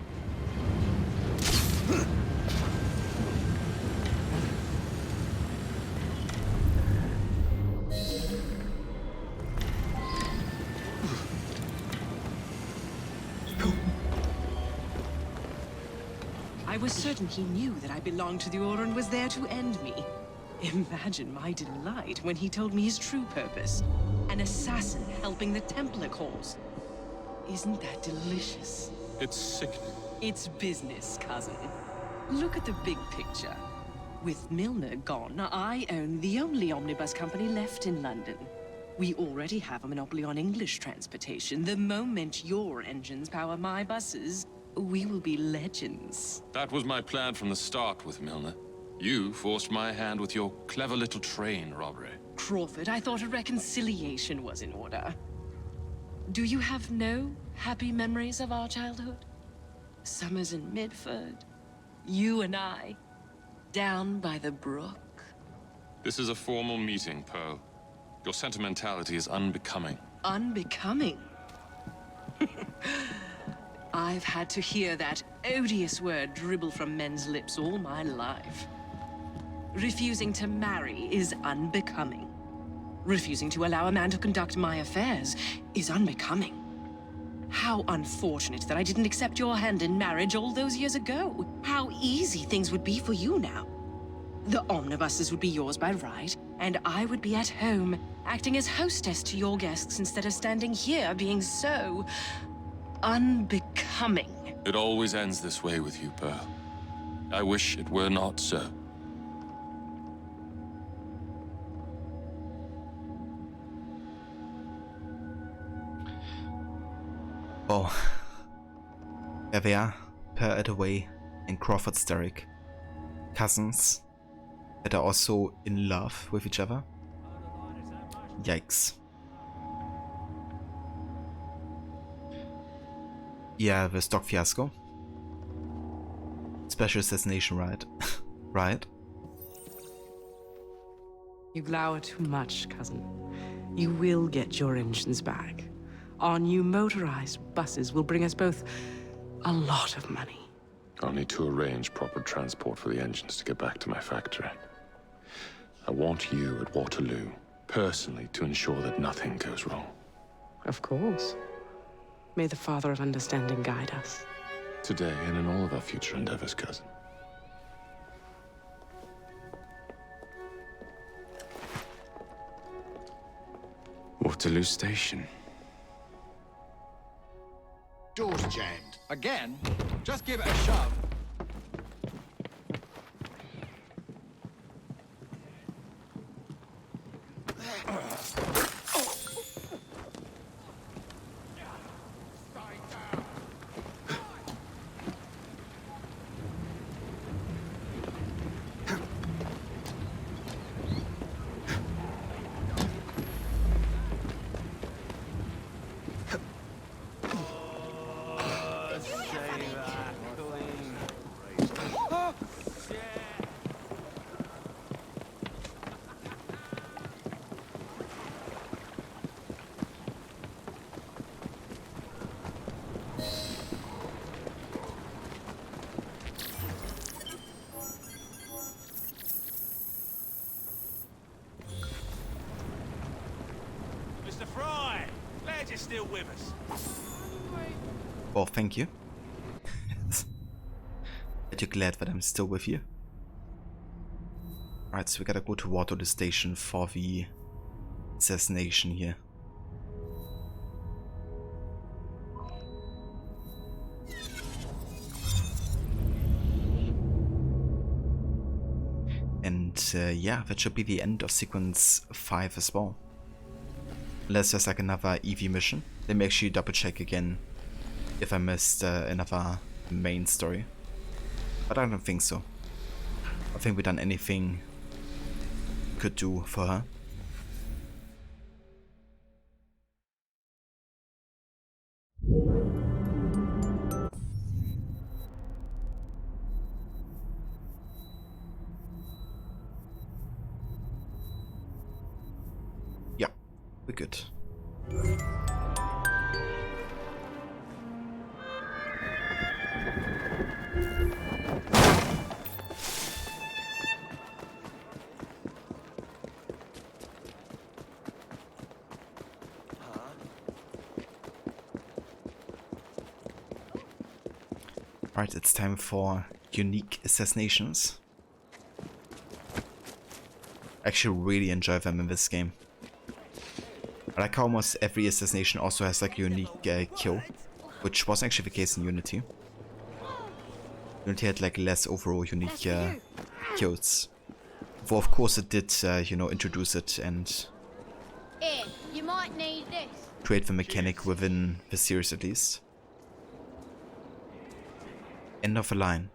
I was certain he knew that I belonged to the Order and was there to end me. Imagine my delight when he told me his true purpose. An assassin helping the Templar cause. Isn't that delicious? It's sickening. It's business, cousin. Look at the big picture. With Milner gone, I own the only omnibus company left in London. We already have a monopoly on English transportation. The moment your engines power my buses, we will be legends. That was my plan from the start with Milner. You forced my hand with your clever little train robbery. Crawford, I thought a reconciliation was in order. Do you have no happy memories of our childhood? Summers in Midford, you and I, down by the brook. This is a formal meeting, Pearl. Your sentimentality is unbecoming. Unbecoming? I've had to hear that odious word dribble from men's lips all my life. Refusing to marry is unbecoming. Refusing to allow a man to conduct my affairs is unbecoming. How unfortunate that I didn't accept your hand in marriage all those years ago. How easy things would be for you now. The omnibuses would be yours by right, and I would be at home, acting as hostess to your guests instead of standing here being so unbecoming. It always ends this way with you, Pearl. I wish it were not so. Well, there they are, Per Attaway and Crawford Starrick, cousins that are also in love with each other. Yikes. Yeah, the stock fiasco. Special assassination, right? Right? You glower too much, cousin. You will get your engines back. Our new motorized buses will bring us both a lot of money. I'll need to arrange proper transport for the engines to get back to my factory. I want you at Waterloo, personally, to ensure that nothing goes wrong. Of course. May the Father of Understanding guide us. Today and in all of our future endeavors, cousin. Waterloo Station. Door's jammed. Again? Just give it a shove. Mr. Fry, glad you're still with us. Well, thank you. But you're glad that I'm still with you. Alright, so we gotta go to Waterloo Station for the assassination here. And yeah, that should be the end of sequence 5 as well. Unless there's like another EV mission. Let me actually double check again if I missed another main story. But I don't think so. I think we've done anything we could do for her. we're good. Right, it's time for unique assassinations. I actually really enjoy them in this game. I like how almost every assassination also has like a unique kill, which was actually the case in Unity. Unity had like less overall unique kills. Though of course it did, you know, introduce it and Here, you might need this. create the mechanic within the series at least. End of the line.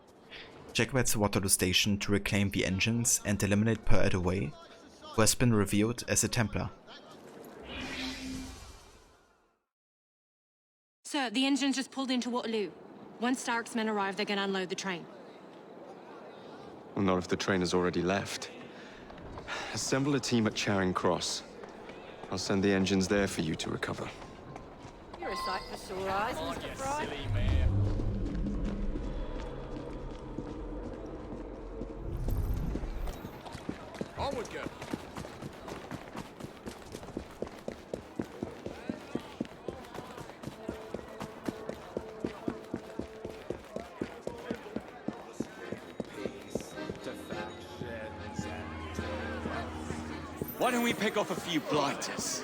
Jacob heads to Waterloo Station to reclaim the engines and eliminate Per Attaway, who has been revealed as a Templar. Sir, the engine's just pulled into Waterloo. Once Starrick's men arrive, they're gonna unload the train. Well, not if the train has already left. Assemble a team at Charing Cross. I'll send the engines there for you to recover. You're a sight for sore eyes, Mr. Fry. Onward, girl. Why don't we pick off a few blighters?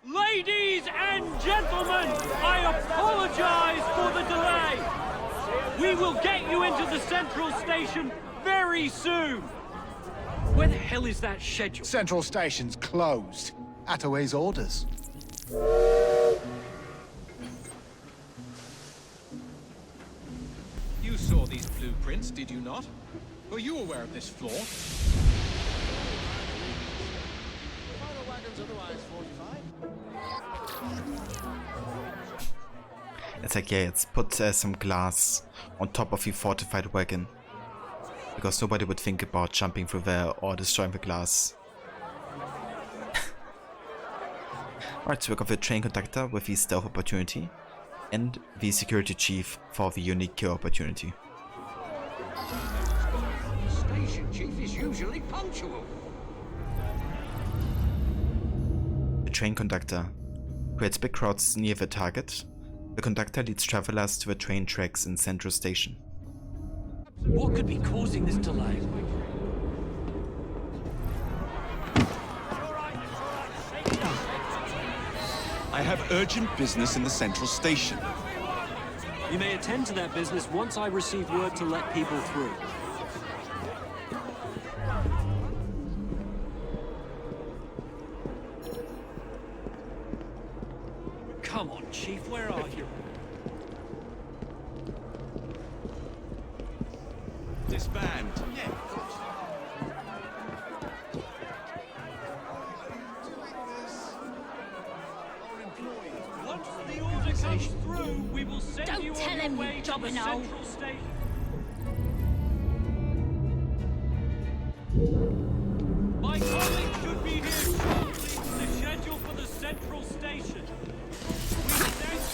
Ladies and gentlemen, I apologize for the delay. We will get you into the central station very soon. Where the hell is that schedule? Central Station's closed. Attaway's orders. You saw these blueprints, did you not? Were you aware of this flaw? It's like, yeah, let's put some glass on top of the fortified wagon. Because nobody would think about jumping through there or destroying the glass. Alright, so we got the train conductor with the stealth opportunity. And the security chief for the unique kill opportunity. Station chief is usually punctual. The train conductor creates big crowds near the target. The conductor leads travelers to the train tracks in Central Station. What could be causing this delay? I have urgent business in the Central Station. You may attend to that business once I receive word to let people through. Come on, Chief, where are you? Disband. Once the order comes through, we will send Don't you tell on him your you way to the jobberknoll. central station. My colleague should be here shortly. The schedule for the central station. We thank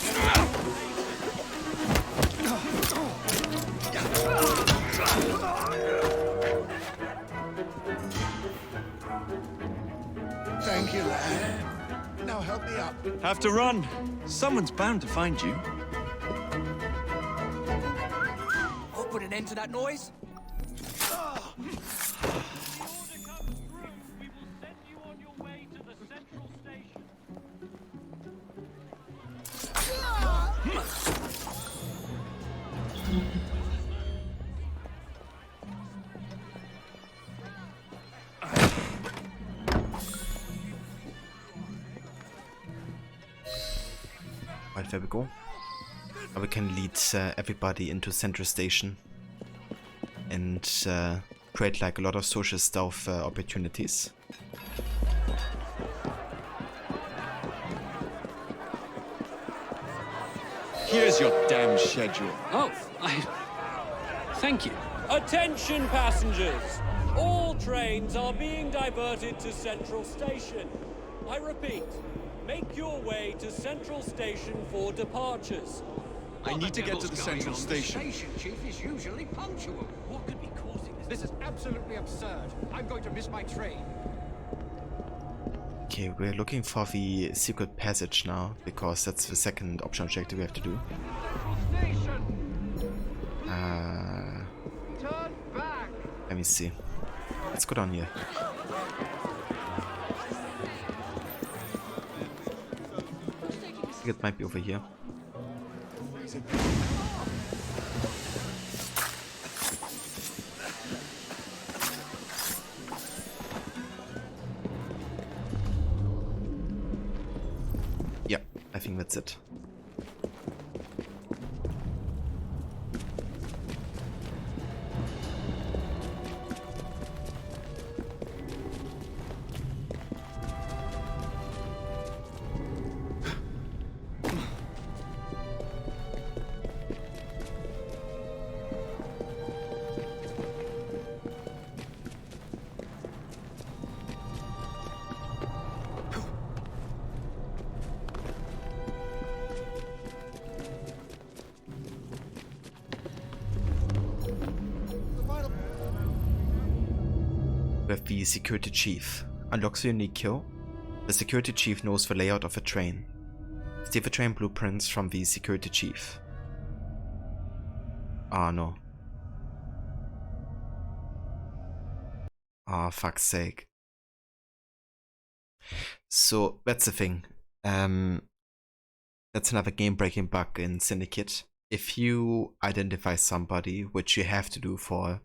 Thank you, lad. Now help me up. Have to run. Someone's bound to find you. I'll put an end to that noise. Right, there we go. Now we can lead everybody into Central Station and create like a lot of social stealth opportunities. Here's your damn schedule. Oh, thank you. Attention passengers! All trains are being diverted to Central Station. I repeat, make your way to Central Station for departures. I need to get to the Central Station. The station chief is usually punctual. What could be causing this? This is absolutely absurd. I'm going to miss my train. Okay, we're looking for the secret passage now, because that's the second optional objective we have to do. Turn back. Let me see. Let's go down here. I think it might be over here. Yeah, I think that's it. With the security chief. Unlocks a unique kill. The security chief knows the layout of a train. Steal the train blueprints from the security chief. Ah, no. Ah, fuck's sake. So, that's the thing. That's another game-breaking bug in Syndicate. If you identify somebody, which you have to do for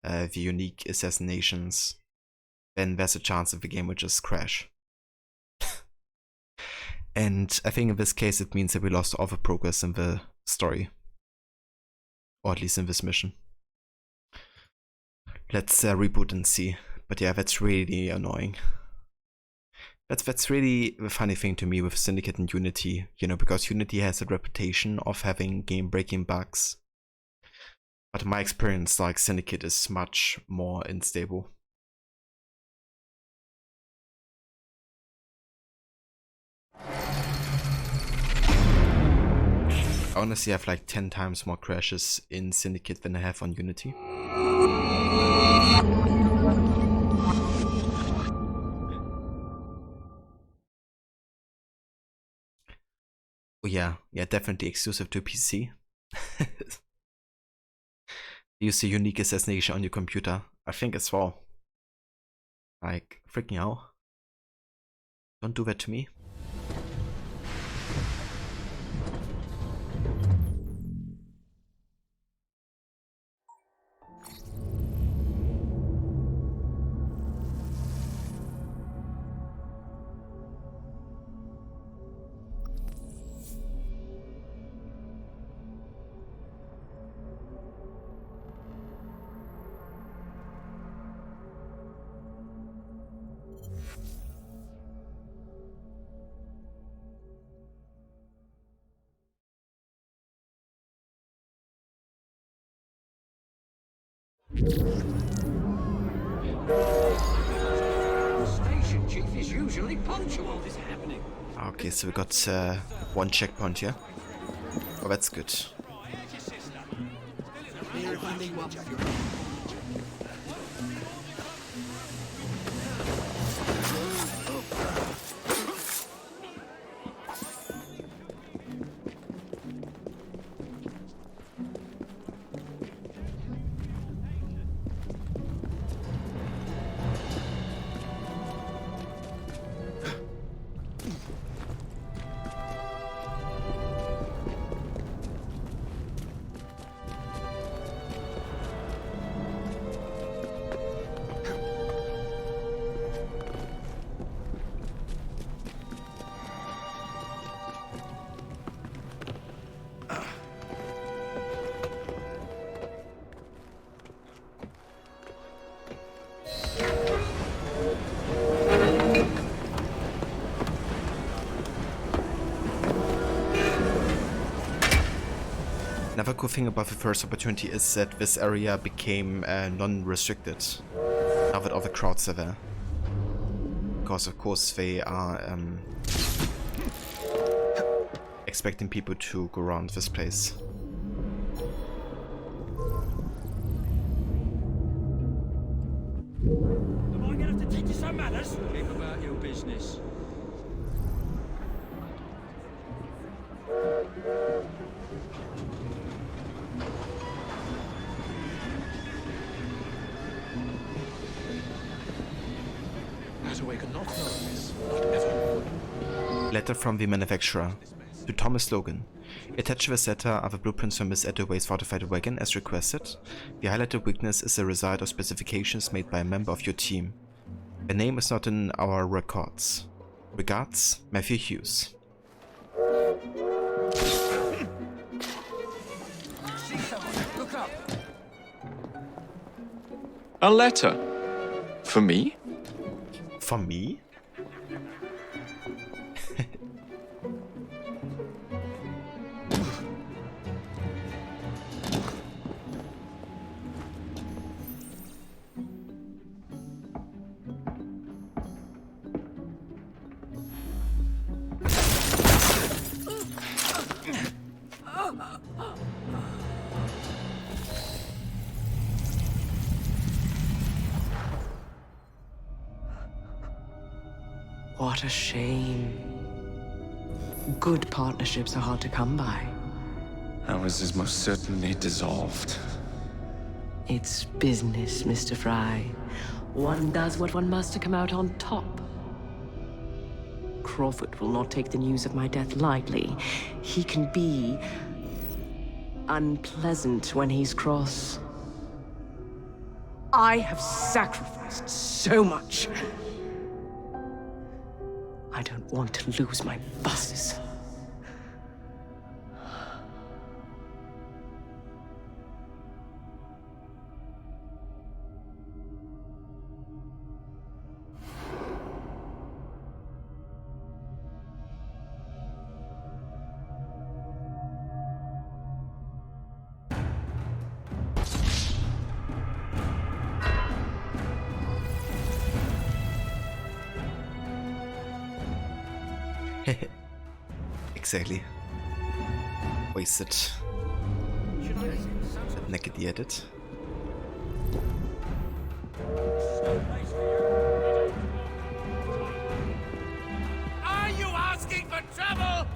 the unique assassinations, then there's a chance that the game will just crash. And I think in this case it means that we lost all the progress in the story. Or at least in this mission. Let's reboot and see. But yeah, that's really annoying. That's really the funny thing to me with Syndicate and Unity, you know, because Unity has a reputation of having game-breaking bugs. But in my experience, like, Syndicate is much more unstable. I honestly have like 10 times more crashes in Syndicate than I have on Unity. Oh yeah, definitely exclusive to PC. Use the unique assassination on your computer, I think as well. Like, freaking hell. Don't do that to me. Station chief is usually punctual. What is happening? Okay, so we got one checkpoint here. Oh, that's good. Another cool thing about the first opportunity is that this area became non-restricted now that all the crowds are there. Because of course they are expecting people to go around this place. Am I gonna have to teach you some manners? Keep about your business. Attaway could not know this. Never. Letter from the manufacturer to Thomas Logan. Attached to this letter are the blueprints for Miss Attaway's fortified wagon as requested. The highlighted weakness is a result of specifications made by a member of your team. The name is not in our records. Regards, Matthew Hughes. Look up. A letter? For me? For me? What a shame. Good partnerships are hard to come by. Ours is most certainly dissolved. It's business, Mr. Fry. One does what one must to come out on top. Crawford will not take the news of my death lightly. He can be unpleasant when he's cross. I have sacrificed so much. I don't want to lose my bosses. Exactly. Wasted. Naked the edit. Are you asking for trouble?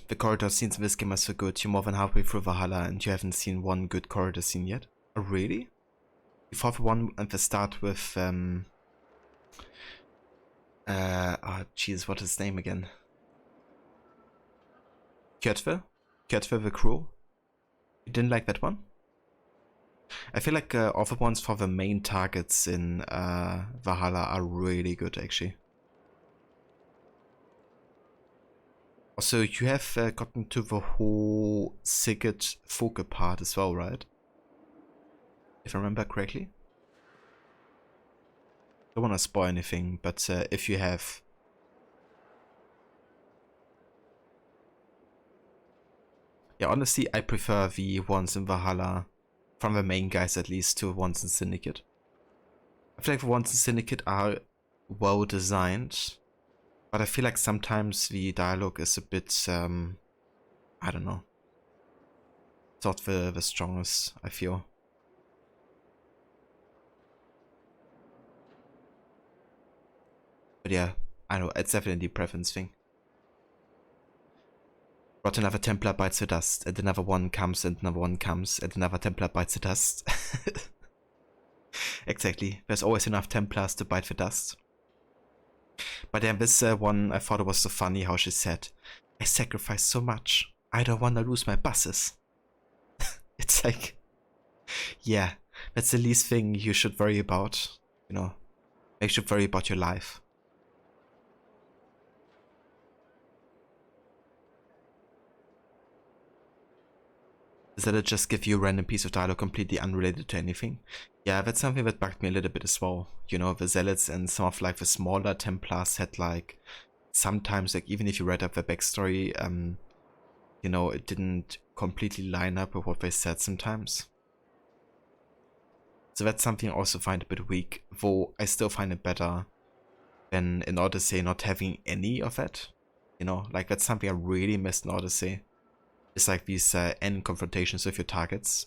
The corridor scenes in this game are so good. You're more than halfway through Valhalla and you haven't seen one good corridor scene yet. Oh, really? You thought the one at the start with oh jeez, what is his name again? Kjotve the Crow? You didn't like that one? I feel like all the ones for the main targets in Valhalla are really good actually. Also, you have gotten to the whole Syndicate Focal part as well, right? if I remember correctly. Don't want to spoil anything, but if you have... Yeah, honestly, I prefer the ones in Valhalla, from the main guys at least, to the ones in Syndicate. I feel like the ones in Syndicate are well designed, but I feel like sometimes the dialogue is a bit, I don't know. It's not the strongest, I feel. But yeah, I know, it's definitely a preference thing. But another Templar bites the dust, and another one comes, and another one comes, and another Templar bites the dust. Exactly, there's always enough Templars to bite the dust. But then this one, I thought it was so funny how she said, I sacrificed so much, I don't want to lose my buses. It's like, yeah, that's the least thing you should worry about, you know. You should worry about your life. Does it just give you a random piece of dialogue completely unrelated to anything? Yeah, that's something that bugged me a little bit as well. You know, the Zealots and some of like the smaller Templars had like, sometimes like even if you read up their backstory, you know, it didn't completely line up with what they said sometimes. So that's something I also find a bit weak, though I still find it better than in Odyssey not having any of that. You know, like that's something I really missed in Odyssey. It's like these end confrontations with your targets,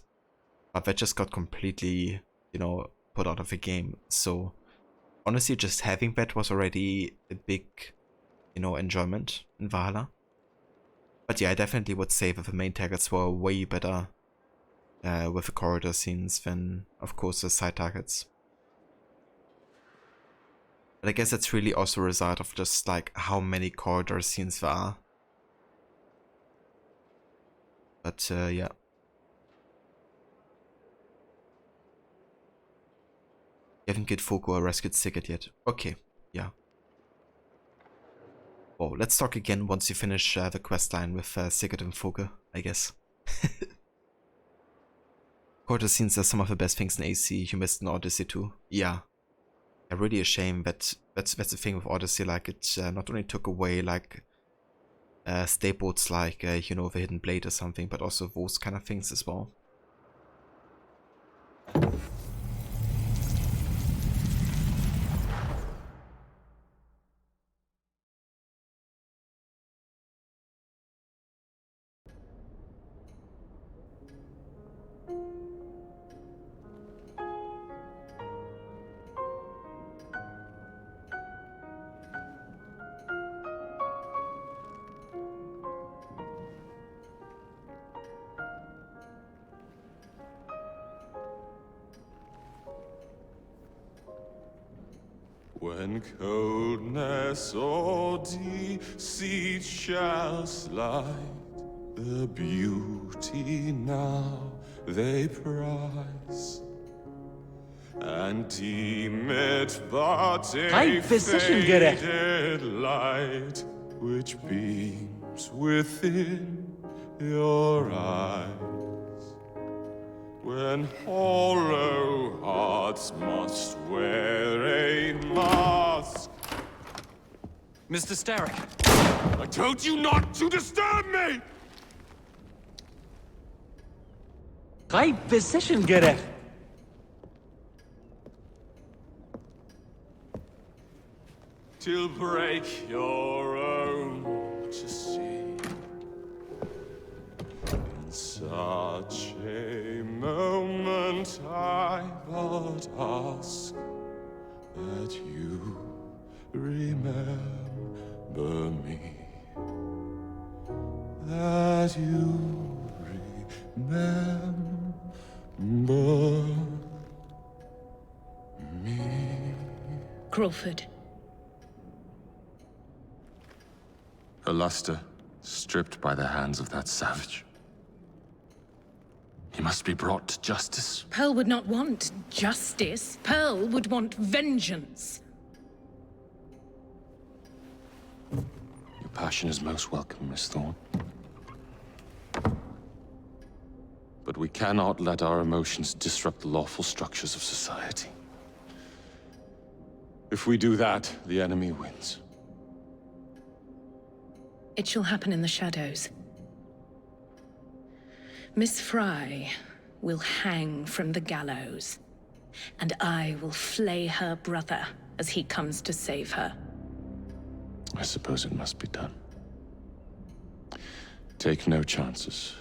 but that just got completely, you know, put out of the game. So honestly, just having that was already a big, you know, enjoyment in Valhalla. But yeah, I definitely would say that the main targets were way better with the corridor scenes than, of course, the side targets. But I guess that's really also a result of just like how many corridor scenes there are. But yeah. You haven't killed Fogo or rescued Syndicate yet. Okay, yeah. Well, let's talk again once you finish the quest line with Syndicate and Fogo, I guess. Corridor scenes are some of the best things in AC you missed in Odyssey too. Yeah. Really a shame that that's the thing with Odyssey, like it not only took away like staples like you know, the Hidden Blade or something, but also those kind of things as well. When coldness or deceit shall slide, the beauty now they prize, and deem it but a faded light which beams within your eyes. When hollow hearts must wear a mask. Mr. Starrick. I told you not to disturb me! غيب بالسيشن قرر. Till break your own to see. In such a moment I but ask that you remember me. That you remember me. Crawford. Her luster stripped by the hands of that savage. He must be brought to justice. Pearl would not want justice. Pearl would want vengeance. Your passion is most welcome, Miss Thorne. but we cannot let our emotions disrupt the lawful structures of society. If we do that, the enemy wins. It shall happen in the shadows. Miss Fry will hang from the gallows, and I will flay her brother as he comes to save her. I suppose it must be done. Take no chances.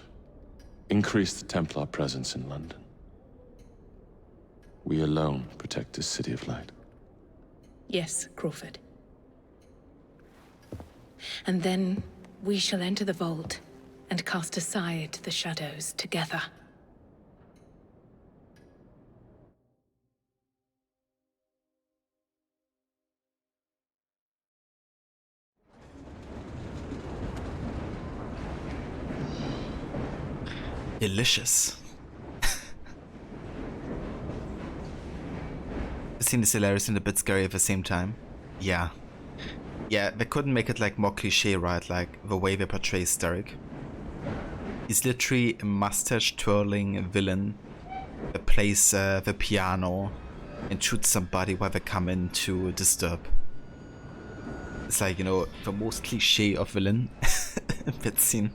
Increase the Templar presence in London. We alone protect this city of light. Yes, Crawford. And then we shall enter the vault and cast aside the shadows together. Delicious. The scene is hilarious and a bit scary at the same time. Yeah. Yeah, they couldn't make it like more cliche, right? Like the way they portray Starrick. He's literally a mustache-twirling villain that plays the piano and shoots somebody while they come in to disturb. It's like, you know, the most cliche of villain in that scene.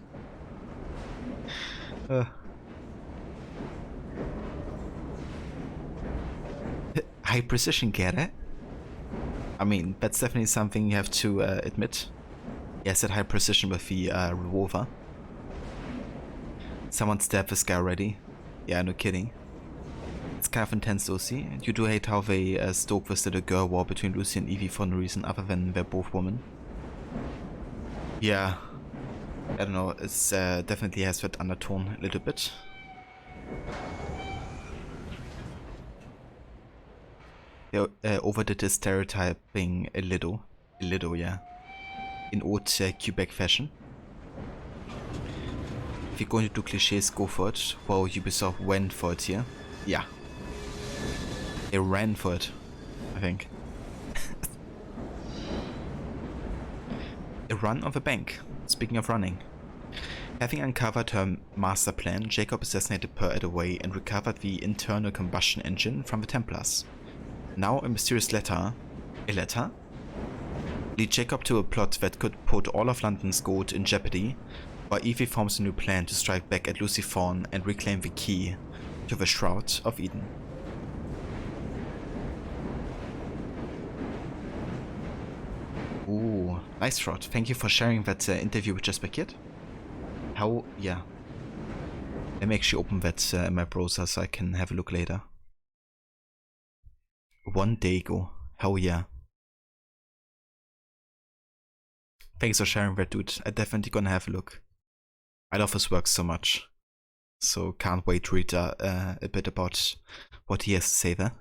High precision, get it? I mean, that's definitely something you have to admit. Yes, at high precision with the revolver. Someone stabbed this guy already. Yeah, no kidding. It's kind of intense, Lucy. You do hate how they stoke this little girl war between Lucy and Evie for no reason other than they're both women. Yeah. I don't know, it's definitely has that undertone a little bit. They overdid the stereotyping a little, yeah. In old Quebec fashion. If you're going to do cliches, go for it. Well, Ubisoft went for it here. Yeah. They ran for it, I think. A run of a bank. Speaking of running. Having uncovered her master plan, Jacob assassinated Pearl away and recovered the internal combustion engine from the Templars. Now a mysterious letter, lead Jacob to a plot that could put all of London's gold in jeopardy, while Evie forms a new plan to strike back at Lucy Thorne and reclaim the key to the Shroud of Eden. Ooh, nice shot. Thank you for sharing that interview with Jasper Kidd. How, yeah. Let me actually open that in my browser so I can have a look later. 1 day ago. Hell yeah. Thanks for sharing that, dude. I'm definitely gonna have a look. I love his work so much. So can't wait to read a bit about what he has to say there.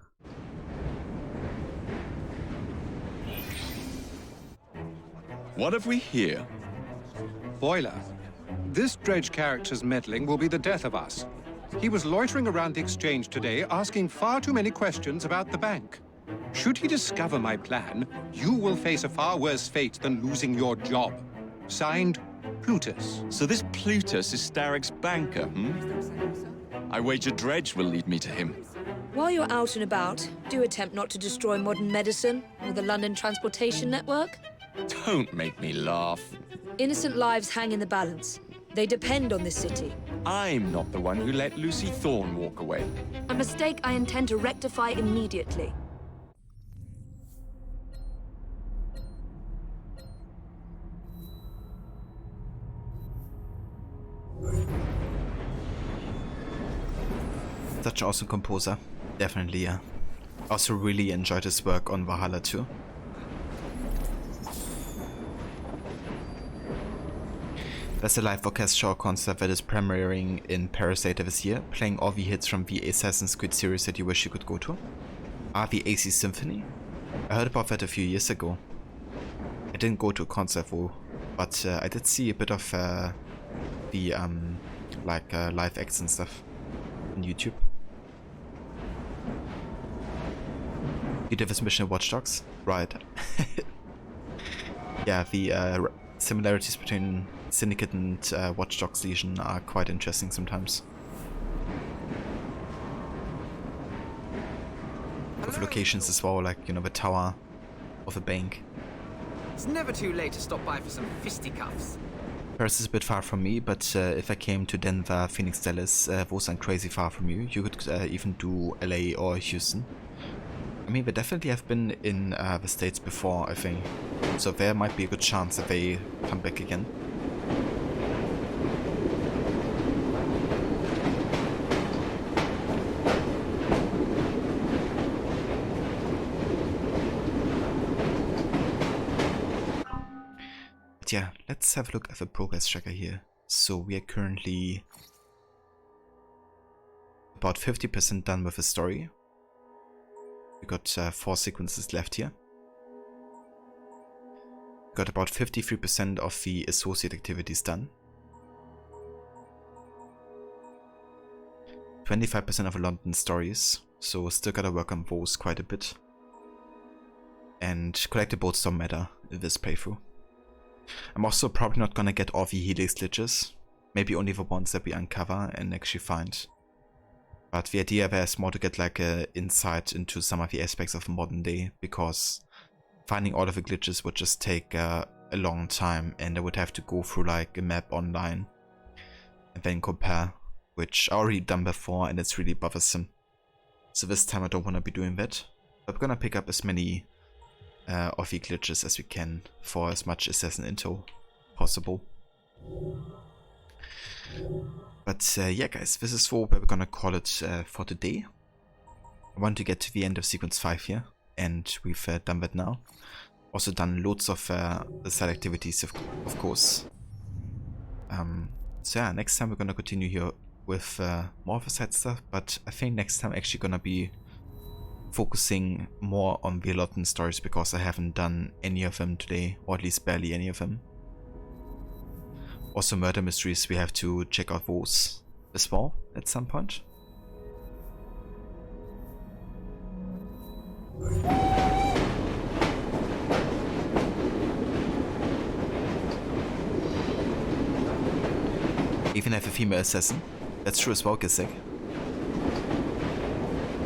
What have we here? Boiler. This Dredge character's meddling will be the death of us. He was loitering around the exchange today, asking far too many questions about the bank. Should he discover my plan, you will face a far worse fate than losing your job. Signed, Plutus. So this Plutus is Starrick's banker, I wager Dredge will lead me to him. While you're out and about, do attempt not to destroy modern medicine or the London transportation network. Don't make me laugh. Innocent lives hang in the balance. They depend on this city. I'm not the one who let Lucy Thorne walk away. A mistake I intend to rectify immediately. Such an awesome composer. Definitely, yeah. Also really enjoyed his work on Valhalla too. There's a live orchestral concert that is premiering in Paris later this year, playing all the hits from the Assassin's Creed series that you wish you could go to. The AC Symphony. I heard about that a few years ago. I didn't go to a concert though, but I did see a bit of the live acts and stuff on YouTube. You did this mission in Watch Dogs? Right. Yeah, the similarities between Syndicate and Watch Dogs Legion are quite interesting sometimes. with locations as well, like, you know, the tower of a bank. It's never too late to stop by for some fisticuffs. Paris is a bit far from me, but if I came to Denver, Phoenix, Dallas, those aren't crazy far from you. You could even do LA or Houston. I mean, they definitely have been in the States before, I think. So there might be a good chance that they come back again. But yeah, let's have a look at the progress tracker here. So we are currently about 50% done with the story. We got 4 sequences left here. Got about 53% of the associate activities done. 25% of the London stories, so still gotta work on those quite a bit. And collectibles don't matter in this playthrough. I'm also probably not gonna get all the Helix glitches, maybe only the ones that we uncover and actually find. But the idea there is more to get like an insight into some of the aspects of modern day, because finding all of the glitches would just take a long time, and I would have to go through like a map online and then compare, which I already done before and it's really bothersome. So this time I don't want to be doing that. But we're gonna pick up as many of the glitches as we can for as much assassin intel possible. But yeah guys, this is where we're gonna call it for today. I want to get to the end of sequence 5 here, and we've done that now. Also done loads of the side activities of course. So yeah, next time we're gonna continue here with more of the side stuff, but I think next time actually gonna be focusing more on the Lawton stories, because I haven't done any of them today, or at least barely any of them. Also murder mysteries, we have to check out those as well at some point. Even have a female assassin. That's true as well, Gisek.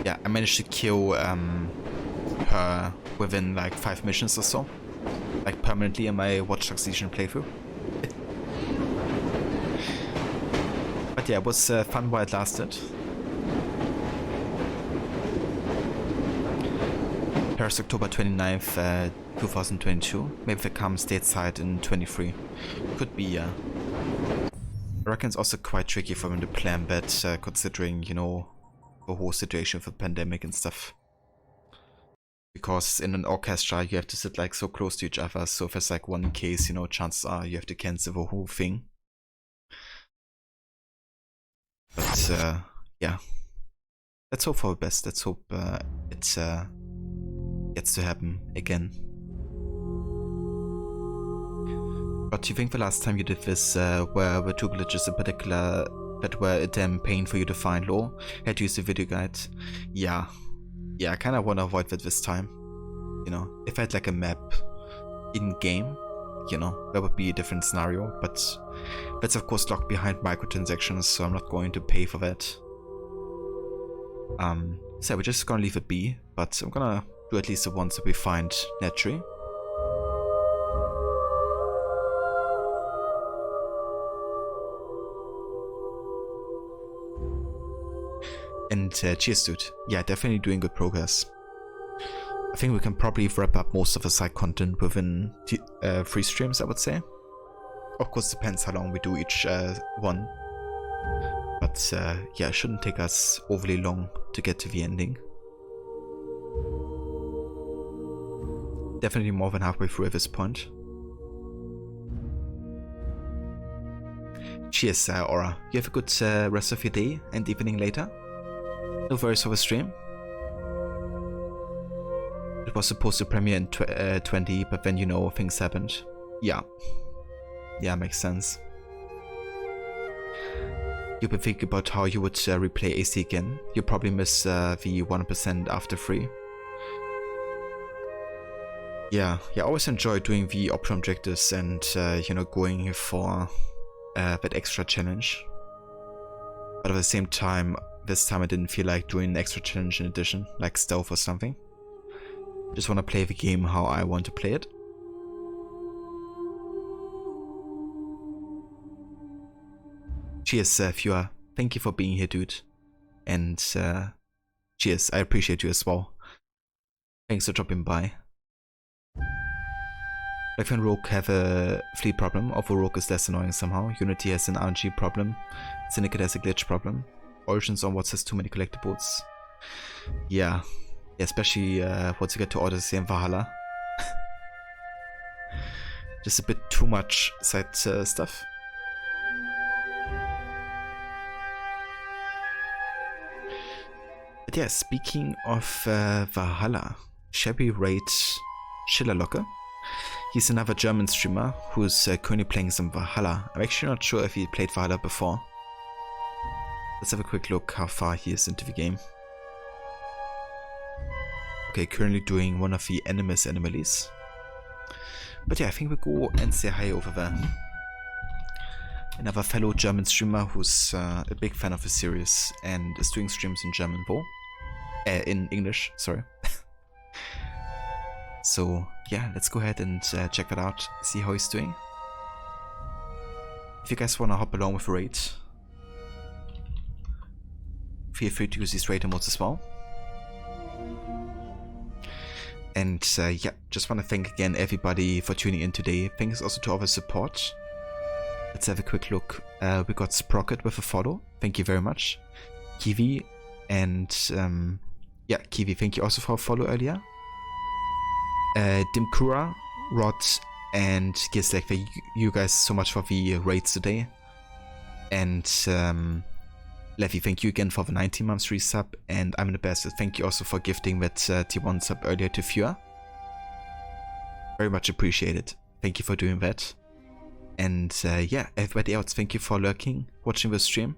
Yeah, I managed to kill her within like 5 missions or so. Like permanently in my Watch Dogs Legion playthrough. But yeah, it was fun while it lasted. Paris, October 29th, 2022. Maybe they come stateside in 23. Could be, yeah. I reckon it's also quite tricky for them to plan that, considering, you know, the whole situation of the pandemic and stuff. Because in an orchestra you have to sit like so close to each other, so if there's like one case, you know, chances are you have to cancel the whole thing. But yeah, let's hope for the best. Let's hope it gets to happen again. But do you think the last time you did this were the 2 glitches in particular that were a damn pain for you to find, Law? Had to use the video guide? Yeah, I kind of want to avoid that this time. You know, if I had like a map in-game, you know, that would be a different scenario, but that's of course locked behind microtransactions, so I'm not going to pay for that. So we're just gonna leave it be, but I'm gonna do at least the ones that we find naturally. And cheers, dude. Yeah, definitely doing good progress. I think we can probably wrap up most of the side content within 3 streams, I would say. Of course, depends how long we do each one. But yeah, it shouldn't take us overly long to get to the ending. Definitely more than halfway through at this point. Cheers, Aura. You have a good rest of your day and evening later. No worries for the stream. It was supposed to premiere in 20, but then, you know, things happened. Yeah, makes sense. You've been thinking about how you would replay AC again. You probably miss the 1% after 3. Yeah, I always enjoy doing the optional objectives and, you know, going for that extra challenge. But at the same time, this time I didn't feel like doing an extra challenge in addition, like stealth or something. Just want to play the game how I want to play it. Cheers, viewer. Thank you for being here, dude. And cheers, I appreciate you as well. Thanks for dropping by. Black and Rogue have a fleet problem, although Rogue is less annoying somehow. Unity has an RNG problem. Syndicate has a glitch problem. Origins onwards has too many collectibles. Yeah, especially once you get to Odyssey and Valhalla. Just a bit too much side stuff. But yeah, speaking of Valhalla, shall we raid Schillerlocke? He's another German streamer who's currently playing some Valhalla. I'm actually not sure if he played Valhalla before. Let's have a quick look how far he is into the game. Okay, currently doing one of the Animus anomalies. But yeah, I think we'll go and say hi over there. Another fellow German streamer who's a big fan of the series and is doing streams in German though. In English, sorry. So yeah, let's go ahead and check that out, see how he's doing. If you guys want to hop along with the raid, feel free to use these raid emotes as well. And yeah, just want to thank again everybody for tuning in today. Thanks also to all the support. Let's have a quick look. We got Sprocket with a follow. Thank you very much. Kiwi and yeah, Kiwi, thank you also for a follow earlier. Dimkura, Rod, and Gizlek, thank you guys so much for the raids today. And Levy, thank you again for the 19 months resub. And I'm the best. Thank you also for gifting that T1 sub earlier to Fua. Very much appreciated. Thank you for doing that. And yeah, everybody else, thank you for lurking, watching the stream.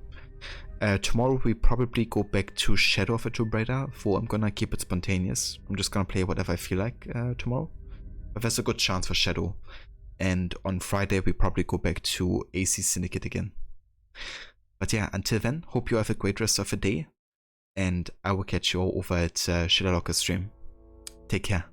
Tomorrow we probably go back to Shadow of a Tomb Raider, for I'm gonna keep it spontaneous. I'm just gonna play whatever I feel like tomorrow. But there's a good chance for Shadow. And on Friday we probably go back to AC Syndicate again. But yeah, until then, hope you have a great rest of the day. And I will catch you all over at Schillerlocke stream. Take care.